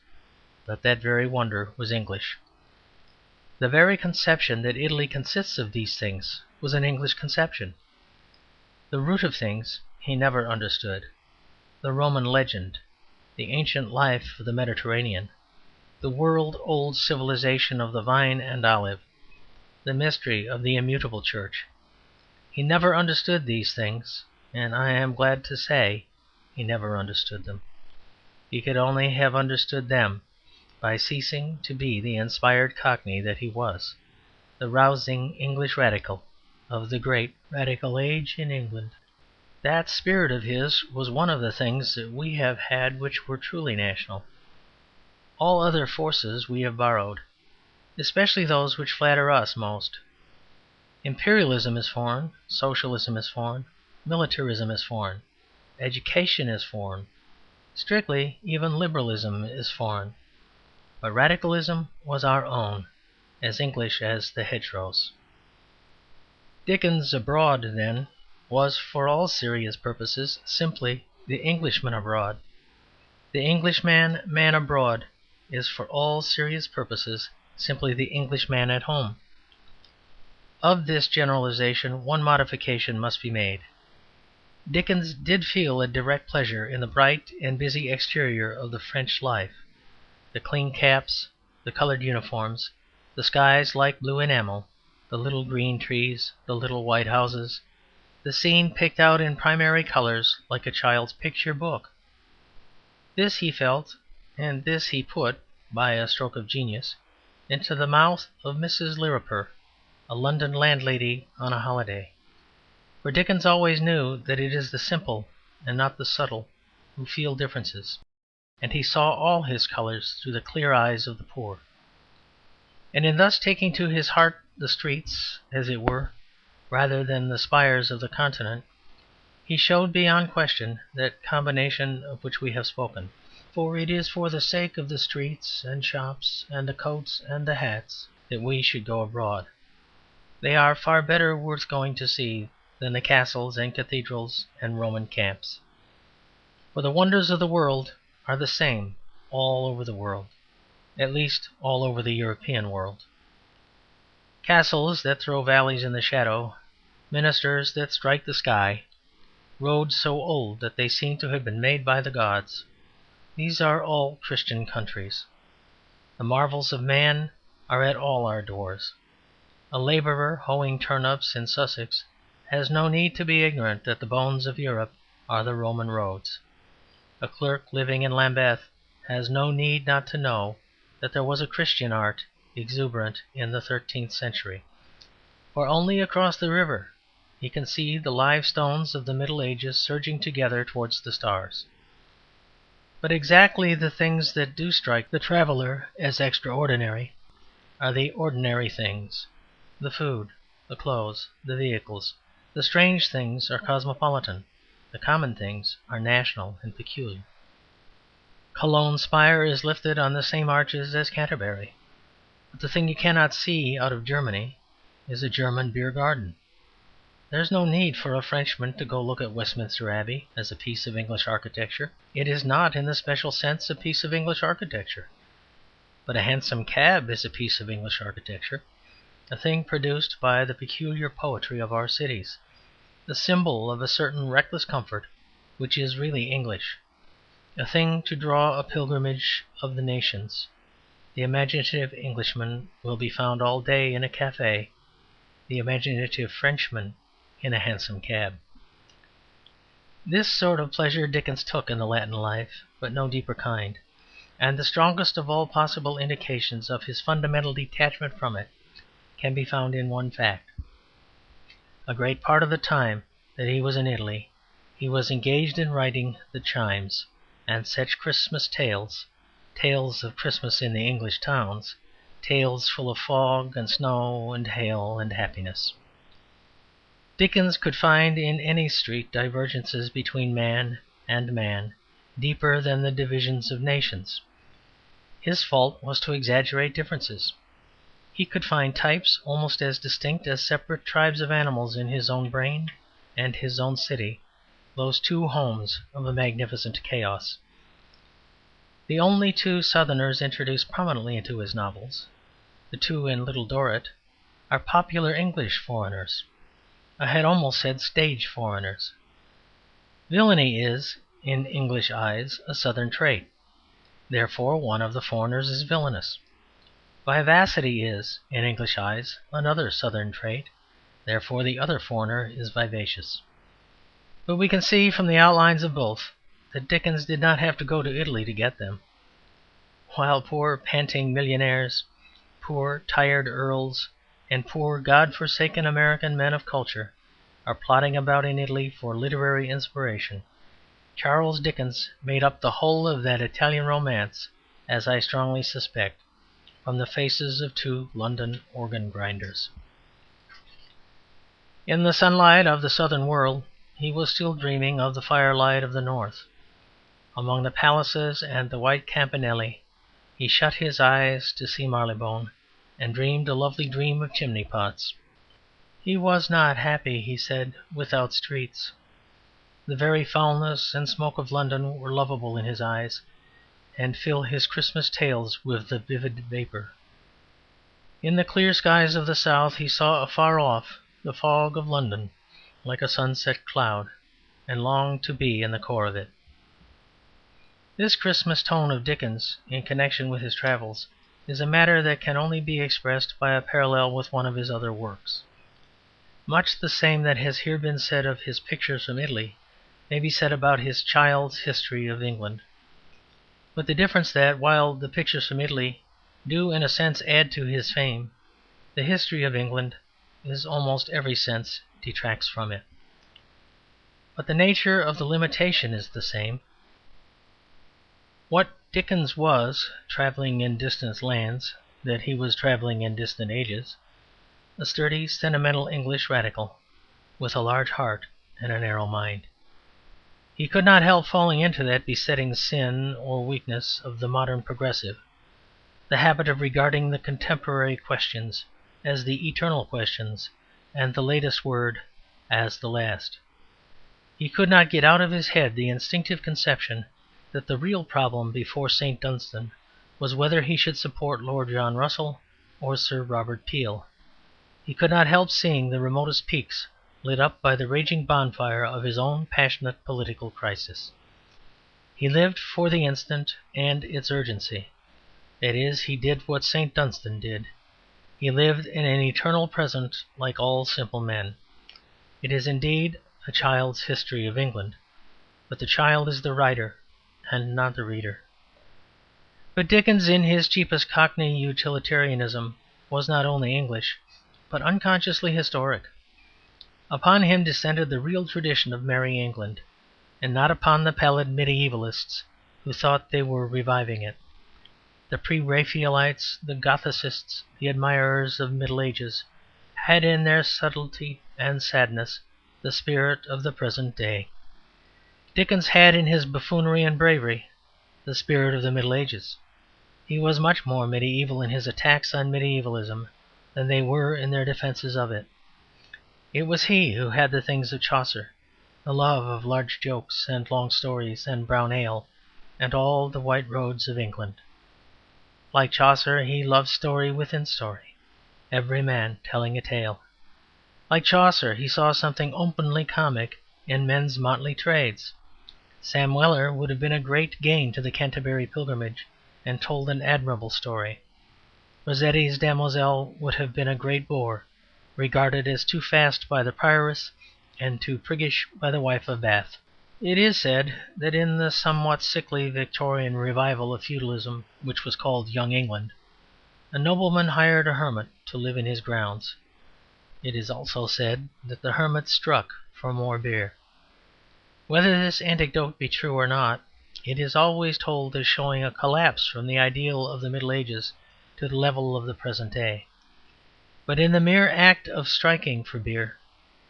but that very wonder was English. The very conception that Italy consists of these things was an English conception. The root of things he never understood. The Roman legend, the ancient life of the Mediterranean, the world-old civilization of the vine and olive, the mystery of the immutable church. He never understood these things, and I am glad to say he never understood them. He could only have understood them by ceasing to be the inspired Cockney that he was, the rousing English radical of the great radical age in England. That spirit of his was one of the things that we have had which were truly national. All other forces we have borrowed, especially those which flatter us most. Imperialism is foreign, socialism is foreign, militarism is foreign, education is foreign, strictly even liberalism is foreign. But radicalism was our own, as English as the hedgerows. Dickens abroad, then, was for all serious purposes simply the Englishman abroad. The Englishman man abroad is for all serious purposes simply the Englishman at home. Of this generalization one modification must be made. Dickens did feel a direct pleasure in the bright and busy exterior of the French life, the clean caps, the coloured uniforms, the skies like blue enamel, the little green trees, the little white houses, the scene picked out in primary colours like a child's picture book. This he felt, and this he put, by a stroke of genius, into the mouth of Mrs. Lirriper, a London landlady on a holiday. For Dickens always knew that it is the simple and not the subtle who feel differences, and he saw all his colours through the clear eyes of the poor. And in thus taking to his heart the streets, as it were, rather than the spires of the Continent, he showed beyond question that combination of which we have spoken. For it is for the sake of the streets and shops and the coats and the hats that we should go abroad. They are far better worth going to see than the castles and cathedrals and Roman camps. For the wonders of the world are the same all over the world, at least all over the European world. Castles that throw valleys in the shadow, minsters that strike the sky, roads so old that they seem to have been made by the gods, these are all Christian countries. The marvels of man are at all our doors. A labourer hoeing turnips in Sussex has no need to be ignorant that the bones of Europe are the Roman roads. A clerk living in Lambeth has no need not to know that there was a Christian art exuberant in the 13th century, for only across the river he can see the live stones of the Middle Ages surging together towards the stars. But exactly the things that do strike the traveller as extraordinary are the ordinary things. The food, the clothes, the vehicles, the strange things are cosmopolitan, the common things are national and peculiar. Cologne's spire is lifted on the same arches as Canterbury, but the thing you cannot see out of Germany is a German beer garden. There is no need for a Frenchman to go look at Westminster Abbey as a piece of English architecture. It is not, in the special sense, a piece of English architecture. But a hansom cab is a piece of English architecture, a thing produced by the peculiar poetry of our cities, the symbol of a certain reckless comfort which is really English, a thing to draw a pilgrimage of the nations. The imaginative Englishman will be found all day in a café, the imaginative Frenchman in a hansom cab. This sort of pleasure Dickens took in the Latin life, but no deeper kind. and the strongest of all possible indications of his fundamental detachment from it can be found in one fact. A great part of the time that he was in Italy he was engaged in writing the Chimes, and such Christmas tales, tales of Christmas in the English towns, tales full of fog and snow and hail and happiness. Dickens could find in any street divergences between man and man deeper than the divisions of nations. His fault was to exaggerate differences. He could find types almost as distinct as separate tribes of animals in his own brain and his own city, those two homes of a magnificent chaos. The only two Southerners introduced prominently into his novels, the two in Little Dorrit, are popular English foreigners. I had almost said stage foreigners. Villainy is, in English eyes, a Southern trait. Therefore, one of the foreigners is villainous. Vivacity is, in English eyes, another Southern trait. Therefore, the other foreigner is vivacious. But we can see from the outlines of both that Dickens did not have to go to Italy to get them. While poor panting millionaires, poor tired earls, and poor God-forsaken American men of culture are plotting about in Italy for literary inspiration, Charles Dickens made up the whole of that Italian romance, as I strongly suspect, from the faces of two London organ-grinders. In the sunlight of the southern world he was still dreaming of the firelight of the north. Among the palaces and the white campanelli he shut his eyes to see Marylebone, and dreamed a lovely dream of chimney-pots. He was not happy, he said, without streets. The very foulness and smoke of London were lovable in his eyes, and fill his Christmas tales with the vivid vapour. In the clear skies of the south he saw afar off the fog of London like a sunset cloud, and longed to be in the core of it. This Christmas tone of Dickens in connection with his travels is a matter that can only be expressed by a parallel with one of his other works. Much the same that has here been said of his Pictures from Italy may be said about his Child's History of England, with the difference that, while the Pictures from Italy do in a sense add to his fame, the History of England in almost every sense detracts from it. But the nature of the limitation is the same. What Dickens was, travelling in distant lands, that he was travelling in distant ages, a sturdy, sentimental English radical, with a large heart and a narrow mind. He could not help falling into that besetting sin or weakness of the modern progressive, the habit of regarding the contemporary questions as the eternal questions, and the latest word as the last. He could not get out of his head the instinctive conception that the real problem before St. Dunstan was whether he should support Lord John Russell or Sir Robert Peel. He could not help seeing the remotest peaks lit up by the raging bonfire of his own passionate political crisis. He lived for the instant and its urgency. That is, he did what St. Dunstan did. He lived in an eternal present like all simple men. It is indeed a child's history of England, but the child is the writer and not the reader. But Dickens, in his cheapest Cockney utilitarianism, was not only English, but unconsciously historic. Upon him descended the real tradition of Merry England, and not upon the pallid medievalists who thought they were reviving it. The pre-Raphaelites, the Gothicists, the admirers of Middle Ages, had in their subtlety and sadness the spirit of the present day. Dickens had in his buffoonery and bravery the spirit of the Middle Ages. He was much more mediaeval in his attacks on medievalism than they were in their defences of it. It was he who had the things of Chaucer, the love of large jokes and long stories and brown ale, and all the white roads of England. Like Chaucer, he loved story within story, every man telling a tale. Like Chaucer, he saw something openly comic in men's motley trades. Sam Weller would have been a great gain to the Canterbury Pilgrimage, and told an admirable story. Rossetti's Damoiselle would have been a great bore, regarded as too fast by the prioress and too priggish by the wife of Bath. It is said that in the somewhat sickly Victorian revival of feudalism, which was called Young England, a nobleman hired a hermit to live in his grounds. It is also said that the hermit struck for more beer. Whether this anecdote be true or not, it is always told as showing a collapse from the ideal of the Middle Ages to the level of the present day. But in the mere act of striking for beer,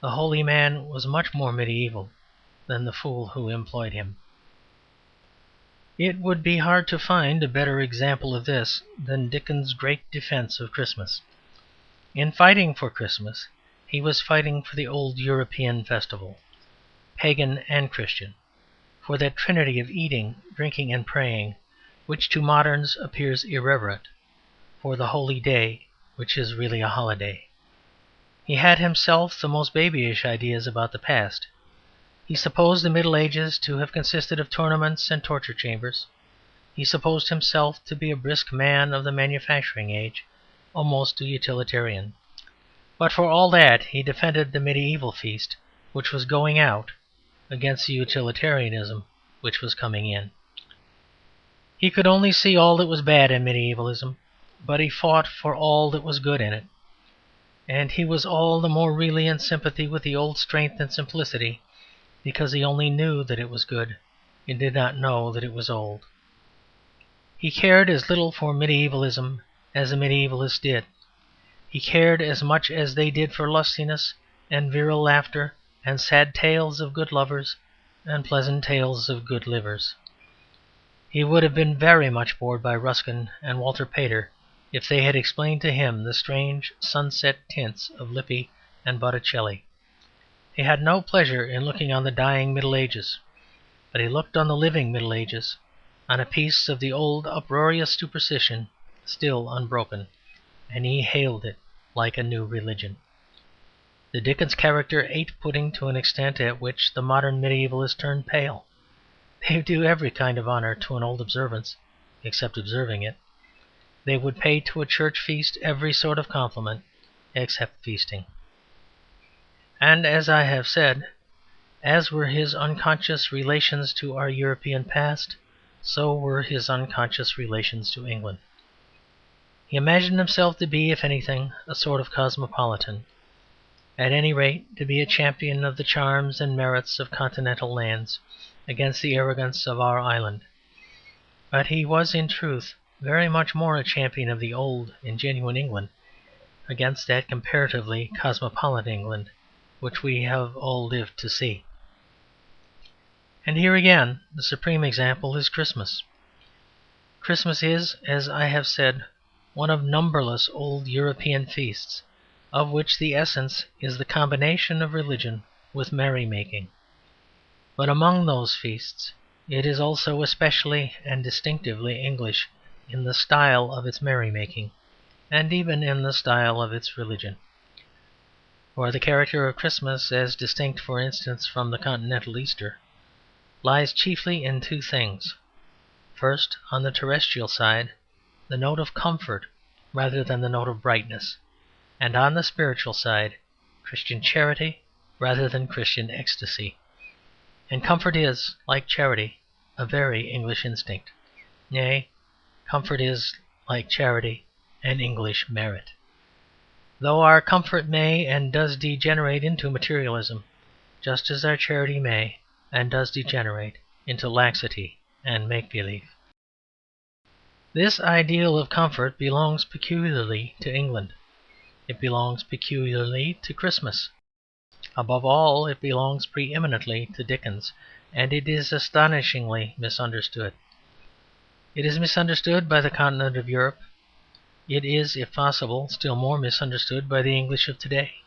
the holy man was much more mediaeval than the fool who employed him. It would be hard to find a better example of this than Dickens' great defence of Christmas. In fighting for Christmas, he was fighting for the old European festival, pagan and Christian, for that trinity of eating, drinking, and praying, which to moderns appears irreverent, for the holy day, which is really a holiday. He had himself the most babyish ideas about the past. He supposed the Middle Ages to have consisted of tournaments and torture chambers. He supposed himself to be a brisk man of the manufacturing age, almost a utilitarian. But for all that he defended the medieval feast, which was going out, against the utilitarianism which was coming in. He could only see all that was bad in medievalism, but he fought for all that was good in it. And he was all the more really in sympathy with the old strength and simplicity because he only knew that it was good and did not know that it was old. He cared as little for medievalism as a medievalist did. He cared as much as they did for lustiness and virile laughter and sad tales of good lovers and pleasant tales of good livers. He would have been very much bored by Ruskin and Walter Pater if they had explained to him the strange sunset tints of Lippi and Botticelli. He had no pleasure in looking on the dying Middle Ages, but he looked on the living Middle Ages, on a piece of the old uproarious superstition still unbroken, and he hailed it like a new religion. The Dickens character ate pudding to an extent at which the modern medievalists turn pale. They do every kind of honour to an old observance, except observing it. They would pay to a church feast every sort of compliment, except feasting. And, as I have said, as were his unconscious relations to our European past, so were his unconscious relations to England. He imagined himself to be, if anything, a sort of cosmopolitan, at any rate to be a champion of the charms and merits of continental lands against the arrogance of our island. But he was, in truth, very much more a champion of the old and genuine England against that comparatively cosmopolitan England which we have all lived to see. And here again the supreme example is Christmas. Christmas is, as I have said, one of numberless old European feasts, of which the essence is the combination of religion with merrymaking. But among those feasts it is also especially and distinctively English in the style of its merrymaking, and even in the style of its religion. For the character of Christmas, as distinct, for instance, from the continental Easter, lies chiefly in two things. First, on the terrestrial side, the note of comfort rather than the note of brightness, and on the spiritual side, Christian charity rather than Christian ecstasy. And comfort is, like charity, a very English instinct. Nay, comfort is, like charity, an English merit. Though our comfort may and does degenerate into materialism, just as our charity may and does degenerate into laxity and make-believe. This ideal of comfort belongs peculiarly to England. It belongs peculiarly to Christmas. Above all, it belongs preeminently to Dickens, and it is astonishingly misunderstood. It is misunderstood by the continent of Europe. It is, if possible, still more misunderstood by the English of today.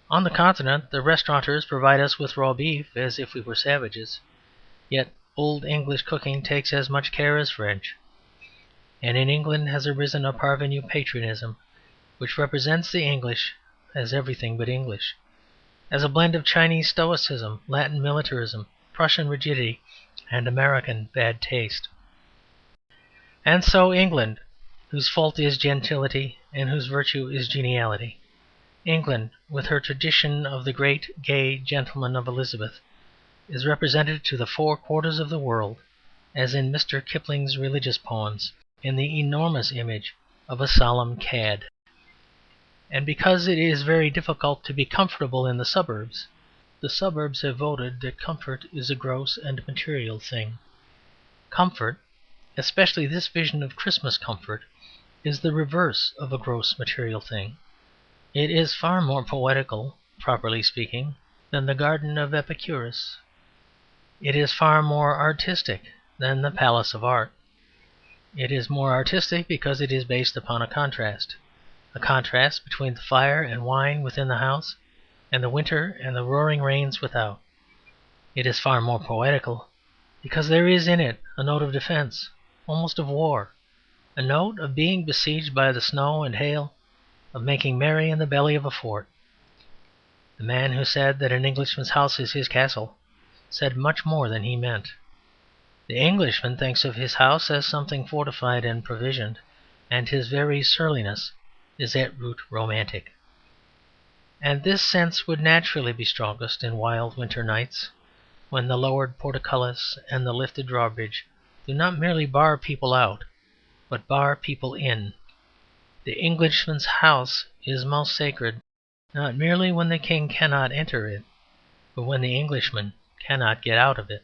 On the continent the restaurateurs provide us with raw beef as if we were savages, yet old English cooking takes as much care as French. And in England has arisen a parvenu patriotism which represents the English as everything but English, as a blend of Chinese stoicism, Latin militarism, Prussian rigidity, and American bad taste. And so England, whose fault is gentility and whose virtue is geniality, England, with her tradition of the great gay gentleman of Elizabeth, is represented to the four quarters of the world, as in Mr. Kipling's religious poems, in the enormous image of a solemn cad. And because it is very difficult to be comfortable in the suburbs have voted that comfort is a gross and material thing. Comfort, especially this vision of Christmas comfort, is the reverse of a gross material thing. It is far more poetical, properly speaking, than the garden of Epicurus. It is far more artistic than the Palace of Art. It is more artistic because it is based upon a contrast between the fire and wine within the house and the winter and the roaring rains without. It is far more poetical because there is in it a note of defence, almost of war, a note of being besieged by the snow and hail, of making merry in the belly of a fort. The man who said that an Englishman's house is his castle said much more than he meant. The Englishman thinks of his house as something fortified and provisioned, and his very surliness is at root romantic. And this sense would naturally be strongest in wild winter nights, when the lowered portcullis and the lifted drawbridge do not merely bar people out, but bar people in. The Englishman's house is most sacred, not merely when the king cannot enter it, but when the Englishman cannot get out of it.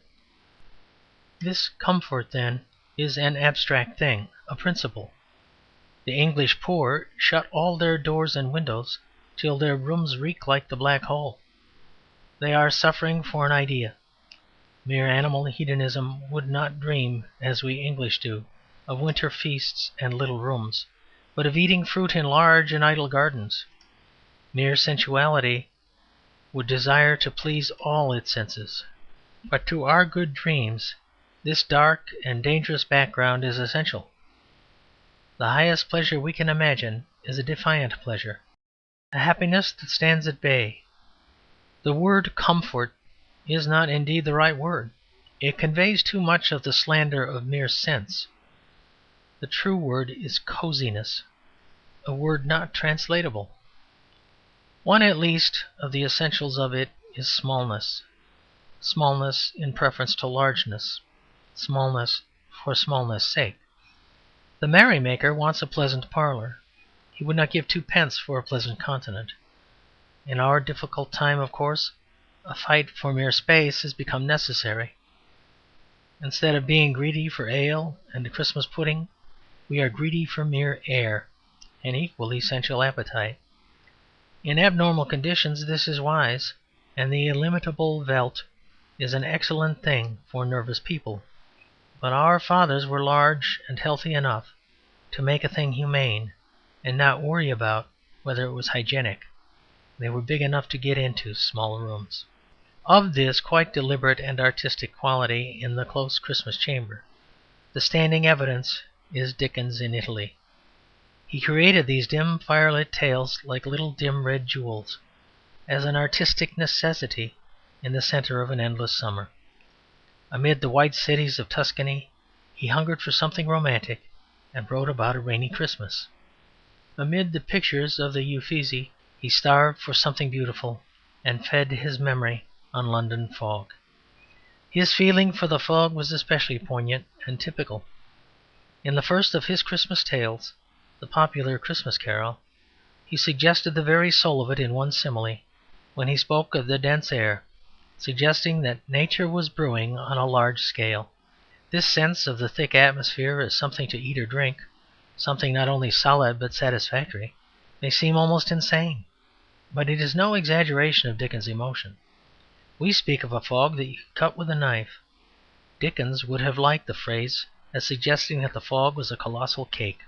This comfort, then, is an abstract thing, a principle. The English poor shut all their doors and windows till their rooms reek like the Black Hole. They are suffering for an idea. Mere animal hedonism would not dream, as we English do, of winter feasts and little rooms, but of eating fruit in large and idle gardens. Mere sensuality would desire to please all its senses. But to our good dreams this dark and dangerous background is essential. The highest pleasure we can imagine is a defiant pleasure, a happiness that stands at bay. The word comfort is not indeed the right word. It conveys too much of the slander of mere sense. The true word is coziness, a word not translatable. One at least of the essentials of it is smallness. Smallness in preference to largeness. Smallness for smallness' sake. The merrymaker wants a pleasant parlour. He would not give 2 pence for a pleasant continent. In our difficult time, of course, a fight for mere space has become necessary. Instead of being greedy for ale and a Christmas pudding, we are greedy for mere air, an equally essential appetite. In abnormal conditions this is wise, and the illimitable veldt is an excellent thing for nervous people. But our fathers were large and healthy enough to make a thing humane and not worry about whether it was hygienic. They were big enough to get into small rooms. Of this quite deliberate and artistic quality in the close Christmas chamber, the standing evidence is Dickens in Italy. He created these dim firelit tales like little dim red jewels, as an artistic necessity in the centre of an endless summer. Amid the white cities of Tuscany he hungered for something romantic and wrote about a rainy Christmas. Amid the pictures of the Uffizi he starved for something beautiful and fed his memory on London fog. His feeling for the fog was especially poignant and typical. In the first of his Christmas tales, the popular Christmas Carol, he suggested the very soul of it in one simile when he spoke of the dense air, suggesting that nature was brewing on a large scale. This sense of the thick atmosphere as something to eat or drink, something not only solid but satisfactory, may seem almost insane, but it is no exaggeration of Dickens' emotion. We speak of a fog that you could cut with a knife. Dickens would have liked the phrase as suggesting that the fog was a colossal cake.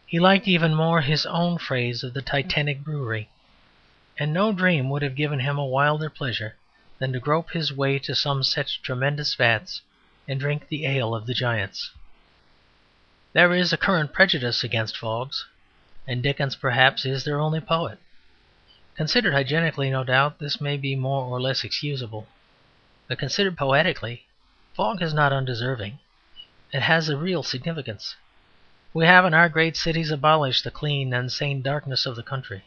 He liked even more his own phrase of the Titanic brewery, and no dream would have given him a wilder pleasure than to grope his way to some such tremendous vats and drink the ale of the giants. There is a current prejudice against fogs, and Dickens perhaps is their only poet. Considered hygienically, no doubt, this may be more or less excusable, but considered poetically, fog is not undeserving. It has a real significance. We have in our great cities abolished the clean and sane darkness of the country.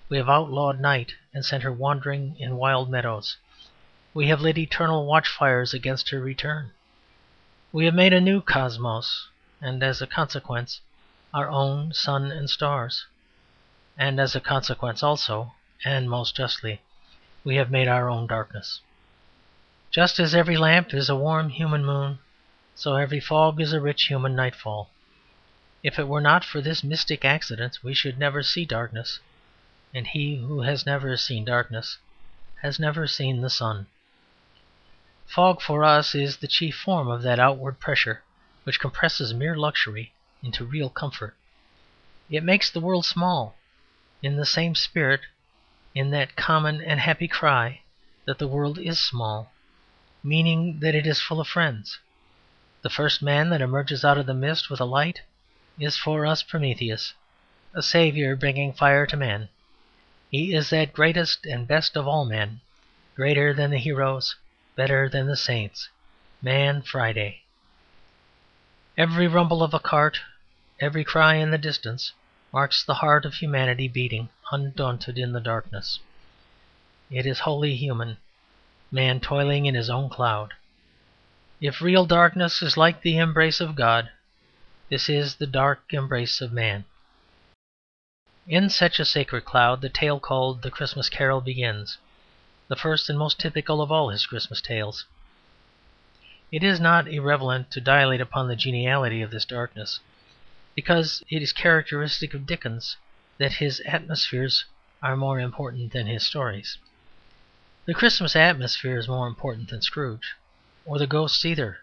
We have outlawed night and sent her wandering in wild meadows. We have lit eternal watchfires against her return. We have made a new cosmos, and as a consequence our own sun and stars. And as a consequence also, and most justly, we have made our own darkness. Just as every lamp is a warm human moon, so every fog is a rich human nightfall. If it were not for this mystic accident we should never see darkness, and he who has never seen darkness has never seen the sun. Fog for us is the chief form of that outward pressure which compresses mere luxury into real comfort. It makes the world small, in the same spirit, in that common and happy cry that the world is small, meaning that it is full of friends. The first man that emerges out of the mist with a light is for us Prometheus, a saviour bringing fire to men. He is that greatest and best of all men, greater than the heroes, better than the saints, Man Friday. Every rumble of a cart, every cry in the distance, marks the heart of humanity beating undaunted in the darkness. It is wholly human, man toiling in his own cloud. If real darkness is like the embrace of God, this is the dark embrace of man. In such a sacred cloud the tale called The Christmas Carol begins, the first and most typical of all his Christmas tales. It is not irrelevant to dilate upon the geniality of this darkness, because it is characteristic of Dickens that his atmospheres are more important than his stories. The Christmas atmosphere is more important than Scrooge, or the ghosts either.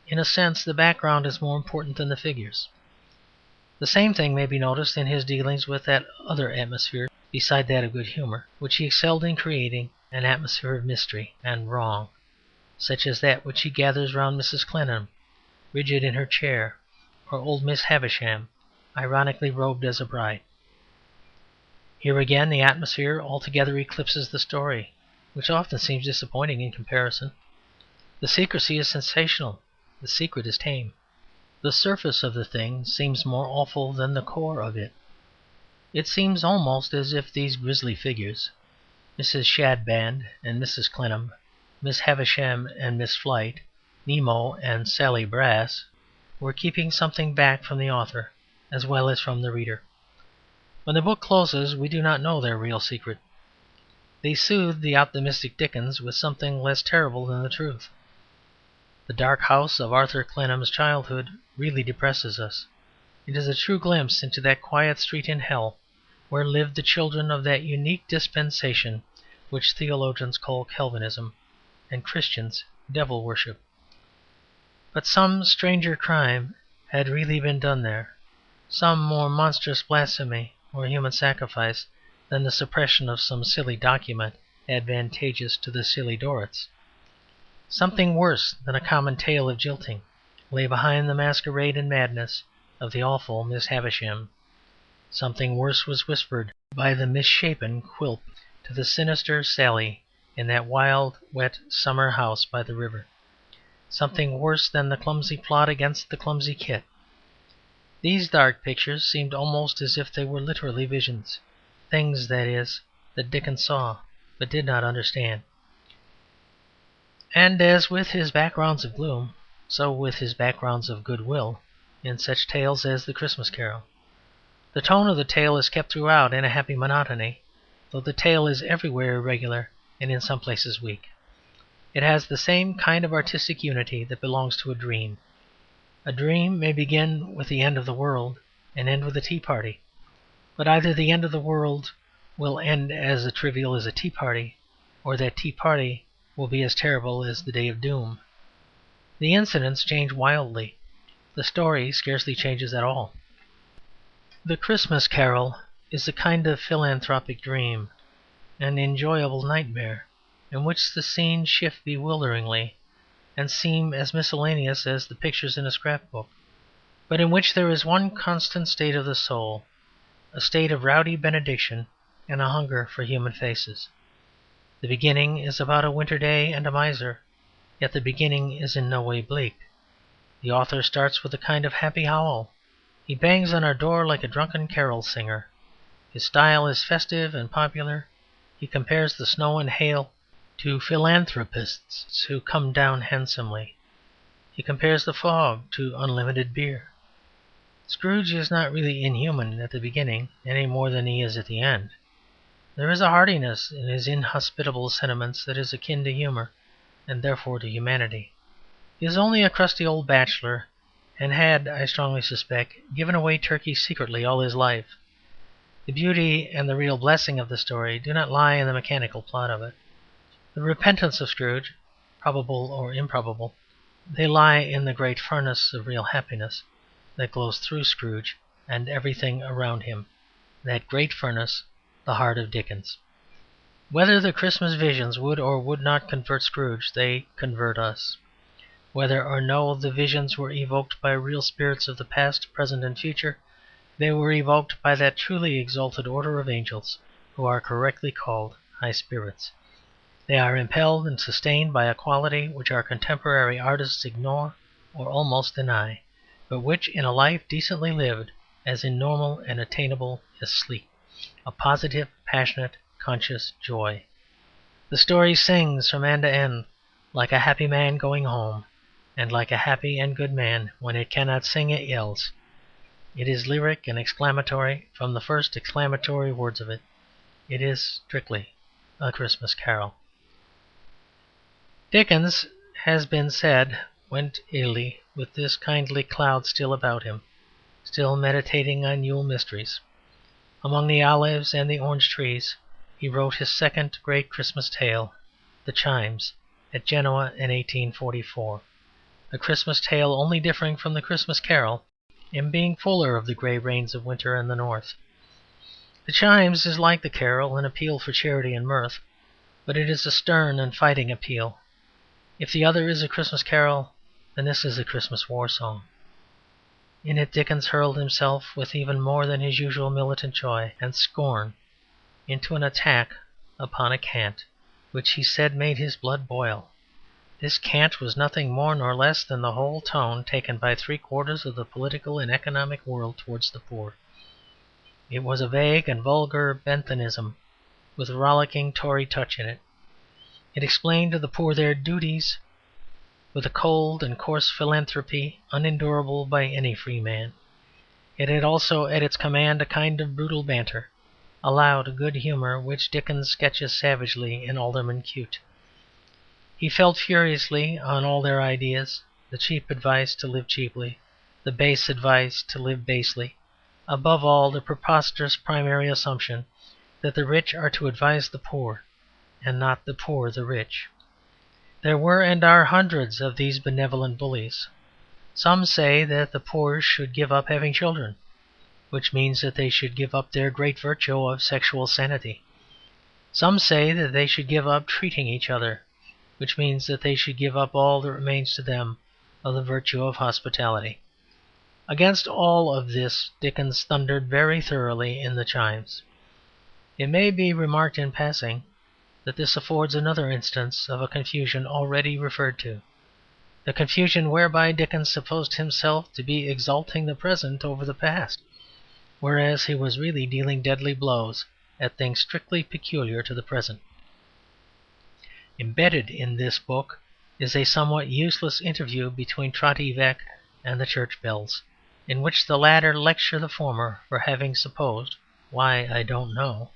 In a sense, the background is more important than the figures. The same thing may be noticed in his dealings with that other atmosphere, beside that of good humour, which he excelled in creating, an atmosphere of mystery and wrong, such as that which he gathers round Mrs. Clennam, rigid in her chair, or old Miss Havisham, ironically robed as a bride. Here again the atmosphere altogether eclipses the story, which often seems disappointing in comparison. The secrecy is sensational, the secret is tame. The surface of the thing seems more awful than the core of it. It seems almost as if these grisly figures, Mrs. Shadband and Mrs. Clennam, Miss Havisham and Miss Flite, Nemo and Sally Brass, were keeping something back from the author as well as from the reader. When the book closes we do not know their real secret. They soothe the optimistic Dickens with something less terrible than the truth. The dark house of Arthur Clennam's childhood really depresses us. It is a true glimpse into that quiet street in hell where lived the children of that unique dispensation which theologians call Calvinism and Christians devil worship. But some stranger crime had really been done there, some more monstrous blasphemy or human sacrifice than the suppression of some silly document advantageous to the silly Dorrits. Something worse than a common tale of jilting lay behind the masquerade and madness of the awful Miss Havisham. Something worse was whispered by the misshapen Quilp to the sinister Sally in that wild, wet summer house by the river. Something worse than the clumsy plot against the clumsy Kit. These dark pictures seemed almost as if they were literally visions, things, that is, that Dickens saw but did not understand. And as with his backgrounds of gloom, so with his backgrounds of goodwill in such tales as The Christmas Carol. The tone of the tale is kept throughout in a happy monotony, though the tale is everywhere irregular and in some places weak. It has the same kind of artistic unity that belongs to a dream. A dream may begin with the end of the world and end with a tea party, but either the end of the world will end as trivial as a tea party, or that tea party will be as terrible as the day of doom. The incidents change wildly. The story scarcely changes at all. The Christmas Carol is a kind of philanthropic dream, an enjoyable nightmare, in which the scenes shift bewilderingly and seem as miscellaneous as the pictures in a scrapbook, but in which there is one constant state of the soul, a state of rowdy benediction and a hunger for human faces. The beginning is about a winter day and a miser, yet the beginning is in no way bleak. The author starts with a kind of happy howl. He bangs on our door like a drunken carol singer. His style is festive and popular. He compares the snow and hail to philanthropists who come down handsomely. He compares the fog to unlimited beer. Scrooge is not really inhuman at the beginning any more than he is at the end. There is a heartiness in his inhospitable sentiments that is akin to humour, and therefore to humanity. He is only a crusty old bachelor, and had, I strongly suspect, given away turkey secretly all his life. The beauty and the real blessing of the story do not lie in the mechanical plot of it. The repentance of Scrooge, probable or improbable, they lie in the great furnace of real happiness that glows through Scrooge and everything around him, that great furnace, the heart of Dickens. Whether the Christmas visions would or would not convert Scrooge, they convert us. Whether or no the visions were evoked by real spirits of the past, present, and future, they were evoked by that truly exalted order of angels who are correctly called high spirits. They are impelled and sustained by a quality which our contemporary artists ignore or almost deny, but which in a life decently lived as normal and attainable as sleep, a positive, passionate, conscious joy. The story sings from end to end like a happy man going home, and like a happy and good man when it cannot sing it yells. It is lyric and exclamatory from the first exclamatory words of it. It is strictly a Christmas carol. Dickens, has been said, went Italy with this kindly cloud still about him, still meditating on Yule mysteries. Among the olives and the orange trees he wrote his second great Christmas tale, The Chimes, at Genoa in 1844, a Christmas tale only differing from the Christmas carol in being fuller of the grey rains of winter in the north. The Chimes is like the carol, an appeal for charity and mirth, but it is a stern and fighting appeal. If the other is a Christmas carol, then this is a Christmas war song. In it Dickens hurled himself with even more than his usual militant joy and scorn into an attack upon a cant, which he said made his blood boil. This cant was nothing more nor less than the whole tone taken by three-quarters of the political and economic world towards the poor. It was a vague and vulgar Benthamism, with a rollicking Tory touch in it. It explained to the poor their duties with a cold and coarse philanthropy unendurable by any free man. It had also at its command a kind of brutal banter, a loud good humour which Dickens sketches savagely in Alderman Cute. He felt furiously on all their ideas, the cheap advice to live cheaply, the base advice to live basely, above all the preposterous primary assumption that the rich are to advise the poor, and not the poor the rich. There were and are hundreds of these benevolent bullies. Some say that the poor should give up having children, which means that they should give up their great virtue of sexual sanity. Some say that they should give up treating each other, which means that they should give up all that remains to them of the virtue of hospitality. Against all of this Dickens thundered very thoroughly in The Chimes. It may be remarked in passing that this affords another instance of a confusion already referred to, the confusion whereby Dickens supposed himself to be exalting the present over the past, whereas he was really dealing deadly blows at things strictly peculiar to the present. Embedded in this book is a somewhat useless interview between Trotty Veck and the church bells, in which the latter lecture the former for having supposed, why I don't know,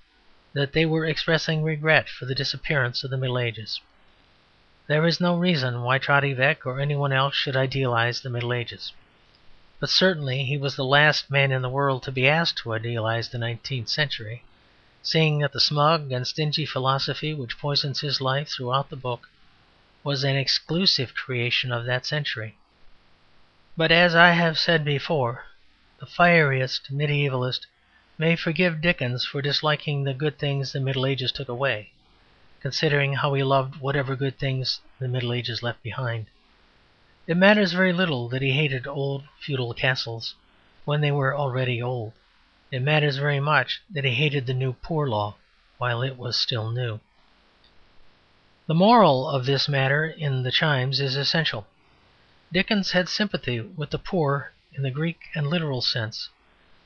that they were expressing regret for the disappearance of the Middle Ages. There is no reason why Trotty Veck or anyone else should idealize the Middle Ages, but certainly he was the last man in the world to be asked to idealize the 19th century, seeing that the smug and stingy philosophy which poisons his life throughout the book was an exclusive creation of that century. But as I have said before, the fieriest medievalist may forgive Dickens for disliking the good things the Middle Ages took away, considering how he loved whatever good things the Middle Ages left behind. It matters very little that he hated old feudal castles when they were already old. It matters very much that he hated the new poor law while it was still new. The moral of this matter in The Chimes is essential. Dickens had sympathy with the poor in the Greek and literal sense.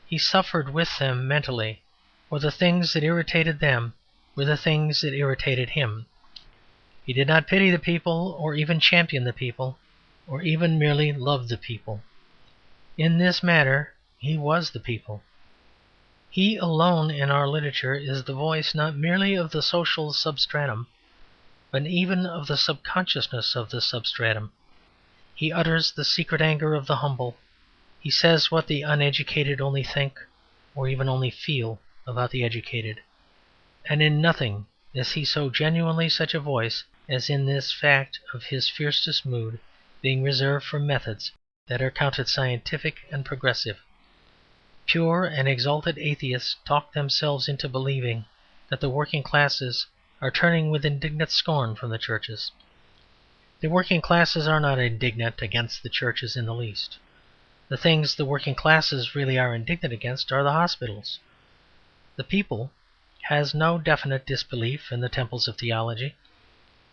He suffered with them mentally, for the things that irritated them were the things that irritated him. He did not pity the people, or even champion the people, or even merely love the people. In this matter he was the people. He alone in our literature is the voice not merely of the social substratum, but even of the subconsciousness of the substratum. He utters the secret anger of the humble. He says what the uneducated only think, or even only feel, about the educated. And in nothing is he so genuinely such a voice as in this fact of his fiercest mood being reserved for methods that are counted scientific and progressive. Pure and exalted atheists talk themselves into believing that the working classes are turning with indignant scorn from the churches. The working classes are not indignant against the churches in the least. The things the working classes really are indignant against are the hospitals. The people has no definite disbelief in the temples of theology.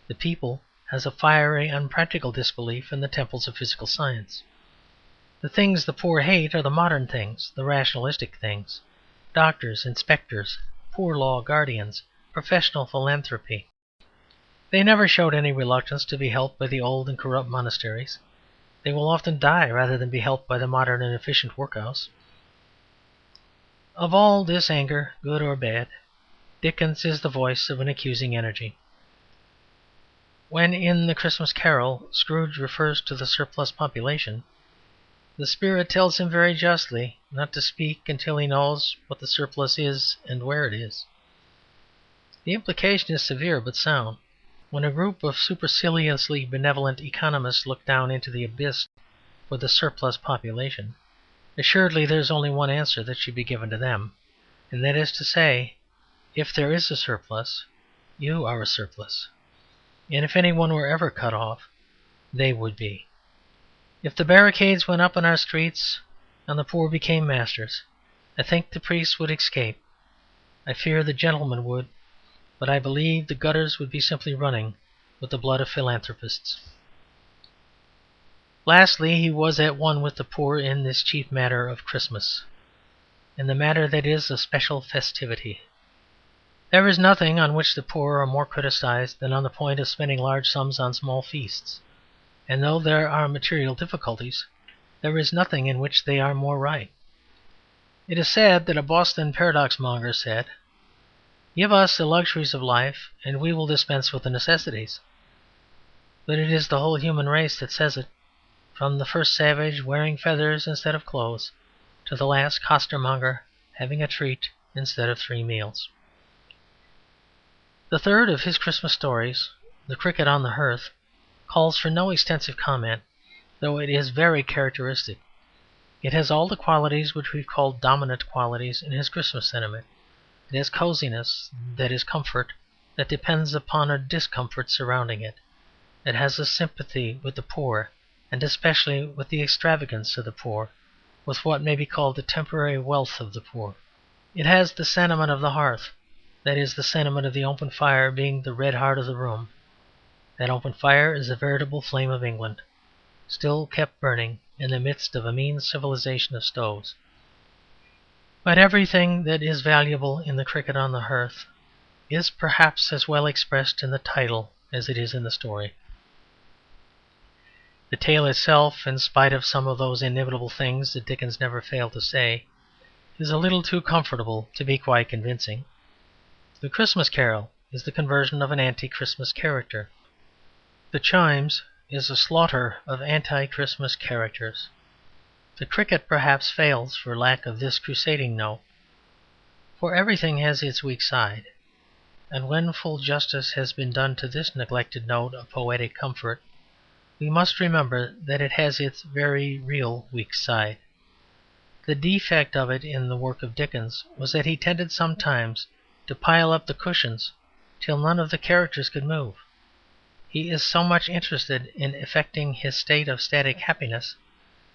The people has a fiery, unpractical disbelief in the temples of physical science. The things the poor hate are the modern things, the rationalistic things: doctors, inspectors, poor law guardians, professional philanthropy. They never showed any reluctance to be helped by the old and corrupt monasteries. They will often die rather than be helped by the modern and efficient workhouse. Of all this anger, good or bad, Dickens is the voice of an accusing energy. When in The Christmas Carol Scrooge refers to the surplus population, the spirit tells him very justly not to speak until he knows what the surplus is and where it is. The implication is severe but sound. When a group of superciliously benevolent economists look down into the abyss for the surplus population, assuredly there is only one answer that should be given to them, and that is to say, if there is a surplus, you are a surplus. And if anyone were ever cut off, they would be. If the barricades went up in our streets and the poor became masters, I think the priests would escape. I fear the gentlemen would, but I believe the gutters would be simply running with the blood of philanthropists. Lastly, he was at one with the poor in this chief matter of Christmas, in the matter that is of special festivity. There is nothing on which the poor are more criticized than on the point of spending large sums on small feasts, and though there are material difficulties, there is nothing in which they are more right. It is said that a Boston paradox monger said, "Give us the luxuries of life, and we will dispense with the necessities." But it is the whole human race that says it, from the first savage wearing feathers instead of clothes, to the last costermonger having a treat instead of 3 meals. The third of his Christmas stories, The Cricket on the Hearth, calls for no extensive comment, though it is very characteristic. It has all the qualities which we call dominant qualities in his Christmas sentiment. It has coziness, that is comfort, that depends upon a discomfort surrounding it. It has a sympathy with the poor, and especially with the extravagance of the poor, with what may be called the temporary wealth of the poor. It has the sentiment of the hearth, that is, the sentiment of the open fire being the red heart of the room. That open fire is a veritable flame of England, still kept burning in the midst of a mean civilization of stoves. But everything that is valuable in The Cricket on the Hearth is perhaps as well expressed in the title as it is in the story. The tale itself, in spite of some of those inimitable things that Dickens never failed to say, is a little too comfortable to be quite convincing. The Christmas Carol is the conversion of an anti-Christmas character. The Chimes is a slaughter of anti-Christmas characters. The Cricket perhaps fails for lack of this crusading note, for everything has its weak side, and when full justice has been done to this neglected note of poetic comfort, we must remember that it has its very real weak side. The defect of it in the work of Dickens was that he tended sometimes to pile up the cushions till none of the characters could move. He is so much interested in effecting his state of static happiness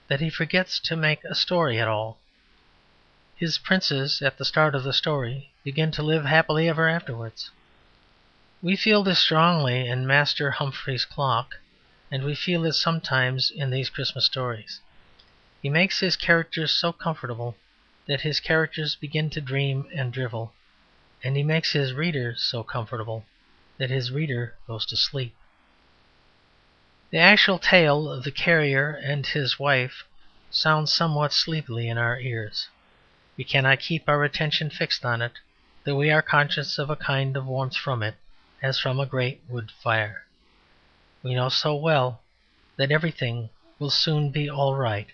that he forgets to make a story at all. His princes at the start of the story begin to live happily ever afterwards. We feel this strongly in Master Humphrey's Clock, and we feel it sometimes in these Christmas stories. He makes his characters so comfortable that his characters begin to dream and drivel, and he makes his readers so comfortable that his reader goes to sleep. The actual tale of the carrier and his wife sounds somewhat sleepily in our ears. We cannot keep our attention fixed on it, though we are conscious of a kind of warmth from it, as from a great wood fire. We know so well that everything will soon be all right,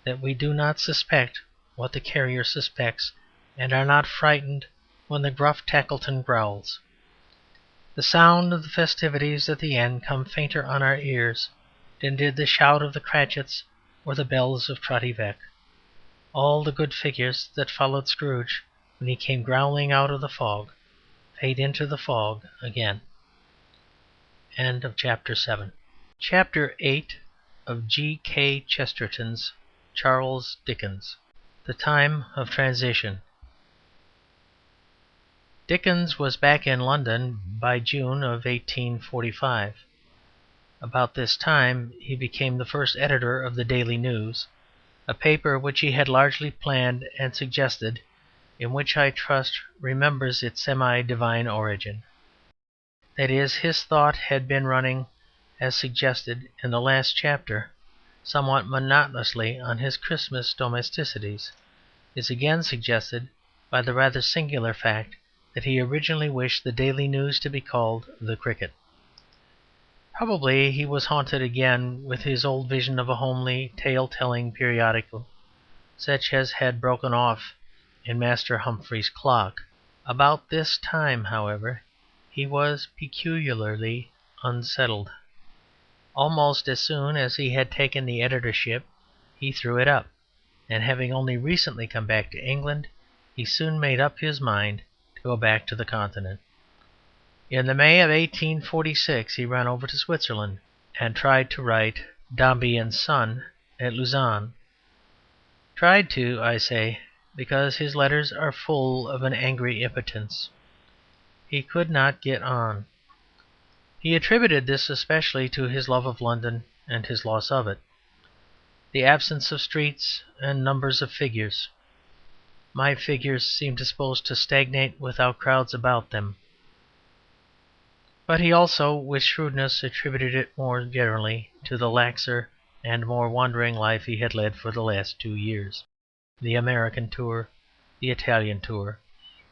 that we do not suspect what the carrier suspects, and are not frightened when the gruff Tackleton growls. The sound of the festivities at the end come fainter on our ears than did the shout of the Cratchits or the bells of Trotty-Veck. All the good figures that followed Scrooge when he came growling out of the fog fade into the fog again. End of chapter 7. Chapter 8 of G.K. Chesterton's Charles Dickens. The Time of Transition. Dickens was back in London by June of 1845. About this time he became the first editor of the Daily News, a paper which he had largely planned and suggested, in which I trust remembers its semi-divine origin. That is, his thought had been running, as suggested in the last chapter, somewhat monotonously on his Christmas domesticities, is again suggested by the rather singular fact that he originally wished the Daily News to be called The Cricket. Probably he was haunted again with his old vision of a homely, tale-telling periodical, such as had broken off in Master Humphrey's Clock. About this time, however, he was peculiarly unsettled. Almost as soon as he had taken the editorship, he threw it up, and having only recently come back to England, he soon made up his mind to go back to the Continent. In the May of 1846 he ran over to Switzerland and tried to write Dombey and Son at Lausanne. Tried to, I say, because his letters are full of an angry impotence. He could not get on. He attributed this especially to his love of London and his loss of it, the absence of streets and numbers of figures. My figures seem disposed to stagnate without crowds about them. But he also, with shrewdness, attributed it more generally to the laxer and more wandering life he had led for the last 2 years. The American tour, the Italian tour,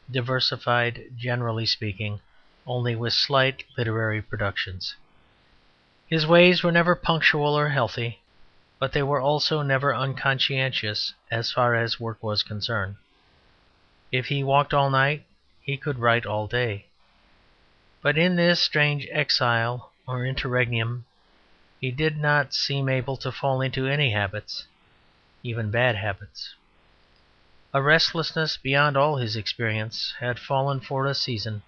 diversified, generally speaking, only with slight literary productions. His ways were never punctual or healthy, but they were also never unconscientious as far as work was concerned. If he walked all night, he could write all day. But in this strange exile or interregnum he did not seem able to fall into any habits, even bad habits. A restlessness beyond all his experience had fallen for a season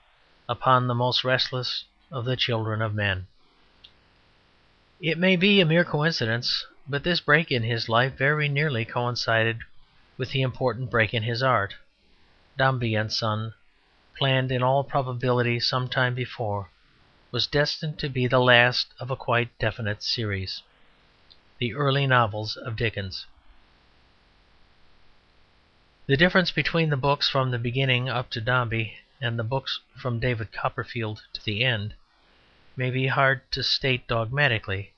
upon the most restless of the children of men. It may be a mere coincidence, but this break in his life very nearly coincided with the important break in his art. Dombey and Son, planned in all probability some time before, was destined to be the last of a quite definite series, the early novels of Dickens. The difference between the books from the beginning up to Dombey and the books from David Copperfield to the end may be hard to state dogmatically,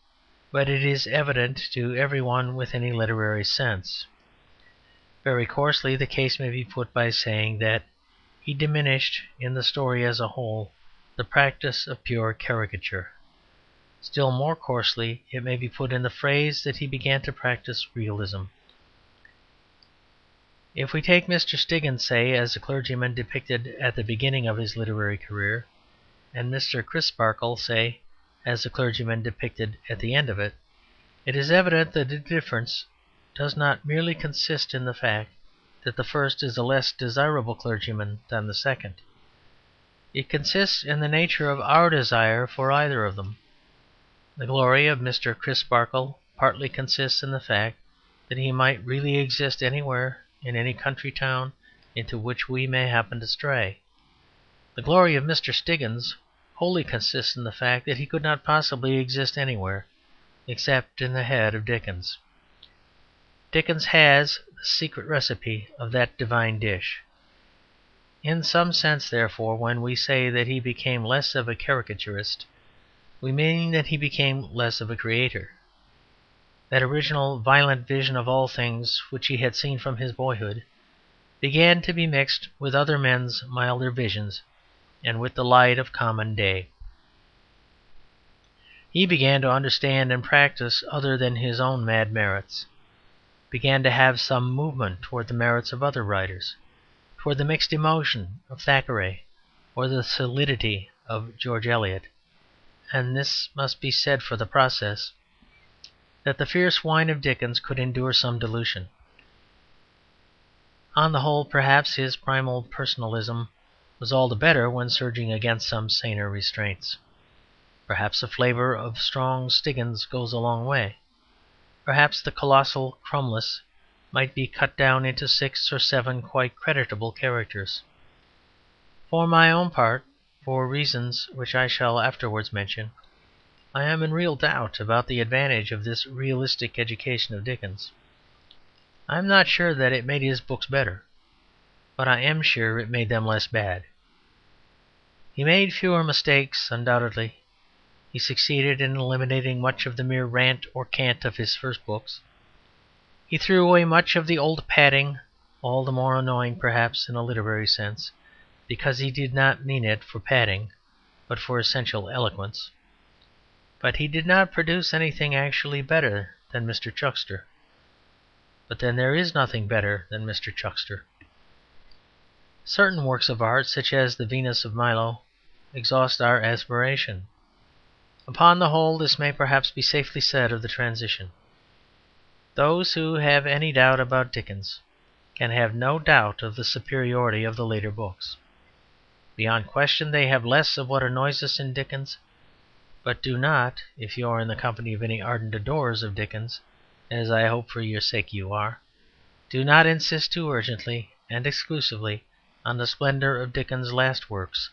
but it is evident to every one with any literary sense. Very coarsely the case may be put by saying that he diminished in the story as a whole the practice of pure caricature. Still more coarsely it may be put in the phrase that he began to practice realism. If we take Mr. Stiggins, say, as a clergyman depicted at the beginning of his literary career, and Mr. Crisparkle, say, as a clergyman depicted at the end of it, it is evident that the difference does not merely consist in the fact that the first is a less desirable clergyman than the second. It consists in the nature of our desire for either of them. The glory of Mr. Crisparkle partly consists in the fact that he might really exist anywhere in any country town into which we may happen to stray. The glory of Mr. Stiggins wholly consists in the fact that he could not possibly exist anywhere except in the head of Dickens. Dickens has the secret recipe of that divine dish. In some sense, therefore, when we say that he became less of a caricaturist, we mean that he became less of a creator. That original violent vision of all things which he had seen from his boyhood began to be mixed with other men's milder visions and with the light of common day. He began to understand and practice other than his own mad merits, began to have some movement toward the merits of other writers, toward the mixed emotion of Thackeray or the solidity of George Eliot. And this must be said for the process, that the fierce wine of Dickens could endure some dilution. On the whole, perhaps, his primal personalism was all the better when surging against some saner restraints. Perhaps a flavour of strong Stiggins goes a long way. Perhaps the colossal Crumless might be cut down into 6 or 7 quite creditable characters. For my own part, for reasons which I shall afterwards mention, I am in real doubt about the advantage of this realistic education of Dickens. I am not sure that it made his books better, but I am sure it made them less bad. He made fewer mistakes, undoubtedly. He succeeded in eliminating much of the mere rant or cant of his first books. He threw away much of the old padding, all the more annoying, perhaps, in a literary sense, because he did not mean it for padding, but for essential eloquence. But he did not produce anything actually better than Mr. Chuckster. But then there is nothing better than Mr. Chuckster. Certain works of art, such as the Venus of Milo, exhaust our aspiration. Upon the whole, this may perhaps be safely said of the transition. Those who have any doubt about Dickens can have no doubt of the superiority of the later books. Beyond question, they have less of what annoys us in Dickens, but do not, if you are in the company of any ardent adorers of Dickens, as I hope for your sake you are, do not insist too urgently and exclusively on the splendour of Dickens' last works,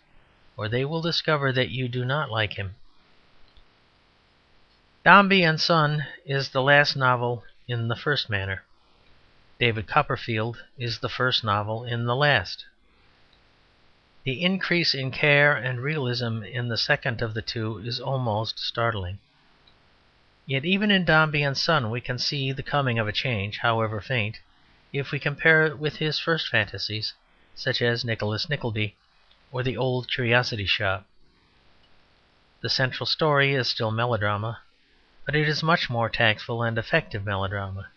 or they will discover that you do not like him. Dombey and Son is the last novel in the first manner. David Copperfield is the first novel in the last. The increase in care and realism in the second of the two is almost startling. Yet even in Dombey and Son we can see the coming of a change, however faint, if we compare it with his first fantasies, such as Nicholas Nickleby or The Old Curiosity Shop. The central story is still melodrama, but it is much more tactful and effective melodrama.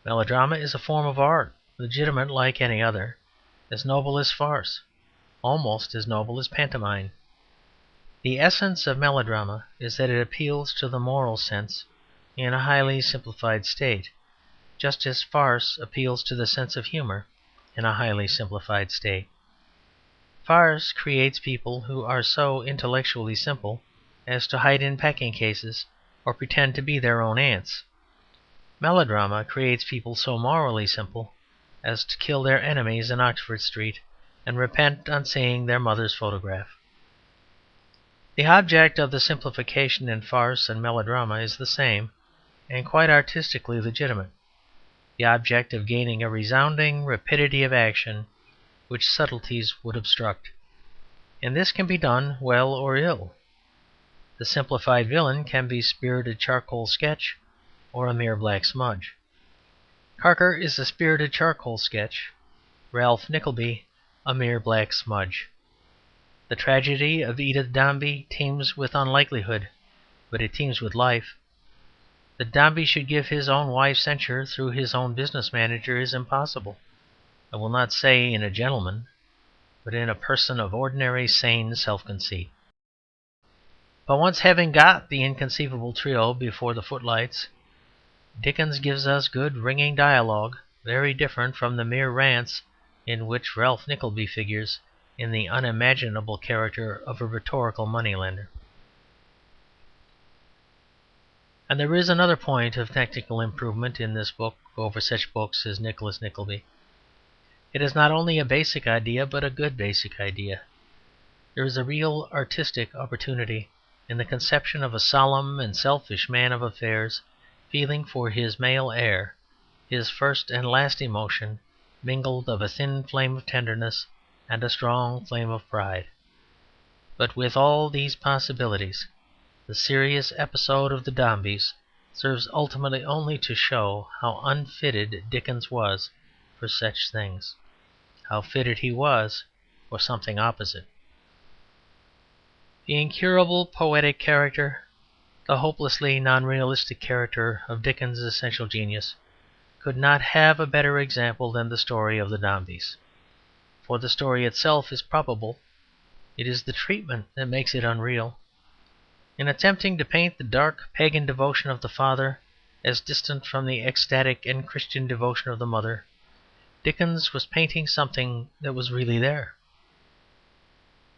Melodrama is a form of art, legitimate like any other, as noble as farce, almost as noble as pantomime. The essence of melodrama is that it appeals to the moral sense in a highly simplified state, just as farce appeals to the sense of humour in a highly simplified state. Farce creates people who are so intellectually simple as to hide in packing-cases or pretend to be their own aunts. Melodrama creates people so morally simple as to kill their enemies in Oxford Street and repent on seeing their mother's photograph. The object of the simplification in farce and melodrama is the same, and quite artistically legitimate, the object of gaining a resounding rapidity of action which subtleties would obstruct. And this can be done well or ill. The simplified villain can be spirited charcoal sketch or a mere black smudge. Carker is a spirited charcoal sketch, Ralph Nickleby a mere black smudge. The tragedy of Edith Dombey teems with unlikelihood, but it teems with life. That Dombey should give his own wife censure through his own business manager is impossible. I will not say in a gentleman, but in a person of ordinary sane self-conceit. But once having got the inconceivable trio before the footlights, Dickens gives us good ringing dialogue, very different from the mere rants in which Ralph Nickleby figures in the unimaginable character of a rhetorical moneylender. And there is another point of technical improvement in this book over such books as Nicholas Nickleby. It is not only a basic idea, but a good basic idea. There is a real artistic opportunity in the conception of a solemn and selfish man of affairs feeling for his male heir, his first and last emotion mingled of a thin flame of tenderness and a strong flame of pride. But with all these possibilities, the serious episode of the Dombeys serves ultimately only to show how unfitted Dickens was for such things, how fitted he was for something opposite. The incurable poetic character, the hopelessly non-realistic character of Dickens' essential genius, could not have a better example than the story of the Dombeys. For the story itself is probable; it is the treatment that makes it unreal. In attempting to paint the dark pagan devotion of the father as distant from the ecstatic and Christian devotion of the mother, Dickens was painting something that was really there.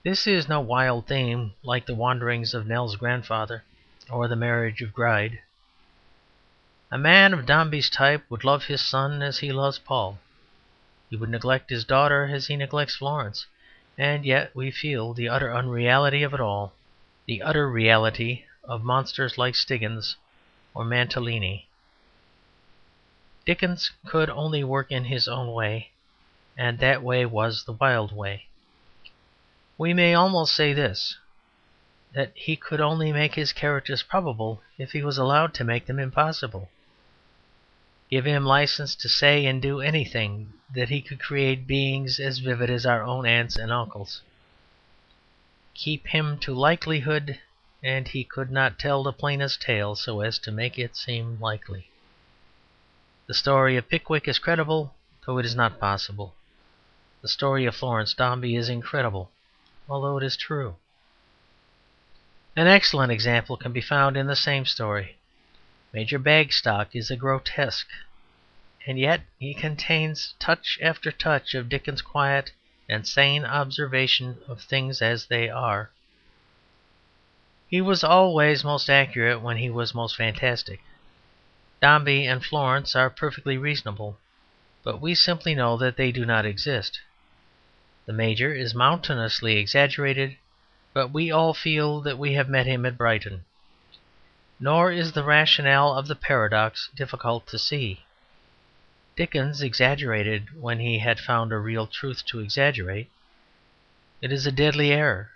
This is no wild theme like the wanderings of Nell's grandfather or the marriage of Gride. A man of Dombey's type would love his son as he loves Paul. He would neglect his daughter as he neglects Florence, and yet we feel the utter unreality of it all, the utter reality of monsters like Stiggins or Mantalini. Dickens could only work in his own way, and that way was the wild way. We may almost say this, that he could only make his characters probable if he was allowed to make them impossible. Give him license to say and do anything, that he could create beings as vivid as our own aunts and uncles. Keep him to likelihood, and he could not tell the plainest tale so as to make it seem likely. The story of Pickwick is credible, though it is not possible. The story of Florence Dombey is incredible, although it is true. An excellent example can be found in the same story. Major Bagstock is a grotesque, and yet he contains touch after touch of Dickens' quiet and sane observation of things as they are. He was always most accurate when he was most fantastic. Dombey and Florence are perfectly reasonable, but we simply know that they do not exist. The Major is mountainously exaggerated, but we all feel that we have met him at Brighton. Nor is the rationale of the paradox difficult to see. Dickens exaggerated when he had found a real truth to exaggerate. It is a deadly error,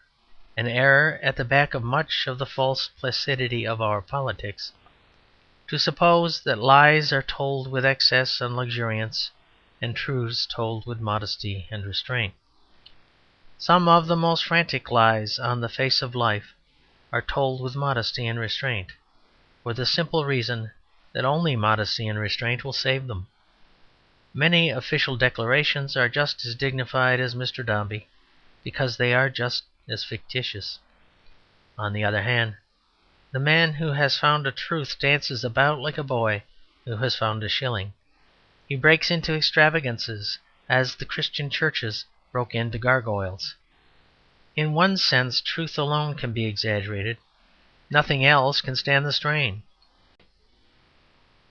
an error at the back of much of the false placidity of our politics, to suppose that lies are told with excess and luxuriance, and truths told with modesty and restraint. Some of the most frantic lies on the face of life are told with modesty and restraint, for the simple reason that only modesty and restraint will save them. Many official declarations are just as dignified as Mr. Dombey, because they are just as fictitious. On the other hand, the man who has found a truth dances about like a boy who has found a shilling. He breaks into extravagances as the Christian churches broke into gargoyles. In one sense, truth alone can be exaggerated. Nothing else can stand the strain.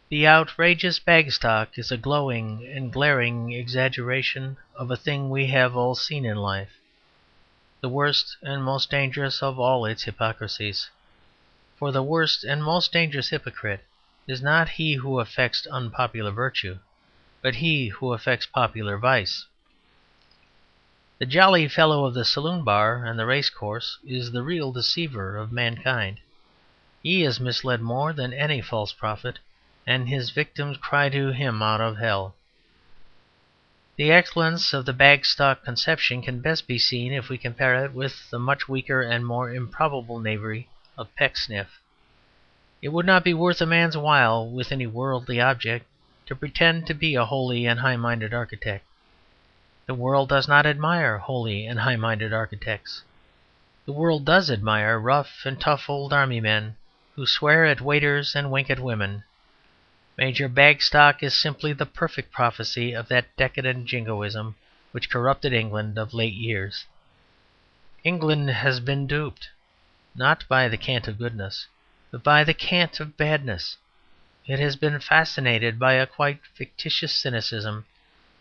The outrageous Bagstock is a glowing and glaring exaggeration of a thing we have all seen in life, the worst and most dangerous of all its hypocrisies. For the worst and most dangerous hypocrite is not he who affects unpopular virtue, but he who affects popular vice. The jolly fellow of the saloon bar and the racecourse is the real deceiver of mankind. He is misled more than any false prophet, and his victims cry to him out of hell. The excellence of the Bagstock conception can best be seen if we compare it with the much weaker and more improbable knavery of Pecksniff. It would not be worth a man's while with any worldly object to pretend to be a holy and high-minded architect. The world does not admire holy and high-minded architects. The world does admire rough and tough old army men who swear at waiters and wink at women. Major Bagstock is simply the perfect prophecy of that decadent jingoism which corrupted England of late years. England has been duped, not by the cant of goodness, but by the cant of badness. It has been fascinated by a quite fictitious cynicism,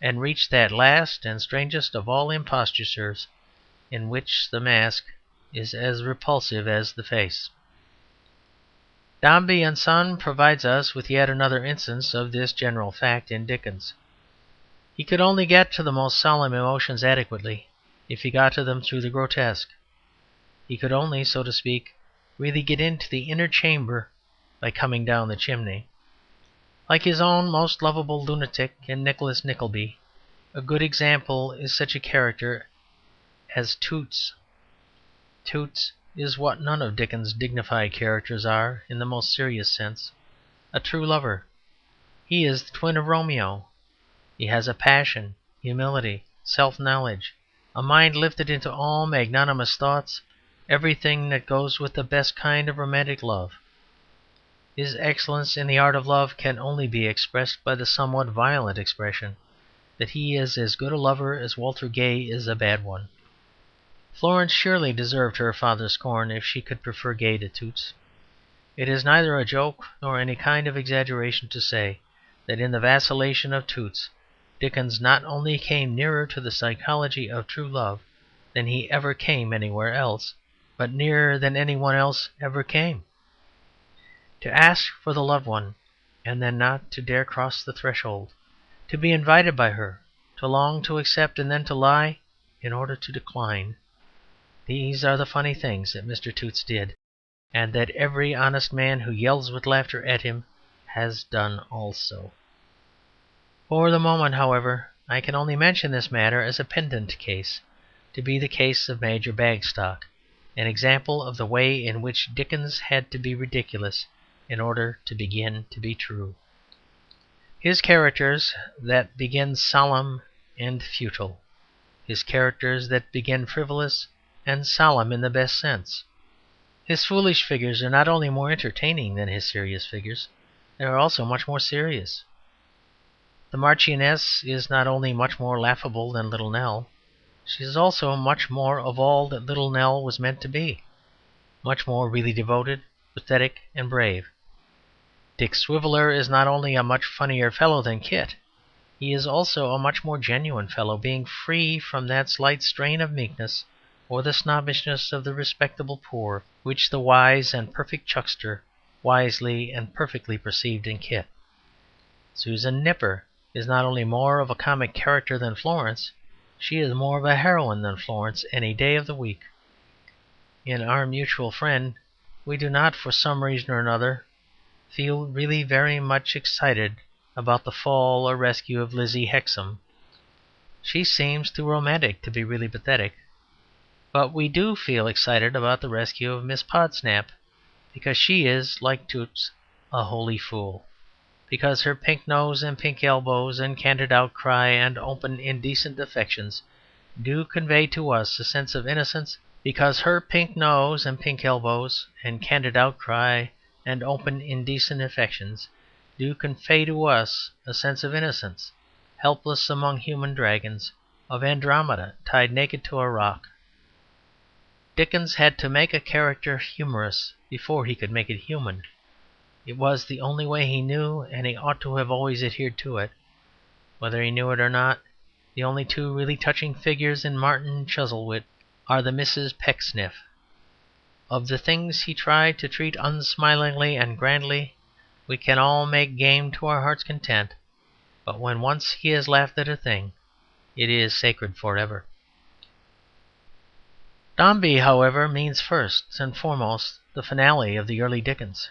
and reached that last and strangest of all impostures, in which the mask is as repulsive as the face. Dombey and Son provides us with yet another instance of this general fact in Dickens. He could only get to the most solemn emotions adequately, if he got to them through the grotesque. He could only, so to speak, really get into the inner chamber by coming down the chimney. Like his own most lovable lunatic in Nicholas Nickleby, a good example is such a character as Toots. Toots is what none of Dickens' dignified characters are in the most serious sense, a true lover. He is the twin of Romeo. He has a passion, humility, self-knowledge, a mind lifted into all magnanimous thoughts, everything that goes with the best kind of romantic love. His excellence in the art of love can only be expressed by the somewhat violent expression that he is as good a lover as Walter Gay is a bad one. Florence surely deserved her father's scorn if she could prefer Gay to Toots. It is neither a joke nor any kind of exaggeration to say that in the vacillation of Toots, Dickens not only came nearer to the psychology of true love than he ever came anywhere else, but nearer than anyone else ever came. To ask for the loved one, and then not to dare cross the threshold, to be invited by her, to long to accept and then to lie in order to decline. These are the funny things that Mr. Toots did, and that every honest man who yells with laughter at him has done also. For the moment, however, I can only mention this matter as a pendant case, to be the case of Major Bagstock, an example of the way in which Dickens had to be ridiculous in order to begin to be true. His characters that begin solemn and futile, his characters that begin frivolous and solemn in the best sense. His foolish figures are not only more entertaining than his serious figures, they are also much more serious. The Marchioness is not only much more laughable than Little Nell, she is also much more of all that Little Nell was meant to be, much more really devoted, pathetic, and brave. Dick Swiveller is not only a much funnier fellow than Kit, he is also a much more genuine fellow, being free from that slight strain of meekness or the snobbishness of the respectable poor which the wise and perfect Chuckster wisely and perfectly perceived in Kit. Susan Nipper is not only more of a comic character than Florence, she is more of a heroine than Florence any day of the week. In Our Mutual Friend we do not, for some reason or another, feel really very much excited about the fall or rescue of Lizzie Hexam. She seems too romantic to be really pathetic. But we do feel excited about the rescue of Miss Podsnap, because she is, like Toots, a holy fool, because her pink nose and pink elbows and candid outcry and open indecent affections do convey to us a sense of innocence, because her pink nose and pink elbows and candid outcry and open indecent affections do convey to us a sense of innocence, helpless among human dragons, of Andromeda tied naked to a rock. Dickens had to make a character humorous before he could make it human. It was the only way he knew, and he ought to have always adhered to it. Whether he knew it or not, the only two really touching figures in Martin Chuzzlewit are the Misses Pecksniff. Of the things he tried to treat unsmilingly and grandly, we can all make game to our heart's content, but when once he has laughed at a thing, it is sacred forever. Dombey, however, means first and foremost the finale of the early Dickens.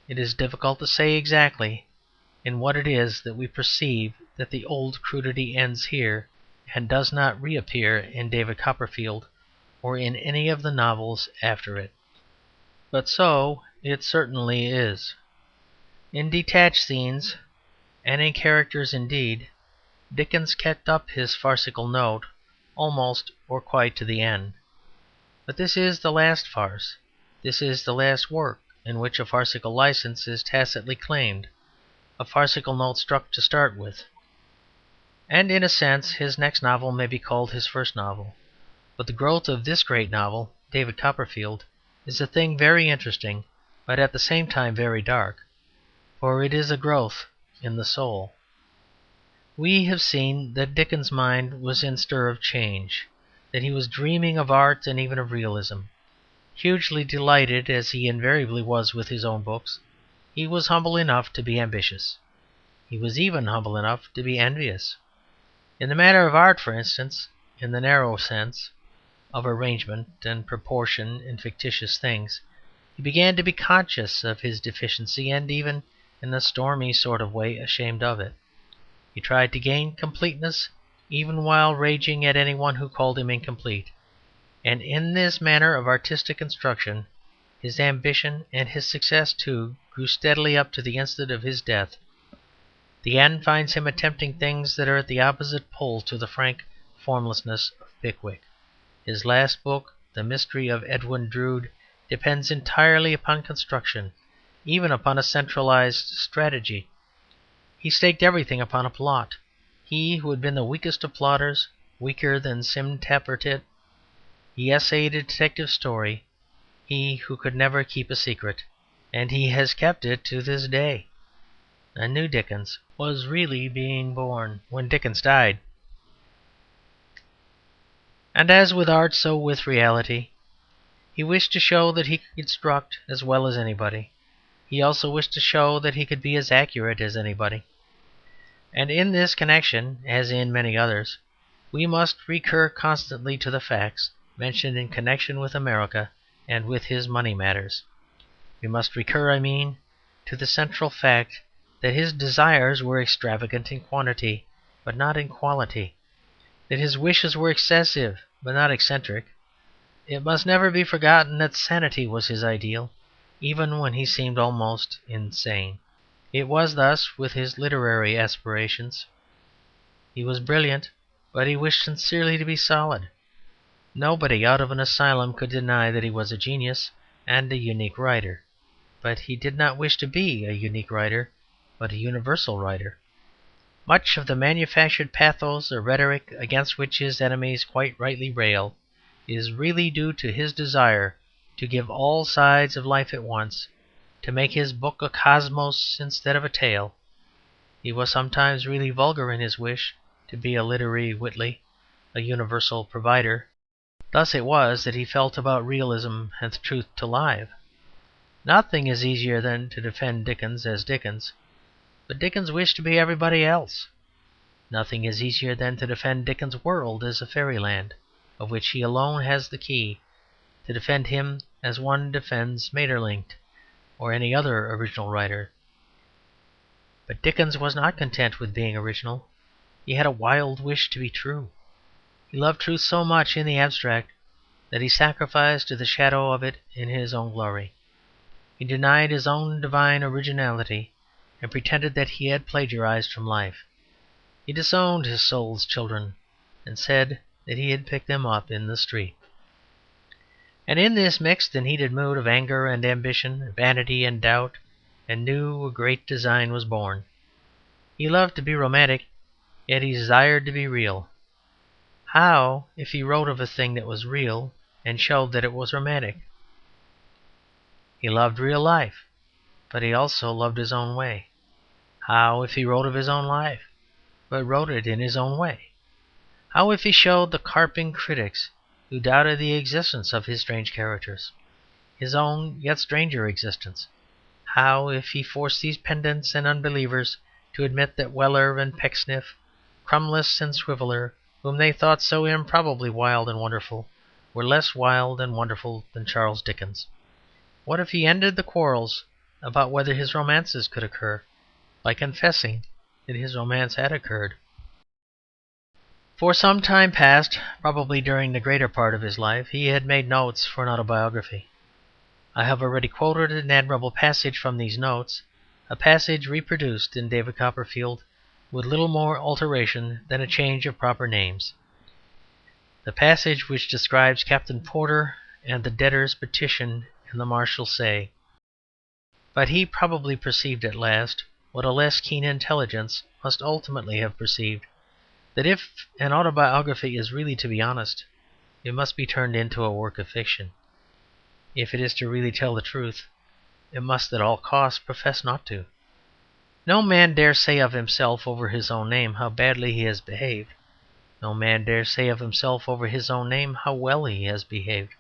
It is difficult to say exactly in what it is that we perceive that the old crudity ends here and does not reappear in David Copperfield or in any of the novels after it. But so it certainly is. In detached scenes, and in characters indeed, Dickens kept up his farcical note almost or quite to the end. But this is the last farce. This is the last work in which a farcical license is tacitly claimed, a farcical note struck to start with. And in a sense his next novel may be called his first novel. But the growth of this great novel, David Copperfield, is a thing very interesting, but at the same time very dark, for it is a growth in the soul. We have seen that Dickens' mind was in stir of change, that he was dreaming of art and even of realism. Hugely delighted as he invariably was with his own books, he was humble enough to be ambitious. He was even humble enough to be envious. In the matter of art, for instance, in the narrow sense of arrangement and proportion in fictitious things, he began to be conscious of his deficiency and even, in a stormy sort of way, ashamed of it. He tried to gain completeness even while raging at any one who called him incomplete. And in this manner of artistic construction his ambition, and his success too, grew steadily up to the instant of his death. The end finds him attempting things that are at the opposite pole to the frank formlessness of Pickwick. His last book, The Mystery of Edwin Drood, depends entirely upon construction, even upon a centralized strategy. He staked everything upon a plot. He who had been the weakest of plotters, weaker than Sim Tappertit, he essayed a detective story, he who could never keep a secret, and he has kept it to this day. A new Dickens was really being born when Dickens died. And as with art, so with reality. He wished to show that he could construct as well as anybody. He also wished to show that he could be as accurate as anybody. And in this connection, as in many others, we must recur constantly to the facts mentioned in connection with America and with his money matters. We must recur, I mean, to the central fact that his desires were extravagant in quantity, but not in quality, that his wishes were excessive, but not eccentric. It must never be forgotten that sanity was his ideal, even when he seemed almost insane. It was thus with his literary aspirations. He was brilliant, but he wished sincerely to be solid. Nobody out of an asylum could deny that he was a genius and a unique writer. But he did not wish to be a unique writer, but a universal writer. Much of the manufactured pathos or rhetoric against which his enemies quite rightly rail is really due to his desire to give all sides of life at once, to make his book a cosmos instead of a tale. He was sometimes really vulgar in his wish to be a literary Whitley, a universal provider. Thus it was that he felt about realism and the truth to life. Nothing is easier than to defend Dickens as Dickens, but Dickens wished to be everybody else. Nothing is easier than to defend Dickens' world as a fairyland, of which he alone has the key, to defend him as one defends Maeterlinck or any other original writer. But Dickens was not content with being original. He had a wild wish to be true. He loved truth so much in the abstract that he sacrificed to the shadow of it in his own glory. He denied his own divine originality and pretended that he had plagiarized from life. He disowned his soul's children and said that he had picked them up in the street. And in this mixed and heated mood of anger and ambition, vanity and doubt, and new a great design was born. He loved to be romantic, yet he desired to be real. How if he wrote of a thing that was real and showed that it was romantic? He loved real life, but he also loved his own way. How if he wrote of his own life, but wrote it in his own way? How if he showed the carping critics who doubted the existence of his strange characters, his own yet stranger existence? How if he forced these pedants and unbelievers to admit that Weller and Pecksniff, Crumless and Swiveller, whom they thought so improbably wild and wonderful, were less wild and wonderful than Charles Dickens? What if he ended the quarrels about whether his romances could occur by confessing that his romance had occurred? For some time past, probably during the greater part of his life, he had made notes for an autobiography. I have already quoted an admirable passage from these notes, a passage reproduced in David Copperfield with little more alteration than a change of proper names. The passage which describes Captain Porter and the debtors' petition in the Marshalsea. But he probably perceived at last what a less keen intelligence must ultimately have perceived, that if an autobiography is really to be honest, it must be turned into a work of fiction. If it is to really tell the truth, it must at all costs profess not to. No man dare say of himself over his own name how badly he has behaved. No man dare say of himself over his own name how well he has behaved.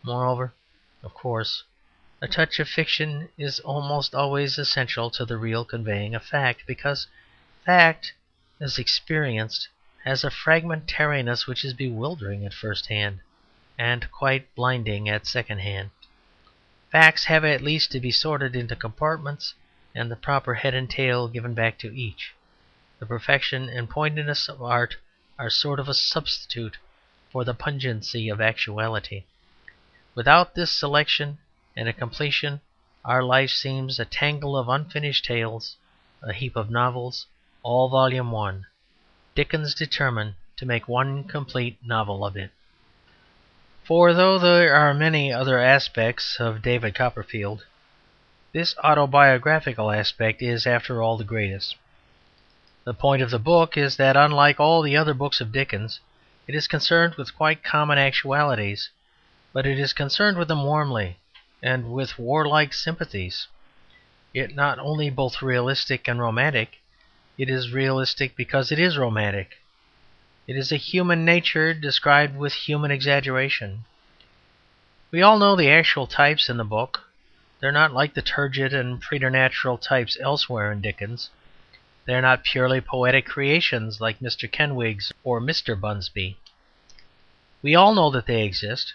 Moreover, of course, a touch of fiction is almost always essential to the real conveying of fact, because fact, as experienced, has a fragmentariness which is bewildering at first hand, and quite blinding at second hand. Facts have at least to be sorted into compartments, and the proper head and tail given back to each. The perfection and pointedness of art are sort of a substitute for the pungency of actuality. Without this selection and a completion, our life seems a tangle of unfinished tales, a heap of novels, all volume one. Dickens determined to make one complete novel of it. For though there are many other aspects of David Copperfield, this autobiographical aspect is, after all, the greatest. The point of the book is that, unlike all the other books of Dickens, it is concerned with quite common actualities, but it is concerned with them warmly and with warlike sympathies. It not only both realistic and romantic, it is realistic because it is romantic. It is a human nature described with human exaggeration. We all know the actual types in the book. They're not like the turgid and preternatural types elsewhere in Dickens. They're not purely poetic creations like Mr. Kenwig's or Mr. Bunsby. We all know that they exist.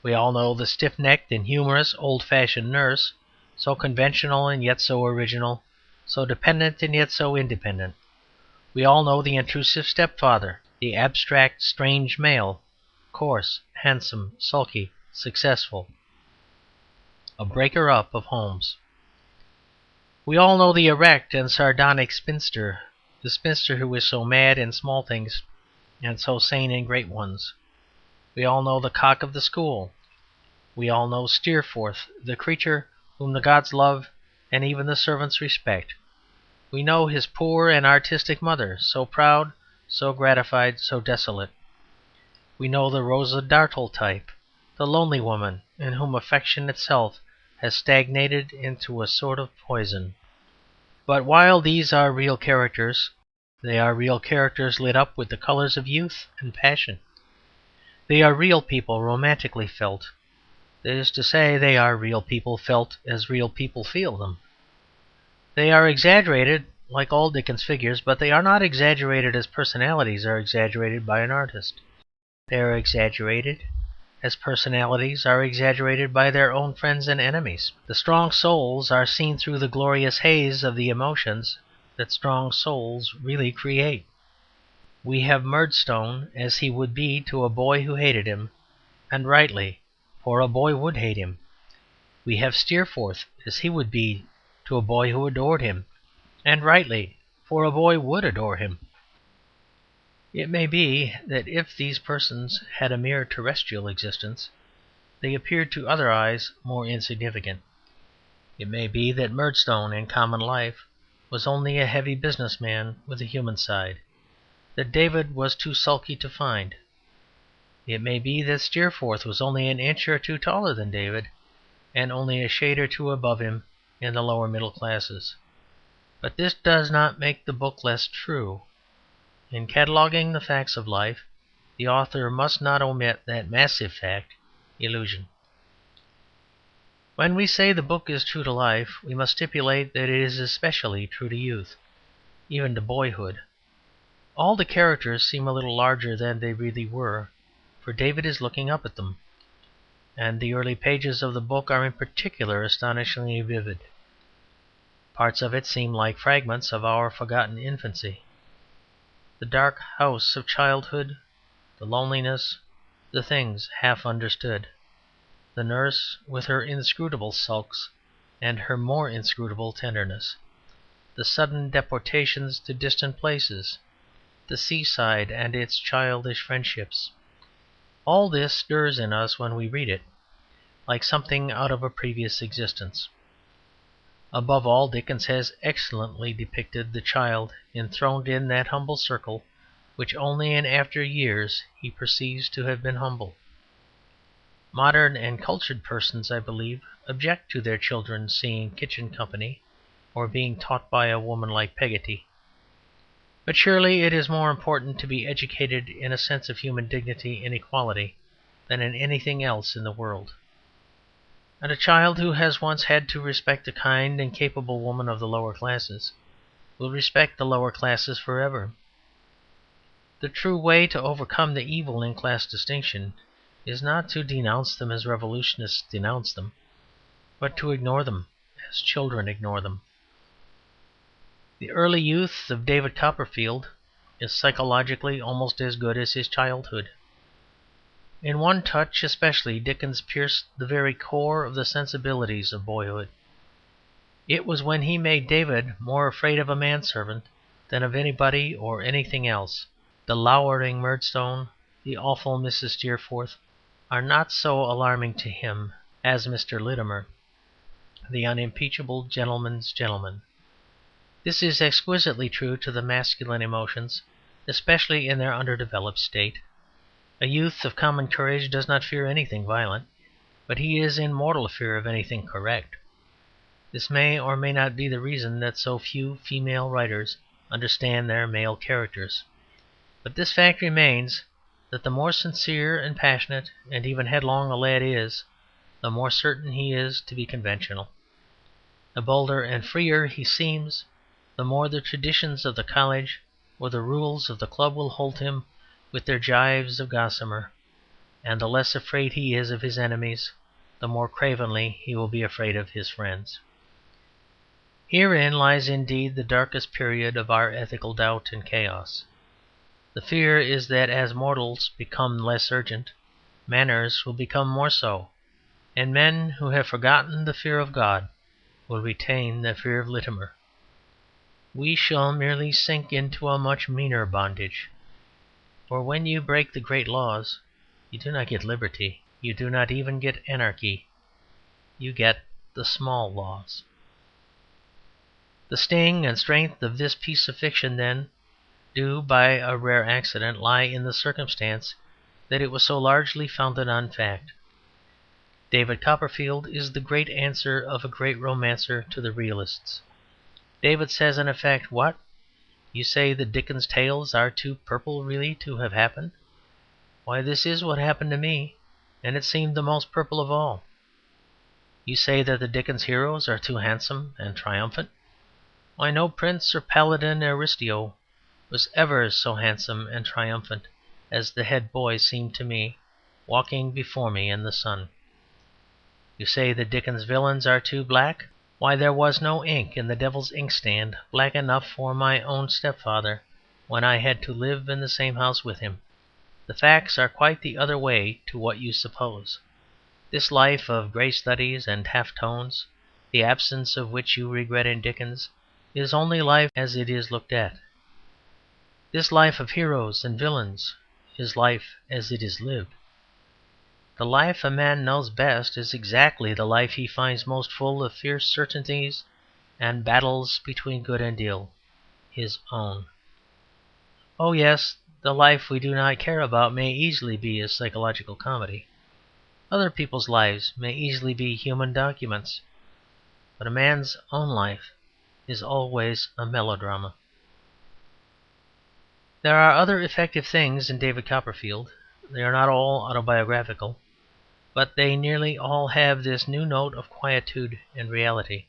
We all know the stiff-necked and humorous old-fashioned nurse, so conventional and yet so original, so dependent and yet so independent. We all know the intrusive stepfather, the abstract, strange male, coarse, handsome, sulky, successful, a breaker-up of homes. We all know the erect and sardonic spinster, the spinster who is so mad in small things and so sane in great ones. We all know the cock of the school. We all know Steerforth, the creature whom the gods love and even the servants respect. We know his poor and artistic mother, so proud, so gratified, so desolate. We know the Rosa Dartle type, the lonely woman in whom affection itself has stagnated into a sort of poison. But while these are real characters, they are real characters lit up with the colours of youth and passion. They are real people romantically felt. That is to say, they are real people felt as real people feel them. They are exaggerated like all Dickens figures, but they are not exaggerated as personalities are exaggerated by an artist. They are exaggerated as personalities are exaggerated by their own friends and enemies. The strong souls are seen through the glorious haze of the emotions that strong souls really create. We have Murdstone as he would be to a boy who hated him, and rightly, for a boy would hate him. We have Steerforth as he would be to a boy who adored him, and rightly, for a boy would adore him. It may be that if these persons had a mere terrestrial existence, they appeared to other eyes more insignificant. It may be that Murdstone in common life was only a heavy business man with a human side, that David was too sulky to find. It may be that Steerforth was only an inch or two taller than David, and only a shade or two above him in the lower middle classes. But this does not make the book less true. In cataloguing the facts of life, the author must not omit that massive fact, illusion. When we say the book is true to life, we must stipulate that it is especially true to youth, even to boyhood. All the characters seem a little larger than they really were, for David is looking up at them, and the early pages of the book are in particular astonishingly vivid. Parts of it seem like fragments of our forgotten infancy. The dark house of childhood, the loneliness, the things half understood, the nurse with her inscrutable sulks and her more inscrutable tenderness, the sudden deportations to distant places, the seaside and its childish friendships. All this stirs in us when we read it, like something out of a previous existence. Above all, Dickens has excellently depicted the child enthroned in that humble circle which only in after years he perceives to have been humble. Modern and cultured persons, I believe, object to their children seeing kitchen company or being taught by a woman like Peggotty. But surely it is more important to be educated in a sense of human dignity and equality than in anything else in the world. And a child who has once had to respect a kind and capable woman of the lower classes will respect the lower classes forever. The true way to overcome the evil in class distinction is not to denounce them as revolutionists denounce them, but to ignore them as children ignore them. The early youth of David Copperfield is psychologically almost as good as his childhood. In one touch especially Dickens pierced the very core of the sensibilities of boyhood. It was when he made David more afraid of a manservant than of anybody or anything else. The lowering Murdstone, the awful Mrs. Steerforth, are not so alarming to him as Mr. Littimer, the unimpeachable gentleman's gentleman. This is exquisitely true to the masculine emotions, especially in their underdeveloped state. A youth of common courage does not fear anything violent, but he is in mortal fear of anything correct. This may or may not be the reason that so few female writers understand their male characters. But this fact remains, that the more sincere and passionate and even headlong a lad is, the more certain he is to be conventional. The bolder and freer he seems, the more the traditions of the college or the rules of the club will hold him with their gyves of gossamer, and the less afraid he is of his enemies, the more cravenly he will be afraid of his friends. Herein lies indeed the darkest period of our ethical doubt and chaos. The fear is that as mortals become less urgent, manners will become more so, and men who have forgotten the fear of God will retain the fear of Littimer. We shall merely sink into a much meaner bondage. For when you break the great laws, you do not get liberty, you do not even get anarchy, you get the small laws. The sting and strength of this piece of fiction, then, do by a rare accident lie in the circumstance that it was so largely founded on fact. David Copperfield is the great answer of a great romancer to the realists. David says in effect, "What? You say that Dickens' tales are too purple really to have happened? Why, this is what happened to me, and it seemed the most purple of all. You say that the Dickens heroes are too handsome and triumphant? Why, no prince or paladin Aristio was ever so handsome and triumphant as the head boy seemed to me, walking before me in the sun. You say that Dickens' villains are too black? Why, there was no ink in the devil's inkstand black enough for my own stepfather when I had to live in the same house with him. The facts are quite the other way to what you suppose. This life of grey studies and half-tones, the absence of which you regret in Dickens, is only life as it is looked at. This life of heroes and villains is life as it is lived. The life a man knows best is exactly the life he finds most full of fierce certainties and battles between good and ill, his own. Oh yes, the life we do not care about may easily be a psychological comedy. Other people's lives may easily be human documents. But a man's own life is always a melodrama. There are other effective things in David Copperfield. They are not all autobiographical, but they nearly all have this new note of quietude and reality.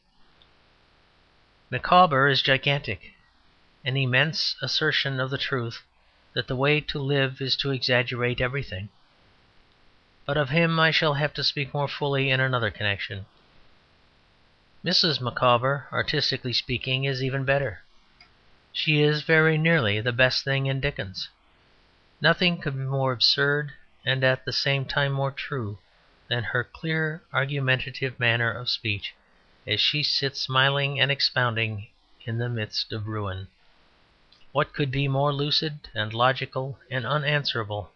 Micawber is gigantic, an immense assertion of the truth that the way to live is to exaggerate everything. But of him I shall have to speak more fully in another connection. Mrs. Micawber, artistically speaking, is even better. She is very nearly the best thing in Dickens. Nothing could be more absurd and at the same time more true than her clear, argumentative manner of speech as she sits smiling and expounding in the midst of ruin. What could be more lucid and logical and unanswerable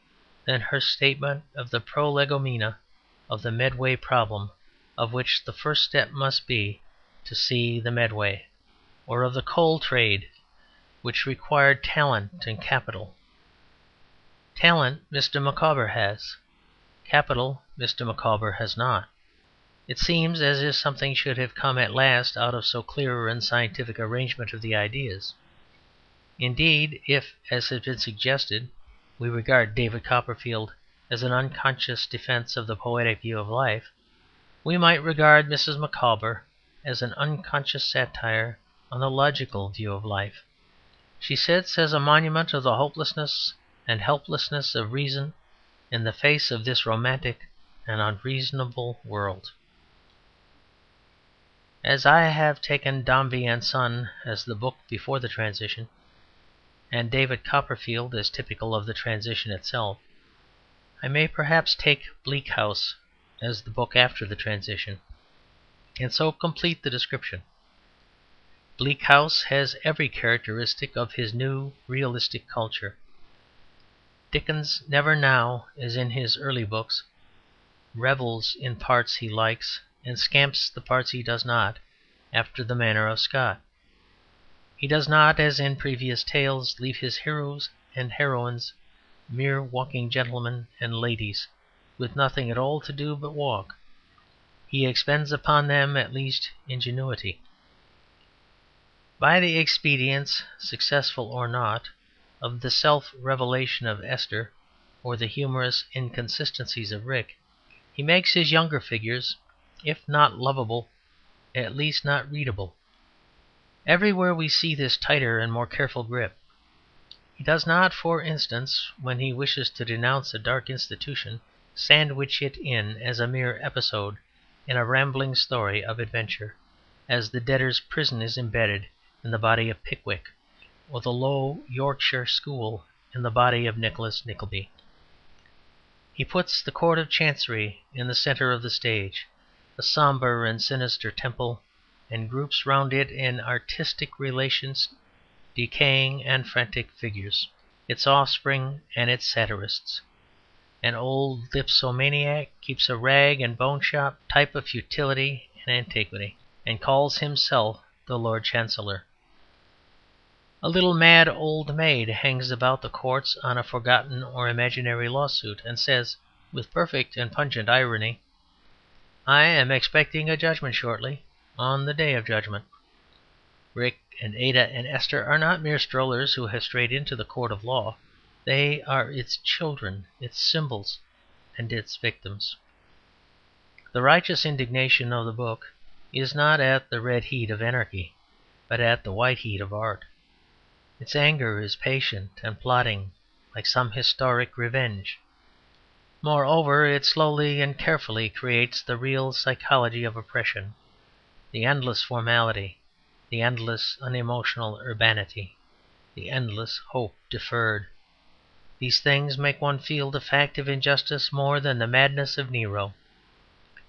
than her statement of the prolegomena of the Medway problem, of which the first step must be to see the Medway, or of the coal trade, which required talent and capital. Talent Mr. Micawber has. Capital Mr. Micawber has not. It seems as if something should have come at last out of so clear and scientific arrangement of the ideas. Indeed, if, as has been suggested, we regard David Copperfield as an unconscious defence of the poetic view of life, we might regard Mrs. Micawber as an unconscious satire on the logical view of life. She sits as a monument of the hopelessness and helplessness of reason in the face of this romantic and unreasonable world. As I have taken Dombey and Son as the book before the transition, and David Copperfield as typical of the transition itself, I may perhaps take Bleak House as the book after the transition, and so complete the description. Bleak House has every characteristic of his new realistic culture. Dickens never now, as in his early books, revels in parts he likes and scamps the parts he does not, after the manner of Scott. He does not, as in previous tales, leave his heroes and heroines mere walking gentlemen and ladies, with nothing at all to do but walk. He expends upon them at least ingenuity. By the expedients, successful or not, of the self-revelation of Esther, or the humorous inconsistencies of Rick, he makes his younger figures, if not lovable, at least not readable. Everywhere we see this tighter and more careful grip. He does not, for instance, when he wishes to denounce a dark institution, sandwich it in as a mere episode in a rambling story of adventure, as the debtors' prison is embedded in the body of Pickwick, or the low Yorkshire school in the body of Nicholas Nickleby. He puts the Court of Chancery in the centre of the stage, a sombre and sinister temple, and groups round it in artistic relations decaying and frantic figures, its offspring and its satirists. An old dipsomaniac keeps a rag and bone shop, type of futility and antiquity, and calls himself the Lord Chancellor. A little mad old maid hangs about the courts on a forgotten or imaginary lawsuit, and says, with perfect and pungent irony, "I am expecting a judgment shortly, on the day of judgment." Rick and Ada and Esther are not mere strollers who have strayed into the court of law. They are its children, its symbols, and its victims. The righteous indignation of the book is not at the red heat of anarchy, but at the white heat of art. Its anger is patient and plodding, like some historic revenge. Moreover, it slowly and carefully creates the real psychology of oppression, the endless formality, the endless unemotional urbanity, the endless hope deferred. These things make one feel the fact of injustice more than the madness of Nero.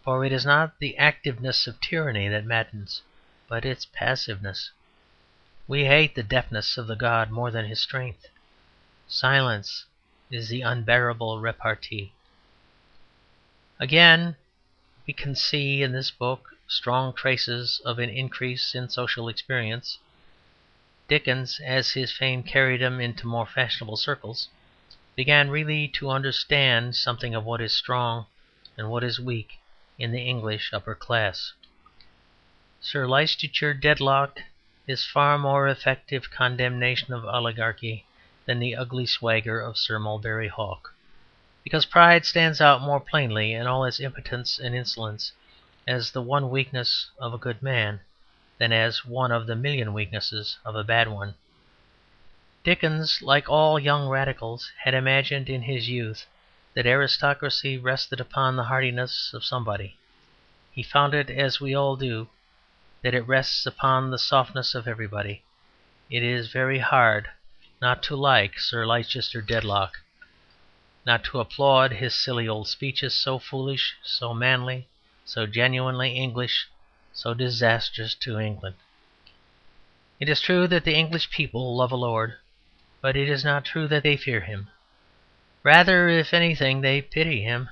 For it is not the activeness of tyranny that maddens, but its passiveness. We hate the deafness of the god more than his strength. Silence is the unbearable repartee. Again, we can see in this book strong traces of an increase in social experience. Dickens, as his fame carried him into more fashionable circles, began really to understand something of what is strong and what is weak in the English upper class. Sir Leicester Dedlock is far more effective condemnation of oligarchy than the ugly swagger of Sir Mulberry Hawk, because pride stands out more plainly in all its impotence and insolence as the one weakness of a good man than as one of the million weaknesses of a bad one. Dickens, like all young radicals, had imagined in his youth that aristocracy rested upon the hardiness of somebody. He found it, as we all do, that it rests upon the softness of everybody. It is very hard not to like Sir Leicester Dedlock, not to applaud his silly old speeches, so foolish, so manly, so genuinely English, so disastrous to England. It is true that the English people love a lord, but it is not true that they fear him. Rather, if anything, they pity him.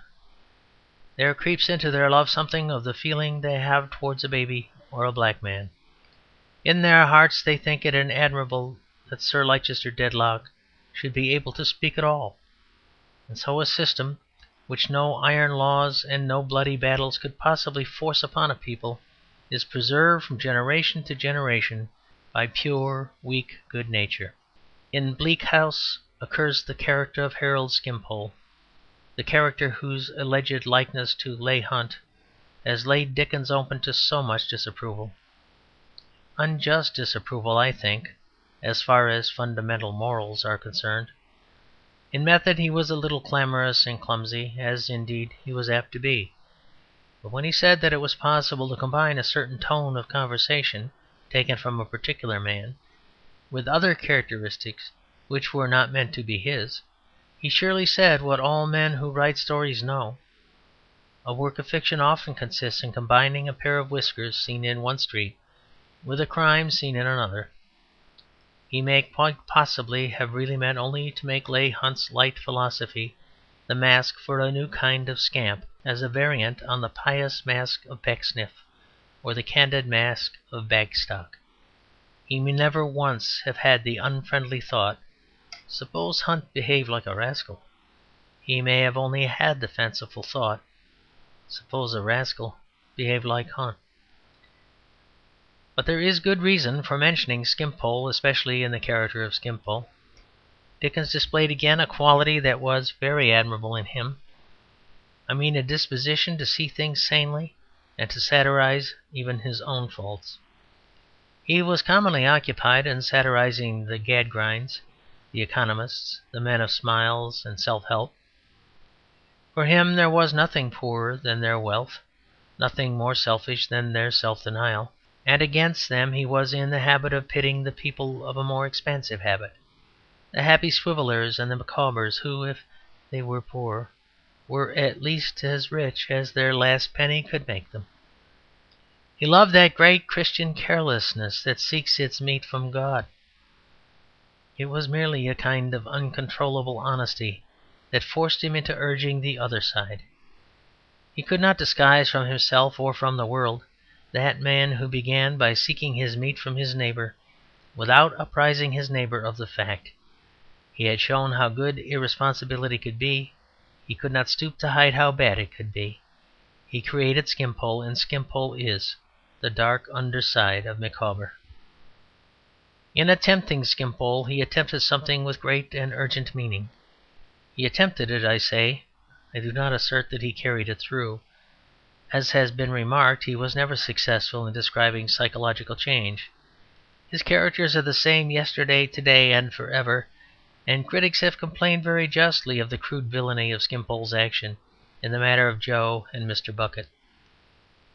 There creeps into their love something of the feeling they have towards a baby or a black man. In their hearts they think it admirable that Sir Leicester Dedlock should be able to speak at all. And so a system which no iron laws and no bloody battles could possibly force upon a people is preserved from generation to generation by pure, weak good nature. In Bleak House occurs the character of Harold Skimpole, the character whose alleged likeness to Leigh Hunt has laid Dickens open to so much disapproval. Unjust disapproval, I think, as far as fundamental morals are concerned. In method he was a little clamorous and clumsy, as indeed he was apt to be. But when he said that it was possible to combine a certain tone of conversation taken from a particular man with other characteristics which were not meant to be his, he surely said what all men who write stories know. A work of fiction often consists in combining a pair of whiskers seen in one street with a crime seen in another. He may quite possibly have really meant only to make Leigh Hunt's light philosophy the mask for a new kind of scamp, as a variant on the pious mask of Pecksniff or the candid mask of Bagstock. He may never once have had the unfriendly thought, "Suppose Hunt behaved like a rascal." He may have only had the fanciful thought, "Suppose a rascal behaved like Hunt." But there is good reason for mentioning Skimpole, especially in the character of Skimpole. Dickens displayed again a quality that was very admirable in him. I mean a disposition to see things sanely and to satirize even his own faults. He was commonly occupied in satirizing the Gradgrinds, the economists, the men of smiles and self-help. For him there was nothing poorer than their wealth, nothing more selfish than their self-denial, and against them he was in the habit of pitting the people of a more expansive habit, the happy swivellers and the Micawbers, who, if they were poor, were at least as rich as their last penny could make them. He loved that great Christian carelessness that seeks its meat from God. It was merely a kind of uncontrollable honesty that forced him into urging the other side. He could not disguise from himself or from the world that man who began by seeking his meat from his neighbour without apprising his neighbour of the fact. He had shown how good irresponsibility could be. He could not stoop to hide how bad it could be. He created Skimpole, and Skimpole is the dark underside of Micawber. In attempting Skimpole he attempted something with great and urgent meaning. He attempted it, I say. I do not assert that he carried it through. As has been remarked, he was never successful in describing psychological change. His characters are the same yesterday, today, and forever, and critics have complained very justly of the crude villainy of Skimpole's action in the matter of Joe and Mr. Bucket.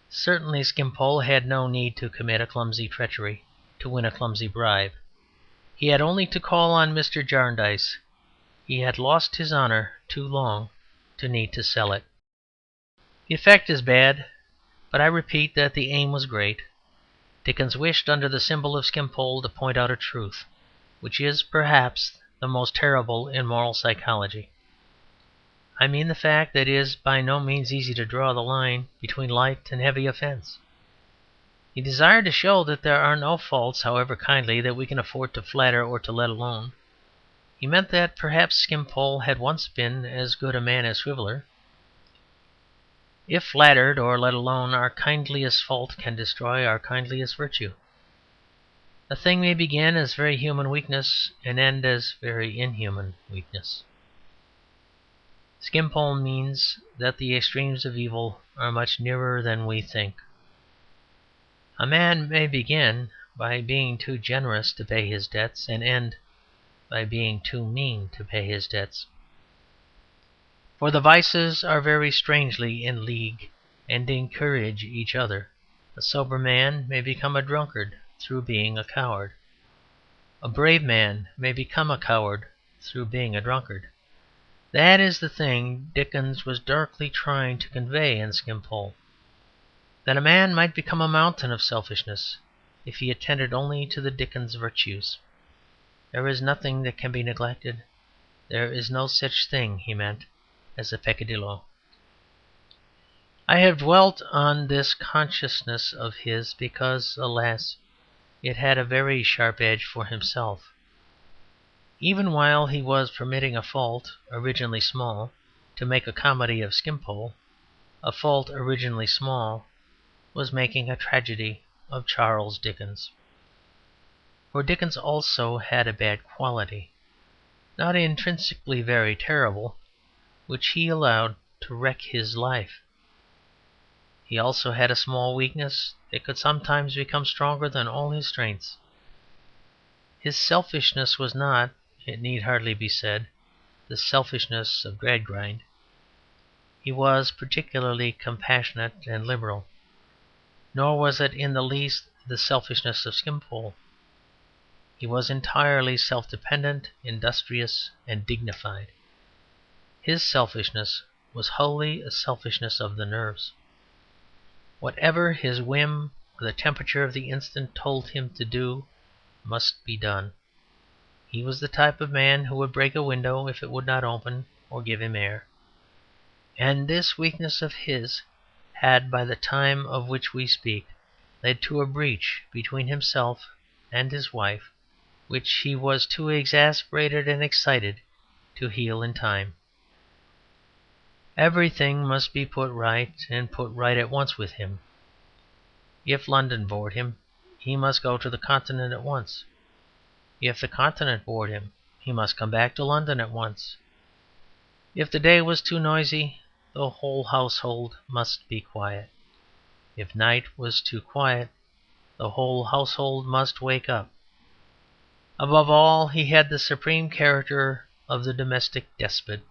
Certainly Skimpole had no need to commit a clumsy treachery to win a clumsy bribe. He had only to call on Mr. Jarndyce. He had lost his honour too long to need to sell it. The effect is bad, but I repeat that the aim was great. Dickens wished, under the symbol of Skimpole, to point out a truth, which is, perhaps, the most terrible in moral psychology. I mean the fact that it is by no means easy to draw the line between light and heavy offence. He desired to show that there are no faults, however kindly, that we can afford to flatter or to let alone. He meant that perhaps Skimpole had once been as good a man as Swiveller. If flattered or let alone, our kindliest fault can destroy our kindliest virtue. A thing may begin as very human weakness and end as very inhuman weakness. Skimpole means that the extremes of evil are much nearer than we think. A man may begin by being too generous to pay his debts and end by being too mean to pay his debts. For the vices are very strangely in league and encourage each other. A sober man may become a drunkard through being a coward. A brave man may become a coward through being a drunkard. That is the thing Dickens was darkly trying to convey in Skimpole. That a man might become a mountain of selfishness if he attended only to the Dickens virtues. There is nothing that can be neglected. There is no such thing, he meant, as a peccadillo. I have dwelt on this consciousness of his because, alas, it had a very sharp edge for himself. Even while he was permitting a fault, originally small, to make a comedy of Skimpole, a fault originally small was making a tragedy of Charles Dickens. For Dickens also had a bad quality, not intrinsically very terrible, which he allowed to wreck his life. He also had a small weakness that could sometimes become stronger than all his strengths. His selfishness was not, it need hardly be said, the selfishness of Gradgrind. He was particularly compassionate and liberal, nor was it in the least the selfishness of Skimpole. He was entirely self-dependent, industrious, and dignified. His selfishness was wholly a selfishness of the nerves. Whatever his whim or the temperature of the instant told him to do must be done. He was the type of man who would break a window if it would not open or give him air. And this weakness of his had, by the time of which we speak, led to a breach between himself and his wife, which he was too exasperated and excited to heal in time. Everything must be put right, and put right at once with him. If London bored him, he must go to the Continent at once. If the Continent bored him, he must come back to London at once. If the day was too noisy, the whole household must be quiet. If night was too quiet, the whole household must wake up. Above all, he had the supreme character of the domestic despot,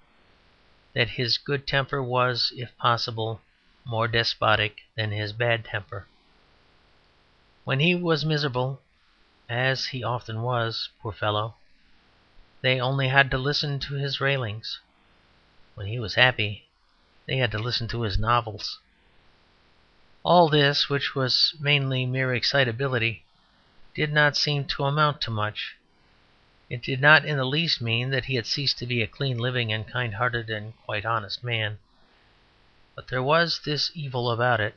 that his good temper was, if possible, more despotic than his bad temper. When he was miserable, as he often was, poor fellow, they only had to listen to his railings. When he was happy, they had to listen to his novels. All this, which was mainly mere excitability, did not seem to amount to much. It did not in the least mean that he had ceased to be a clean-living and kind-hearted and quite honest man. But there was this evil about it,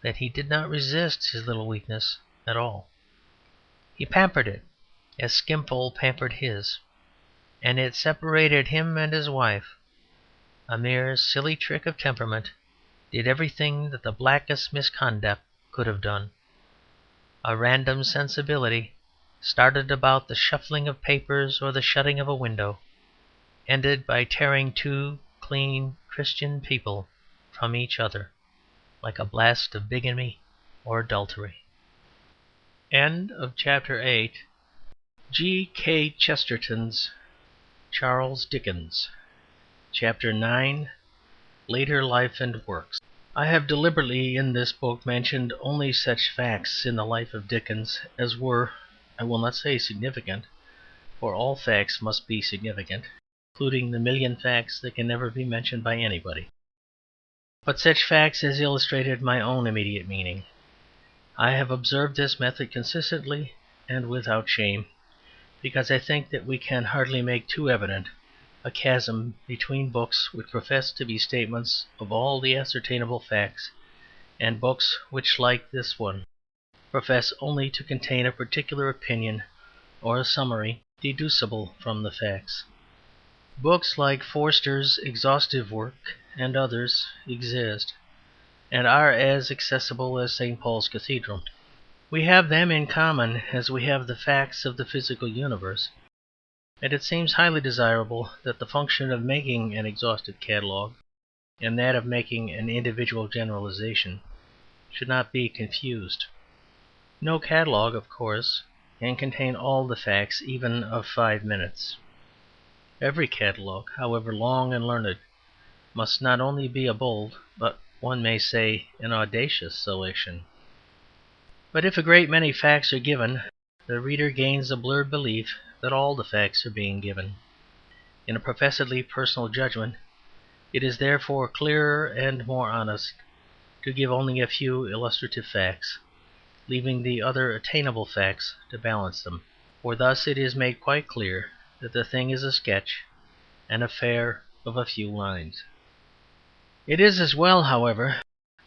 that he did not resist his little weakness at all. He pampered it, as Skimpole pampered his, and it separated him and his wife. A mere silly trick of temperament did everything that the blackest misconduct could have done. A random sensibility, started about the shuffling of papers or the shutting of a window, ended by tearing two clean Christian people from each other, like a blast of bigamy or adultery. End of chapter 8. G.K. Chesterton's Charles Dickens. Chapter 9. Later Life and Works. I have deliberately in this book mentioned only such facts in the life of Dickens as were, I will not say significant, for all facts must be significant, including the million facts that can never be mentioned by anybody, but such facts as illustrated my own immediate meaning. I have observed this method consistently and without shame, because I think that we can hardly make too evident a chasm between books which profess to be statements of all the ascertainable facts, and books which, like this one, profess only to contain a particular opinion or a summary deducible from the facts. Books like Forster's exhaustive work and others exist, and are as accessible as St. Paul's Cathedral. We have them in common as we have the facts of the physical universe, and it seems highly desirable that the function of making an exhaustive catalogue and that of making an individual generalization should not be confused. No catalogue, of course, can contain all the facts even of 5 minutes. Every catalogue, however long and learned, must not only be a bold, but one may say an audacious selection. But if a great many facts are given, the reader gains a blurred belief that all the facts are being given. In a professedly personal judgment, it is therefore clearer and more honest to give only a few illustrative facts, leaving the other attainable facts to balance them. For thus it is made quite clear that the thing is a sketch, an affair of a few lines. It is as well, however,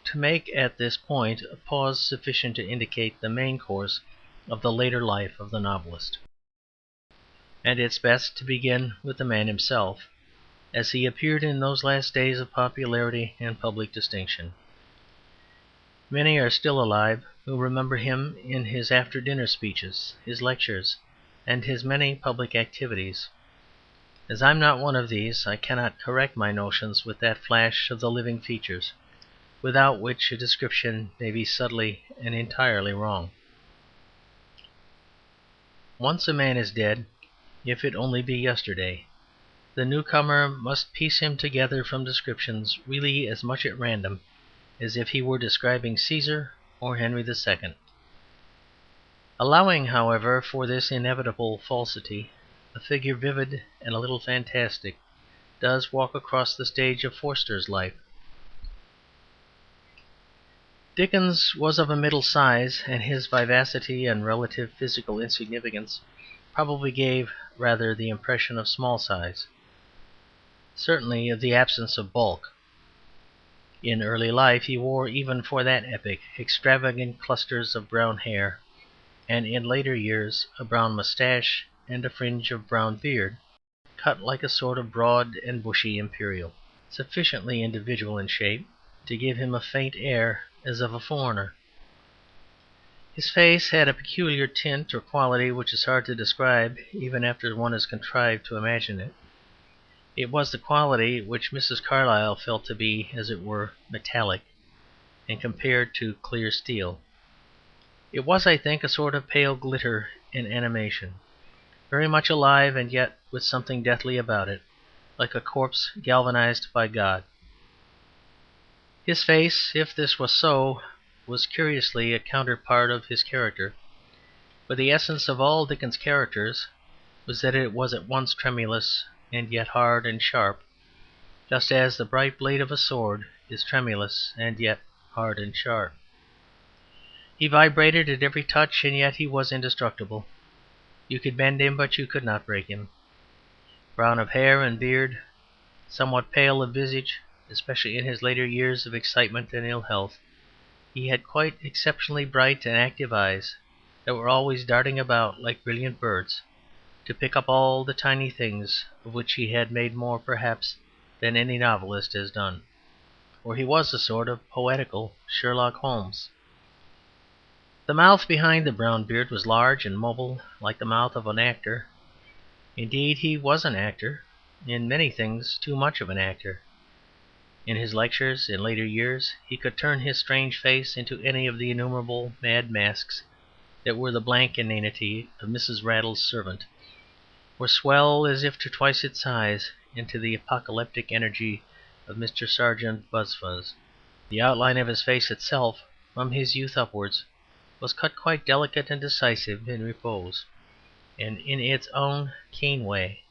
to make at this point a pause sufficient to indicate the main course of the later life of the novelist. And it's best to begin with the man himself, as he appeared in those last days of popularity and public distinction. Many are still alive who remember him in his after-dinner speeches, his lectures, and his many public activities. As I'm not one of these, I cannot correct my notions with that flash of the living features, without which a description may be subtly and entirely wrong. Once a man is dead, if it only be yesterday, the newcomer must piece him together from descriptions really as much at random as if he were describing Caesar or Henry II. Allowing, however, for this inevitable falsity, a figure vivid and a little fantastic does walk across the stage of Forster's life. Dickens was of a middle size, and his vivacity and relative physical insignificance probably gave rather the impression of small size, certainly of the absence of bulk. In early life he wore, even for that epoch, extravagant clusters of brown hair, and in later years a brown moustache and a fringe of brown beard, cut like a sort of broad and bushy imperial, sufficiently individual in shape to give him a faint air as of a foreigner. His face had a peculiar tint or quality which is hard to describe even after one has contrived to imagine it. It was the quality which Mrs. Carlyle felt to be, as it were, metallic, and compared to clear steel. It was, I think, a sort of pale glitter in animation, very much alive and yet with something deathly about it, like a corpse galvanized by God. His face, if this was so, was curiously a counterpart of his character, for the essence of all Dickens' characters was that it was at once tremulous and yet hard and sharp, just as the bright blade of a sword is tremulous and yet hard and sharp. He vibrated at every touch, and yet he was indestructible. You could bend him, but you could not break him. Brown of hair and beard, somewhat pale of visage, especially in his later years of excitement and ill health, he had quite exceptionally bright and active eyes that were always darting about like brilliant birds, to pick up all the tiny things of which he had made more, perhaps, than any novelist has done. For he was a sort of poetical Sherlock Holmes. The mouth behind the brown beard was large and mobile, like the mouth of an actor. Indeed, he was an actor, in many things too much of an actor. In his lectures in later years he could turn his strange face into any of the innumerable mad masks that were the blank inanity of Mrs. Rattle's servant, or swell as if to twice its size into the apocalyptic energy of Mr. Sergeant Buzfuz. The outline of his face itself, from his youth upwards, was cut quite delicate and decisive in repose, and in its own keen way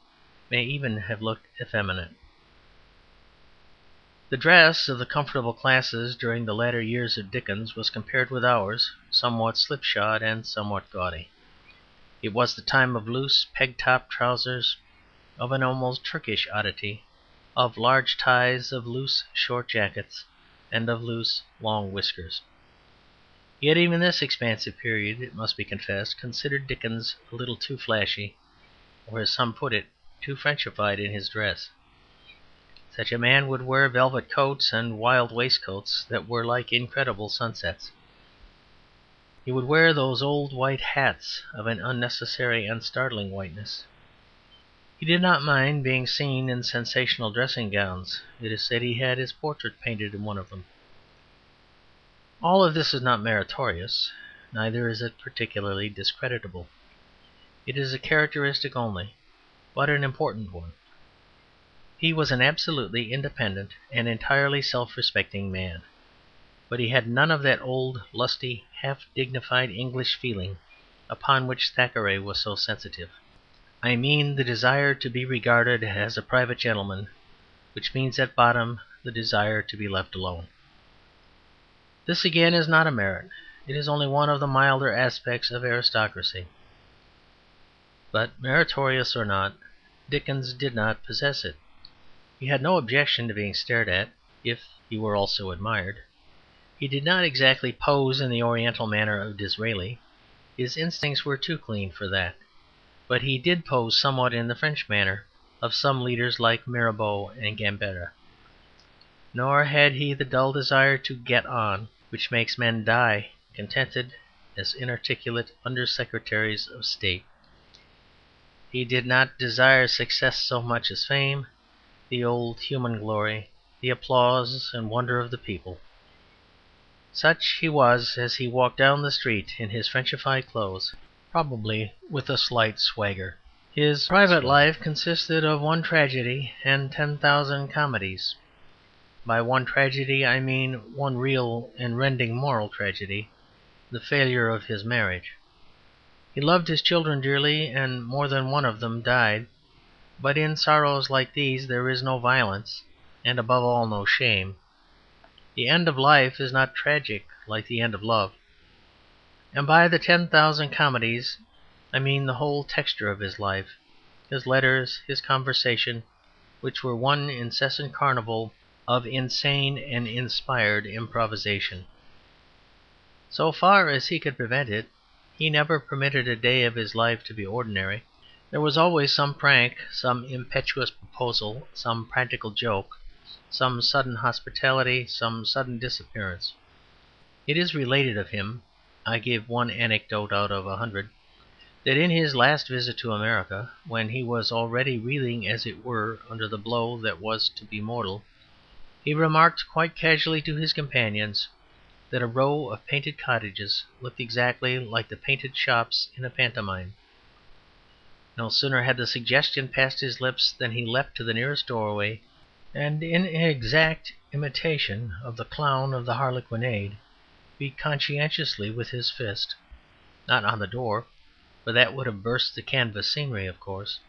may even have looked effeminate. The dress of the comfortable classes during the latter years of Dickens was, compared with ours, somewhat slipshod and somewhat gaudy. It was the time of loose peg-top trousers, of an almost Turkish oddity, of large ties, of loose short jackets, and of loose long whiskers. Yet even this expansive period, it must be confessed, considered Dickens a little too flashy, or, as some put it, too Frenchified in his dress. Such a man would wear velvet coats and wild waistcoats that were like incredible sunsets. He would wear those old white hats of an unnecessary and startling whiteness. He did not mind being seen in sensational dressing gowns. It is said he had his portrait painted in one of them. All of this is not meritorious, neither is it particularly discreditable. It is a characteristic only, but an important one. He was an absolutely independent and entirely self-respecting man, but he had none of that old, lusty, half-dignified English feeling upon which Thackeray was so sensitive. I mean the desire to be regarded as a private gentleman, which means at bottom the desire to be left alone. This again is not a merit. It is only one of the milder aspects of aristocracy. But meritorious or not, Dickens did not possess it. He had no objection to being stared at, if he were also admired. He did not exactly pose in the Oriental manner of Disraeli. His instincts were too clean for that. But he did pose somewhat in the French manner of some leaders like Mirabeau and Gambetta. Nor had he the dull desire to get on, which makes men die contented as inarticulate under-secretaries of state. He did not desire success so much as fame, the old human glory, the applause and wonder of the people. Such he was as he walked down the street in his Frenchified clothes, probably with a slight swagger. His private life consisted of one tragedy and 10,000 comedies. By one tragedy I mean one real and rending moral tragedy, the failure of his marriage. He loved his children dearly, and more than one of them died. But in sorrows like these there is no violence, and above all no shame. The end of life is not tragic like the end of love. And by the 10,000 comedies I mean the whole texture of his life, his letters, his conversation, which were one incessant carnival of insane and inspired improvisation. So far as he could prevent it, he never permitted a day of his life to be ordinary. There was always some prank, some impetuous proposal, some practical joke, some sudden hospitality, some sudden disappearance. It is related of him, I give one anecdote out of 100, that in his last visit to America, when he was already reeling as it were under the blow that was to be mortal, he remarked quite casually to his companions that a row of painted cottages looked exactly like the painted shops in a pantomime. No sooner had the suggestion passed his lips than he leapt to the nearest doorway, and in exact imitation of the clown of the Harlequinade, beat conscientiously with his fist, not on the door, for that would have burst the canvas scenery, of course,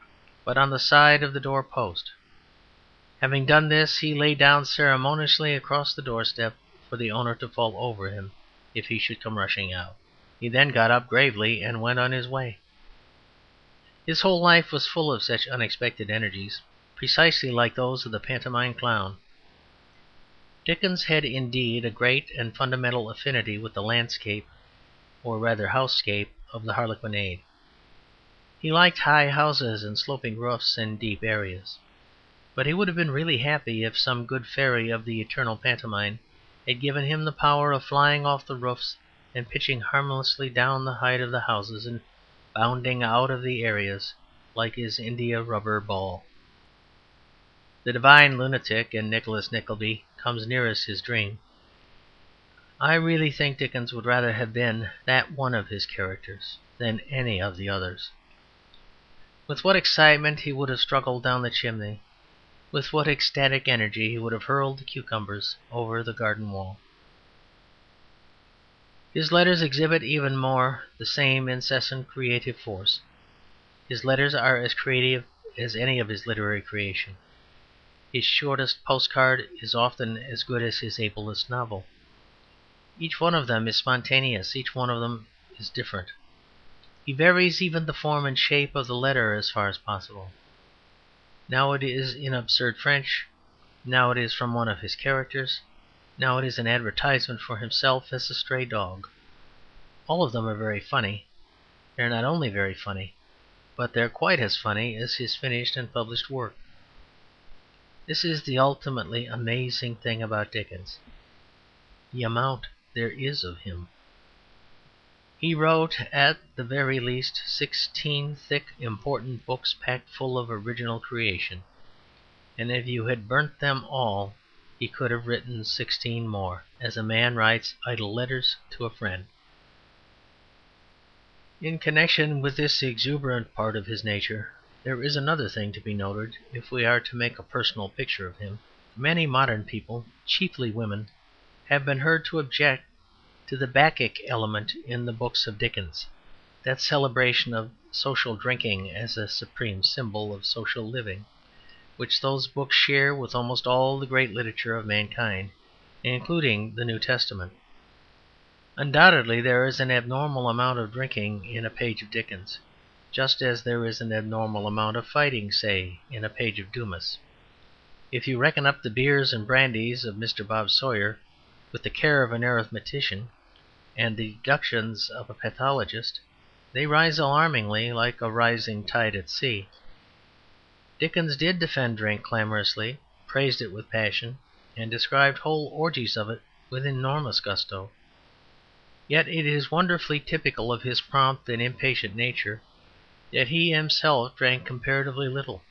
but on the side of the door post. Having done this, he lay down ceremoniously across the doorstep for the owner to fall over him if he should come rushing out. He then got up gravely and went on his way. His whole life was full of such unexpected energies, precisely like those of the pantomime clown. Dickens had indeed a great and fundamental affinity with the landscape, or rather housescape, of the Harlequinade. He liked high houses and sloping roofs and deep areas. But he would have been really happy if some good fairy of the eternal pantomime had given him the power of flying off the roofs and pitching harmlessly down the height of the houses and bounding out of the areas like his India rubber ball. The divine lunatic in Nicholas Nickleby comes nearest his dream. I really think Dickens would rather have been that one of his characters than any of the others. With what excitement he would have struggled down the chimney! With what ecstatic energy he would have hurled the cucumbers over the garden wall! His letters exhibit even more the same incessant creative force. His letters are as creative as any of his literary creation. His shortest postcard is often as good as his ablest novel. Each one of them is spontaneous, each one of them is different. He varies even the form and shape of the letter as far as possible. Now it is in absurd French, now it is from one of his characters, now it is an advertisement for himself as a stray dog. All of them are very funny. They're not only very funny, but they're quite as funny as his finished and published work. This is the ultimately amazing thing about Dickens, the amount there is of him. He wrote, at the very least, 16 thick, important books packed full of original creation, and if you had burnt them all, he could have written 16 more, as a man writes idle letters to a friend. In connection with this exuberant part of his nature, there is another thing to be noted if we are to make a personal picture of him. Many modern people, chiefly women, have been heard to object to the Bacchic element in the books of Dickens, that celebration of social drinking as a supreme symbol of social living, which those books share with almost all the great literature of mankind, including the New Testament. Undoubtedly there is an abnormal amount of drinking in a page of Dickens, just as there is an abnormal amount of fighting, say, in a page of Dumas. If you reckon up the beers and brandies of Mr. Bob Sawyer with the care of an arithmetician and the deductions of a pathologist, they rise alarmingly like a rising tide at sea. Dickens did defend drink clamorously, praised it with passion, and described whole orgies of it with enormous gusto. Yet it is wonderfully typical of his prompt and impatient nature that he himself drank comparatively little.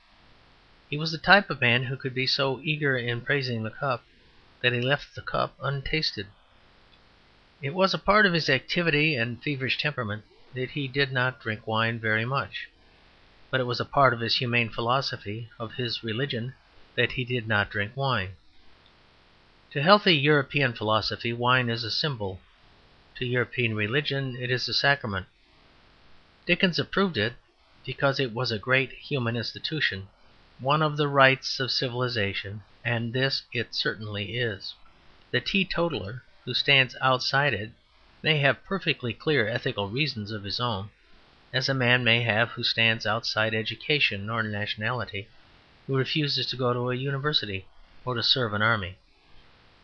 He was the type of man who could be so eager in praising the cup that he left the cup untasted. It was a part of his activity and feverish temperament that he did not drink wine very much, but it was a part of his humane philosophy, of his religion, that he did not drink wine. To healthy European philosophy wine is a symbol. To European religion it is a sacrament. Dickens approved it because it was a great human institution, one of the rights of civilization, and this it certainly is. The teetotaler who stands outside it may have perfectly clear ethical reasons of his own, as a man may have who stands outside education or nationality, who refuses to go to a university or to serve an army.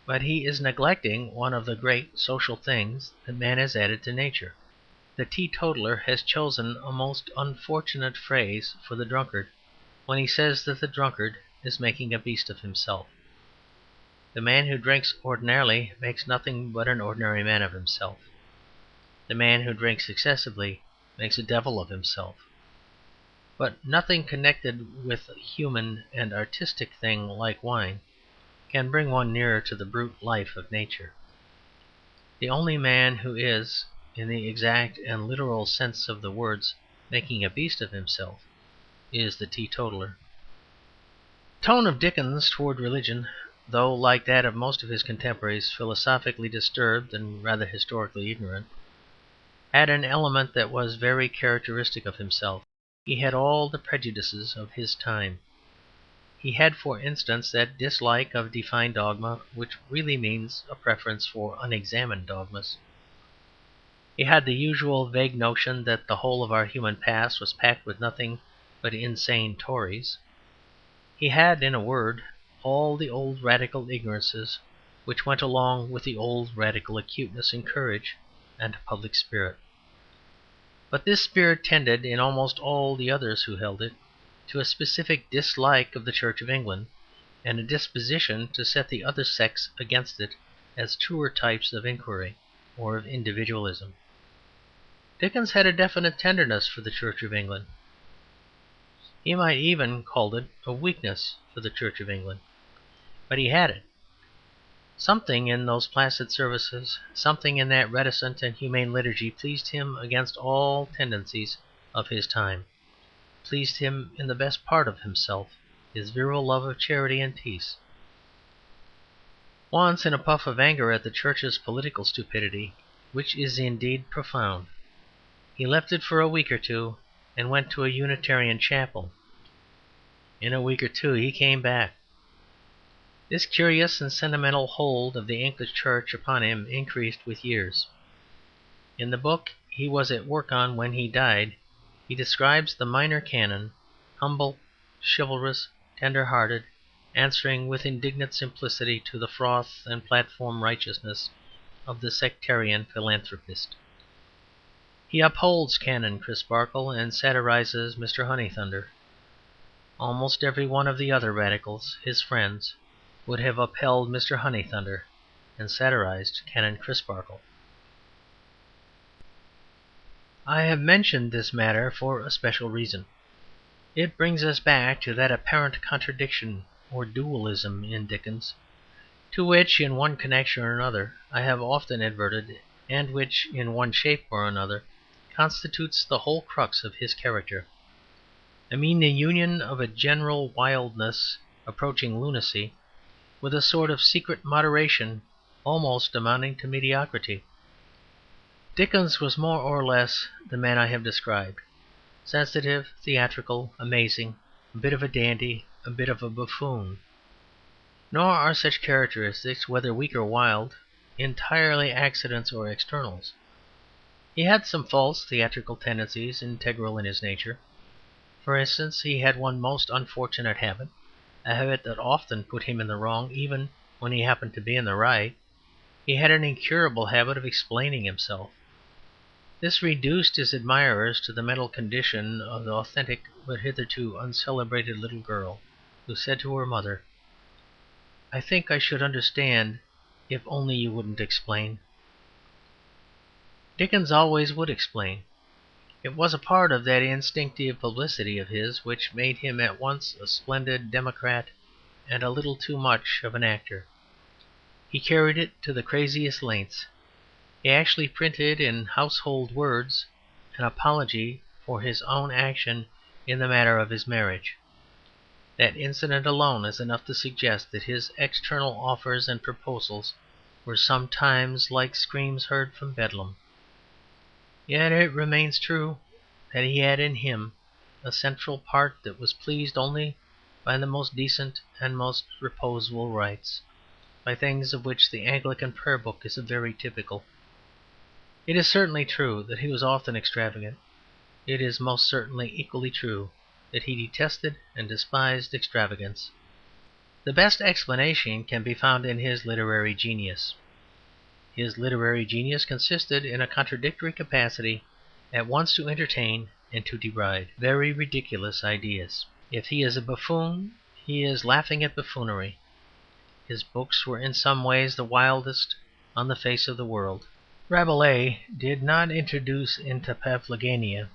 But he is neglecting one of the great social things that man has added to nature. The teetotaler has chosen a most unfortunate phrase for the drunkard when he says that the drunkard is making a beast of himself. The man who drinks ordinarily makes nothing but an ordinary man of himself. The man who drinks excessively makes a devil of himself. But nothing connected with a human and artistic thing like wine can bring one nearer to the brute life of nature. The only man who is, in the exact and literal sense of the words, making a beast of himself, is the teetotaler. The tone of Dickens toward religion, though, like that of most of his contemporaries, philosophically disturbed and rather historically ignorant, had an element that was very characteristic of himself. He had all the prejudices of his time. He had, for instance, that dislike of defined dogma which really means a preference for unexamined dogmas. He had the usual vague notion that the whole of our human past was packed with nothing but insane Tories. He had, in a word, all the old radical ignorances which went along with the old radical acuteness and courage and public spirit. But this spirit tended, in almost all the others who held it, to a specific dislike of the Church of England, and a disposition to set the other sects against it as truer types of inquiry or of individualism. Dickens had a definite tenderness for the Church of England. He might even call it a weakness for the Church of England, but he had it. Something in those placid services, something in that reticent and humane liturgy pleased him against all tendencies of his time, pleased him in the best part of himself, his virile love of charity and peace. Once, in a puff of anger at the Church's political stupidity, which is indeed profound, he left it for a week or two and went to a Unitarian chapel. In a week or two he came back. This curious and sentimental hold of the English Church upon him increased with years. In the book he was at work on when he died, he describes the minor canon, humble, chivalrous, tender-hearted, answering with indignant simplicity to the froth and platform righteousness of the sectarian philanthropist. He upholds Canon Crisparkle and satirizes Mr. Honeythunder. Almost every one of the other radicals, his friends, would have upheld Mr. Honeythunder and satirized Canon Crisparkle. I have mentioned this matter for a special reason. It brings us back to that apparent contradiction or dualism in Dickens, to which, in one connection or another, I have often adverted, and which, in one shape or another, constitutes the whole crux of his character. I mean the union of a general wildness approaching lunacy with a sort of secret moderation almost amounting to mediocrity. Dickens was more or less the man I have described, sensitive, theatrical, amazing, a bit of a dandy, a bit of a buffoon. Nor are such characteristics, whether weak or wild, entirely accidents or externals. He had some false theatrical tendencies integral in his nature. For instance, he had one most unfortunate habit, a habit that often put him in the wrong even when he happened to be in the right. He had an incurable habit of explaining himself. This reduced his admirers to the mental condition of the authentic but hitherto uncelebrated little girl who said to her mother, "I think I should understand if only you wouldn't explain." Dickens always would explain. It was a part of that instinctive publicity of his which made him at once a splendid democrat and a little too much of an actor. He carried it to the craziest lengths. He actually printed in Household Words an apology for his own action in the matter of his marriage. That incident alone is enough to suggest that his external offers and proposals were sometimes like screams heard from Bedlam. Yet it remains true that he had in him a central part that was pleased only by the most decent and most reposeful rites, by things of which the Anglican prayer book is a very typical. It is certainly true that he was often extravagant. It is most certainly equally true that he detested and despised extravagance. The best explanation can be found in his literary genius. His literary genius consisted in a contradictory capacity at once to entertain and to deride very ridiculous ideas. If he is a buffoon, he is laughing at buffoonery. His books were in some ways the wildest on the face of the world. Rabelais did not introduce into Paphlagonia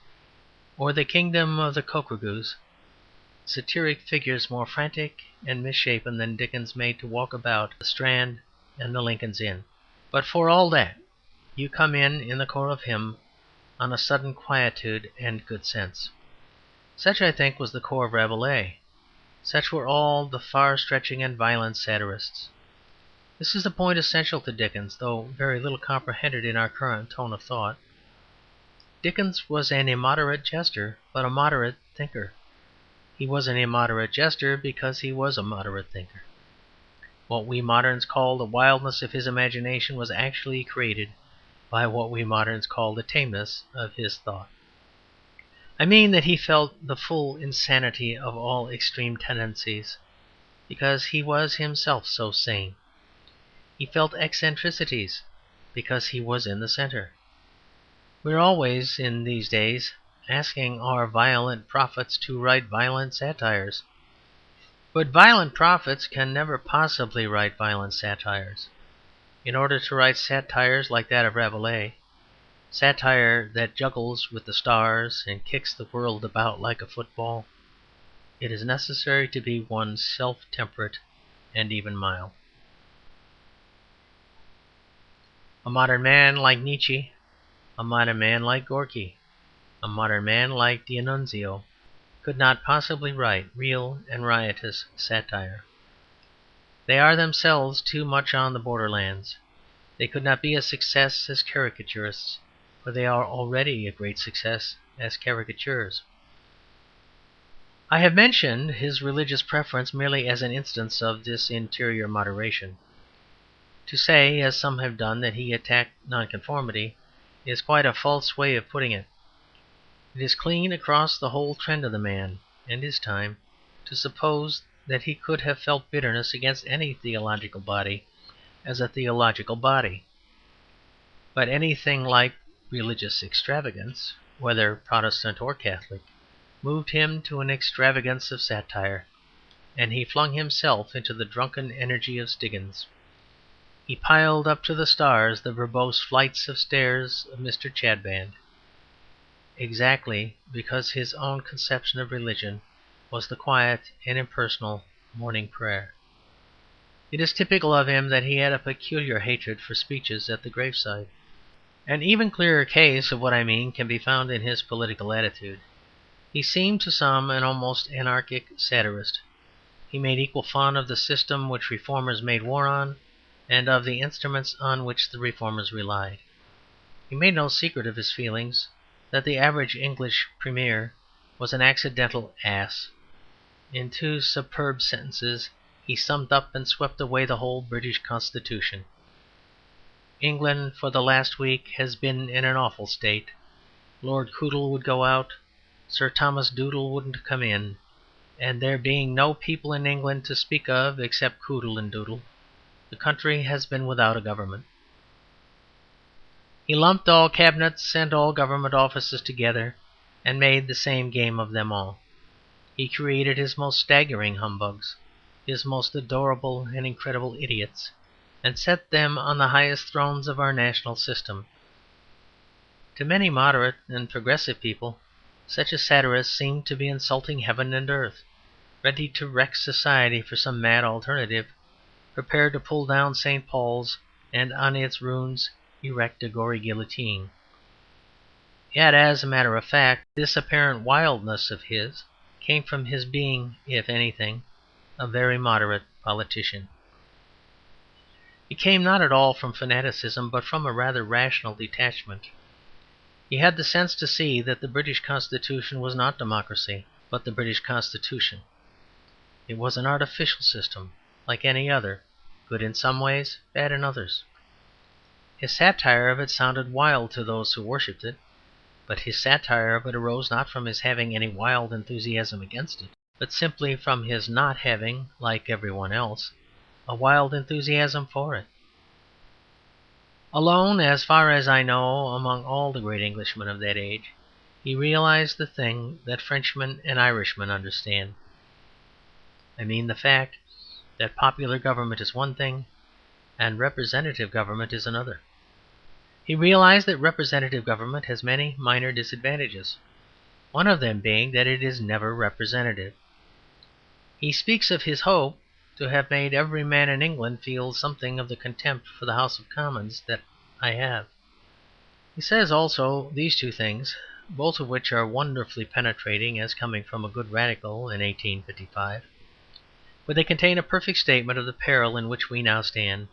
or the kingdom of the Cockrogoos satiric figures more frantic and misshapen than Dickens made to walk about the Strand and the Lincoln's Inn. But for all that, you come in the core of him on a sudden quietude and good sense. Such, I think, was the core of Rabelais. Such were all the far-stretching and violent satirists. This is a point essential to Dickens, though very little comprehended in our current tone of thought. Dickens was an immoderate jester, but a moderate thinker. He was an immoderate jester because he was a moderate thinker. What we moderns call the wildness of his imagination was actually created by what we moderns call the tameness of his thought. I mean that he felt the full insanity of all extreme tendencies because he was himself so sane. He felt eccentricities because he was in the centre. We are always, in these days, asking our violent prophets to write violent satires. But violent prophets can never possibly write violent satires. In order to write satires like that of Rabelais, satire that juggles with the stars and kicks the world about like a football, it is necessary to be one self-temperate and even mild. A modern man like Nietzsche, a modern man like Gorky, a modern man like D'Annunzio could not possibly write real and riotous satire. They are themselves too much on the borderlands. They could not be a success as caricaturists, for they are already a great success as caricatures. I have mentioned his religious preference merely as an instance of this interior moderation. To say, as some have done, that he attacked nonconformity is quite a false way of putting it. It is clean across the whole trend of the man and his time to suppose that he could have felt bitterness against any theological body as a theological body. But anything like religious extravagance, whether Protestant or Catholic, moved him to an extravagance of satire, and he flung himself into the drunken energy of Dickens. He piled up to the stars the verbose flights of stairs of Mr. Chadband, exactly because his own conception of religion was the quiet and impersonal morning prayer. It is typical of him that he had a peculiar hatred for speeches at the graveside. An even clearer case of what I mean can be found in his political attitude. He seemed to some an almost anarchic satirist. He made equal fun of the system which reformers made war on, and of the instruments on which the reformers relied. He made no secret of his feelings that the average English premier was an accidental ass. In 2 superb sentences he summed up and swept away the whole British Constitution. England for the last week has been in an awful state. Lord Coodle would go out, Sir Thomas Doodle wouldn't come in, and there being no people in England to speak of except Coodle and Doodle, the country has been without a government. He lumped all cabinets and all government offices together and made the same game of them all. He created his most staggering humbugs, his most adorable and incredible idiots, and set them on the highest thrones of our national system. To many moderate and progressive people, such a satirist seemed to be insulting heaven and earth, ready to wreck society for some mad alternative, prepared to pull down St. Paul's and on its ruins erect a gory guillotine. Yet, as a matter of fact, this apparent wildness of his came from his being, if anything, a very moderate politician. It came not at all from fanaticism, but from a rather rational detachment. He had the sense to see that the British Constitution was not democracy, but the British Constitution. It was an artificial system, like any other, good in some ways, bad in others. His satire of it sounded wild to those who worshipped it, but his satire of it arose not from his having any wild enthusiasm against it, but simply from his not having, like everyone else, a wild enthusiasm for it. Alone, as far as I know, among all the great Englishmen of that age, he realized the thing that Frenchmen and Irishmen understand. I mean the fact that popular government is one thing and representative government is another. He realized that representative government has many minor disadvantages, one of them being that it is never representative. He speaks of his hope to have made every man in England feel something of the contempt for the House of Commons that I have. He says also these two things, both of which are wonderfully penetrating as coming from a good Radical in 1855, but they contain a perfect statement of the peril in which we now stand,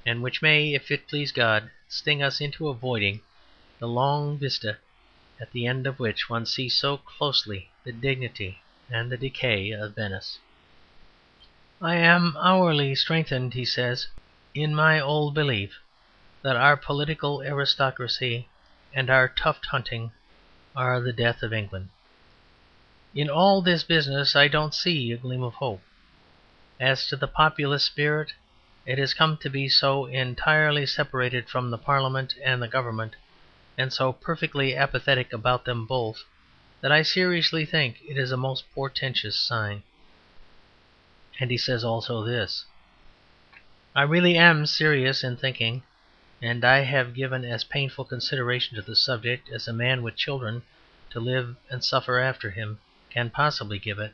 and which may, if it please God, sting us into avoiding the long vista at the end of which one sees so closely the dignity and the decay of Venice. I am hourly strengthened, he says, in my old belief that our political aristocracy and our tuft-hunting are the death of England. In all this business I don't see a gleam of hope. As to the populist spirit, it has come to be so entirely separated from the Parliament and the Government, and so perfectly apathetic about them both, that I seriously think it is a most portentous sign. And he says also this: I really am serious in thinking, and I have given as painful consideration to the subject as a man with children to live and suffer after him can possibly give it,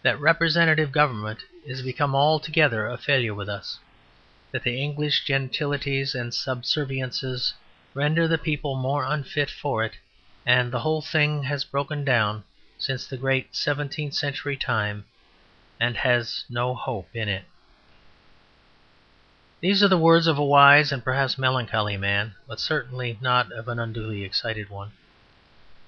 that representative government is become altogether a failure with us, that the English gentilities and subserviences render the people more unfit for it, and the whole thing has broken down since the great 17th century time, and has no hope in it. These are the words of a wise and perhaps melancholy man, but certainly not of an unduly excited one.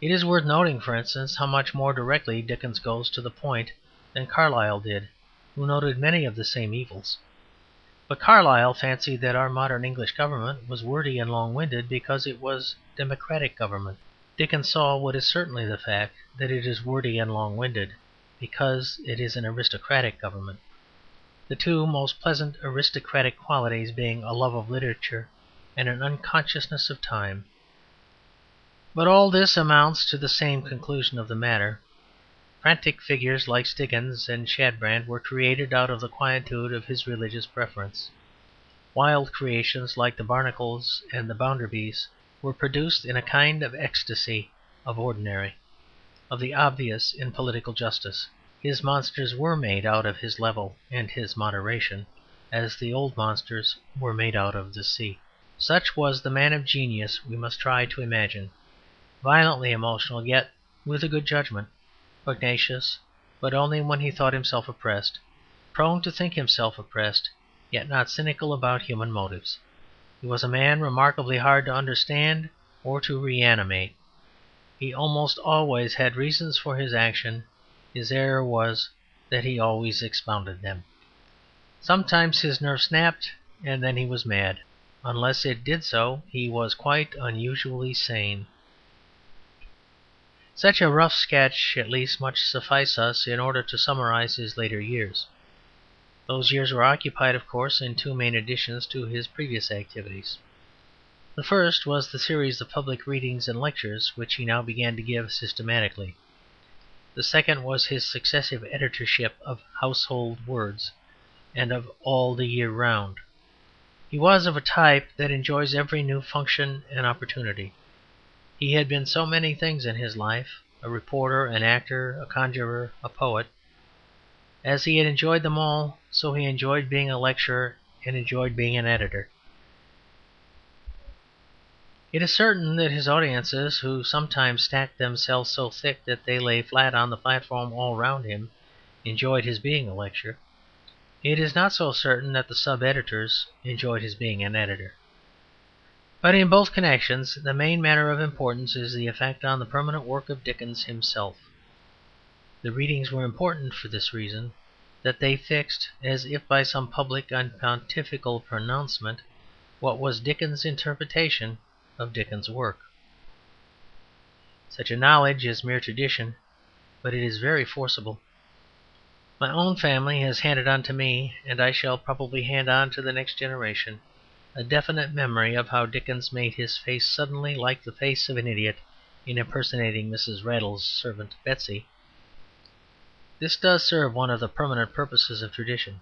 It is worth noting, for instance, how much more directly Dickens goes to the point than Carlyle did, who noted many of the same evils. But Carlyle fancied that our modern English government was wordy and long-winded because it was democratic government. Dickens saw what is certainly the fact, that it is wordy and long-winded because it is an aristocratic government, the two most pleasant aristocratic qualities being a love of literature and an unconsciousness of time. But all this amounts to the same conclusion of the matter. Frantic figures like Dickens and Chadbrand were created out of the quietude of his religious preference. Wild creations like the Barnacles and the Bounderbys were produced in a kind of ecstasy of ordinary, of the obvious in political justice. His monsters were made out of his level and his moderation, as the old monsters were made out of the sea. Such was the man of genius we must try to imagine, violently emotional, yet with a good judgment, pugnacious, but only when he thought himself oppressed, prone to think himself oppressed, yet not cynical about human motives. He was a man remarkably hard to understand or to reanimate. He almost always had reasons for his action. His error was that he always expounded them. Sometimes his nerve snapped, and then he was mad. Unless it did so, he was quite unusually sane. Such a rough sketch at least must suffice us in order to summarize his later years. Those years were occupied, of course, in two main additions to his previous activities. The first was the series of public readings and lectures which he now began to give systematically. The second was his successive editorship of Household Words and of All the Year Round. He was of a type that enjoys every new function and opportunity. He had been so many things in his life, a reporter, an actor, a conjurer, a poet. As he had enjoyed them all, so he enjoyed being a lecturer and enjoyed being an editor. It is certain that his audiences, who sometimes stacked themselves so thick that they lay flat on the platform all round him, enjoyed his being a lecturer. It is not so certain that the sub-editors enjoyed his being an editor. But in both connections the main matter of importance is the effect on the permanent work of Dickens himself. The readings were important for this reason, that they fixed, as if by some public and pontifical pronouncement, what was Dickens' interpretation of Dickens' work. Such a knowledge is mere tradition, but it is very forcible. My own family has handed on to me, and I shall probably hand on to the next generation, a definite memory of how Dickens made his face suddenly like the face of an idiot in impersonating Mrs. Rattle's servant Betsy. This does serve one of the permanent purposes of tradition.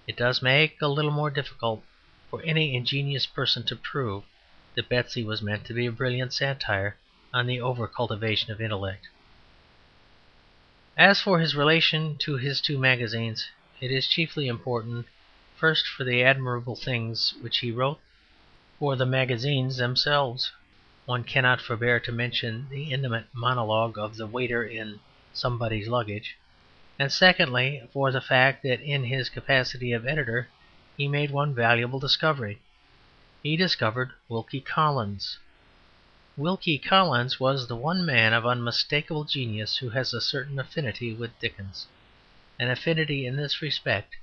It does make it a little more difficult for any ingenious person to prove that Betsy was meant to be a brilliant satire on the over-cultivation of intellect. As for his relation to his two magazines, it is chiefly important, first for the admirable things which he wrote for the magazines themselves. One cannot forbear to mention the intimate monologue of the waiter in Somebody's Luggage. And secondly, for the fact that in his capacity of editor he made one valuable discovery. He discovered Wilkie Collins. Wilkie Collins was the one man of unmistakable genius who has a certain affinity with Dickens, an affinity in this respect,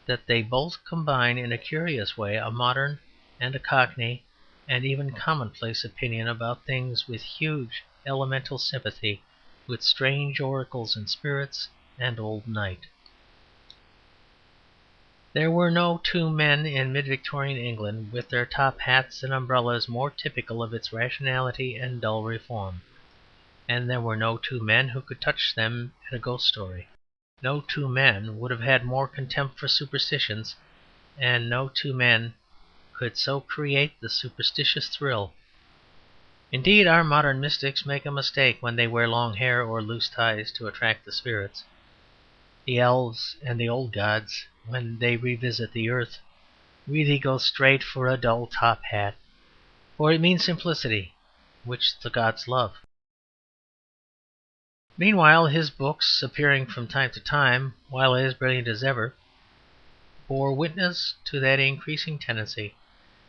that they both combine in a curious way a modern and a cockney and even commonplace opinion about things with huge elemental sympathy with strange oracles and spirits and old night. There were no two men in mid-Victorian England with their top hats and umbrellas more typical of its rationality and dull reform, and there were no two men who could touch them at a ghost story. No two men would have had more contempt for superstitions, and no two men could so create the superstitious thrill. Indeed, our modern mystics make a mistake when they wear long hair or loose ties to attract the spirits. The elves and the old gods, when they revisit the earth, really go straight for a dull top hat, for it means simplicity, which the gods love. Meanwhile, his books, appearing from time to time, while as brilliant as ever, bore witness to that increasing tendency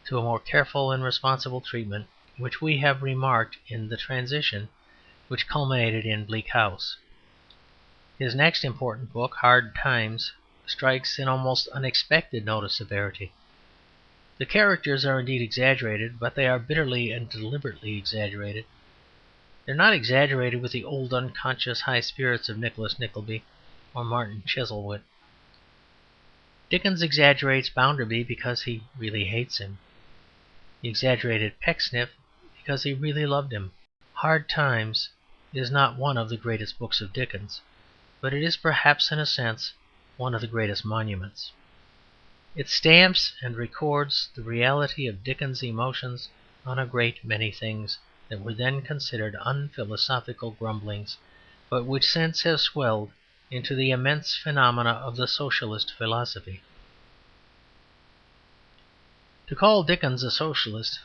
to a more careful and responsible treatment which we have remarked in the transition which culminated in Bleak House. His next important book, Hard Times, strikes an almost unexpected note of severity. The characters are indeed exaggerated, but they are bitterly and deliberately exaggerated. They are not exaggerated with the old unconscious high spirits of Nicholas Nickleby or Martin Chuzzlewit. Dickens exaggerates Bounderby because he really hates him. He exaggerated Pecksniff because he really loved him. Hard Times is not one of the greatest books of Dickens, but it is perhaps in a sense one of the greatest monuments. It stamps and records the reality of Dickens' emotions on a great many things that were then considered unphilosophical grumblings, but which since have swelled into the immense phenomena of the socialist philosophy. To call Dickens a socialist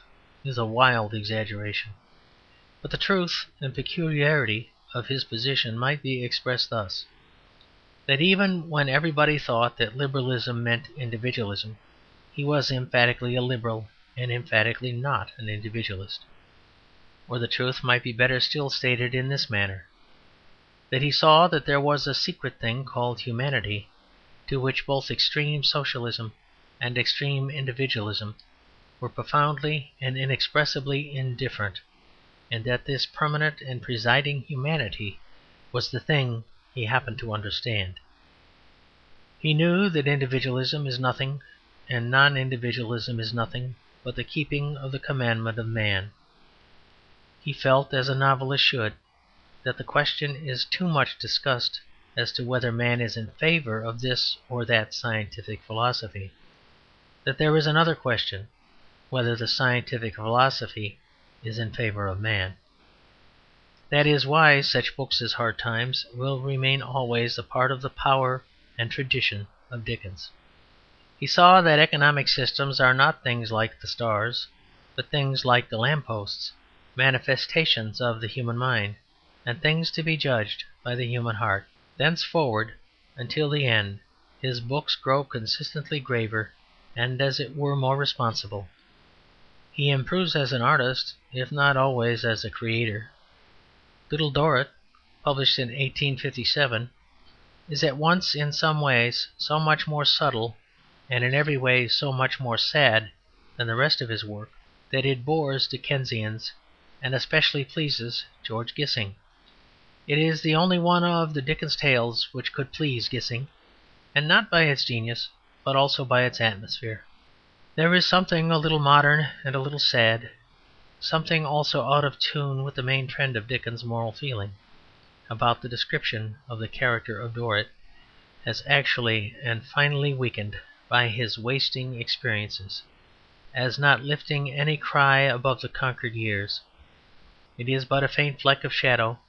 is a wild exaggeration, but the truth and peculiarity of his position might be expressed thus: that even when everybody thought that liberalism meant individualism, he was emphatically a liberal and emphatically not an individualist. Or the truth might be better still stated in this manner: that he saw that there was a secret thing called humanity, to which both extreme socialism and extreme individualism were profoundly and inexpressibly indifferent, and that this permanent and presiding humanity was the thing he happened to understand. He knew that individualism is nothing and non-individualism is nothing but the keeping of the commandment of man. He felt, as a novelist should, that the question is too much discussed as to whether man is in favour of this or that scientific philosophy, that there is another question, whether the scientific philosophy is in favour of man. That is why such books as Hard Times will remain always a part of the power and tradition of Dickens. He saw that economic systems are not things like the stars, but things like the lampposts, manifestations of the human mind, and things to be judged by the human heart. Thenceforward until the end his books grow consistently graver and, as it were, more responsible. He improves as an artist, if not always as a creator. Little Dorrit, published in 1857, is at once in some ways so much more subtle and in every way so much more sad than the rest of his work that it bores Dickensians and especially pleases George Gissing. It is the only one of the Dickens tales which could please Gissing, and not by its genius, but also by its atmosphere. There is something a little modern and a little sad, something also out of tune with the main trend of Dickens' moral feeling, about the description of the character of Dorrit as actually and finally weakened by his wasting experiences, as not lifting any cry above the conquered years. It is but a faint fleck of shadow,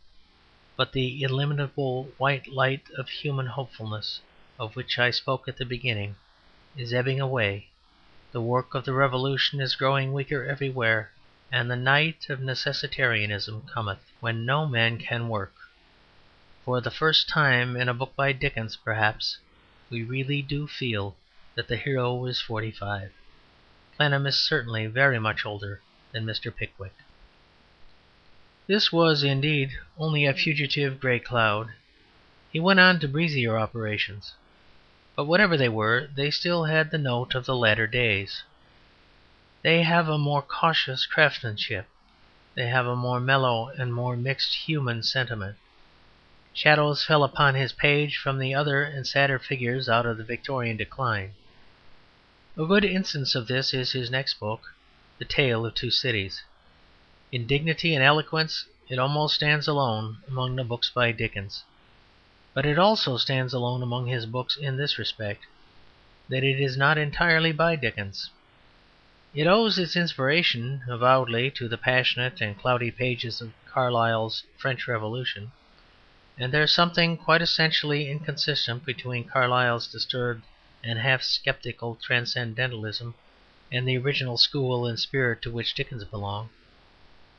but the illimitable white light of human hopefulness, of which I spoke at the beginning, is ebbing away. The work of the Revolution is growing weaker everywhere, and the night of necessitarianism cometh, when no man can work. For the first time in a book by Dickens, perhaps, we really do feel that the hero is 45. Clennam is certainly very much older than Mr. Pickwick. This was, indeed, only a fugitive grey cloud. He went on to breezier operations. But whatever they were, they still had the note of the latter days. They have a more cautious craftsmanship. They have a more mellow and more mixed human sentiment. Shadows fell upon his page from the other and sadder figures out of the Victorian decline. A good instance of this is his next book, The Tale of Two Cities. In dignity and eloquence it almost stands alone among the books by Dickens. But it also stands alone among his books in this respect, that it is not entirely by Dickens. It owes its inspiration avowedly to the passionate and cloudy pages of Carlyle's French Revolution, and there is something quite essentially inconsistent between Carlyle's disturbed and half-sceptical transcendentalism and the original school and spirit to which Dickens belonged,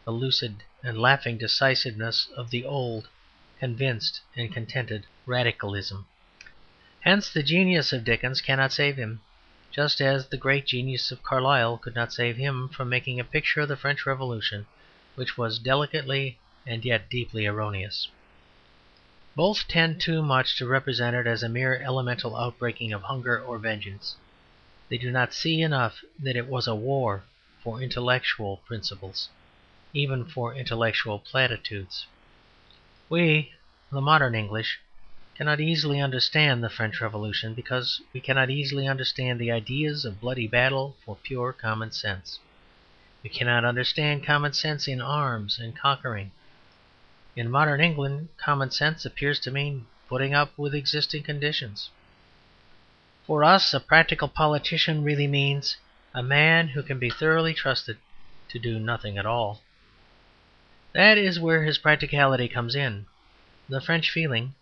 the lucid and laughing decisiveness of the old, convinced and contented radicalism. Hence the genius of Dickens cannot save him, just as the great genius of Carlyle could not save him from making a picture of the French Revolution which was delicately and yet deeply erroneous. Both tend too much to represent it as a mere elemental outbreaking of hunger or vengeance. They do not see enough that it was a war for intellectual principles, even for intellectual platitudes. We, the modern English, cannot easily understand the French Revolution because we cannot easily understand the ideas of bloody battle for pure common sense. We cannot understand common sense in arms and conquering. In modern England, common sense appears to mean putting up with existing conditions. For us, a practical politician really means a man who can be thoroughly trusted to do nothing at all. That is where his practicality comes in. The French feeling,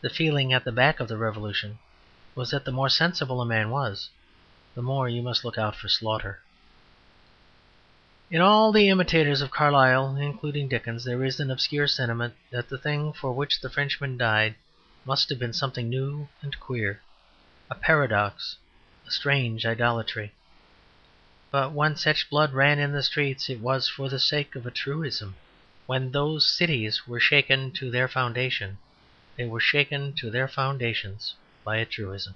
the feeling at the back of the Revolution, was that the more sensible a man was, the more you must look out for slaughter. In all the imitators of Carlyle, including Dickens, there is an obscure sentiment that the thing for which the Frenchman died must have been something new and queer, a paradox, a strange idolatry. But when such blood ran in the streets, it was for the sake of a truism. When those cities were shaken to their foundation, they were shaken to their foundations by a truism.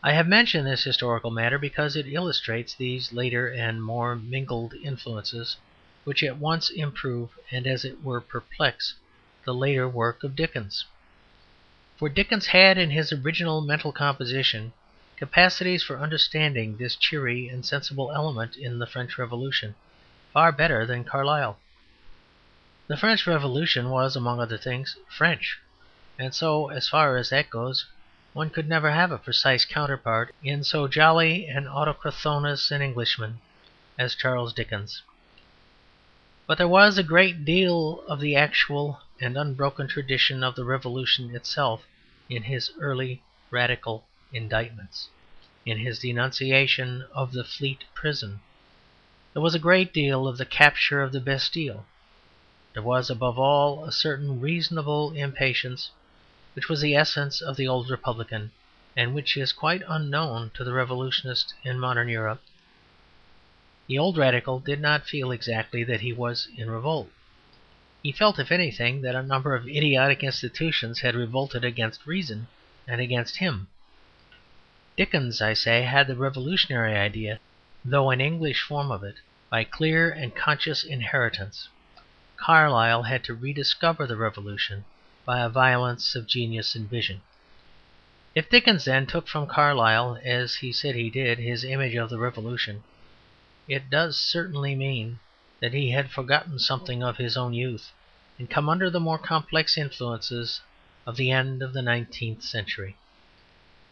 I have mentioned this historical matter because it illustrates these later and more mingled influences which at once improve and, as it were, perplex the later work of Dickens. For Dickens had in his original mental composition capacities for understanding this cheery and sensible element in the French Revolution far better than Carlyle. The French Revolution was, among other things, French, and so, as far as that goes, one could never have a precise counterpart in so jolly and autochthonous an Englishman as Charles Dickens. But there was a great deal of the actual and unbroken tradition of the Revolution itself in his early radical indictments, in his denunciation of the Fleet Prison, There was a great deal of the capture of the Bastille. There was, above all, a certain reasonable impatience which was the essence of the old republican, and which is quite unknown to the revolutionist in modern Europe. The old radical did not feel exactly that he was in revolt. He felt, if anything, that a number of idiotic institutions had revolted against reason and against him. Dickens, I say, had the revolutionary idea, though an English form of it, by clear and conscious inheritance. Carlyle had to rediscover the revolution by a violence of genius and vision. If Dickens, then, took from Carlyle, as he said he did, his image of the revolution, it does certainly mean that he had forgotten something of his own youth and come under the more complex influences of the end of the 19th century.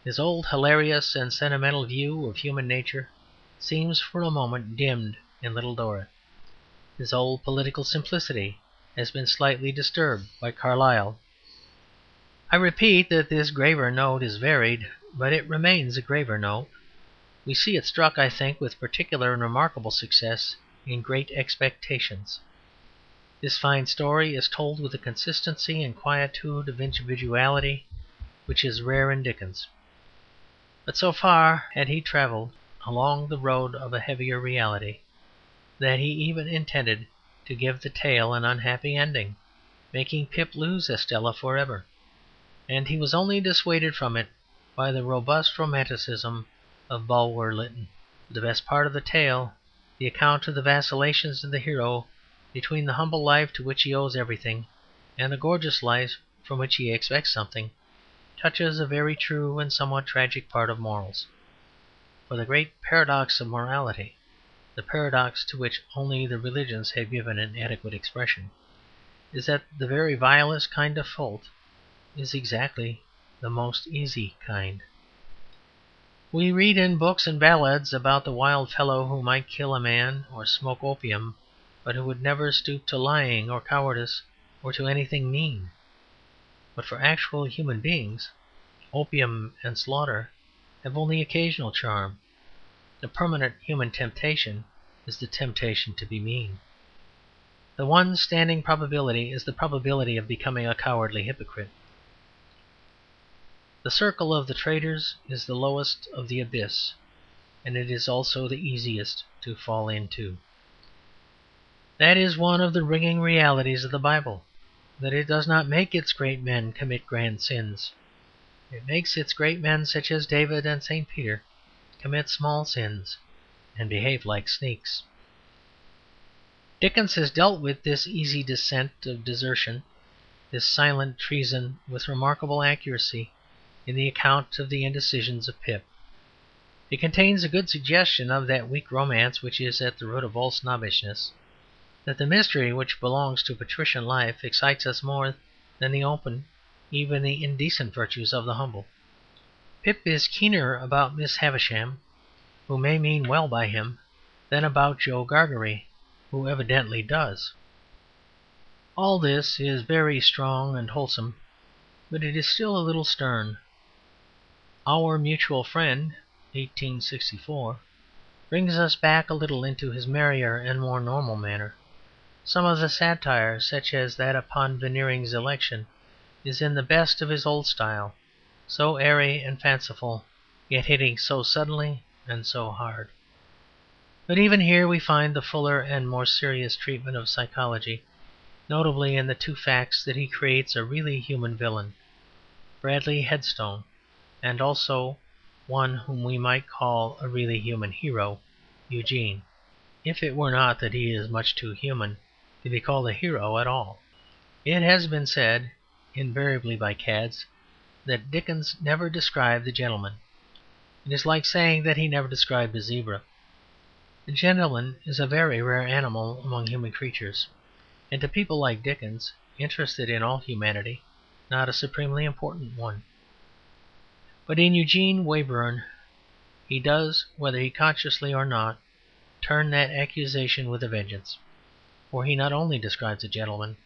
His old hilarious and sentimental view of human nature seems for a moment dimmed in Little Dorrit. His old political simplicity has been slightly disturbed by Carlyle. I repeat that this graver note is varied, but it remains a graver note. We see it struck, I think, with particular and remarkable success in Great Expectations. This fine story is told with a consistency and quietude of individuality which is rare in Dickens. But so far had he travelled along the road of a heavier reality that he even intended to give the tale an unhappy ending, making Pip lose Estella for ever. And he was only dissuaded from it by the robust romanticism of Bulwer Lytton. The best part of the tale, the account of the vacillations of the hero between the humble life to which he owes everything and the gorgeous life from which he expects something, touches a very true and somewhat tragic part of morals. For the great paradox of morality, the paradox to which only the religions have given an adequate expression, is that the very vilest kind of fault is exactly the most easy kind. We read in books and ballads about the wild fellow who might kill a man or smoke opium, but who would never stoop to lying or cowardice or to anything mean. But for actual human beings, opium and slaughter have only occasional charm. The permanent human temptation is the temptation to be mean. The one standing probability is the probability of becoming a cowardly hypocrite. The circle of the traitors is the lowest of the abyss, and it is also the easiest to fall into. That is one of the ringing realities of the Bible, that it does not make its great men commit grand sins. It makes its great men, such as David and St. Peter, commit small sins and behave like sneaks. Dickens has dealt with this easy descent of desertion, this silent treason, with remarkable accuracy in the account of the indecisions of Pip. It contains a good suggestion of that weak romance which is at the root of all snobbishness, that the mystery which belongs to patrician life excites us more than the open, even the indecent virtues of the humble. Pip is keener about Miss Havisham, who may mean well by him, than about Joe Gargery, who evidently does. All this is very strong and wholesome, but it is still a little stern. Our Mutual Friend, 1864, brings us back a little into his merrier and more normal manner. Some of the satire, such as that upon Veneering's election, is in the best of his old style, so airy and fanciful, yet hitting so suddenly and so hard. But even here we find the fuller and more serious treatment of psychology, notably in the two facts that he creates a really human villain, Bradley Headstone, and also one whom we might call a really human hero, Eugene, if it were not that he is much too human to be called a hero at all. It has been said, invariably by cads, that Dickens never described the gentleman. It is like saying that he never described the zebra. The gentleman is a very rare animal among human creatures, and to people like Dickens, interested in all humanity, not a supremely important one. But in Eugene Wayburn he does, whether he consciously or not, turn that accusation with a vengeance. For he not only describes a gentleman,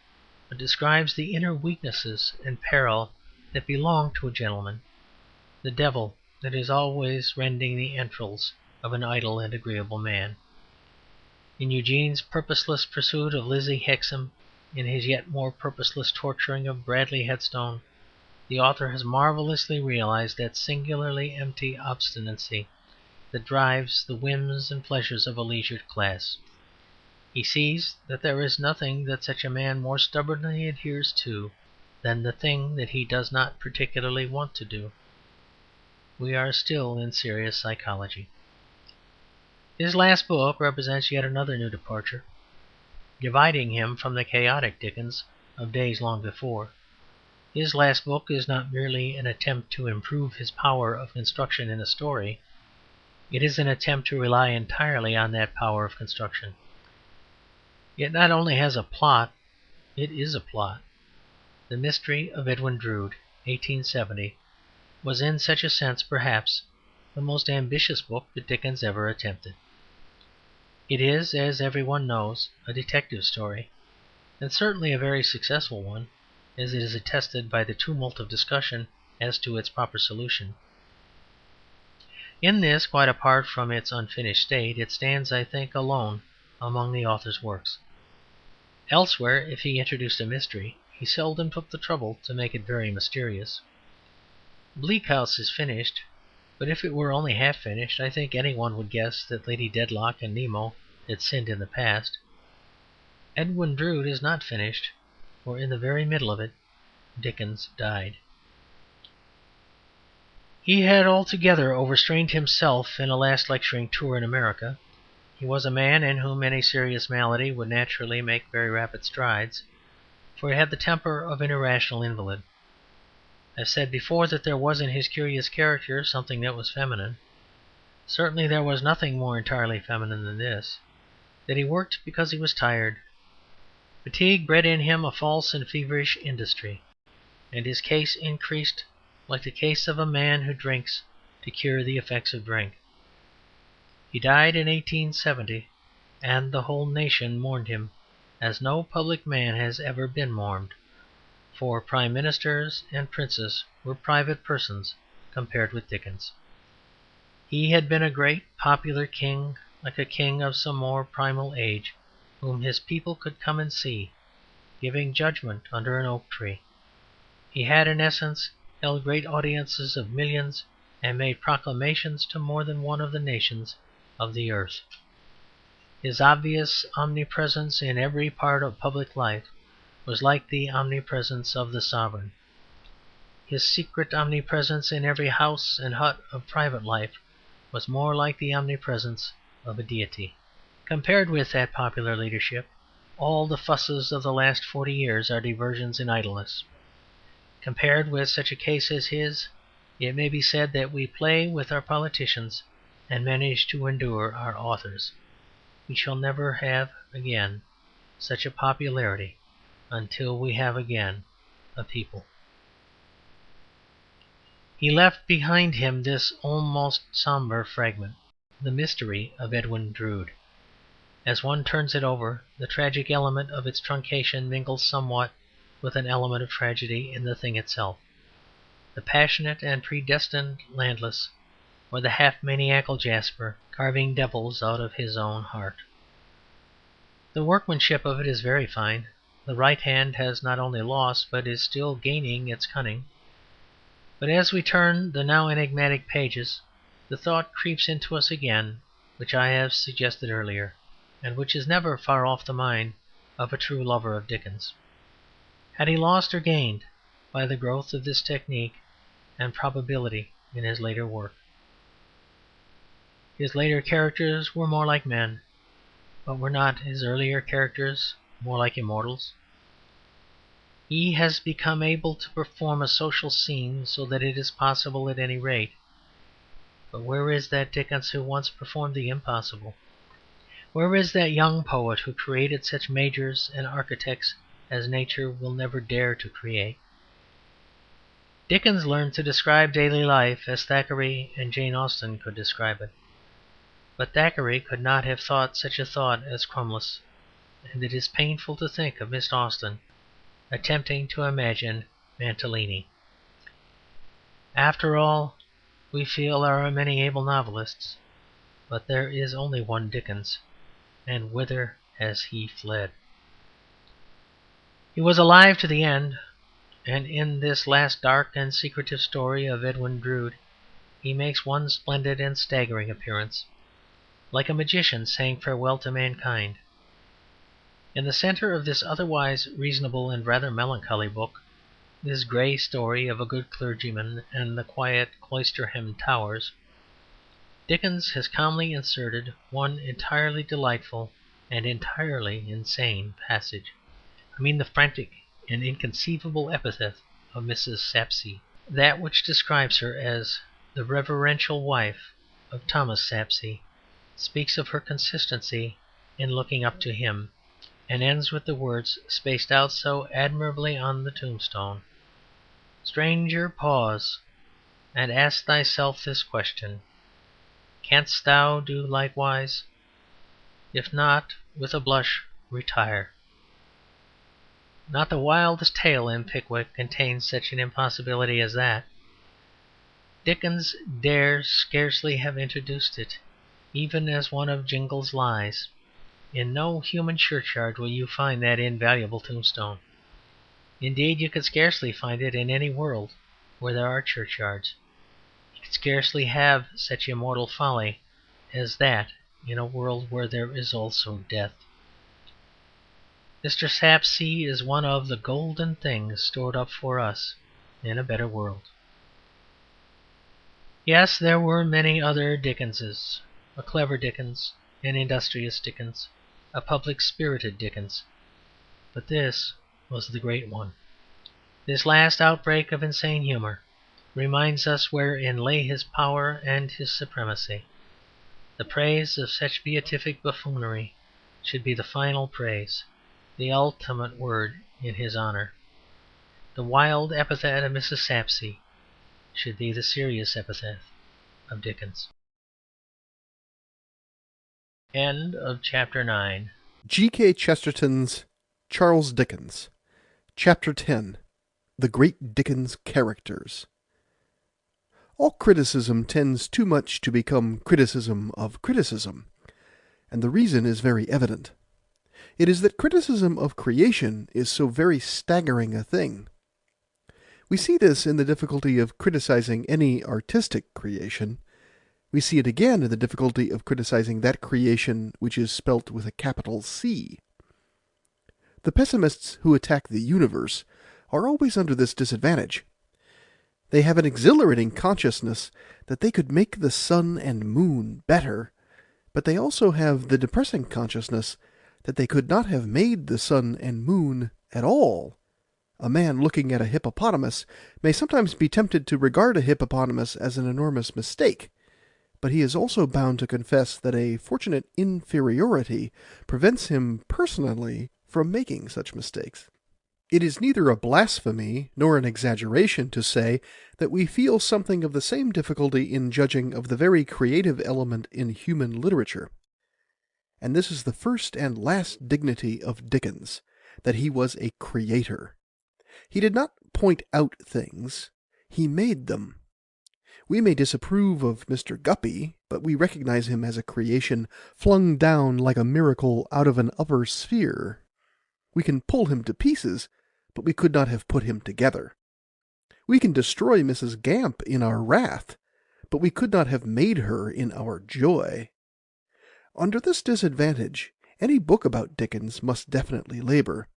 but describes the inner weaknesses and peril that belong to a gentleman, the devil that is always rending the entrails of an idle and agreeable man. In Eugene's purposeless pursuit of Lizzie Hexam, in his yet more purposeless torturing of Bradley Headstone, the author has marvellously realized that singularly empty obstinacy that drives the whims and pleasures of a leisured class. He sees that there is nothing that such a man more stubbornly adheres to than the thing that he does not particularly want to do. We are still in serious psychology. His last book represents yet another new departure, dividing him from the chaotic Dickens of days long before. His last book is not merely an attempt to improve his power of construction in a story. It is an attempt to rely entirely on that power of construction. It not only has a plot, it is a plot. The Mystery of Edwin Drood, 1870, was in such a sense, perhaps, the most ambitious book that Dickens ever attempted. It is, as every one knows, a detective story, and certainly a very successful one, as it is attested by the tumult of discussion as to its proper solution. In this, quite apart from its unfinished state, it stands, I think, alone among the author's works. Elsewhere, if he introduced a mystery, he seldom took the trouble to make it very mysterious. Bleak House is finished, but if it were only half finished, I think any one would guess that Lady Dedlock and Nemo had sinned in the past. Edwin Drood is not finished, for in the very middle of it Dickens died. He had altogether overstrained himself in a last lecturing tour in America. He was a man in whom any serious malady would naturally make very rapid strides, for he had the temper of an irrational invalid. I have said before that there was in his curious character something that was feminine. Certainly there was nothing more entirely feminine than this, that he worked because he was tired. Fatigue bred in him a false and feverish industry, and his case increased like the case of a man who drinks to cure the effects of drink. He died in 1870, and the whole nation mourned him as no public man has ever been mourned, for prime ministers and princes were private persons compared with Dickens. He had been a great popular king, like a king of some more primal age, whom his people could come and see, giving judgment under an oak tree. He had, in essence, held great audiences of millions and made proclamations to more than one of the nations of the earth. His obvious omnipresence in every part of public life was like the omnipresence of the sovereign. His secret omnipresence in every house and hut of private life was more like the omnipresence of a deity. Compared with that popular leadership, all the fusses of the last 40 years are diversions in idleness. Compared with such a case as his, it may be said that we play with our politicians and manage to endure our authors. We shall never have again such a popularity until we have again a people. He left behind him this almost sombre fragment, the Mystery of Edwin Drood. As one turns it over, the tragic element of its truncation mingles somewhat with an element of tragedy in the thing itself. The passionate and predestined Landless, or the half-maniacal Jasper, carving devils out of his own heart. The workmanship of it is very fine. The right hand has not only lost, but is still gaining its cunning. But as we turn the now enigmatic pages, the thought creeps into us again, which I have suggested earlier, and which is never far off the mind of a true lover of Dickens. Had he lost or gained by the growth of this technique and probability in his later work? His later characters were more like men, but were not his earlier characters more like immortals? He has become able to perform a social scene so that it is possible at any rate. But where is that Dickens who once performed the impossible? Where is that young poet who created such majors and architects as nature will never dare to create? Dickens learned to describe daily life as Thackeray and Jane Austen could describe it. But Thackeray could not have thought such a thought as Crumless, and it is painful to think of Miss Austen attempting to imagine Mantalini. After all, we feel there are many able novelists, but there is only one Dickens, and whither has he fled? He was alive to the end, and in this last dark and secretive story of Edwin Drood he makes one splendid and staggering appearance, like a magician saying farewell to mankind. In the centre of this otherwise reasonable and rather melancholy book, this grey story of a good clergyman and the quiet Cloisterham towers, Dickens has calmly inserted one entirely delightful and entirely insane passage. I mean the frantic and inconceivable epithet of Mrs. Sapsea, that which describes her as the reverential wife of Thomas Sapsea, speaks of her consistency in looking up to him, and ends with the words spaced out so admirably on the tombstone: "Stranger, pause, and ask thyself this question: Canst thou do likewise? If not, with a blush retire." Not the wildest tale in Pickwick contains such an impossibility as that. Dickens dare scarcely have introduced it, even as one of Jingle's lies. In no human churchyard will you find that invaluable tombstone. Indeed, you could scarcely find it in any world where there are churchyards. You could scarcely have such immortal folly as that in a world where there is also death. Mr. Sapsea is one of the golden things stored up for us in a better world. Yes, there were many other Dickenses: a clever Dickens, an industrious Dickens, a public-spirited Dickens. But this was the great one. This last outbreak of insane humour reminds us wherein lay his power and his supremacy. The praise of such beatific buffoonery should be the final praise, the ultimate word in his honour. The wild epithet of Mrs. Sapsea should be the serious epithet of Dickens. End of chapter 9. G.K. Chesterton's Charles Dickens. Chapter 10. The Great Dickens Characters. All criticism tends too much to become criticism of criticism, and the reason is very evident. It is that criticism of creation is so very staggering a thing. We see this in the difficulty of criticizing any artistic creation. We see it again in the difficulty of criticizing that creation which is spelt with a capital C. The pessimists who attack the universe are always under this disadvantage. They have an exhilarating consciousness that they could make the sun and moon better, but they also have the depressing consciousness that they could not have made the sun and moon at all. A man looking at a hippopotamus may sometimes be tempted to regard a hippopotamus as an enormous mistake, but he is also bound to confess that a fortunate inferiority prevents him personally from making such mistakes. It is neither a blasphemy nor an exaggeration to say that we feel something of the same difficulty in judging of the very creative element in human literature. And this is the first and last dignity of Dickens, that he was a creator. He did not point out things, he made them. We may disapprove of Mr. Guppy, but we recognize him as a creation flung down like a miracle out of an upper sphere. We can pull him to pieces, but we could not have put him together. We can destroy Mrs. Gamp in our wrath, but we could not have made her in our joy. Under this disadvantage, any book about Dickens must definitely labor.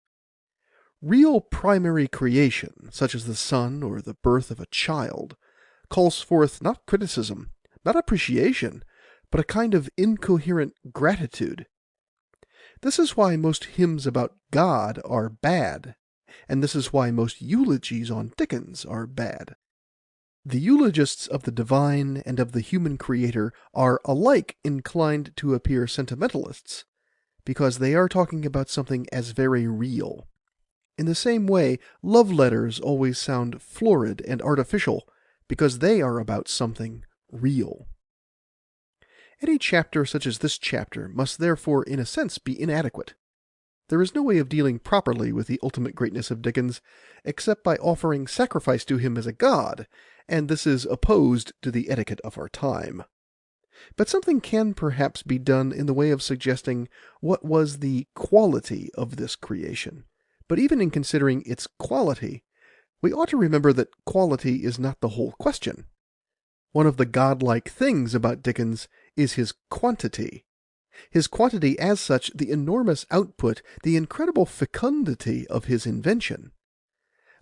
Real primary creation, such as the sun or the birth of a child, calls forth not criticism, not appreciation, but a kind of incoherent gratitude. This is why most hymns about God are bad, and this is why most eulogies on Dickens are bad. The eulogists of the divine and of the human creator are alike inclined to appear sentimentalists, because they are talking about something as very real. In the same way, love letters always sound florid and artificial, because they are about something real. Any chapter such as this chapter must therefore in a sense be inadequate. There is no way of dealing properly with the ultimate greatness of Dickens, except by offering sacrifice to him as a god, and this is opposed to the etiquette of our time. But something can perhaps be done in the way of suggesting what was the quality of this creation. But even in considering its quality, we ought to remember that quality is not the whole question. One of the godlike things about Dickens is his quantity. His quantity as such, the enormous output, the incredible fecundity of his invention.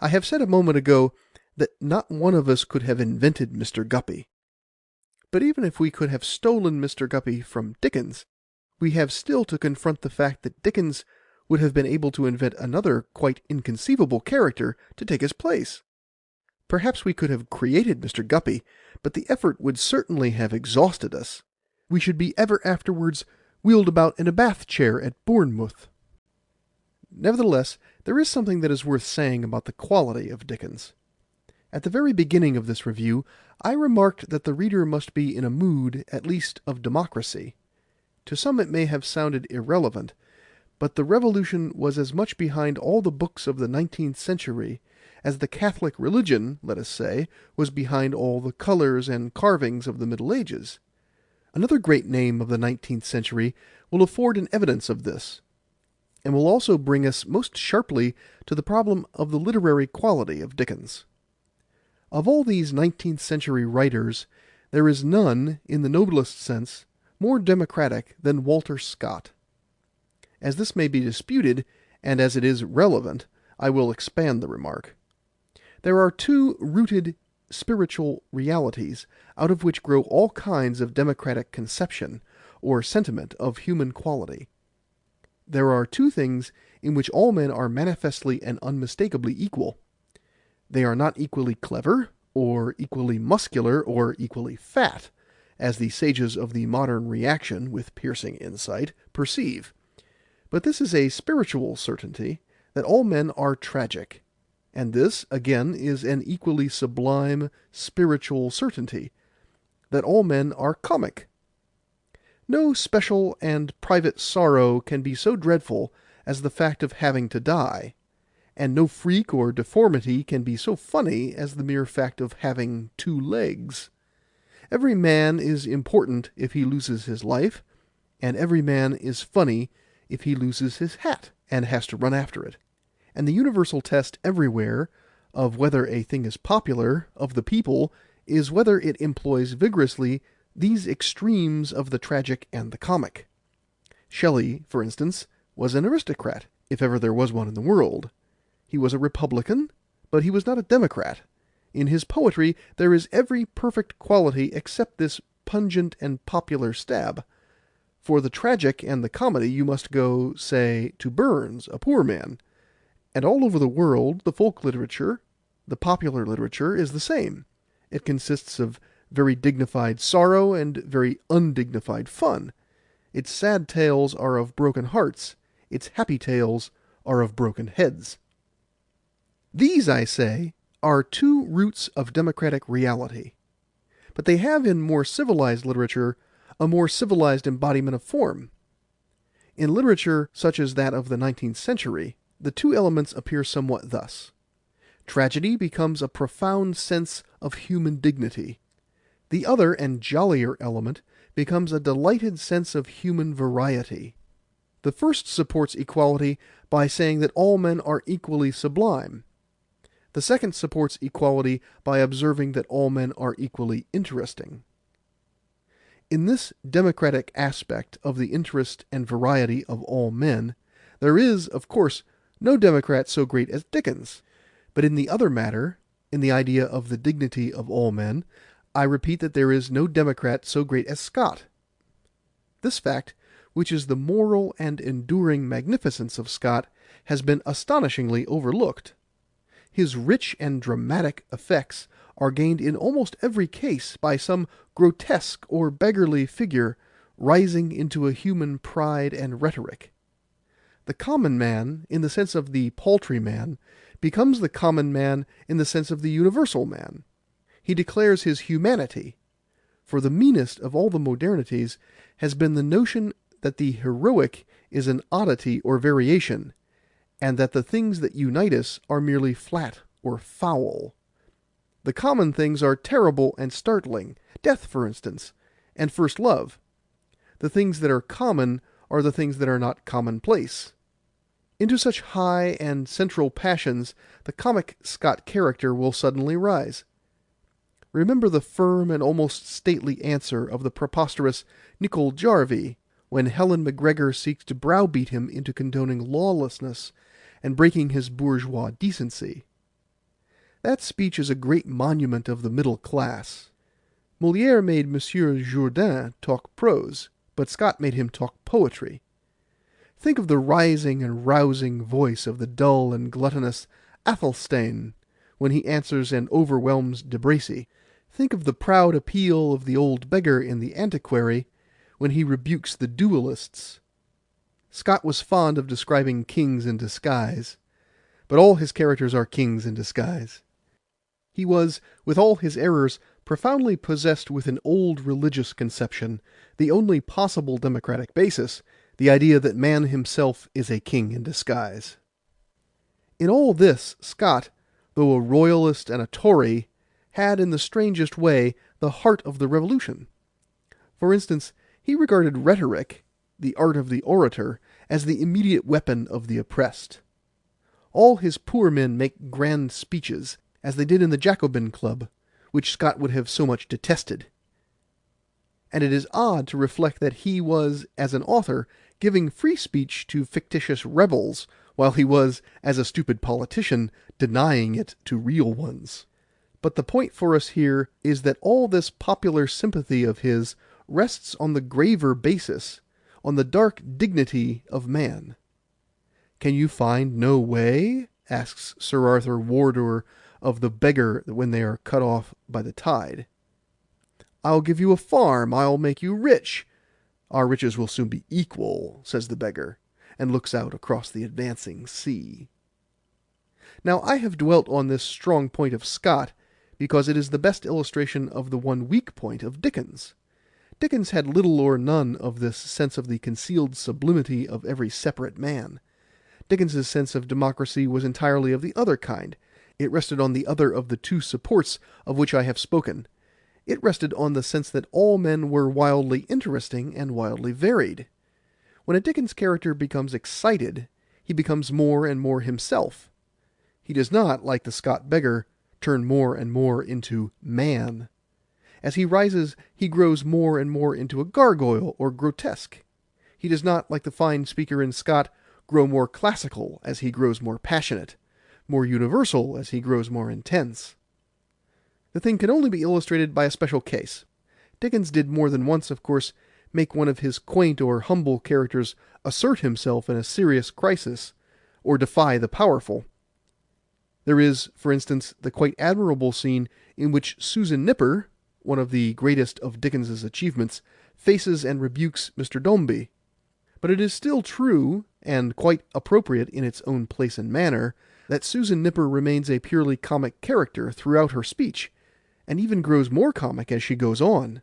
I have said a moment ago that not one of us could have invented Mr. Guppy. But even if we could have stolen Mr. Guppy from Dickens, we have still to confront the fact that Dickens would have been able to invent another quite inconceivable character to take his place. Perhaps we could have created Mr. Guppy, but the effort would certainly have exhausted us. We should be ever afterwards wheeled about in a bath chair at Bournemouth. Nevertheless, there is something that is worth saying about the quality of Dickens. At the very beginning of this review, I remarked that the reader must be in a mood, at least, of democracy. To some it may have sounded irrelevant, but the Revolution was as much behind all the books of the 19th century as the Catholic religion, let us say, was behind all the colours and carvings of the Middle Ages. Another great name of the 19th century will afford an evidence of this, and will also bring us most sharply to the problem of the literary quality of Dickens. Of all these 19th century writers, there is none, in the novelist sense, more democratic than Walter Scott. As this may be disputed, and as it is relevant, I will expand the remark. There are two rooted spiritual realities out of which grow all kinds of democratic conception, or sentiment of human quality. There are two things in which all men are manifestly and unmistakably equal. They are not equally clever, or equally muscular, or equally fat, as the sages of the modern reaction, with piercing insight, perceive. But this is a spiritual certainty, that all men are tragic. And this, again, is an equally sublime spiritual certainty, that all men are comic. No special and private sorrow can be so dreadful as the fact of having to die, and no freak or deformity can be so funny as the mere fact of having 2 legs. Every man is important if he loses his life, and every man is funny if he loses his hat and has to run after it. And the universal test everywhere of whether a thing is popular, of the people, is whether it employs vigorously these extremes of the tragic and the comic. Shelley, for instance, was an aristocrat, if ever there was one in the world. He was a republican, but he was not a democrat. In his poetry there is every perfect quality except this pungent and popular stab. For the tragic and the comedy you must go, say, to Burns, a poor man. And all over the world, the folk literature, the popular literature, is the same. It consists of very dignified sorrow and very undignified fun. Its sad tales are of broken hearts. Its happy tales are of broken heads. These, I say, are two roots of democratic reality. But they have in more civilized literature a more civilized embodiment of form. In literature such as that of the 19th century, the two elements appear somewhat thus. Tragedy becomes a profound sense of human dignity. The other and jollier element becomes a delighted sense of human variety. The first supports equality by saying that all men are equally sublime. The second supports equality by observing that all men are equally interesting. In this democratic aspect of the interest and variety of all men, there is, of course, no democrat so great as Dickens. But in the other matter, in the idea of the dignity of all men, I repeat that there is no democrat so great as Scott. This fact, which is the moral and enduring magnificence of Scott, has been astonishingly overlooked. His rich and dramatic effects are gained in almost every case by some grotesque or beggarly figure rising into a human pride and rhetoric. The common man, in the sense of the paltry man, becomes the common man in the sense of the universal man. He declares his humanity, for the meanest of all the modernities has been the notion that the heroic is an oddity or variation, and that the things that unite us are merely flat or foul. The common things are terrible and startling, death, for instance, and first love. The things that are common are the things that are not commonplace. Into such high and central passions the comic Scott character will suddenly rise. Remember the firm and almost stately answer of the preposterous Nicol Jarvie when Helen Macgregor seeks to browbeat him into condoning lawlessness and breaking his bourgeois decency. That speech is a great monument of the middle class. Molière made Monsieur Jourdain talk prose, but Scott made him talk poetry. Think of the rising and rousing voice of the dull and gluttonous Athelstane when he answers and overwhelms De Bracy. Think of the proud appeal of the old beggar in The Antiquary when he rebukes the duellists. Scott was fond of describing kings in disguise, but all his characters are kings in disguise. He was, with all his errors, profoundly possessed with an old religious conception, the only possible democratic basis, the idea that man himself is a king in disguise. In all this, Scott, though a royalist and a Tory, had in the strangest way the heart of the Revolution. For instance, he regarded rhetoric, the art of the orator, as the immediate weapon of the oppressed. All his poor men make grand speeches, as they did in the Jacobin Club, which Scott would have so much detested. And it is odd to reflect that he was, as an author, giving free speech to fictitious rebels, while he was, as a stupid politician, denying it to real ones. But the point for us here is that all this popular sympathy of his rests on the graver basis, on the dark dignity of man. "Can you find no way?" asks Sir Arthur Wardour of the beggar when they are cut off by the tide. "I'll give you a farm, I'll make you rich." "Our riches will soon be equal," says the beggar, and looks out across the advancing sea. Now I have dwelt on this strong point of Scott, because it is the best illustration of the one weak point of Dickens. Dickens had little or none of this sense of the concealed sublimity of every separate man. Dickens's sense of democracy was entirely of the other kind. It rested on the other of the two supports of which I have spoken. It rested on the sense that all men were wildly interesting and wildly varied. When a Dickens character becomes excited, he becomes more and more himself. He does not, like the Scott beggar, turn more and more into man. As he rises, he grows more and more into a gargoyle or grotesque. He does not, like the fine speaker in Scott, grow more classical as he grows more passionate, more universal as he grows more intense. The thing can only be illustrated by a special case. Dickens did more than once, of course, make one of his quaint or humble characters assert himself in a serious crisis, or defy the powerful. There is, for instance, the quite admirable scene in which Susan Nipper, one of the greatest of Dickens's achievements, faces and rebukes Mr. Dombey. But it is still true, and quite appropriate in its own place and manner, that Susan Nipper remains a purely comic character throughout her speech, and even grows more comic as she goes on.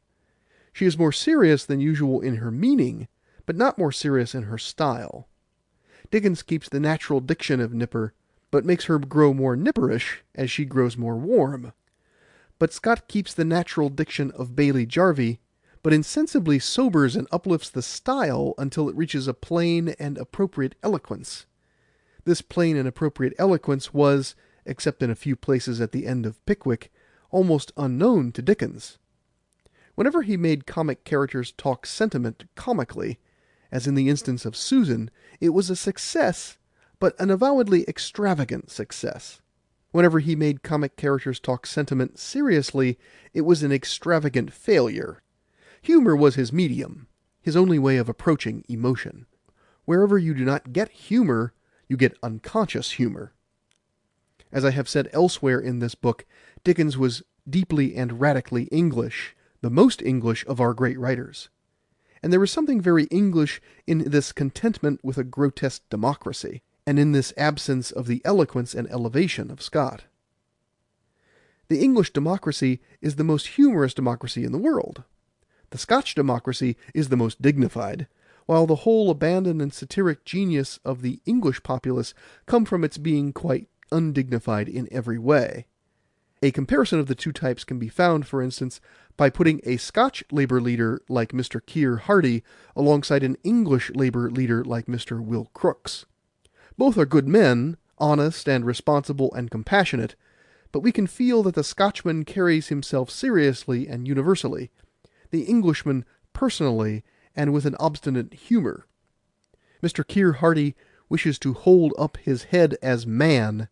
She is more serious than usual in her meaning, but not more serious in her style. Dickens keeps the natural diction of Nipper, but makes her grow more nipperish as she grows more warm. But Scott keeps the natural diction of Bailey Jarvie, but insensibly sobers and uplifts the style until it reaches a plain and appropriate eloquence. This plain and appropriate eloquence was, except in a few places at the end of Pickwick, almost unknown to Dickens. Whenever he made comic characters talk sentiment comically, as in the instance of Susan, it was a success, but an avowedly extravagant success. Whenever he made comic characters talk sentiment seriously, it was an extravagant failure. Humor was his medium, his only way of approaching emotion. Wherever you do not get humor, you get unconscious humor. As I have said elsewhere in this book, Dickens was deeply and radically English, the most English of our great writers. And there was something very English in this contentment with a grotesque democracy, and in this absence of the eloquence and elevation of Scott. The English democracy is the most humorous democracy in the world. The Scotch democracy is the most dignified, while the whole abandon and satiric genius of the English populace come from its being quite undignified in every way. A comparison of the two types can be found, for instance, by putting a Scotch labour leader like Mr. Keir Hardie alongside an English labour leader like Mr. Will Crooks. Both are good men, honest and responsible and compassionate, but we can feel that the Scotchman carries himself seriously and universally, the Englishman personally and with an obstinate humour. Mr. Keir Hardie wishes to hold up his head as man.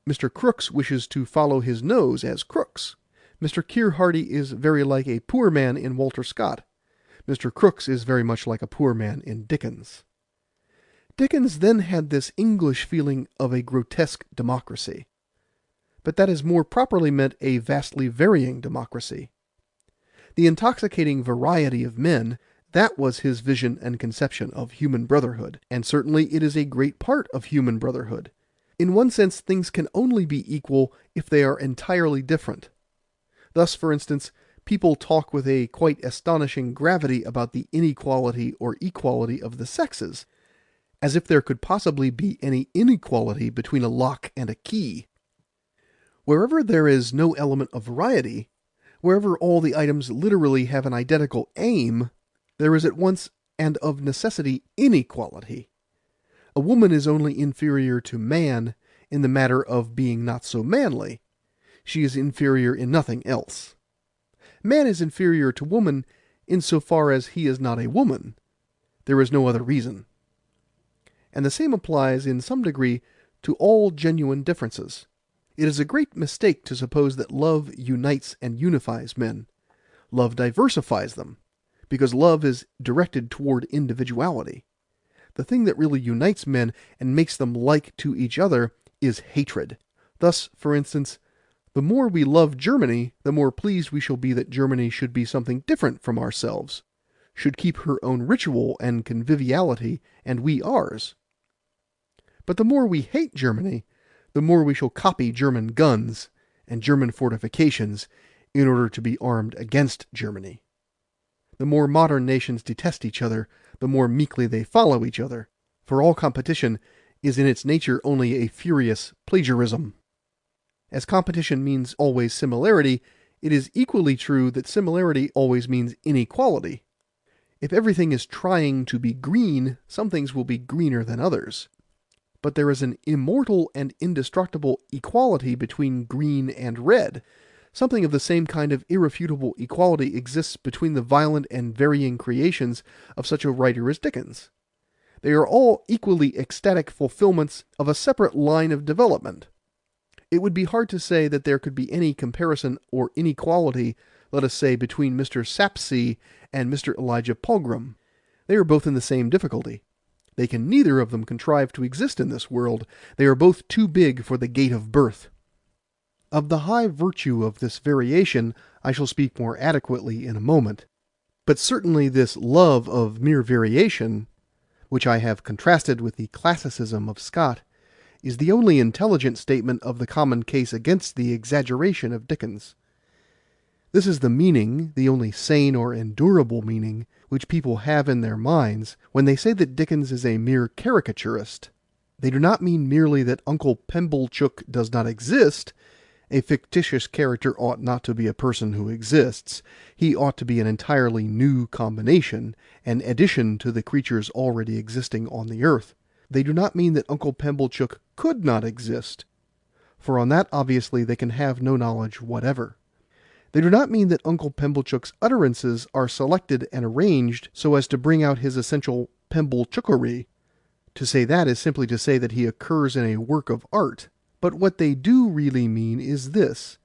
Mr. Crooks wishes to follow his nose as Crooks. Mr. Keir Hardie is very like a poor man in Walter Scott. Mr. Crooks is very much like a poor man in Dickens. Dickens then had this English feeling of a grotesque democracy. But that is more properly meant a vastly varying democracy. The intoxicating variety of men, that was his vision and conception of human brotherhood, and certainly it is a great part of human brotherhood. In one sense, things can only be equal if they are entirely different. Thus, for instance, people talk with a quite astonishing gravity about the inequality or equality of the sexes, as if there could possibly be any inequality between a lock and a key. Wherever there is no element of variety, wherever all the items literally have an identical aim, there is at once and of necessity inequality. A woman is only inferior to man in the matter of being not so manly. She is inferior in nothing else. Man is inferior to woman in so far as he is not a woman. There is no other reason. And the same applies in some degree to all genuine differences. It is a great mistake to suppose that love unites and unifies men. Love diversifies them, because love is directed toward individuality. The thing that really unites men and makes them like to each other is hatred. Thus, for instance, the more we love Germany, the more pleased we shall be that Germany should be something different from ourselves, should keep her own ritual and conviviality, and we ours. But the more we hate Germany, the more we shall copy German guns and German fortifications in order to be armed against Germany. The more modern nations detest each other, the more meekly they follow each other, for all competition is in its nature only a furious plagiarism. As competition means always similarity, it is equally true that similarity always means inequality. If everything is trying to be green, some things will be greener than others. But there is an immortal and indestructible equality between green and red. Something of the same kind of irrefutable equality exists between the violent and varying creations of such a writer as Dickens. They are all equally ecstatic fulfillments of a separate line of development. It would be hard to say that there could be any comparison or inequality, let us say, between Mr. Sapsea and Mr. Elijah Pogram. They are both in the same difficulty. They can neither of them contrive to exist in this world. They are both too big for the gate of birth. Of the high virtue of this variation I shall speak more adequately in a moment. But certainly this love of mere variation, which I have contrasted with the classicism of Scott, is the only intelligent statement of the common case against the exaggeration of Dickens. This is the meaning, the only sane or endurable meaning, which people have in their minds when they say that Dickens is a mere caricaturist. They do not mean merely that Uncle Pumblechook does not exist. A fictitious character ought not to be a person who exists. He ought to be an entirely new combination, an addition to the creatures already existing on the earth. They do not mean that Uncle Pumblechook could not exist, for on that obviously they can have no knowledge whatever. They do not mean that Uncle Pumblechook's utterances are selected and arranged so as to bring out his essential Pemblechookery. To say that is simply to say that he occurs in a work of art. But what they do really mean is this,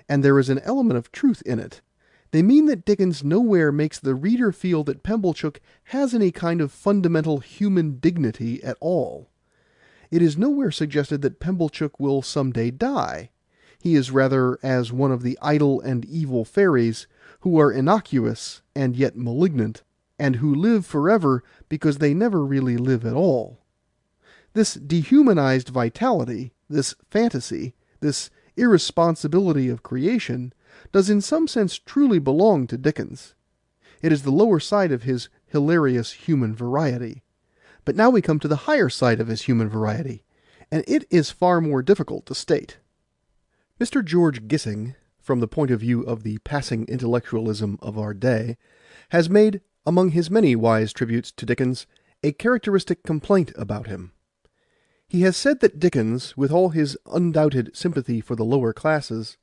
and there is an element of truth in it. They mean that Dickens nowhere makes the reader feel that Pumblechook has any kind of fundamental human dignity at all. It is nowhere suggested that Pumblechook will someday die. He is rather as one of the idle and evil fairies who are innocuous and yet malignant, and who live forever because they never really live at all. This dehumanized vitality, this fantasy, this irresponsibility of creation, does in some sense truly belong to Dickens. It is the lower side of his hilarious human variety. But now we come to the higher side of his human variety, and it is far more difficult to state. Mr. George Gissing, from the point of view of the passing intellectualism of our day, has made, among his many wise tributes to Dickens, a characteristic complaint about him. He has said that Dickens, with all his undoubted sympathy for the lower classes,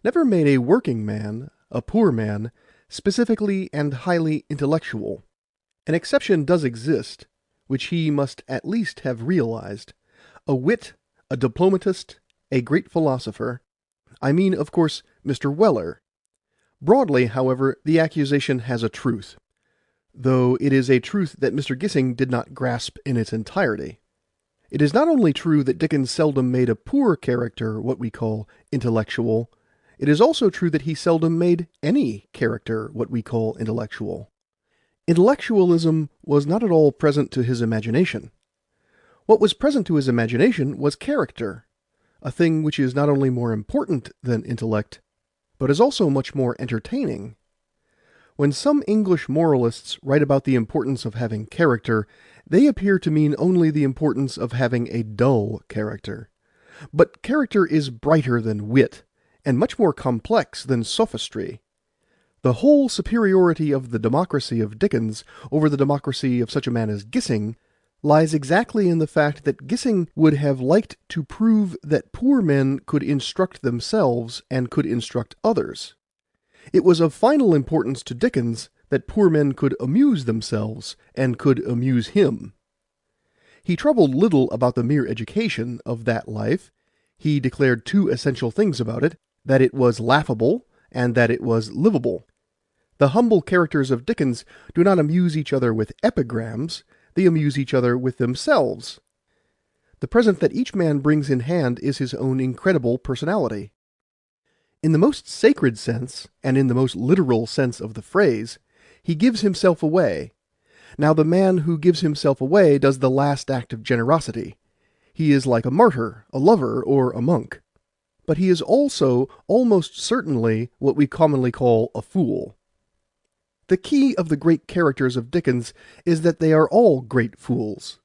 never made a working man, a poor man, specifically and highly intellectual. An exception does exist, which he must at least have realized: a wit, a diplomatist, a great philosopher. I mean, of course, Mr. Weller. Broadly, however, the accusation has a truth, though it is a truth that Mr. Gissing did not grasp in its entirety. It is not only true that Dickens seldom made a poor character what we call intellectual, it is also true that he seldom made any character what we call intellectual. Intellectualism was not at all present to his imagination. What was present to his imagination was character, a thing which is not only more important than intellect, but is also much more entertaining. When some English moralists write about the importance of having character, they appear to mean only the importance of having a dull character. But character is brighter than wit, and much more complex than sophistry. The whole superiority of the democracy of Dickens over the democracy of such a man as Gissing lies exactly in the fact that Gissing would have liked to prove that poor men could instruct themselves and could instruct others. It was of final importance to Dickens that poor men could amuse themselves and could amuse him. He troubled little about the mere education of that life. He declared two essential things about it: that it was laughable and that it was livable. The humble characters of Dickens do not amuse each other with epigrams, they amuse each other with themselves. The present that each man brings in hand is his own incredible personality. In the most sacred sense, and in the most literal sense of the phrase, he gives himself away. Now the man who gives himself away does the last act of generosity. He is like a martyr, a lover, or a monk. But he is also almost certainly what we commonly call a fool. The key of the great characters of Dickens is that they are all great fools.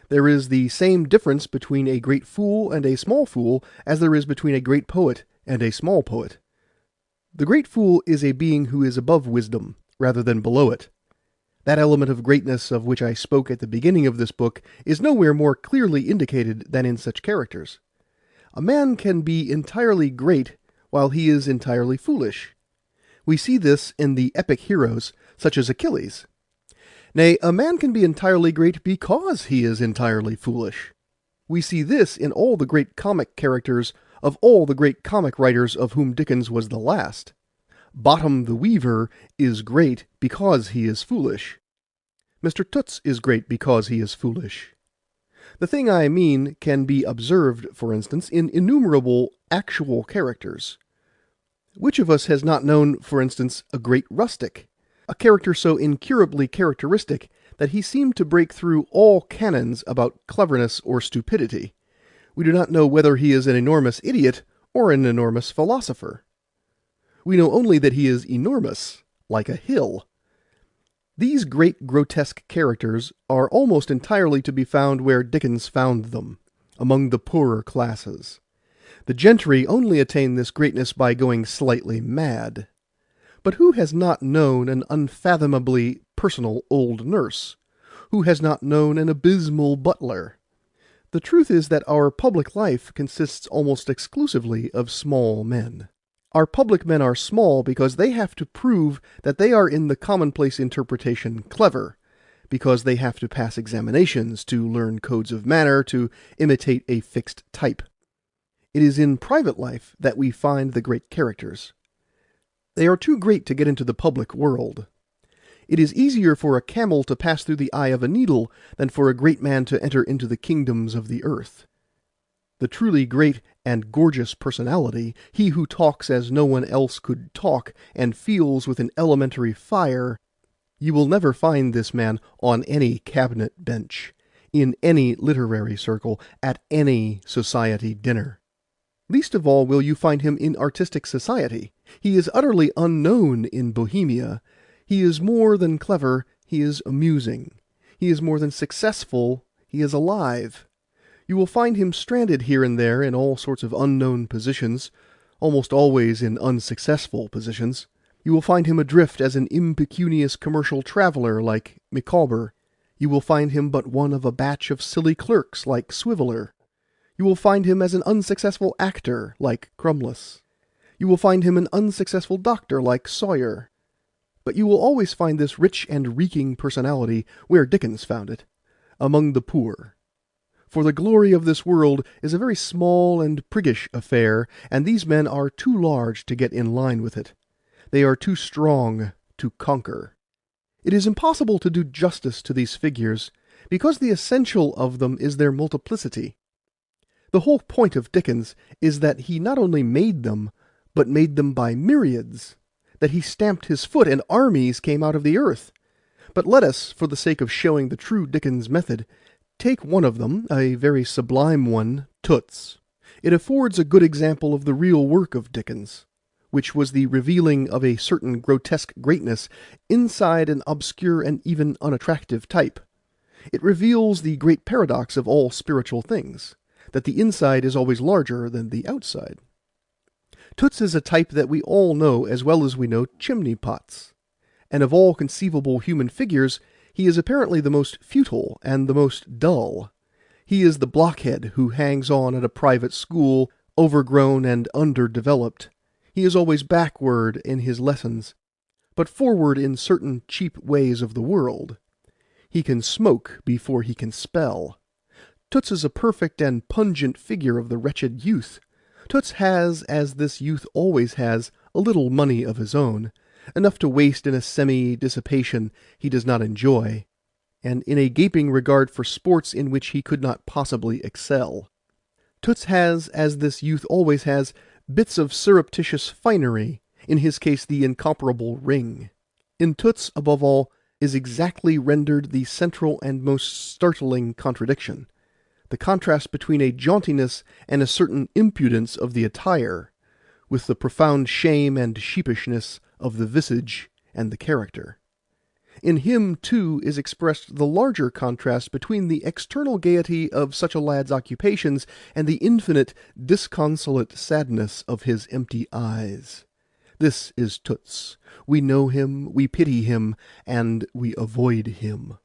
There is the same difference between a great fool and a small fool as there is between a great poet and a small poet. The great fool is a being who is above wisdom, rather than below it. That element of greatness of which I spoke at the beginning of this book is nowhere more clearly indicated than in such characters. A man can be entirely great while he is entirely foolish. We see this in the epic heroes, such as Achilles. Nay, a man can be entirely great because he is entirely foolish. We see this in all the great comic characters of all the great comic writers of whom Dickens was the last. Bottom the Weaver is great because he is foolish. Mr. Toots is great because he is foolish. The thing I mean can be observed, for instance, in innumerable actual characters. Which of us has not known, for instance, a great rustic, a character so incurably characteristic that he seemed to break through all canons about cleverness or stupidity? We do not know whether he is an enormous idiot or an enormous philosopher. We know only that he is enormous, like a hill. These great grotesque characters are almost entirely to be found where Dickens found them, among the poorer classes. The gentry only attain this greatness by going slightly mad. But who has not known an unfathomably personal old nurse? Who has not known an abysmal butler? The truth is that our public life consists almost exclusively of small men. Our public men are small because they have to prove that they are in the commonplace interpretation clever, because they have to pass examinations, to learn codes of manner, to imitate a fixed type. It is in private life that we find the great characters. They are too great to get into the public world. It is easier for a camel to pass through the eye of a needle than for a great man to enter into the kingdoms of the earth. The truly great and gorgeous personality, he who talks as no one else could talk, and feels with an elementary fire, you will never find this man on any cabinet bench, in any literary circle, at any society dinner. Least of all will you find him in artistic society. He is utterly unknown in Bohemia. He is more than clever, he is amusing. He is more than successful, he is alive. You will find him stranded here and there in all sorts of unknown positions, almost always in unsuccessful positions. You will find him adrift as an impecunious commercial traveller like Micawber. You will find him but one of a batch of silly clerks like Swiveller. You will find him as an unsuccessful actor like Crumless. You will find him an unsuccessful doctor like Sawyer. But you will always find this rich and reeking personality where Dickens found it, among the poor. For the glory of this world is a very small and priggish affair, and these men are too large to get in line with it. They are too strong to conquer. It is impossible to do justice to these figures, because the essential of them is their multiplicity. The whole point of Dickens is that he not only made them, but made them by myriads, that he stamped his foot and armies came out of the earth. But let us, for the sake of showing the true Dickens method, take one of them, a very sublime one, Toots. It affords a good example of the real work of Dickens, which was the revealing of a certain grotesque greatness inside an obscure and even unattractive type. It reveals the great paradox of all spiritual things, that the inside is always larger than the outside. Toots is a type that we all know as well as we know chimney-pots, and of all conceivable human figures, he is apparently the most futile and the most dull. He is the blockhead who hangs on at a private school, overgrown and underdeveloped. He is always backward in his lessons, but forward in certain cheap ways of the world. He can smoke before he can spell. Toots is a perfect and pungent figure of the wretched youth. Toots has, as this youth always has, a little money of his own, enough to waste in a semi-dissipation he does not enjoy, and in a gaping regard for sports in which he could not possibly excel. Toots has, as this youth always has, bits of surreptitious finery, in his case the incomparable ring. In Toots, above all, is exactly rendered the central and most startling contradiction, the contrast between a jauntiness and a certain impudence of the attire, with the profound shame and sheepishness of the visage and the character. In him, too, is expressed the larger contrast between the external gaiety of such a lad's occupations and the infinite disconsolate sadness of his empty eyes. This is Toots. We know him, we pity him, and we avoid him.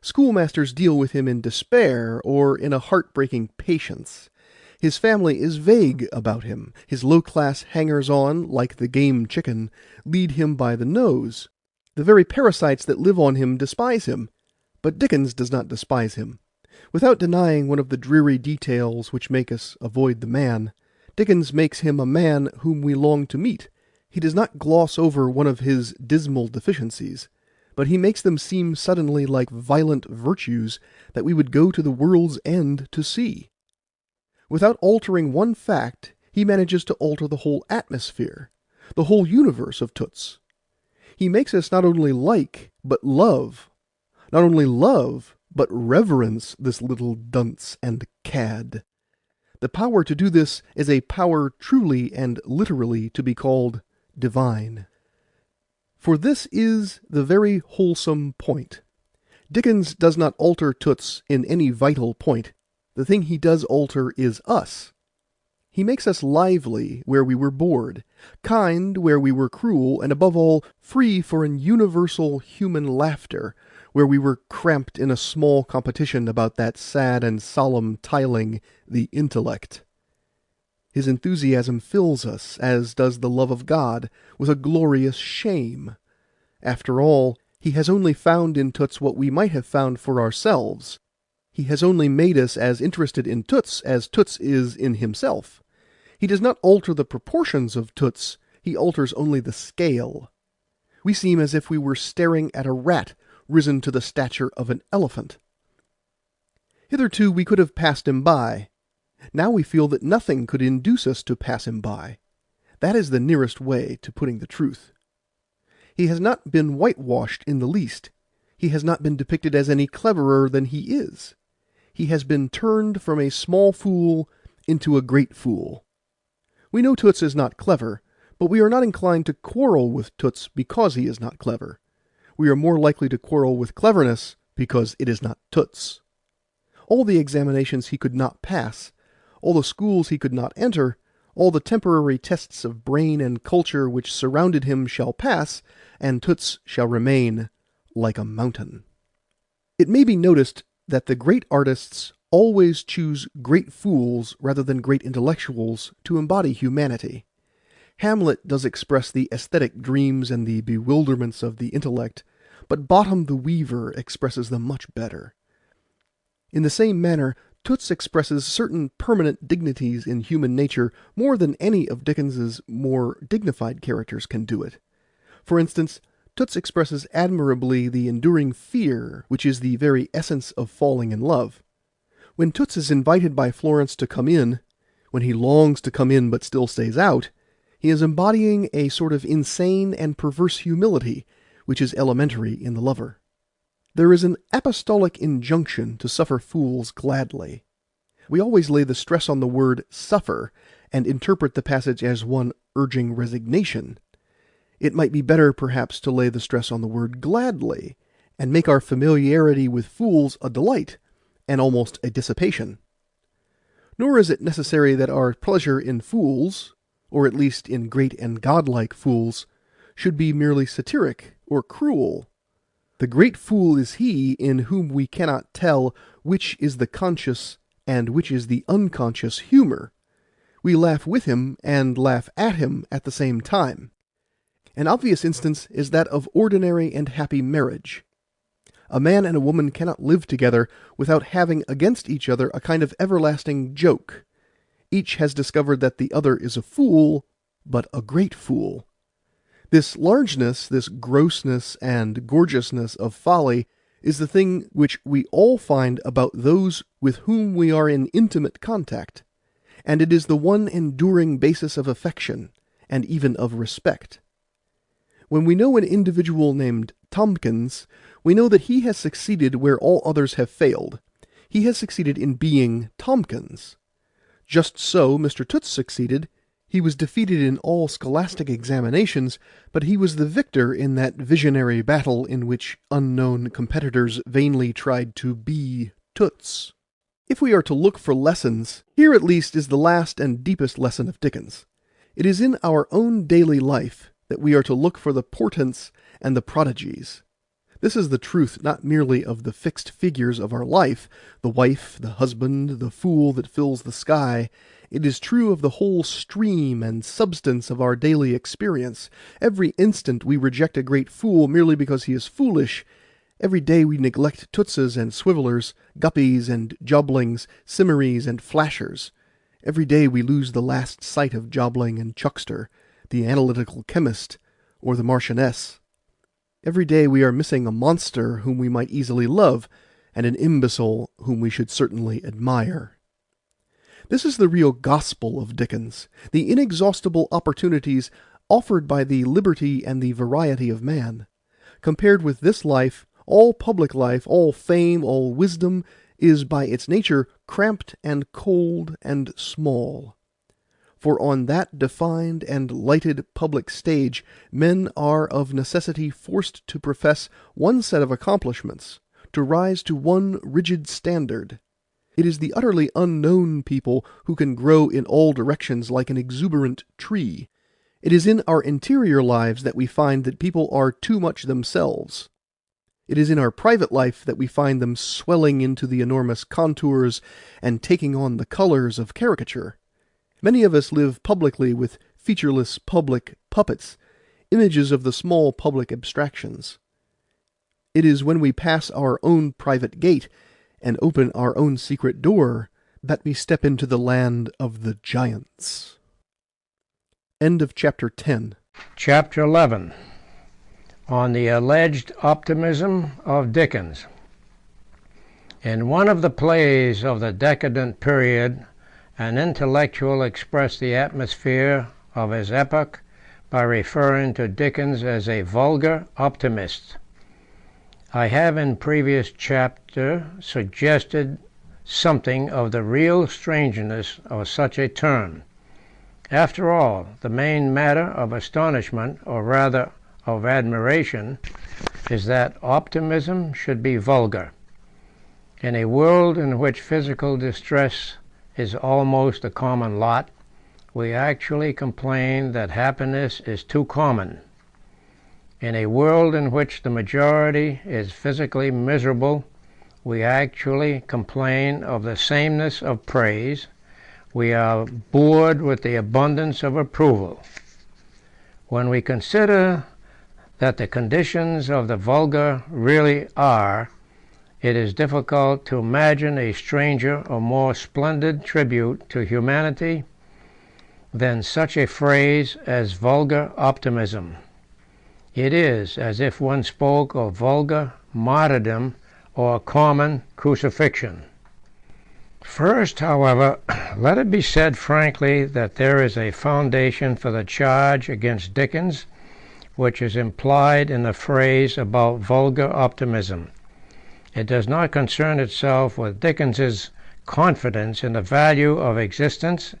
Schoolmasters deal with him in despair or in a heart-breaking patience. His family is vague about him. His low-class hangers-on, like the game chicken, lead him by the nose. The very parasites that live on him despise him. But Dickens does not despise him. Without denying one of the dreary details which make us avoid the man, Dickens makes him a man whom we long to meet. He does not gloss over one of his dismal deficiencies, but he makes them seem suddenly like violent virtues that we would go to the world's end to see. Without altering one fact, he manages to alter the whole atmosphere, the whole universe of Toots. He makes us not only like, but love, not only love, but reverence this little dunce and cad. The power to do this is a power truly and literally to be called divine. For this is the very wholesome point. Dickens does not alter Toots in any vital point. The thing he does alter is us. He makes us lively where we were bored, kind where we were cruel, and above all, free for an universal human laughter, where we were cramped in a small competition about that sad and solemn tiling, the intellect. His enthusiasm fills us, as does the love of God, with a glorious shame. After all, he has only found in Toots what we might have found for ourselves. He has only made us as interested in Toots as Toots is in himself. He does not alter the proportions of Toots, he alters only the scale. We seem as if we were staring at a rat risen to the stature of an elephant. Hitherto we could have passed him by. Now we feel that nothing could induce us to pass him by. That is the nearest way to putting the truth. He has not been whitewashed in the least. He has not been depicted as any cleverer than he is. He has been turned from a small fool into a great fool. We know Toots is not clever, but we are not inclined to quarrel with Toots because he is not clever. We are more likely to quarrel with cleverness because it is not Toots. All the examinations he could not pass, all the schools he could not enter, All the temporary tests of brain and culture which surrounded him shall pass, and Toots shall remain like a mountain. It may be noticed that the great artists always choose great fools rather than great intellectuals to embody humanity. Hamlet does express the aesthetic dreams and the bewilderments of the intellect, but Bottom the Weaver expresses them much better. In the same manner, Toots expresses certain permanent dignities in human nature more than any of Dickens's more dignified characters can do it. For instance, Toots expresses admirably the enduring fear which is the very essence of falling in love. When Toots is invited by Florence to come in, when he longs to come in but still stays out, he is embodying a sort of insane and perverse humility which is elementary in the lover. There is an apostolic injunction to suffer fools gladly. We always lay the stress on the word suffer, and interpret the passage as one urging resignation. It might be better, perhaps, to lay the stress on the word gladly, and make our familiarity with fools a delight, and almost a dissipation. Nor is it necessary that our pleasure in fools, or at least in great and godlike fools, should be merely satiric or cruel. The great fool is he in whom we cannot tell which is the conscious and which is the unconscious humour. We laugh with him and laugh at him at the same time. An obvious instance is that of ordinary and happy marriage. A man and a woman cannot live together without having against each other a kind of everlasting joke. Each has discovered that the other is a fool, but a great fool. This largeness, this grossness and gorgeousness of folly is the thing which we all find about those with whom we are in intimate contact, and it is the one enduring basis of affection, and even of respect. When we know an individual named Tomkins, we know that he has succeeded where all others have failed. He has succeeded in being Tomkins. Just so Mr. Toots succeeded. He was defeated in all scholastic examinations, but he was the victor in that visionary battle in which unknown competitors vainly tried to be Toots. If we are to look for lessons, here at least is the last and deepest lesson of Dickens. It is in our own daily life that we are to look for the portents and the prodigies. This is the truth not merely of the fixed figures of our life, the wife, the husband, the fool that fills the sky. It is true of the whole stream and substance of our daily experience. Every instant we reject a great fool merely because he is foolish. Every day we neglect Tootses and Swivellers, Guppies and Joblings, Simmeries and Flashers. Every day we lose the last sight of Jobling and Chuckster, the analytical chemist, or the Marchioness. Every day we are missing a monster whom we might easily love, and an imbecile whom we should certainly admire. This is the real gospel of Dickens, the inexhaustible opportunities offered by the liberty and the variety of man. Compared with this life, all public life, all fame, all wisdom, is by its nature cramped and cold and small. For on that defined and lighted public stage, men are of necessity forced to profess one set of accomplishments, to rise to one rigid standard. It is the utterly unknown people who can grow in all directions like an exuberant tree. It is in our interior lives that we find that people are too much themselves. It is in our private life that we find them swelling into the enormous contours and taking on the colors of caricature. Many of us live publicly with featureless public puppets, images of the small public abstractions. It is when we pass our own private gate and open our own secret door that we step into the land of the giants. End of chapter 10. Chapter 11. On the alleged optimism of Dickens. In one of the plays of the decadent period, an intellectual expressed the atmosphere of his epoch by referring to Dickens as a vulgar optimist. I have in previous chapter suggested something of the real strangeness of such a term. After all, the main matter of astonishment, or rather of admiration, is that optimism should be vulgar. In a world in which physical distress is almost a common lot, we actually complain that happiness is too common. In a world in which the majority is physically miserable, we actually complain of the sameness of praise. We are bored with the abundance of approval. When we consider that the conditions of the vulgar really are, it is difficult to imagine a stranger or more splendid tribute to humanity than such a phrase as vulgar optimism. It is as if one spoke of vulgar martyrdom or common crucifixion. First, however, let it be said frankly that there is a foundation for the charge against Dickens which is implied in the phrase about vulgar optimism. It does not concern itself with Dickens's confidence in the value of existence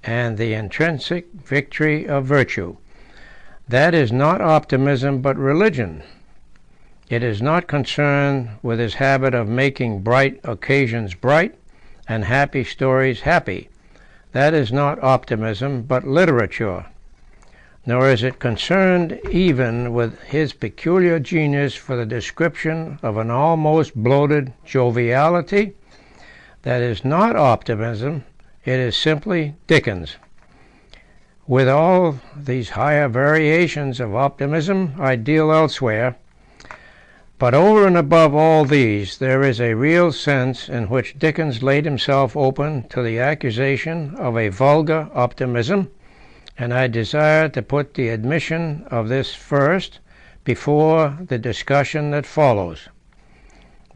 and the intrinsic victory of virtue. That is not optimism but religion. It is not concerned with his habit of making bright occasions bright and happy stories happy. That is not optimism but literature. Nor is it concerned even with his peculiar genius for the description of an almost bloated joviality. That is not optimism, it is simply Dickens. With all these higher variations of optimism I deal elsewhere, but over and above all these there is a real sense in which Dickens laid himself open to the accusation of a vulgar optimism, and I desire to put the admission of this first before the discussion that follows.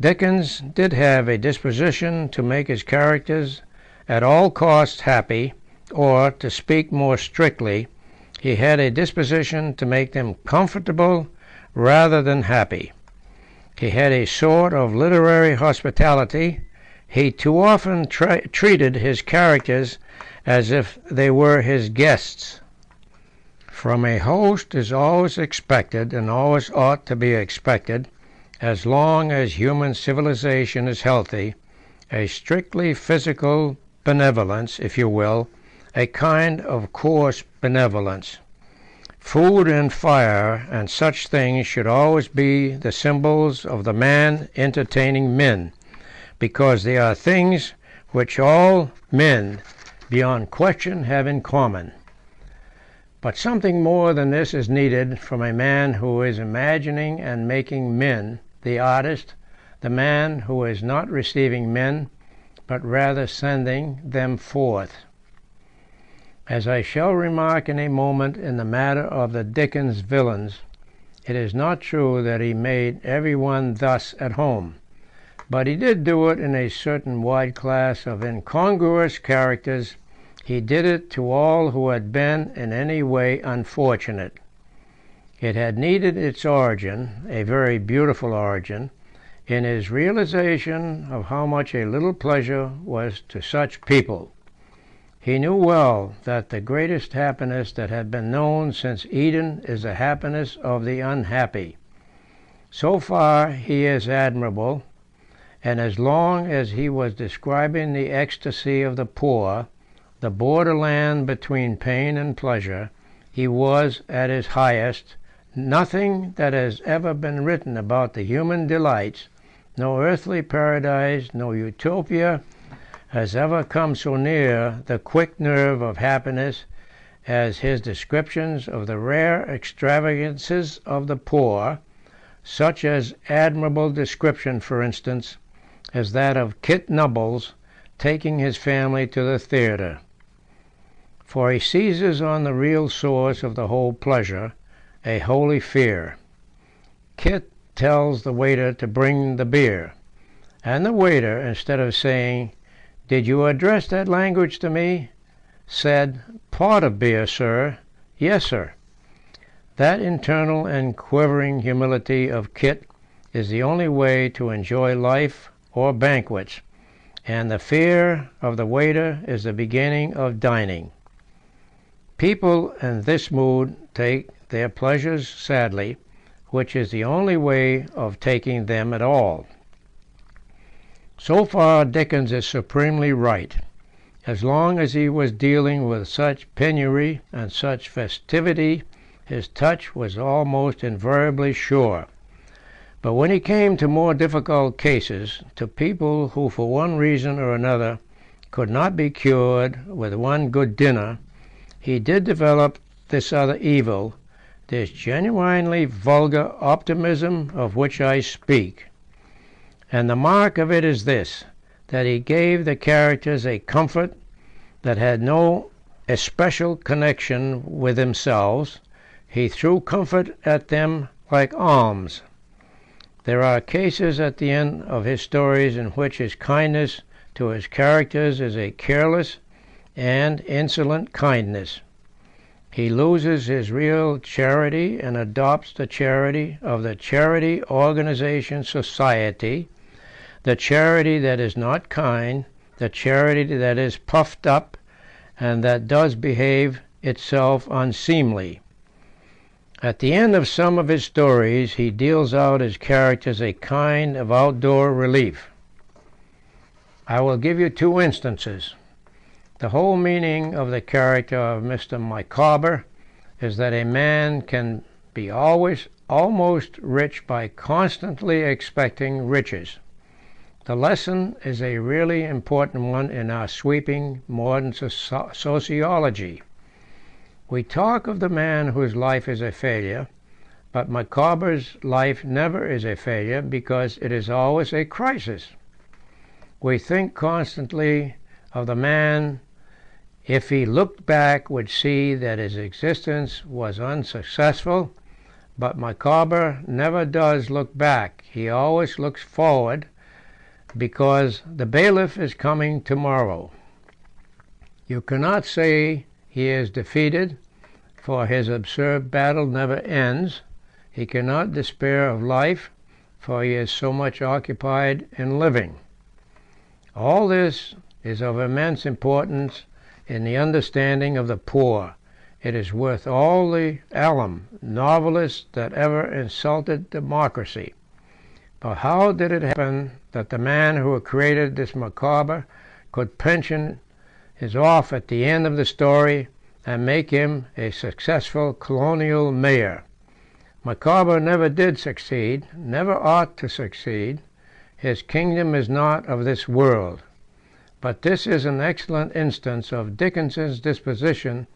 Dickens did have a disposition to make his characters at all costs happy, or, to speak more strictly, he had a disposition to make them comfortable rather than happy. He had a sort of literary hospitality. He too often treated his characters as if they were his guests. From a host is always expected, and always ought to be expected, as long as human civilization is healthy, a strictly physical benevolence, if you will, a kind of coarse benevolence. Food and fire and such things should always be the symbols of the man entertaining men, because they are things which all men, beyond question, have in common. But something more than this is needed from a man who is imagining and making men, the artist, the man who is not receiving men, but rather sending them forth. As I shall remark in a moment in the matter of the Dickens villains, it is not true that he made every one thus at home, but he did do it in a certain wide class of incongruous characters. He did it to all who had been in any way unfortunate. It had needed its origin, a very beautiful origin, in his realization of how much a little pleasure was to such people. He knew well that the greatest happiness that had been known since Eden is the happiness of the unhappy. So far he is admirable, and as long as he was describing the ecstasy of the poor, the borderland between pain and pleasure, he was at his highest. Nothing that has ever been written about the human delights, no earthly paradise, no utopia, has ever come so near the quick nerve of happiness as his descriptions of the rare extravagances of the poor, such as admirable description, for instance, as that of Kit Nubbles taking his family to the theatre. For he seizes on the real source of the whole pleasure, a holy fear. Kit tells the waiter to bring the beer, and the waiter, instead of saying, "Did you address that language to me?" said, "Pot of beer, sir." "Yes, sir." That internal and quivering humility of Kit is the only way to enjoy life or banquets, and the fear of the waiter is the beginning of dining. People in this mood take their pleasures sadly, which is the only way of taking them at all. So far Dickens is supremely right. As long as he was dealing with such penury and such festivity, his touch was almost invariably sure. But when he came to more difficult cases, to people who for one reason or another could not be cured with one good dinner, he did develop this other evil, this genuinely vulgar optimism of which I speak. And the mark of it is this, that he gave the characters a comfort that had no especial connection with themselves. He threw comfort at them like alms. There are cases at the end of his stories in which his kindness to his characters is a careless and insolent kindness. He loses his real charity and adopts the charity of the charity organization society, the charity that is not kind, the charity that is puffed up and that does behave itself unseemly. At the end of some of his stories, he deals out his characters a kind of outdoor relief. I will give you two instances. The whole meaning of the character of Mr. Micawber is that a man can be always almost rich by constantly expecting riches. The lesson is a really important one in our sweeping modern sociology. We talk of the man whose life is a failure, but Micawber's life never is a failure because it is always a crisis. We think constantly of the man, if he looked back, would see that his existence was unsuccessful, but Micawber never does look back. He always looks forward, because the bailiff is coming tomorrow. You cannot say he is defeated, for his absurd battle never ends. He cannot despair of life, for he is so much occupied in living. All this is of immense importance in the understanding of the poor. It is worth all the alum novelists that ever insulted democracy. But how did it happen that the man who created this Micawber could pension his off at the end of the story and make him a successful colonial mayor? Micawber never did succeed, never ought to succeed. His kingdom is not of this world. But this is an excellent instance of Dickens's disposition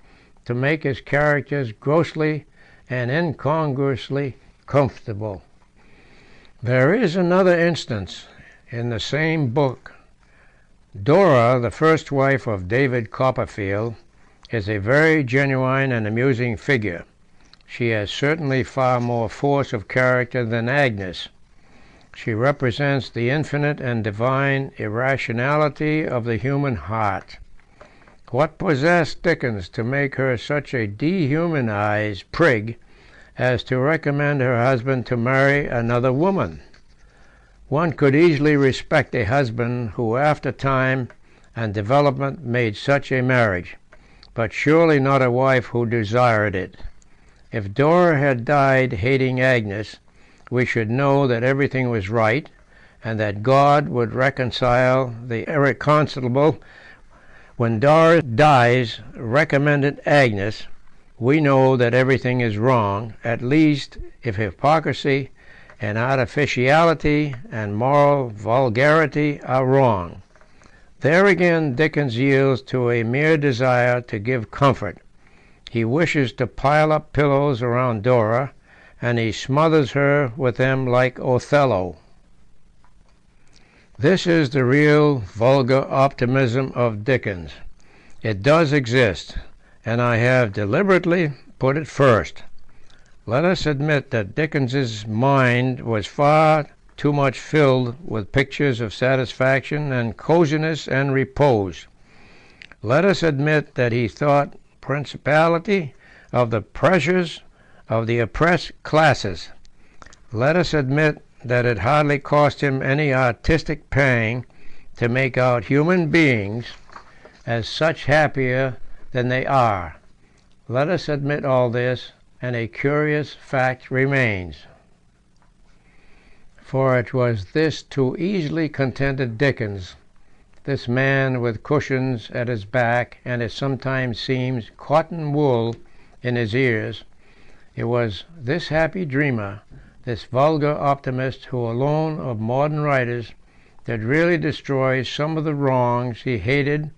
to make his characters grossly and incongruously comfortable. There is another instance in the same book. Dora, the first wife of David Copperfield, is a very genuine and amusing figure. She has certainly far more force of character than Agnes. She represents the infinite and divine irrationality of the human heart. What possessed Dickens to make her such a dehumanized prig as to recommend her husband to marry another woman? One could easily respect a husband who after time and development made such a marriage, but surely not a wife who desired it. If Dora had died hating Agnes, we should know that everything was right, and that God would reconcile the irreconcilable. When Dora dies recommended Agnes, we know that everything is wrong, at least if hypocrisy and artificiality and moral vulgarity are wrong. There again Dickens yields to a mere desire to give comfort. He wishes to pile up pillows around Dora, and he smothers her with them like Othello. This is the real vulgar optimism of Dickens. It does exist, and I have deliberately put it first. Let us admit that Dickens's mind was far too much filled with pictures of satisfaction and coziness and repose. Let us admit that he thought principally of the pressures of the oppressed classes. Let us admit that it hardly cost him any artistic pang to make out human beings as such happier than they are. Let us admit all this, and a curious fact remains. For it was this too easily contented Dickens this man with cushions at his back, and it sometimes seems cotton wool in his ears. It was this happy dreamer, this vulgar optimist, who alone of modern writers did really destroy some of the wrongs he hated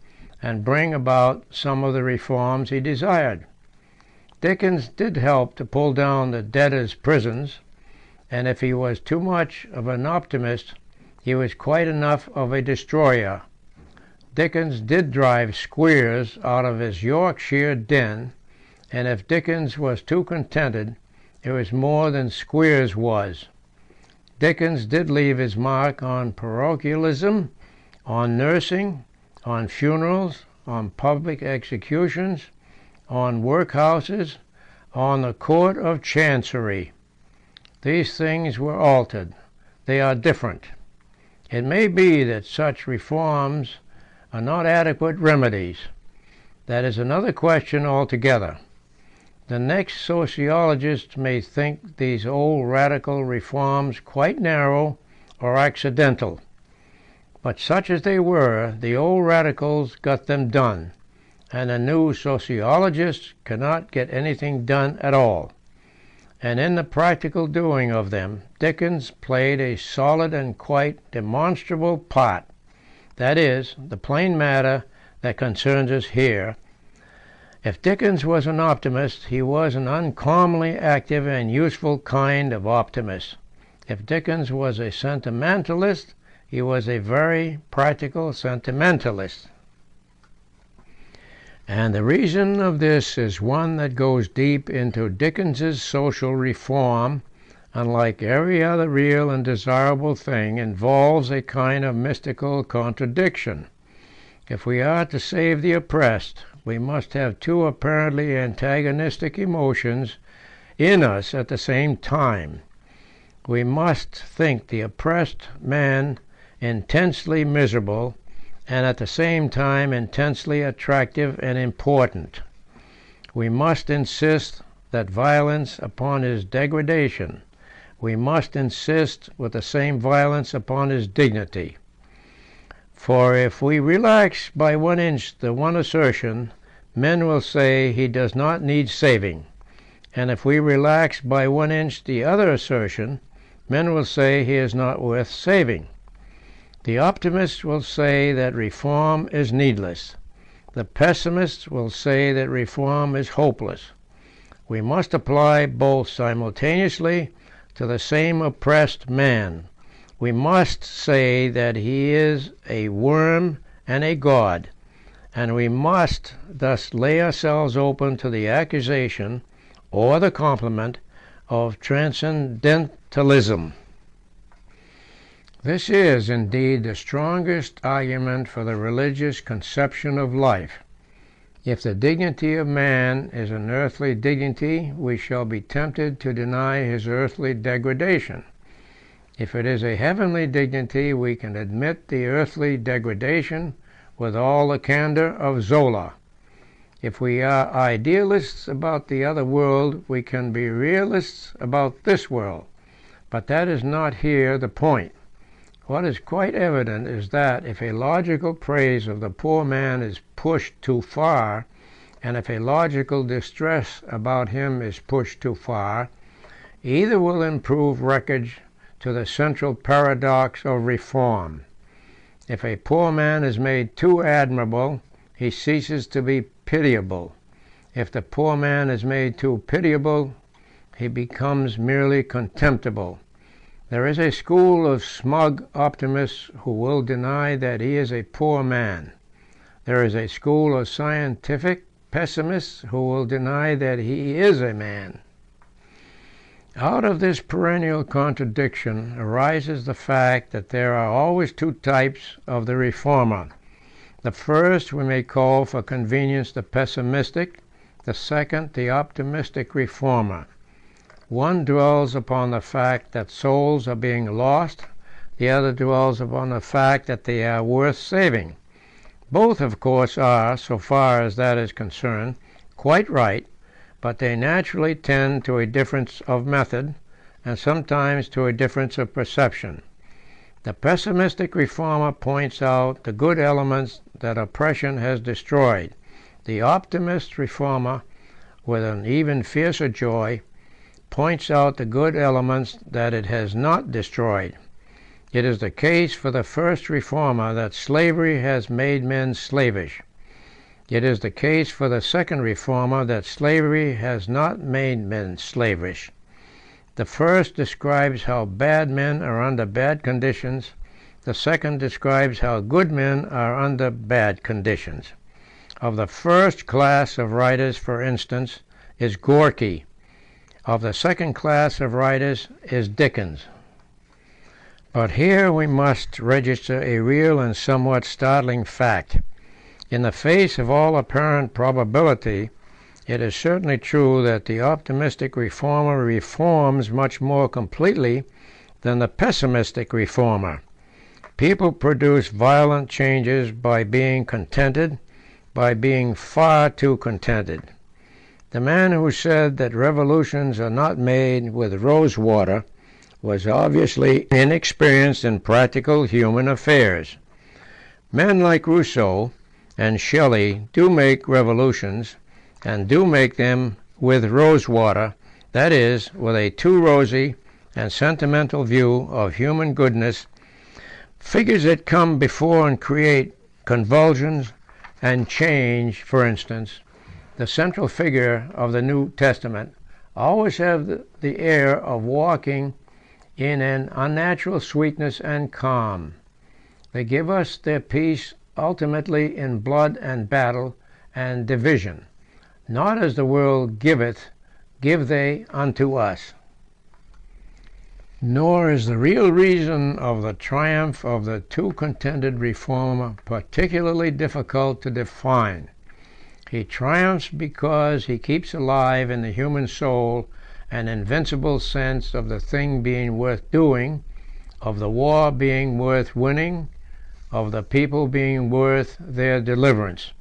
and bring about some of the reforms he desired. Dickens did help to pull down the debtors' prisons, and if he was too much of an optimist, he was quite enough of a destroyer. Dickens did drive Squeers out of his Yorkshire den, and if Dickens was too contented, it was more than Squeers was. Dickens did leave his mark on parochialism, on nursing, on funerals, on public executions, on workhouses, on the Court of Chancery. These things were altered. They are different. It may be that such reforms are not adequate remedies. That is another question altogether. The next sociologist may think these old radical reforms quite narrow or accidental. But such as they were, the old radicals got them done, and the new sociologists cannot get anything done at all. And in the practical doing of them, Dickens played a solid and quite demonstrable part. That is, the plain matter that concerns us here. If Dickens was an optimist, he was an uncommonly active and useful kind of optimist. If Dickens was a sentimentalist, he was a very practical sentimentalist. And the reason of this is one that goes deep into Dickens's social reform, and like every other real and desirable thing, involves a kind of mystical contradiction. If we are to save the oppressed, we must have two apparently antagonistic emotions in us at the same time. We must think the oppressed man intensely miserable, and at the same time intensely attractive and important. We must insist that violence upon his degradation. We must insist with the same violence upon his dignity. For if we relax by 1 inch the one assertion, men will say he does not need saving, and if we relax by 1 inch the other assertion, men will say he is not worth saving. The optimist will say that reform is needless. The pessimist will say that reform is hopeless. We must apply both simultaneously to the same oppressed man. We must say that he is a worm and a god, and we must thus lay ourselves open to the accusation or the compliment of transcendentalism. This is indeed the strongest argument for the religious conception of life. If the dignity of man is an earthly dignity, we shall be tempted to deny his earthly degradation. If it is a heavenly dignity, we can admit the earthly degradation with all the candor of Zola. If we are idealists about the other world, we can be realists about this world. But that is not here the point. What is quite evident is that if a logical praise of the poor man is pushed too far, and if a logical distress about him is pushed too far, either will improve wreckage to the central paradox of reform. If a poor man is made too admirable, he ceases to be pitiable. If the poor man is made too pitiable, he becomes merely contemptible. There is a school of smug optimists who will deny that he is a poor man. There is a school of scientific pessimists who will deny that he is a man. Out of this perennial contradiction arises the fact that there are always two types of the reformer. The first we may call for convenience the pessimistic, the second the optimistic reformer. One dwells upon the fact that souls are being lost, the other dwells upon the fact that they are worth saving. Both, of course, are, so far as that is concerned, quite right, but they naturally tend to a difference of method, and sometimes to a difference of perception. The pessimistic reformer points out the good elements that oppression has destroyed. The optimist reformer, with an even fiercer joy, points out the good elements that it has not destroyed. It is the case for the first reformer that slavery has made men slavish. It is the case for the second reformer that slavery has not made men slavish. The first describes how bad men are under bad conditions. The second describes how good men are under bad conditions. Of the first class of writers, for instance, is Gorky. Of the second class of writers is Dickens. But here we must register a real and somewhat startling fact. In the face of all apparent probability, it is certainly true that the optimistic reformer reforms much more completely than the pessimistic reformer. People produce violent changes by being contented, by being far too contented. The man who said that revolutions are not made with rose water was obviously inexperienced in practical human affairs. Men like Rousseau and Shelley do make revolutions, and do make them with rose water, that is, with a too rosy and sentimental view of human goodness, figures that come before and create convulsions and change. For instance, the central figure of the New Testament always have the air of walking in an unnatural sweetness and calm. They give us their peace ultimately in blood and battle and division. Not as the world giveth, give they unto us. Nor is the real reason of the triumph of the too contented reformer particularly difficult to define. He triumphs because he keeps alive in the human soul an invincible sense of the thing being worth doing, of the war being worth winning, of the people being worth their deliverance.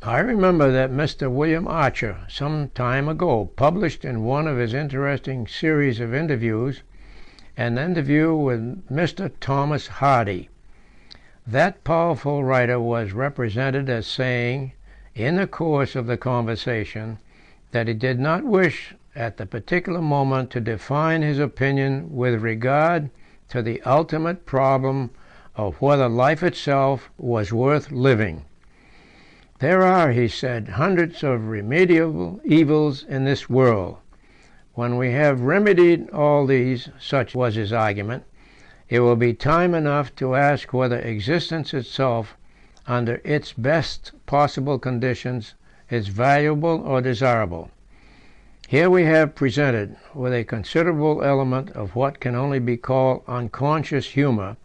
I remember that Mr. William Archer, some time ago, published in one of his interesting series of interviews an interview with Mr. Thomas Hardy. That powerful writer was represented as saying, in the course of the conversation, that he did not wish at the particular moment to define his opinion with regard to the ultimate problem of whether life itself was worth living. There are, he said, hundreds of remediable evils in this world. When we have remedied all these, such was his argument, it will be time enough to ask whether existence itself, under its best possible conditions, is valuable or desirable. Here we have presented, with a considerable element of what can only be called unconscious humour,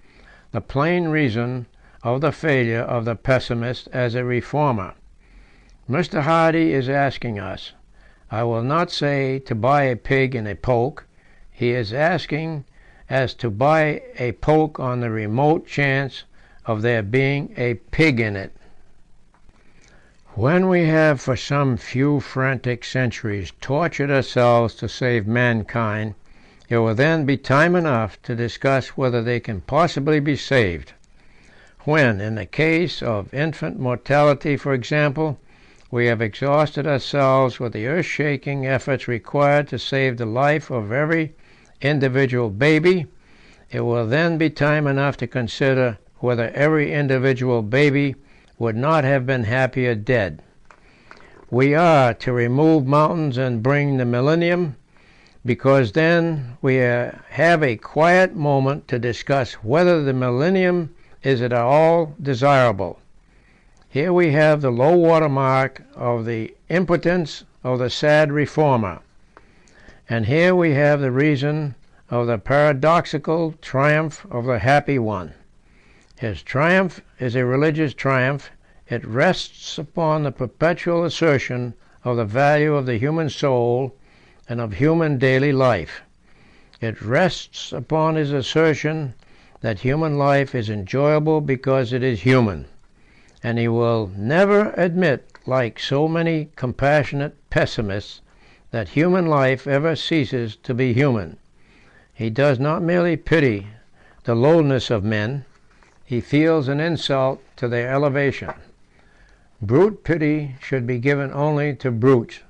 the plain reason of the failure of the pessimist as a reformer. Mr. Hardy is asking us, I will not say to buy a pig in a poke, he is asking as to buy a poke on the remote chance of there being a pig in it. When we have for some few frantic centuries tortured ourselves to save mankind, it will then be time enough to discuss whether they can possibly be saved. When, in the case of infant mortality, for example, we have exhausted ourselves with the earth-shaking efforts required to save the life of every individual baby, it will then be time enough to consider whether every individual baby would not have been happier dead. We are to remove mountains and bring the millennium, because then we have a quiet moment to discuss whether the millennium is at all desirable. Here we have the low water mark of the impotence of the sad reformer, and here we have the reason of the paradoxical triumph of the happy one. His triumph is a religious triumph. It rests upon the perpetual assertion of the value of the human soul and of human daily life. It rests upon his assertion that human life is enjoyable because it is human, and he will never admit, like so many compassionate pessimists, that human life ever ceases to be human. He does not merely pity the lowness of men, he feels an insult to their elevation. Brute pity should be given only to brutes.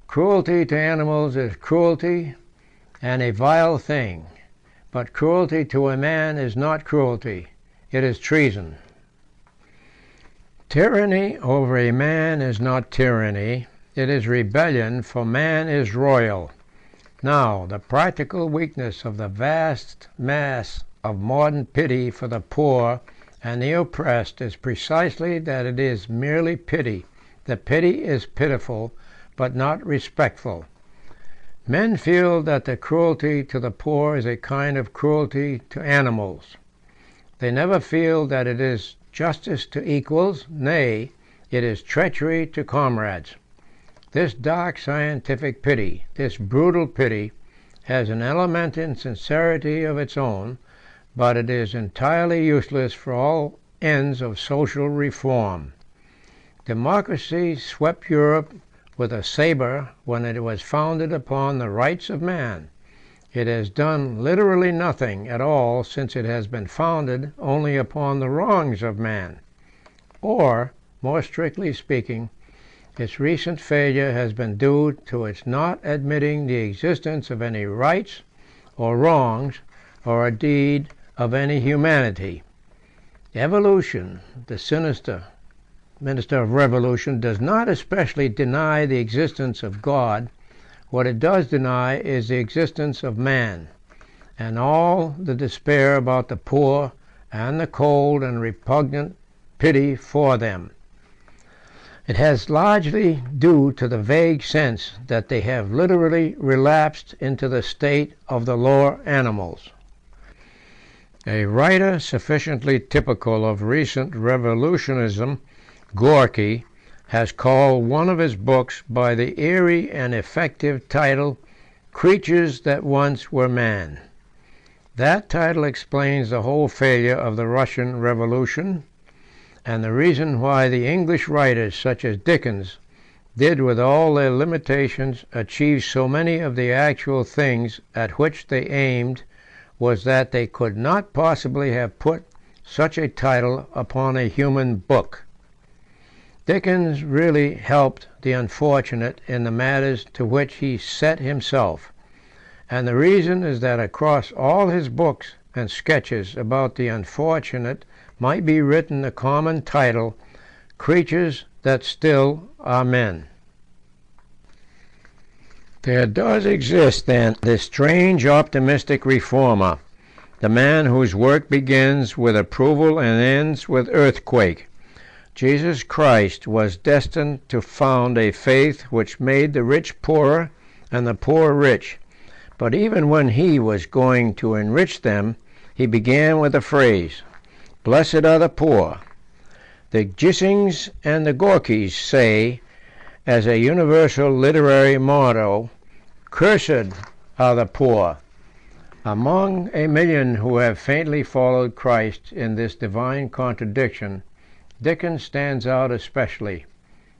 Cruelty to animals is cruelty and a vile thing, but cruelty to a man is not cruelty, it is treason. Tyranny over a man is not tyranny, it is rebellion, for man is royal. Now, the practical weakness of the vast mass of modern pity for the poor and the oppressed is precisely that it is merely pity. The pity is pitiful, but not respectful. Men feel that the cruelty to the poor is a kind of cruelty to animals. They never feel that it is justice to equals, nay, it is treachery to comrades. This dark scientific pity, this brutal pity, has an element in sincerity of its own, but it is entirely useless for all ends of social reform. Democracy swept Europe with a sabre when it was founded upon the rights of man. It has done literally nothing at all since it has been founded only upon the wrongs of man. Or, more strictly speaking, its recent failure has been due to its not admitting the existence of any rights or wrongs, or indeed of any humanity. Evolution, the sinister minister of revolution, does not especially deny the existence of God. What it does deny is the existence of man, and all the despair about the poor and the cold and repugnant pity for them. It has largely due to the vague sense that they have literally relapsed into the state of the lower animals. A writer sufficiently typical of recent revolutionism, Gorky, has called one of his books by the eerie and effective title, Creatures That Once Were Man. That title explains the whole failure of the Russian Revolution, and the reason why the English writers, such as Dickens, did with all their limitations achieve so many of the actual things at which they aimed, was that they could not possibly have put such a title upon a human book. Dickens really helped the unfortunate in the matters to which he set himself, and the reason is that across all his books and sketches about the unfortunate might be written the common title, Creatures That Still Are Men. There does exist, then, this strange optimistic reformer, the man whose work begins with approval and ends with earthquake. Jesus Christ was destined to found a faith which made the rich poorer and the poor rich, but even when he was going to enrich them, he began with the phrase, "Blessed are the poor." The Gissings and the Gorkys say, as a universal literary motto, "Cursed are the poor." Among a million who have faintly followed Christ in this divine contradiction, Dickens stands out especially.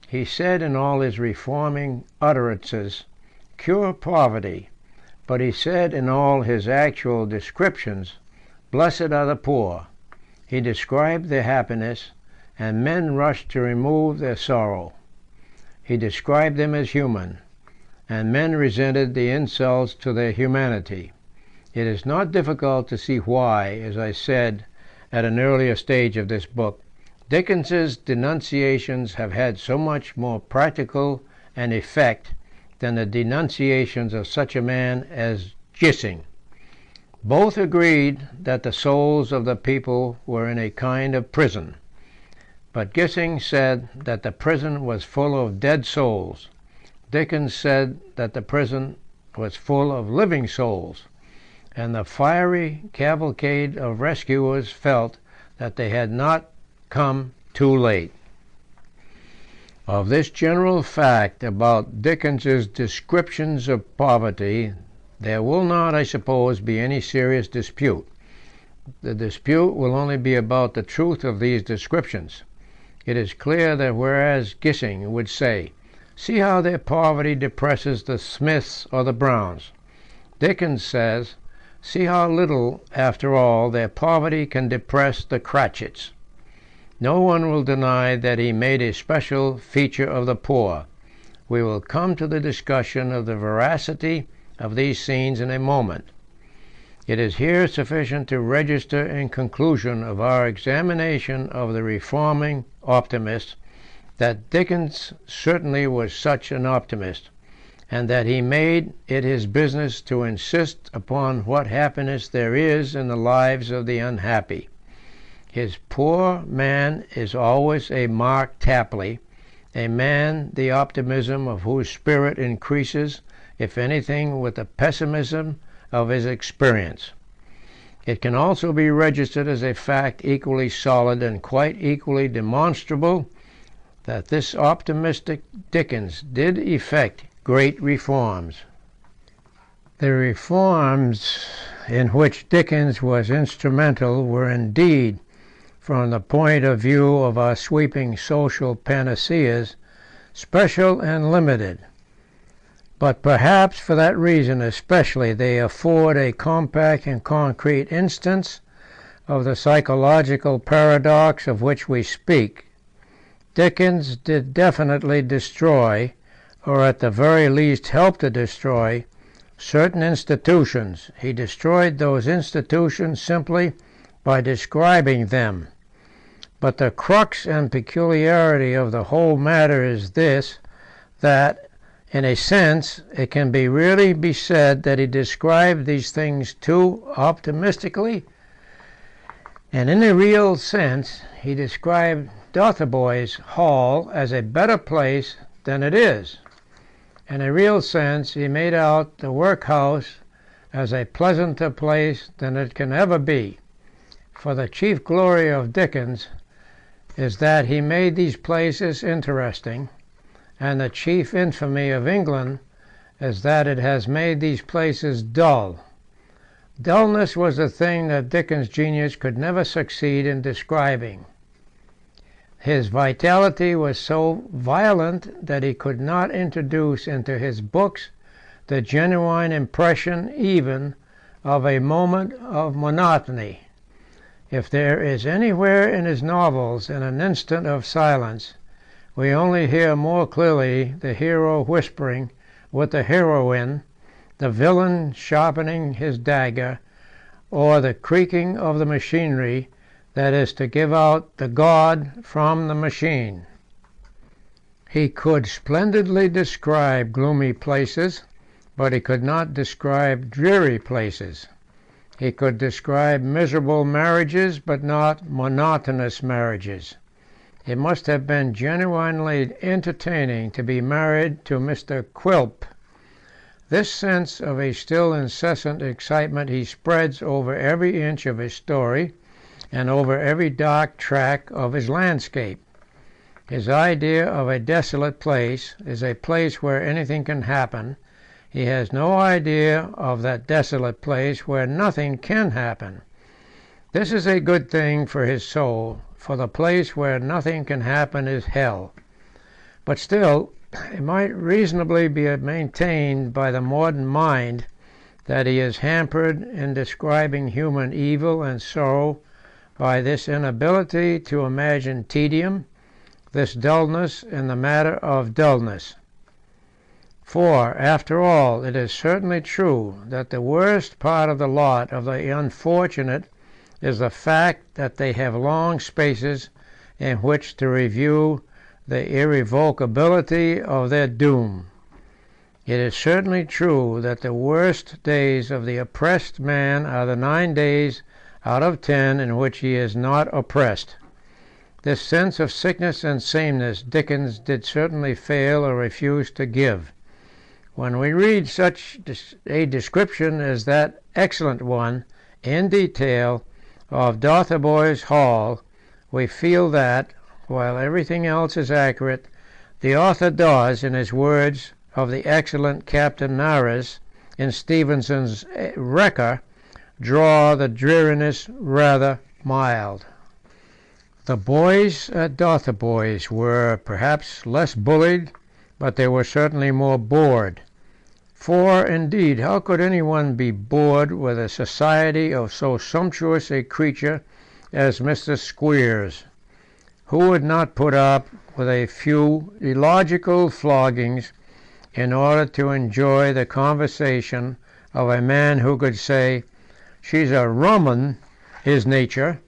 He said in all his reforming utterances, "Cure poverty," but he said in all his actual descriptions, "Blessed are the poor." He described their happiness, and men rushed to remove their sorrow. He described them as human, and men resented the insults to their humanity. It is not difficult to see why, as I said at an earlier stage of this book, Dickens's denunciations have had so much more practical an effect than the denunciations of such a man as Gissing. Both agreed that the souls of the people were in a kind of prison, but Gissing said that the prison was full of dead souls. Dickens said that the prison was full of living souls, and the fiery cavalcade of rescuers felt that they had not come too late. Of this general fact about Dickens's descriptions of poverty, there will not, I suppose, be any serious dispute. The dispute will only be about the truth of these descriptions. It is clear that whereas Gissing would say, "See how their poverty depresses the Smiths or the Browns," Dickens says, See how little, after all, their poverty can depress the Cratchits. No one will deny that he made a special feature of the poor. We will come to the discussion of the veracity of these scenes in a moment. It is here sufficient to register in conclusion of our examination of the reforming optimist that Dickens certainly was such an optimist, and that he made it his business to insist upon what happiness there is in the lives of the unhappy. His poor man is always a Mark Tapley, a man the optimism of whose spirit increases, if anything, with the pessimism of his experience. It can also be registered as a fact equally solid and quite equally demonstrable that this optimistic Dickens did effect great reforms. The reforms in which Dickens was instrumental were indeed, from the point of view of our sweeping social panaceas, special and limited. But perhaps for that reason especially they afford a compact and concrete instance of the psychological paradox of which we speak. Dickens did definitely destroy, or at the very least help to destroy, certain institutions. He destroyed those institutions simply by describing them. But the crux and peculiarity of the whole matter is this, that in a sense, it can really be said that he described these things too optimistically, and in a real sense, he described Dotheboys Hall as a better place than it is. In a real sense, he made out the workhouse as a pleasanter place than it can ever be. For the chief glory of Dickens is that he made these places interesting, and the chief infamy of England is that it has made these places dull. Dullness was the thing that Dickens' genius could never succeed in describing. His vitality was so violent that he could not introduce into his books the genuine impression even of a moment of monotony. If there is anywhere in his novels an instant of silence, we only hear more clearly the hero whispering with the heroine, the villain sharpening his dagger, or the creaking of the machinery that is to give out the god from the machine. He could splendidly describe gloomy places, but he could not describe dreary places. He could describe miserable marriages, but not monotonous marriages. It must have been genuinely entertaining to be married to Mr. Quilp. This sense of a still incessant excitement he spreads over every inch of his story and over every dark track of his landscape. His idea of a desolate place is a place where anything can happen. He has no idea of that desolate place where nothing can happen. This is a good thing for his soul, for the place where nothing can happen is hell. But still, it might reasonably be maintained by the modern mind that he is hampered in describing human evil and sorrow by this inability to imagine tedium, this dullness in the matter of dullness. For, after all, it is certainly true that the worst part of the lot of the unfortunate is the fact that they have long spaces in which to review the irrevocability of their doom. It is certainly true that the worst days of the oppressed man are the 9 days out of 10 in which he is not oppressed. This sense of sickness and sameness Dickens did certainly fail or refuse to give. When we read such a description as that excellent one, in detail, of Dotheboys Hall, we feel that, while everything else is accurate, the author does, in his words of the excellent Captain Nares in Stevenson's Wrecker, draw the dreariness rather mild. The boys at Dotheboys were perhaps less bullied, but they were certainly more bored. For, indeed, how could anyone be bored with the society of so sumptuous a creature as Mr. Squeers? Who would not put up with a few illogical floggings in order to enjoy the conversation of a man who could say, "She's a rum 'un, is nature"?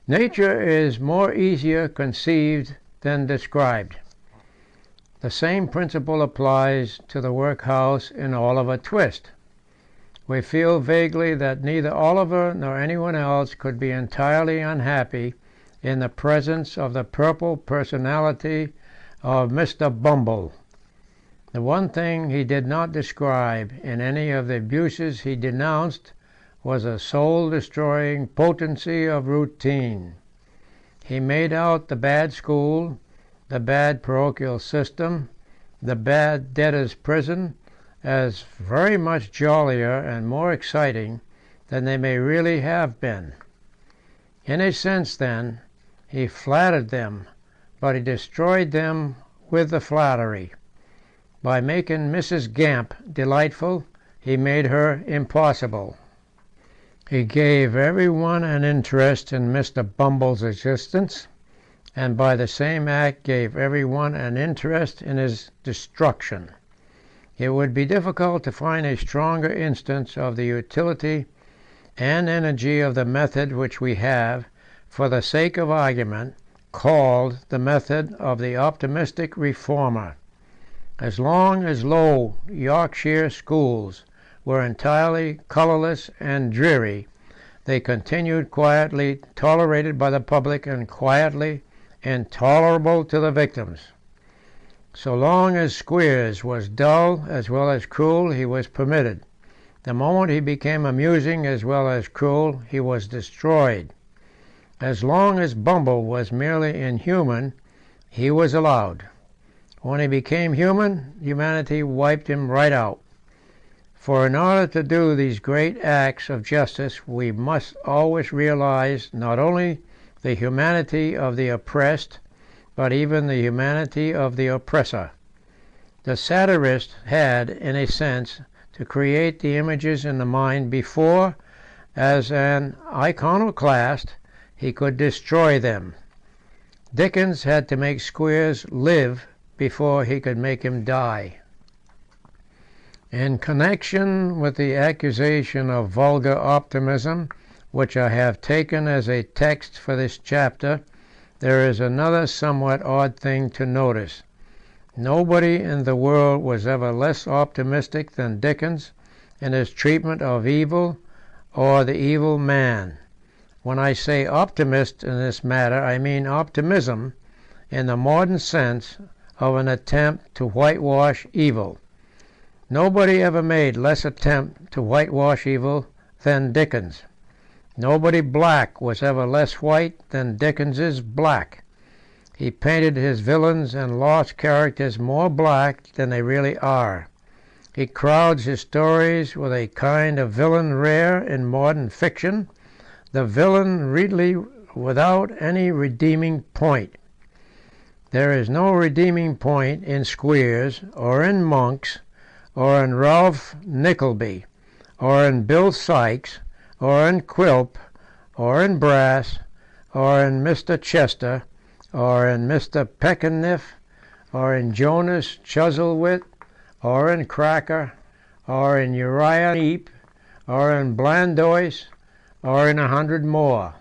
Nature is more easier conceived than described. The same principle applies to the workhouse in Oliver Twist. We feel vaguely that neither Oliver nor anyone else could be entirely unhappy in the presence of the purple personality of Mr. Bumble. The one thing he did not describe in any of the abuses he denounced was a soul-destroying potency of routine. He made out the bad school, the bad parochial system, the bad debtors' prison, as very much jollier and more exciting than they may really have been. In a sense, then, he flattered them, but he destroyed them with the flattery. By making Mrs. Gamp delightful, he made her impossible. He gave every one an interest in Mr. Bumble's existence, and by the same act gave every one an interest in his destruction. It would be difficult to find a stronger instance of the utility and energy of the method which we have, for the sake of argument, called the method of the optimistic reformer. As long as low Yorkshire schools were entirely colourless and dreary, they continued quietly tolerated by the public and quietly intolerable to the victims. So long as Squeers was dull as well as cruel, he was permitted. The moment he became amusing as well as cruel, he was destroyed. As long as Bumble was merely inhuman, he was allowed. When he became human, humanity wiped him right out. For in order to do these great acts of justice, we must always realize not only the humanity of the oppressed, but even the humanity of the oppressor. The satirist had, in a sense, to create the images in the mind before, as an iconoclast, he could destroy them. Dickens had to make Squeers live before he could make him die. In connection with the accusation of vulgar optimism, which I have taken as a text for this chapter, there is another somewhat odd thing to notice. Nobody in the world was ever less optimistic than Dickens in his treatment of evil or the evil man. When I say optimist in this matter, I mean optimism in the modern sense of an attempt to whitewash evil. Nobody ever made less attempt to whitewash evil than Dickens. Nobody black was ever less white than Dickens's black. He painted his villains and lost characters more black than they really are. He crowds his stories with a kind of villain rare in modern fiction, the villain really without any redeeming point. There is no redeeming point in Squeers, or in Monks, or in Ralph Nickleby, or in Bill Sykes, or in Quilp, or in Brass, or in Mr. Chester, or in Mr. Peckniff, or in Jonas Chuzzlewit, or in Cracker, or in Uriah Heep, or in Blandois, or in 100 more.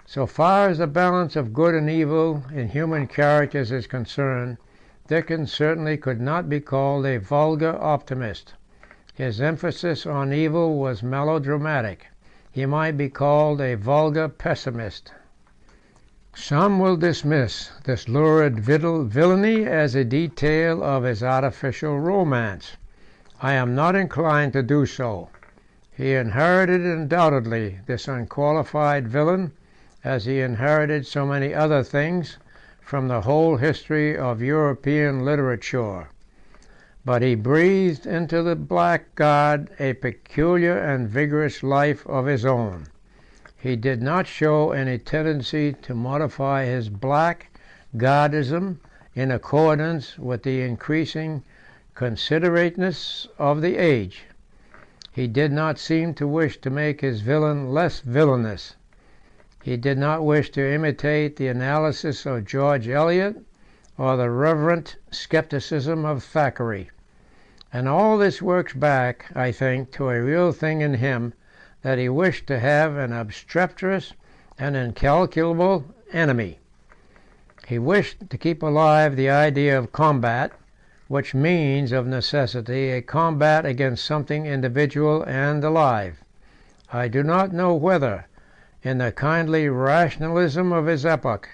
So far as the balance of good and evil in human characters is concerned, Dickens certainly could not be called a vulgar optimist. His emphasis on evil was melodramatic. He might be called a vulgar pessimist. Some will dismiss this lurid villainy as a detail of his artificial romance. I am not inclined to do so. He inherited undoubtedly this unqualified villain, as he inherited so many other things from the whole history of European literature. But he breathed into the blackguard a peculiar and vigorous life of his own. He did not show any tendency to modify his blackguardism in accordance with the increasing considerateness of the age. He did not seem to wish to make his villain less villainous. He did not wish to imitate the analysis of George Eliot or the reverent scepticism of Thackeray. And all this works back, I think, to a real thing in him, that he wished to have an obstreperous and incalculable enemy. He wished to keep alive the idea of combat, which means of necessity a combat against something individual and alive. I do not know whether, in the kindly rationalism of his epoch,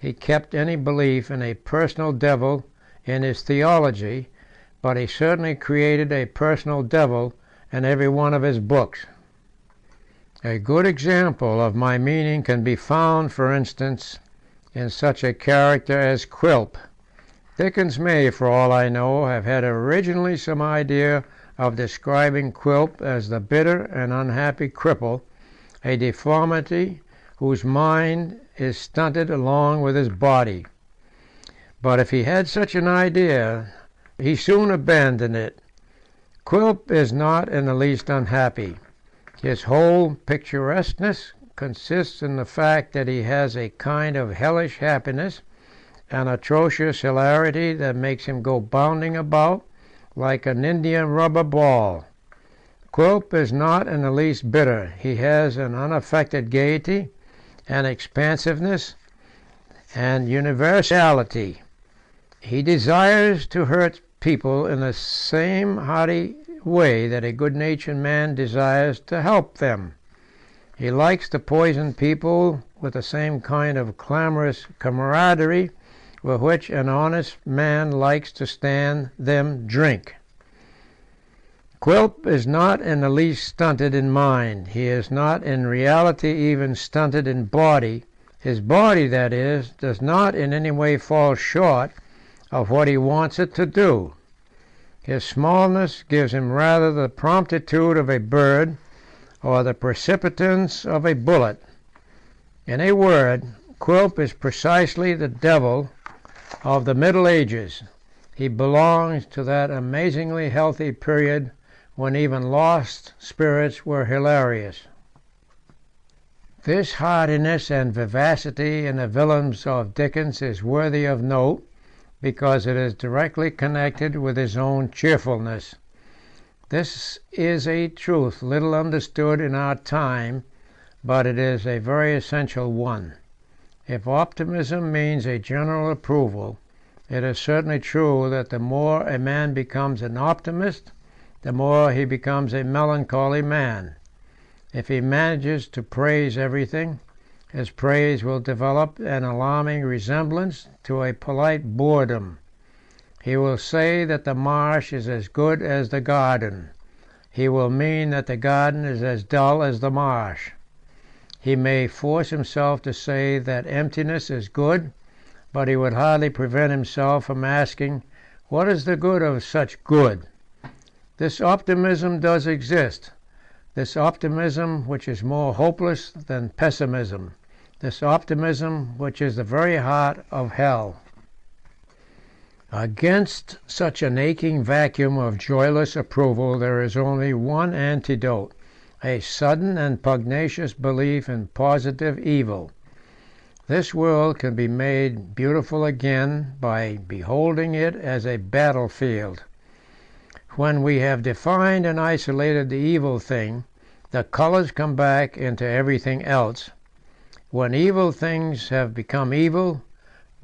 he kept any belief in a personal devil in his theology, but he certainly created a personal devil in every one of his books. A good example of my meaning can be found, for instance, in such a character as Quilp. Dickens may, for all I know, have had originally some idea of describing Quilp as the bitter and unhappy cripple, a deformity whose mind is stunted along with his body. But if he had such an idea, he soon abandoned it. Quilp is not in the least unhappy. His whole picturesqueness consists in the fact that he has a kind of hellish happiness, an atrocious hilarity that makes him go bounding about like an Indian rubber ball. Quilp is not in the least bitter. He has an unaffected gaiety, an expansiveness, and universality. He desires to hurt people in the same hearty way that a good-natured man desires to help them. He likes to poison people with the same kind of clamorous camaraderie with which an honest man likes to stand them drink. Quilp is not in the least stunted in mind. He is not in reality even stunted in body. His body, that is, does not in any way fall short of what he wants it to do. His smallness gives him rather the promptitude of a bird or the precipitance of a bullet. In a word, Quilp is precisely the devil of the Middle Ages. He belongs to that amazingly healthy period when even lost spirits were hilarious. This heartiness and vivacity in the villains of Dickens is worthy of note, because it is directly connected with his own cheerfulness. This is a truth little understood in our time, but it is a very essential one. If optimism means a general approval, it is certainly true that the more a man becomes an optimist, the more he becomes a melancholy man. If he manages to praise everything, his praise will develop an alarming resemblance to a polite boredom. He will say that the marsh is as good as the garden. He will mean that the garden is as dull as the marsh. He may force himself to say that emptiness is good, but he would hardly prevent himself from asking, what is the good of such good? This optimism does exist, this optimism which is more hopeless than pessimism, this optimism which is the very heart of hell. Against such an aching vacuum of joyless approval there is only one antidote, a sudden and pugnacious belief in positive evil. This world can be made beautiful again by beholding it as a battlefield. When we have defined and isolated the evil thing, the colors come back into everything else. When evil things have become evil,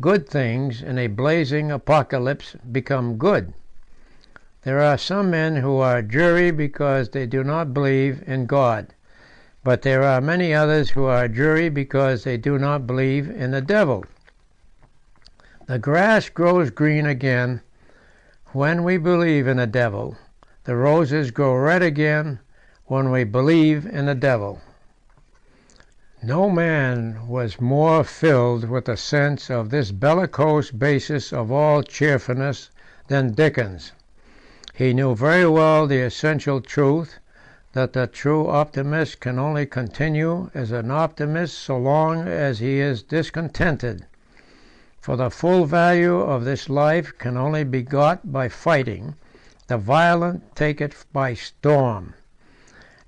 good things in a blazing apocalypse become good. There are some men who are jury because they do not believe in God, but there are many others who are jury because they do not believe in the devil. The grass grows green again when we believe in the devil. The roses grow red again when we believe in the devil. No man was more filled with a sense of this bellicose basis of all cheerfulness than Dickens. He knew very well the essential truth that the true optimist can only continue as an optimist so long as he is discontented. For the full value of this life can only be got by fighting, The violent take it by storm.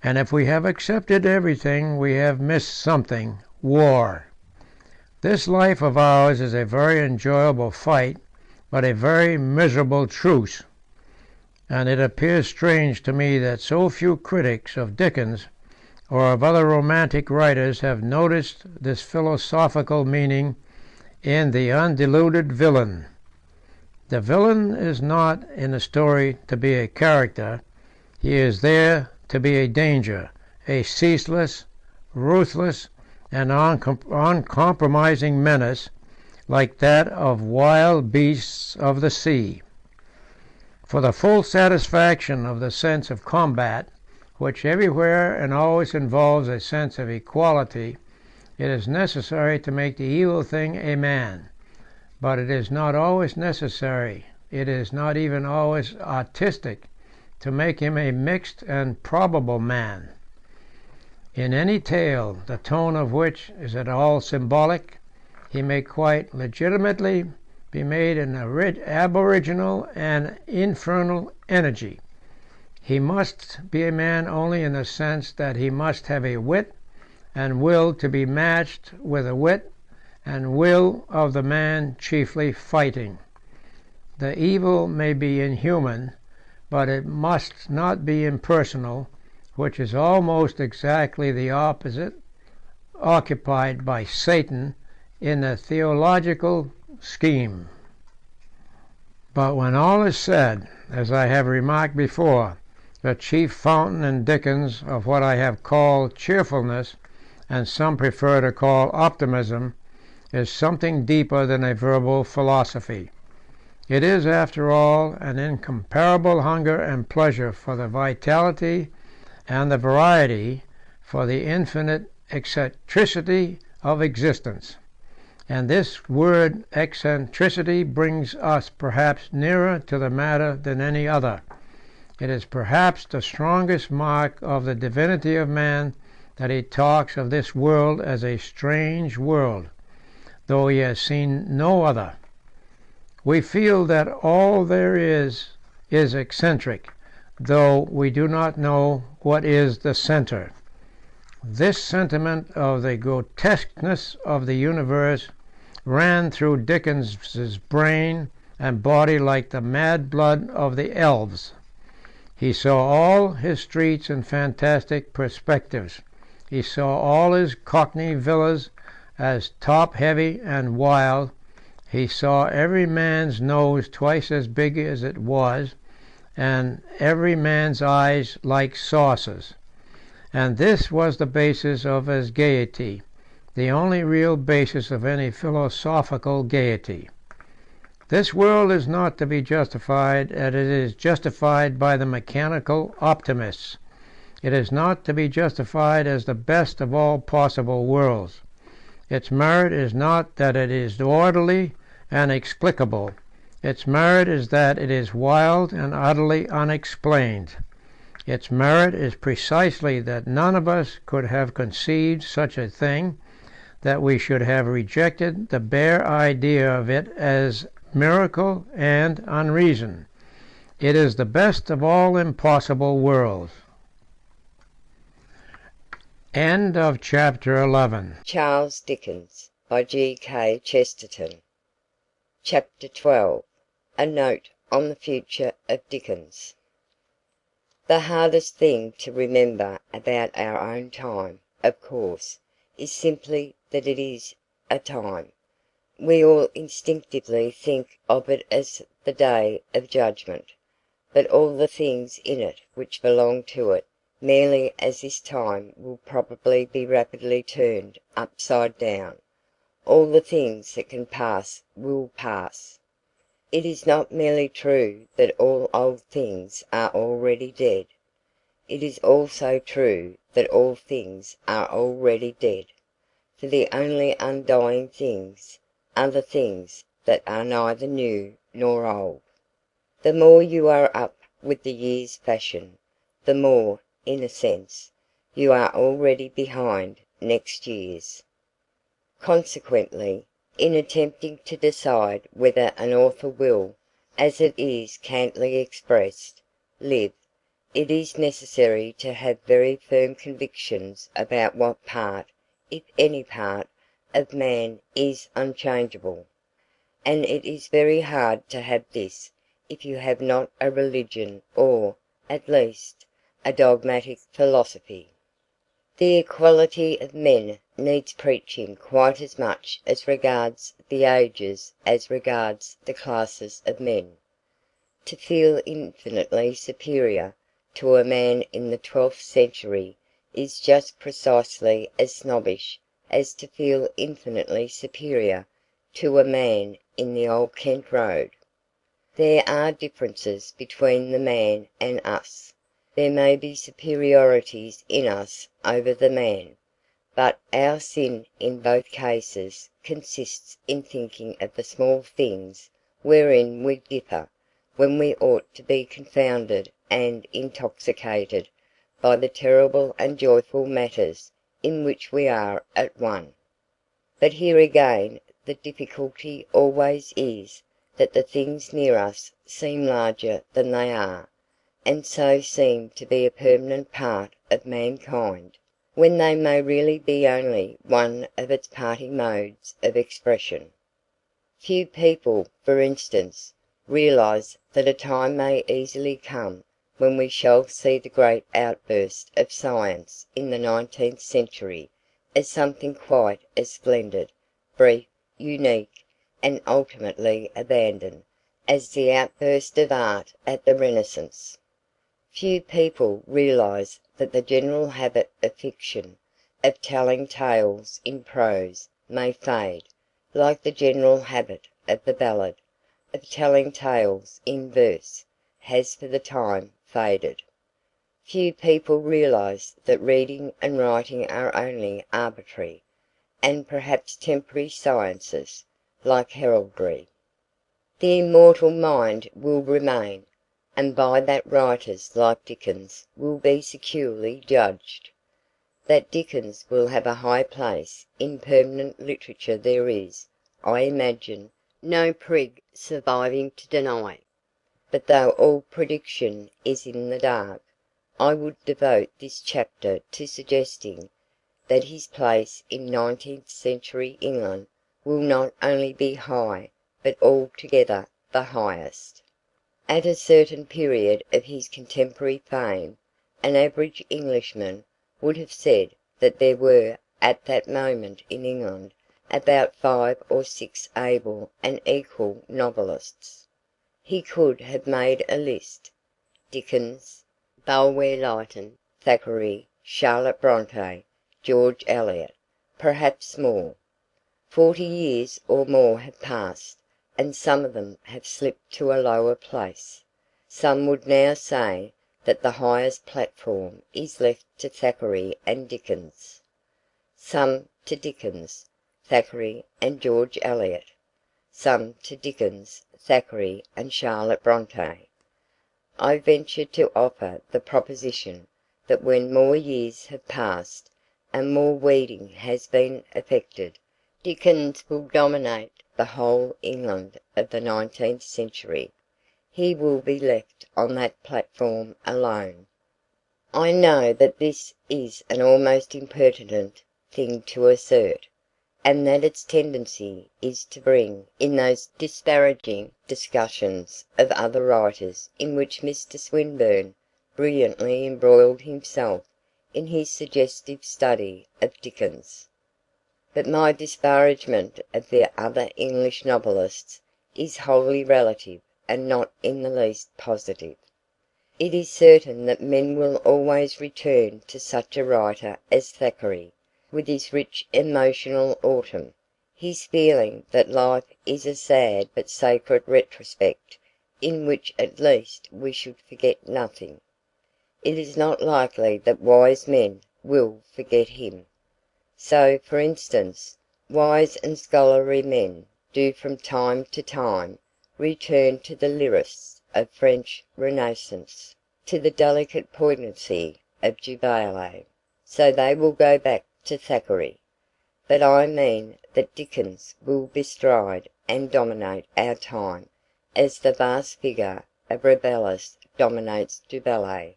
And if we have accepted everything, we have missed something: war. This life of ours is a very enjoyable fight, but a very miserable truce. And it appears strange to me that so few critics of Dickens or of other romantic writers have noticed this philosophical meaning in the undiluted villain. The villain is not in the story to be a character; he is there to be a danger, a ceaseless, ruthless, and uncompromising menace, like that of wild beasts of the sea. For the full satisfaction of the sense of combat, which everywhere and always involves a sense of equality, it is necessary to make the evil thing a man. But it is not always necessary, it is not even always artistic, to make him a mixed and probable man. In any tale, the tone of which is at all symbolic, he may quite legitimately be made an aboriginal and infernal energy. He must be a man only in the sense that he must have a wit and will to be matched with the wit and will of the man chiefly fighting. The evil may be inhuman, but it must not be impersonal, which is almost exactly the opposite occupied by Satan in the theological scheme. But when all is said, as I have remarked before, the chief fountain in Dickens of what I have called cheerfulness, and some prefer to call optimism, is something deeper than a verbal philosophy. It is, after all, an incomparable hunger and pleasure for the vitality and the variety, for the infinite eccentricity of existence. And this word eccentricity brings us perhaps nearer to the matter than any other. It is perhaps the strongest mark of the divinity of man that he talks of this world as a strange world, though he has seen no other. We feel that all there is eccentric, though we do not know what is the centre. This sentiment of the grotesqueness of the universe ran through Dickens's brain and body like the mad blood of the elves. He saw all his streets in fantastic perspectives. He saw all his cockney villas as top-heavy and wild. He saw every man's nose twice as big as it was, and every man's eyes like saucers. And this was the basis of his gaiety, the only real basis of any philosophical gaiety. This world is not to be justified as it is justified by the mechanical optimists. It is not to be justified as the best of all possible worlds. Its merit is not that it is orderly and explicable. Its merit is that it is wild and utterly unexplained. Its merit is precisely that none of us could have conceived such a thing, that we should have rejected the bare idea of it as miracle and unreason. It is the best of all impossible worlds. End of chapter 11. Charles Dickens by G.K. Chesterton. Chapter 12. A Note on the Future of Dickens. The hardest thing to remember about our own time, of course, is simply that it is a time. We all instinctively think of it as the Day of Judgment, but all the things in it which belong to it merely as this time will probably be rapidly turned upside down. All the things that can pass will pass. It is not merely true that all old things are already dead. It is also true that all things are already dead, for the only undying things are the things that are neither new nor old. The more you are up with the year's fashion, the more, in a sense, you are already behind next year's. Consequently, in attempting to decide whether an author will, as it is cantily expressed, live, it is necessary to have very firm convictions about what part, if any part, of man is unchangeable. And it is very hard to have this if you have not a religion or, at least, a dogmatic philosophy. The equality of men needs preaching quite as much as regards the ages as regards the classes of men. To feel infinitely superior to a man in the 12th century is just precisely as snobbish as to feel infinitely superior to a man in the Old Kent Road. There are differences between the man and us. There may be superiorities in us over the man, but our sin in both cases consists in thinking of the small things wherein we differ, when we ought to be confounded and intoxicated by the terrible and joyful matters in which we are at one. But here again the difficulty always is that the things near us seem larger than they are, and so seem to be a permanent part of mankind, when they may really be only one of its parting modes of expression. Few people, for instance, realise that a time may easily come when we shall see the great outburst of science in the 19th century as something quite as splendid, brief, unique, and ultimately abandoned, as the outburst of art at the Renaissance. Few people realise that the general habit of fiction, of telling tales in prose, may fade, like the general habit of the ballad, of telling tales in verse, has for the time faded. Few people realise that reading and writing are only arbitrary, and perhaps temporary sciences, like heraldry. The immortal mind will remain, and by that writers like Dickens will be securely judged. That Dickens will have a high place in permanent literature there is, I imagine, no prig surviving to deny. But though all prediction is in the dark, I would devote this chapter to suggesting that his place in 19th century England will not only be high, but altogether the highest. At a certain period of his contemporary fame, an average Englishman would have said that there were at that moment in England about 5 or 6 able and equal novelists. He could have made a list: Dickens, Bulwer Lytton, Thackeray, Charlotte Brontë, George Eliot, perhaps more. 40 years or more have passed, and some of them have slipped to a lower place. Some would now say that the highest platform is left to Thackeray and Dickens. Some to Dickens, Thackeray and George Eliot. Some to Dickens, Thackeray and Charlotte Brontë. I venture to offer the proposition that when more years have passed, and more weeding has been effected, Dickens will dominate the whole England of the 19th century. He will be left on that platform alone. I know that this is an almost impertinent thing to assert, and that its tendency is to bring in those disparaging discussions of other writers in which Mr. Swinburne brilliantly embroiled himself in his suggestive study of Dickens. But my disparagement of the other English novelists is wholly relative and not in the least positive. It is certain that men will always return to such a writer as Thackeray, with his rich emotional autumn, his feeling that life is a sad but sacred retrospect, in which at least we should forget nothing. It is not likely that wise men will forget him. So, for instance, wise and scholarly men do from time to time return to the lyrists of French Renaissance, to the delicate poignancy of Du Bellay. So they will go back to Thackeray. But I mean that Dickens will bestride and dominate our time as the vast figure of Rabelais dominates du ballet,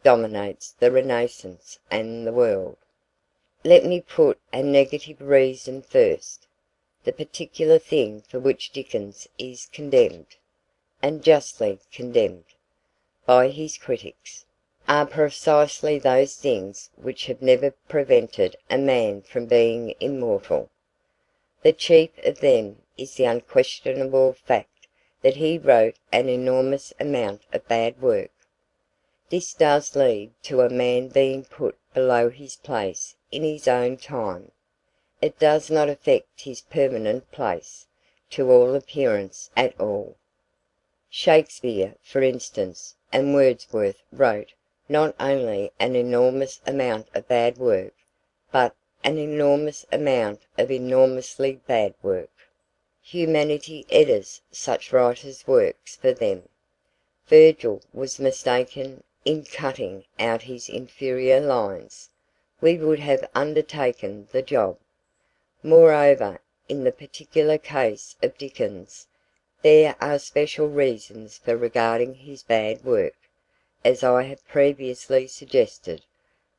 dominates the Renaissance and the world. Let me put a negative reason first. The particular thing for which Dickens is condemned, and justly condemned, by his critics, are precisely those things which have never prevented a man from being immortal. The chief of them is the unquestionable fact that he wrote an enormous amount of bad work. This does lead to a man being put below his place in his own time. It does not affect his permanent place, to all appearance at all. Shakespeare, for instance, and Wordsworth wrote not only an enormous amount of bad work, but an enormous amount of enormously bad work. Humanity edits such writers' works for them. Virgil was mistaken in cutting out his inferior lines. We would have undertaken the job. Moreover, in the particular case of Dickens, there are special reasons for regarding his bad work, as I have previously suggested,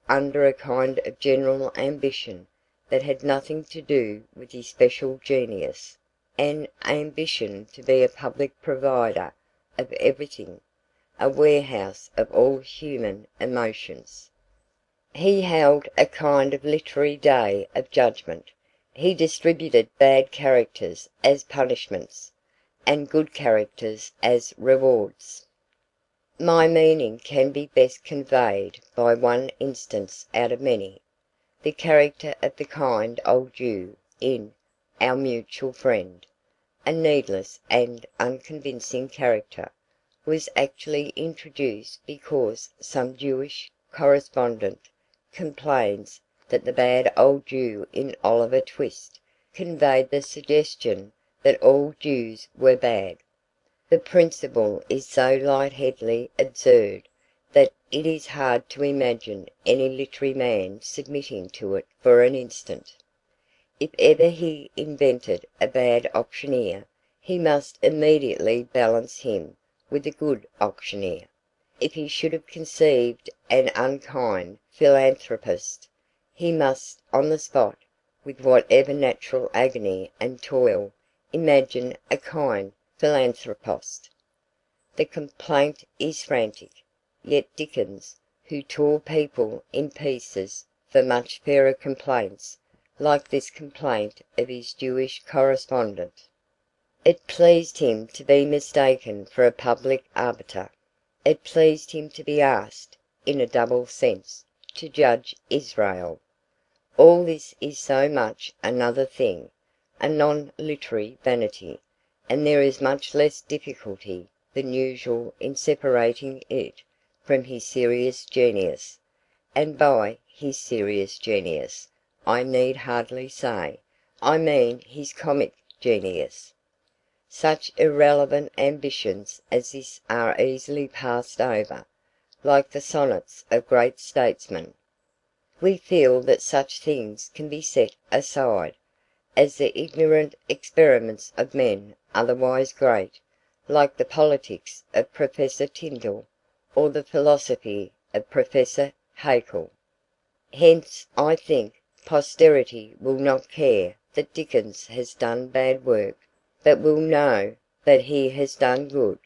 under a kind of general ambition that had nothing to do with his special genius, an ambition to be a public provider of everything, a warehouse of all human emotions. He held a kind of literary day of judgment. He distributed bad characters as punishments, and good characters as rewards. My meaning can be best conveyed by one instance out of many. The character of the kind old Jew in Our Mutual Friend, a needless and unconvincing character, was actually introduced because some Jewish correspondent complains that the bad old Jew in Oliver Twist conveyed the suggestion that all Jews were bad. The principle is so light-headedly absurd that it is hard to imagine any literary man submitting to it for an instant. If ever he invented a bad auctioneer, he must immediately balance him with a good auctioneer. If he should have conceived an unkind philanthropist, he must on the spot, with whatever natural agony and toil, imagine a kind philanthropist. The complaint is frantic, yet Dickens, who tore people in pieces for much fairer complaints, like this complaint of his Jewish correspondent. It pleased him to be mistaken for a public arbiter. It pleased him to be asked, in a double sense, to judge Israel. All this is so much another thing, a non-literary vanity, and there is much less difficulty than usual in separating it from his serious genius, and by his serious genius I need hardly say, I mean his comic genius. Such irrelevant ambitions as this are easily passed over, like the sonnets of great statesmen. We feel that such things can be set aside, as the ignorant experiments of men otherwise great, like the politics of Professor Tyndall, or the philosophy of Professor Haeckel. Hence, I think, posterity will not care that Dickens has done bad work, but will know that he has done good.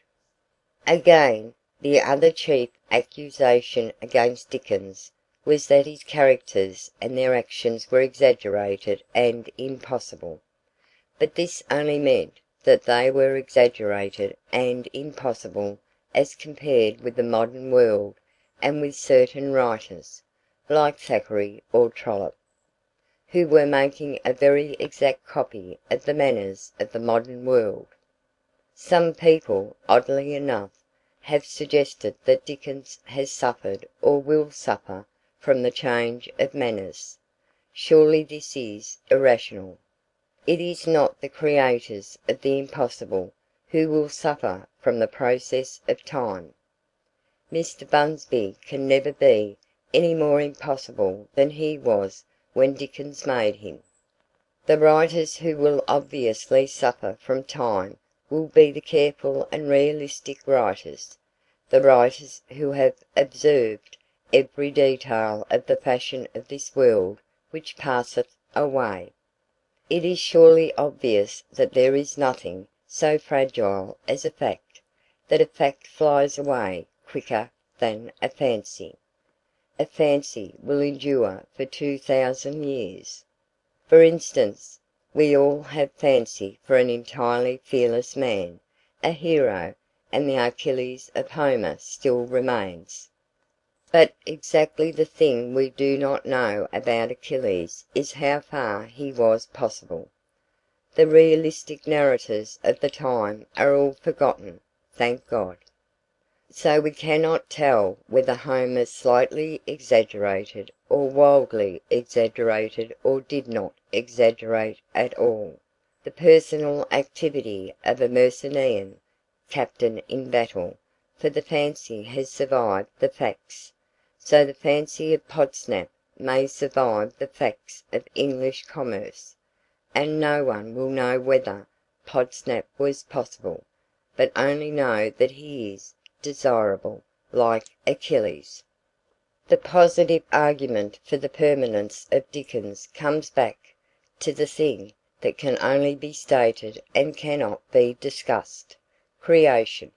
Again, the other chief accusation against Dickens was that his characters and their actions were exaggerated and impossible. But this only meant that they were exaggerated and impossible as compared with the modern world and with certain writers, like Thackeray or Trollope, who were making a very exact copy of the manners of the modern world. Some people, oddly enough, have suggested that Dickens has suffered or will suffer from the change of manners. Surely this is irrational. It is not the creators of the impossible who will suffer from the process of time. Mr. Bunsby can never be any more impossible than he was when Dickens made him. The writers who will obviously suffer from time will be the careful and realistic writers, the writers who have observed every detail of the fashion of this world which passeth away. It is surely obvious that there is nothing so fragile as a fact, that a fact flies away quicker than a fancy. A fancy will endure for 2,000 years. For instance, we all have fancy for an entirely fearless man, a hero, and the Achilles of Homer still remains. But exactly the thing we do not know about Achilles is how far he was possible. The realistic narrators of the time are all forgotten, thank God. So we cannot tell whether Homer slightly exaggerated or wildly exaggerated or did not exaggerate at all, the personal activity of a Messenian captain in battle, for the fancy has survived the facts. So the fancy of Portsmouth may survive the facts of English commerce, and no one will know whether Portsmouth was possible, but only know that he is desirable, like Achilles. The positive argument for the permanence of Dickens comes back to the thing that can only be stated and cannot be discussed: creation.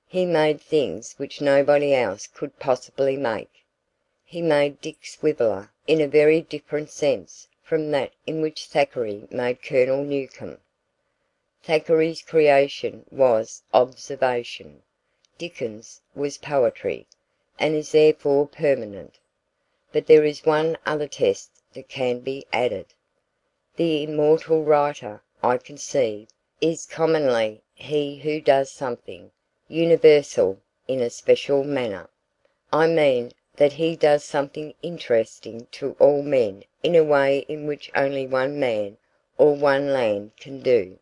He made things which nobody else could possibly make. He made Dick Swiveller in a very different sense from that in which Thackeray made Colonel Newcome. Thackeray's creation was observation. Dickens was poetry, and is therefore permanent. But there is one other test that can be added. The immortal writer, I conceive, is commonly he who does something universal in a special manner. I mean that he does something interesting to all men in a way in which only one man or one land can do.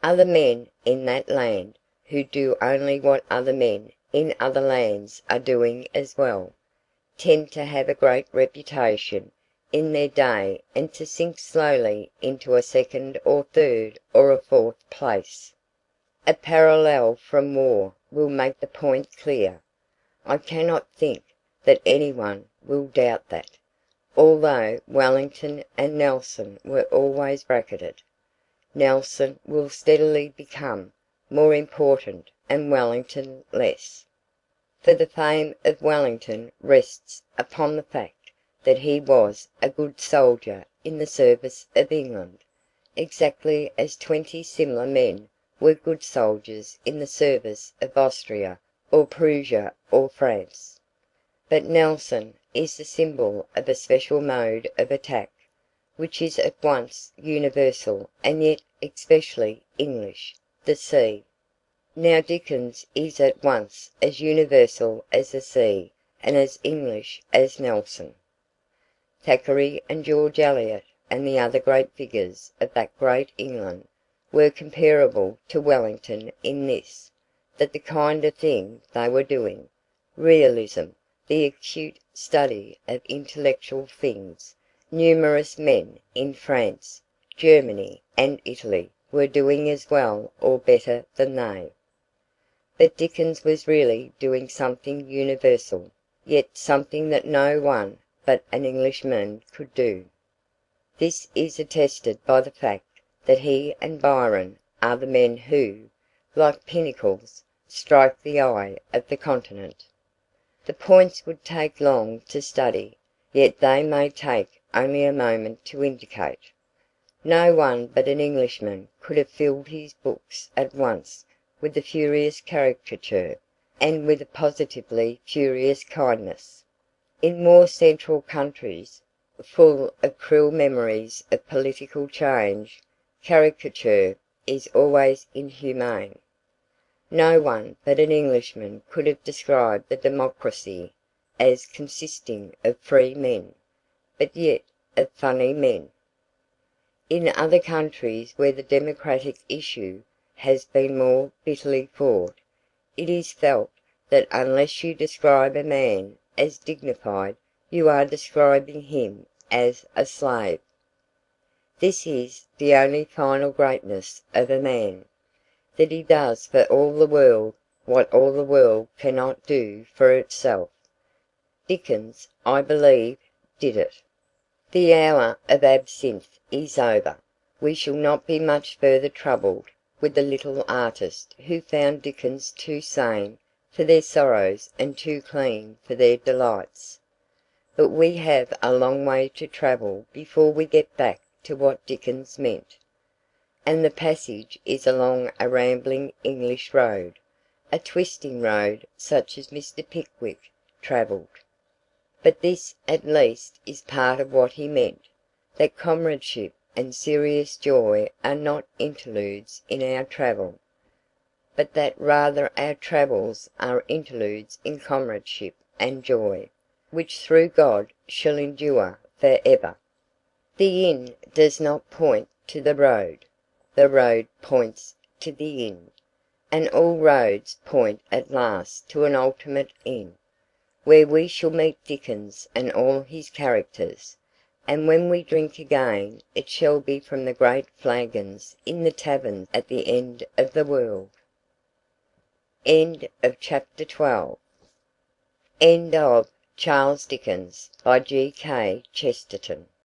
Other men in that land, who do only what other men in other lands are doing as well, tend to have a great reputation in their day and to sink slowly into a second or third or a fourth place. A parallel from war will make the point clear. I cannot think that anyone will doubt that, although Wellington and Nelson were always bracketed, Nelson will steadily become more important and Wellington less. For the fame of Wellington rests upon the fact that he was a good soldier in the service of England, exactly as 20 similar men were good soldiers in the service of Austria or Prussia or France. But Nelson is the symbol of a special mode of attack, which is at once universal and yet especially English, the sea. Now Dickens is at once as universal as the sea and as English as Nelson. Thackeray and George Eliot and the other great figures of that great England were comparable to Wellington in this, that the kind of thing they were doing, realism, the acute study of intellectual things, numerous men in France, Germany, and Italy were doing as well or better than they. But Dickens was really doing something universal, yet something that no one but an Englishman could do. This is attested by the fact that he and Byron are the men who, like pinnacles, strike the eye of the continent. The points would take long to study, yet they may take only a moment to indicate. No one but an Englishman could have filled his books at once with a furious caricature, and with a positively furious kindness. In more central countries, full of cruel memories of political change, caricature is always inhumane. No one but an Englishman could have described the democracy as consisting of free men, but yet of funny men. In other countries where the democratic issue has been more bitterly fought, it is felt that unless you describe a man as dignified you are describing him as a slave. This is the only final greatness of a man, that he does for all the world what all the world cannot do for itself. Dickens, I believe, did it. The hour of absinthe is over. We shall not be much further troubled with the little artist who found Dickens too sane for their sorrows and too clean for their delights. But we have a long way to travel before we get back to what Dickens meant. And the passage is along a rambling English road, a twisting road such as Mr. Pickwick travelled. But this at least is part of what he meant, that comradeship and serious joy are not interludes in our travel, but that rather our travels are interludes in comradeship and joy, which through God shall endure for ever. The inn does not point to the road points to the inn, and all roads point at last to an ultimate inn, where we shall meet Dickens and all his characters, and when we drink again it shall be from the great flagons in the taverns at the end of the world. End of chapter 12. End of Charles Dickens by G. K. Chesterton.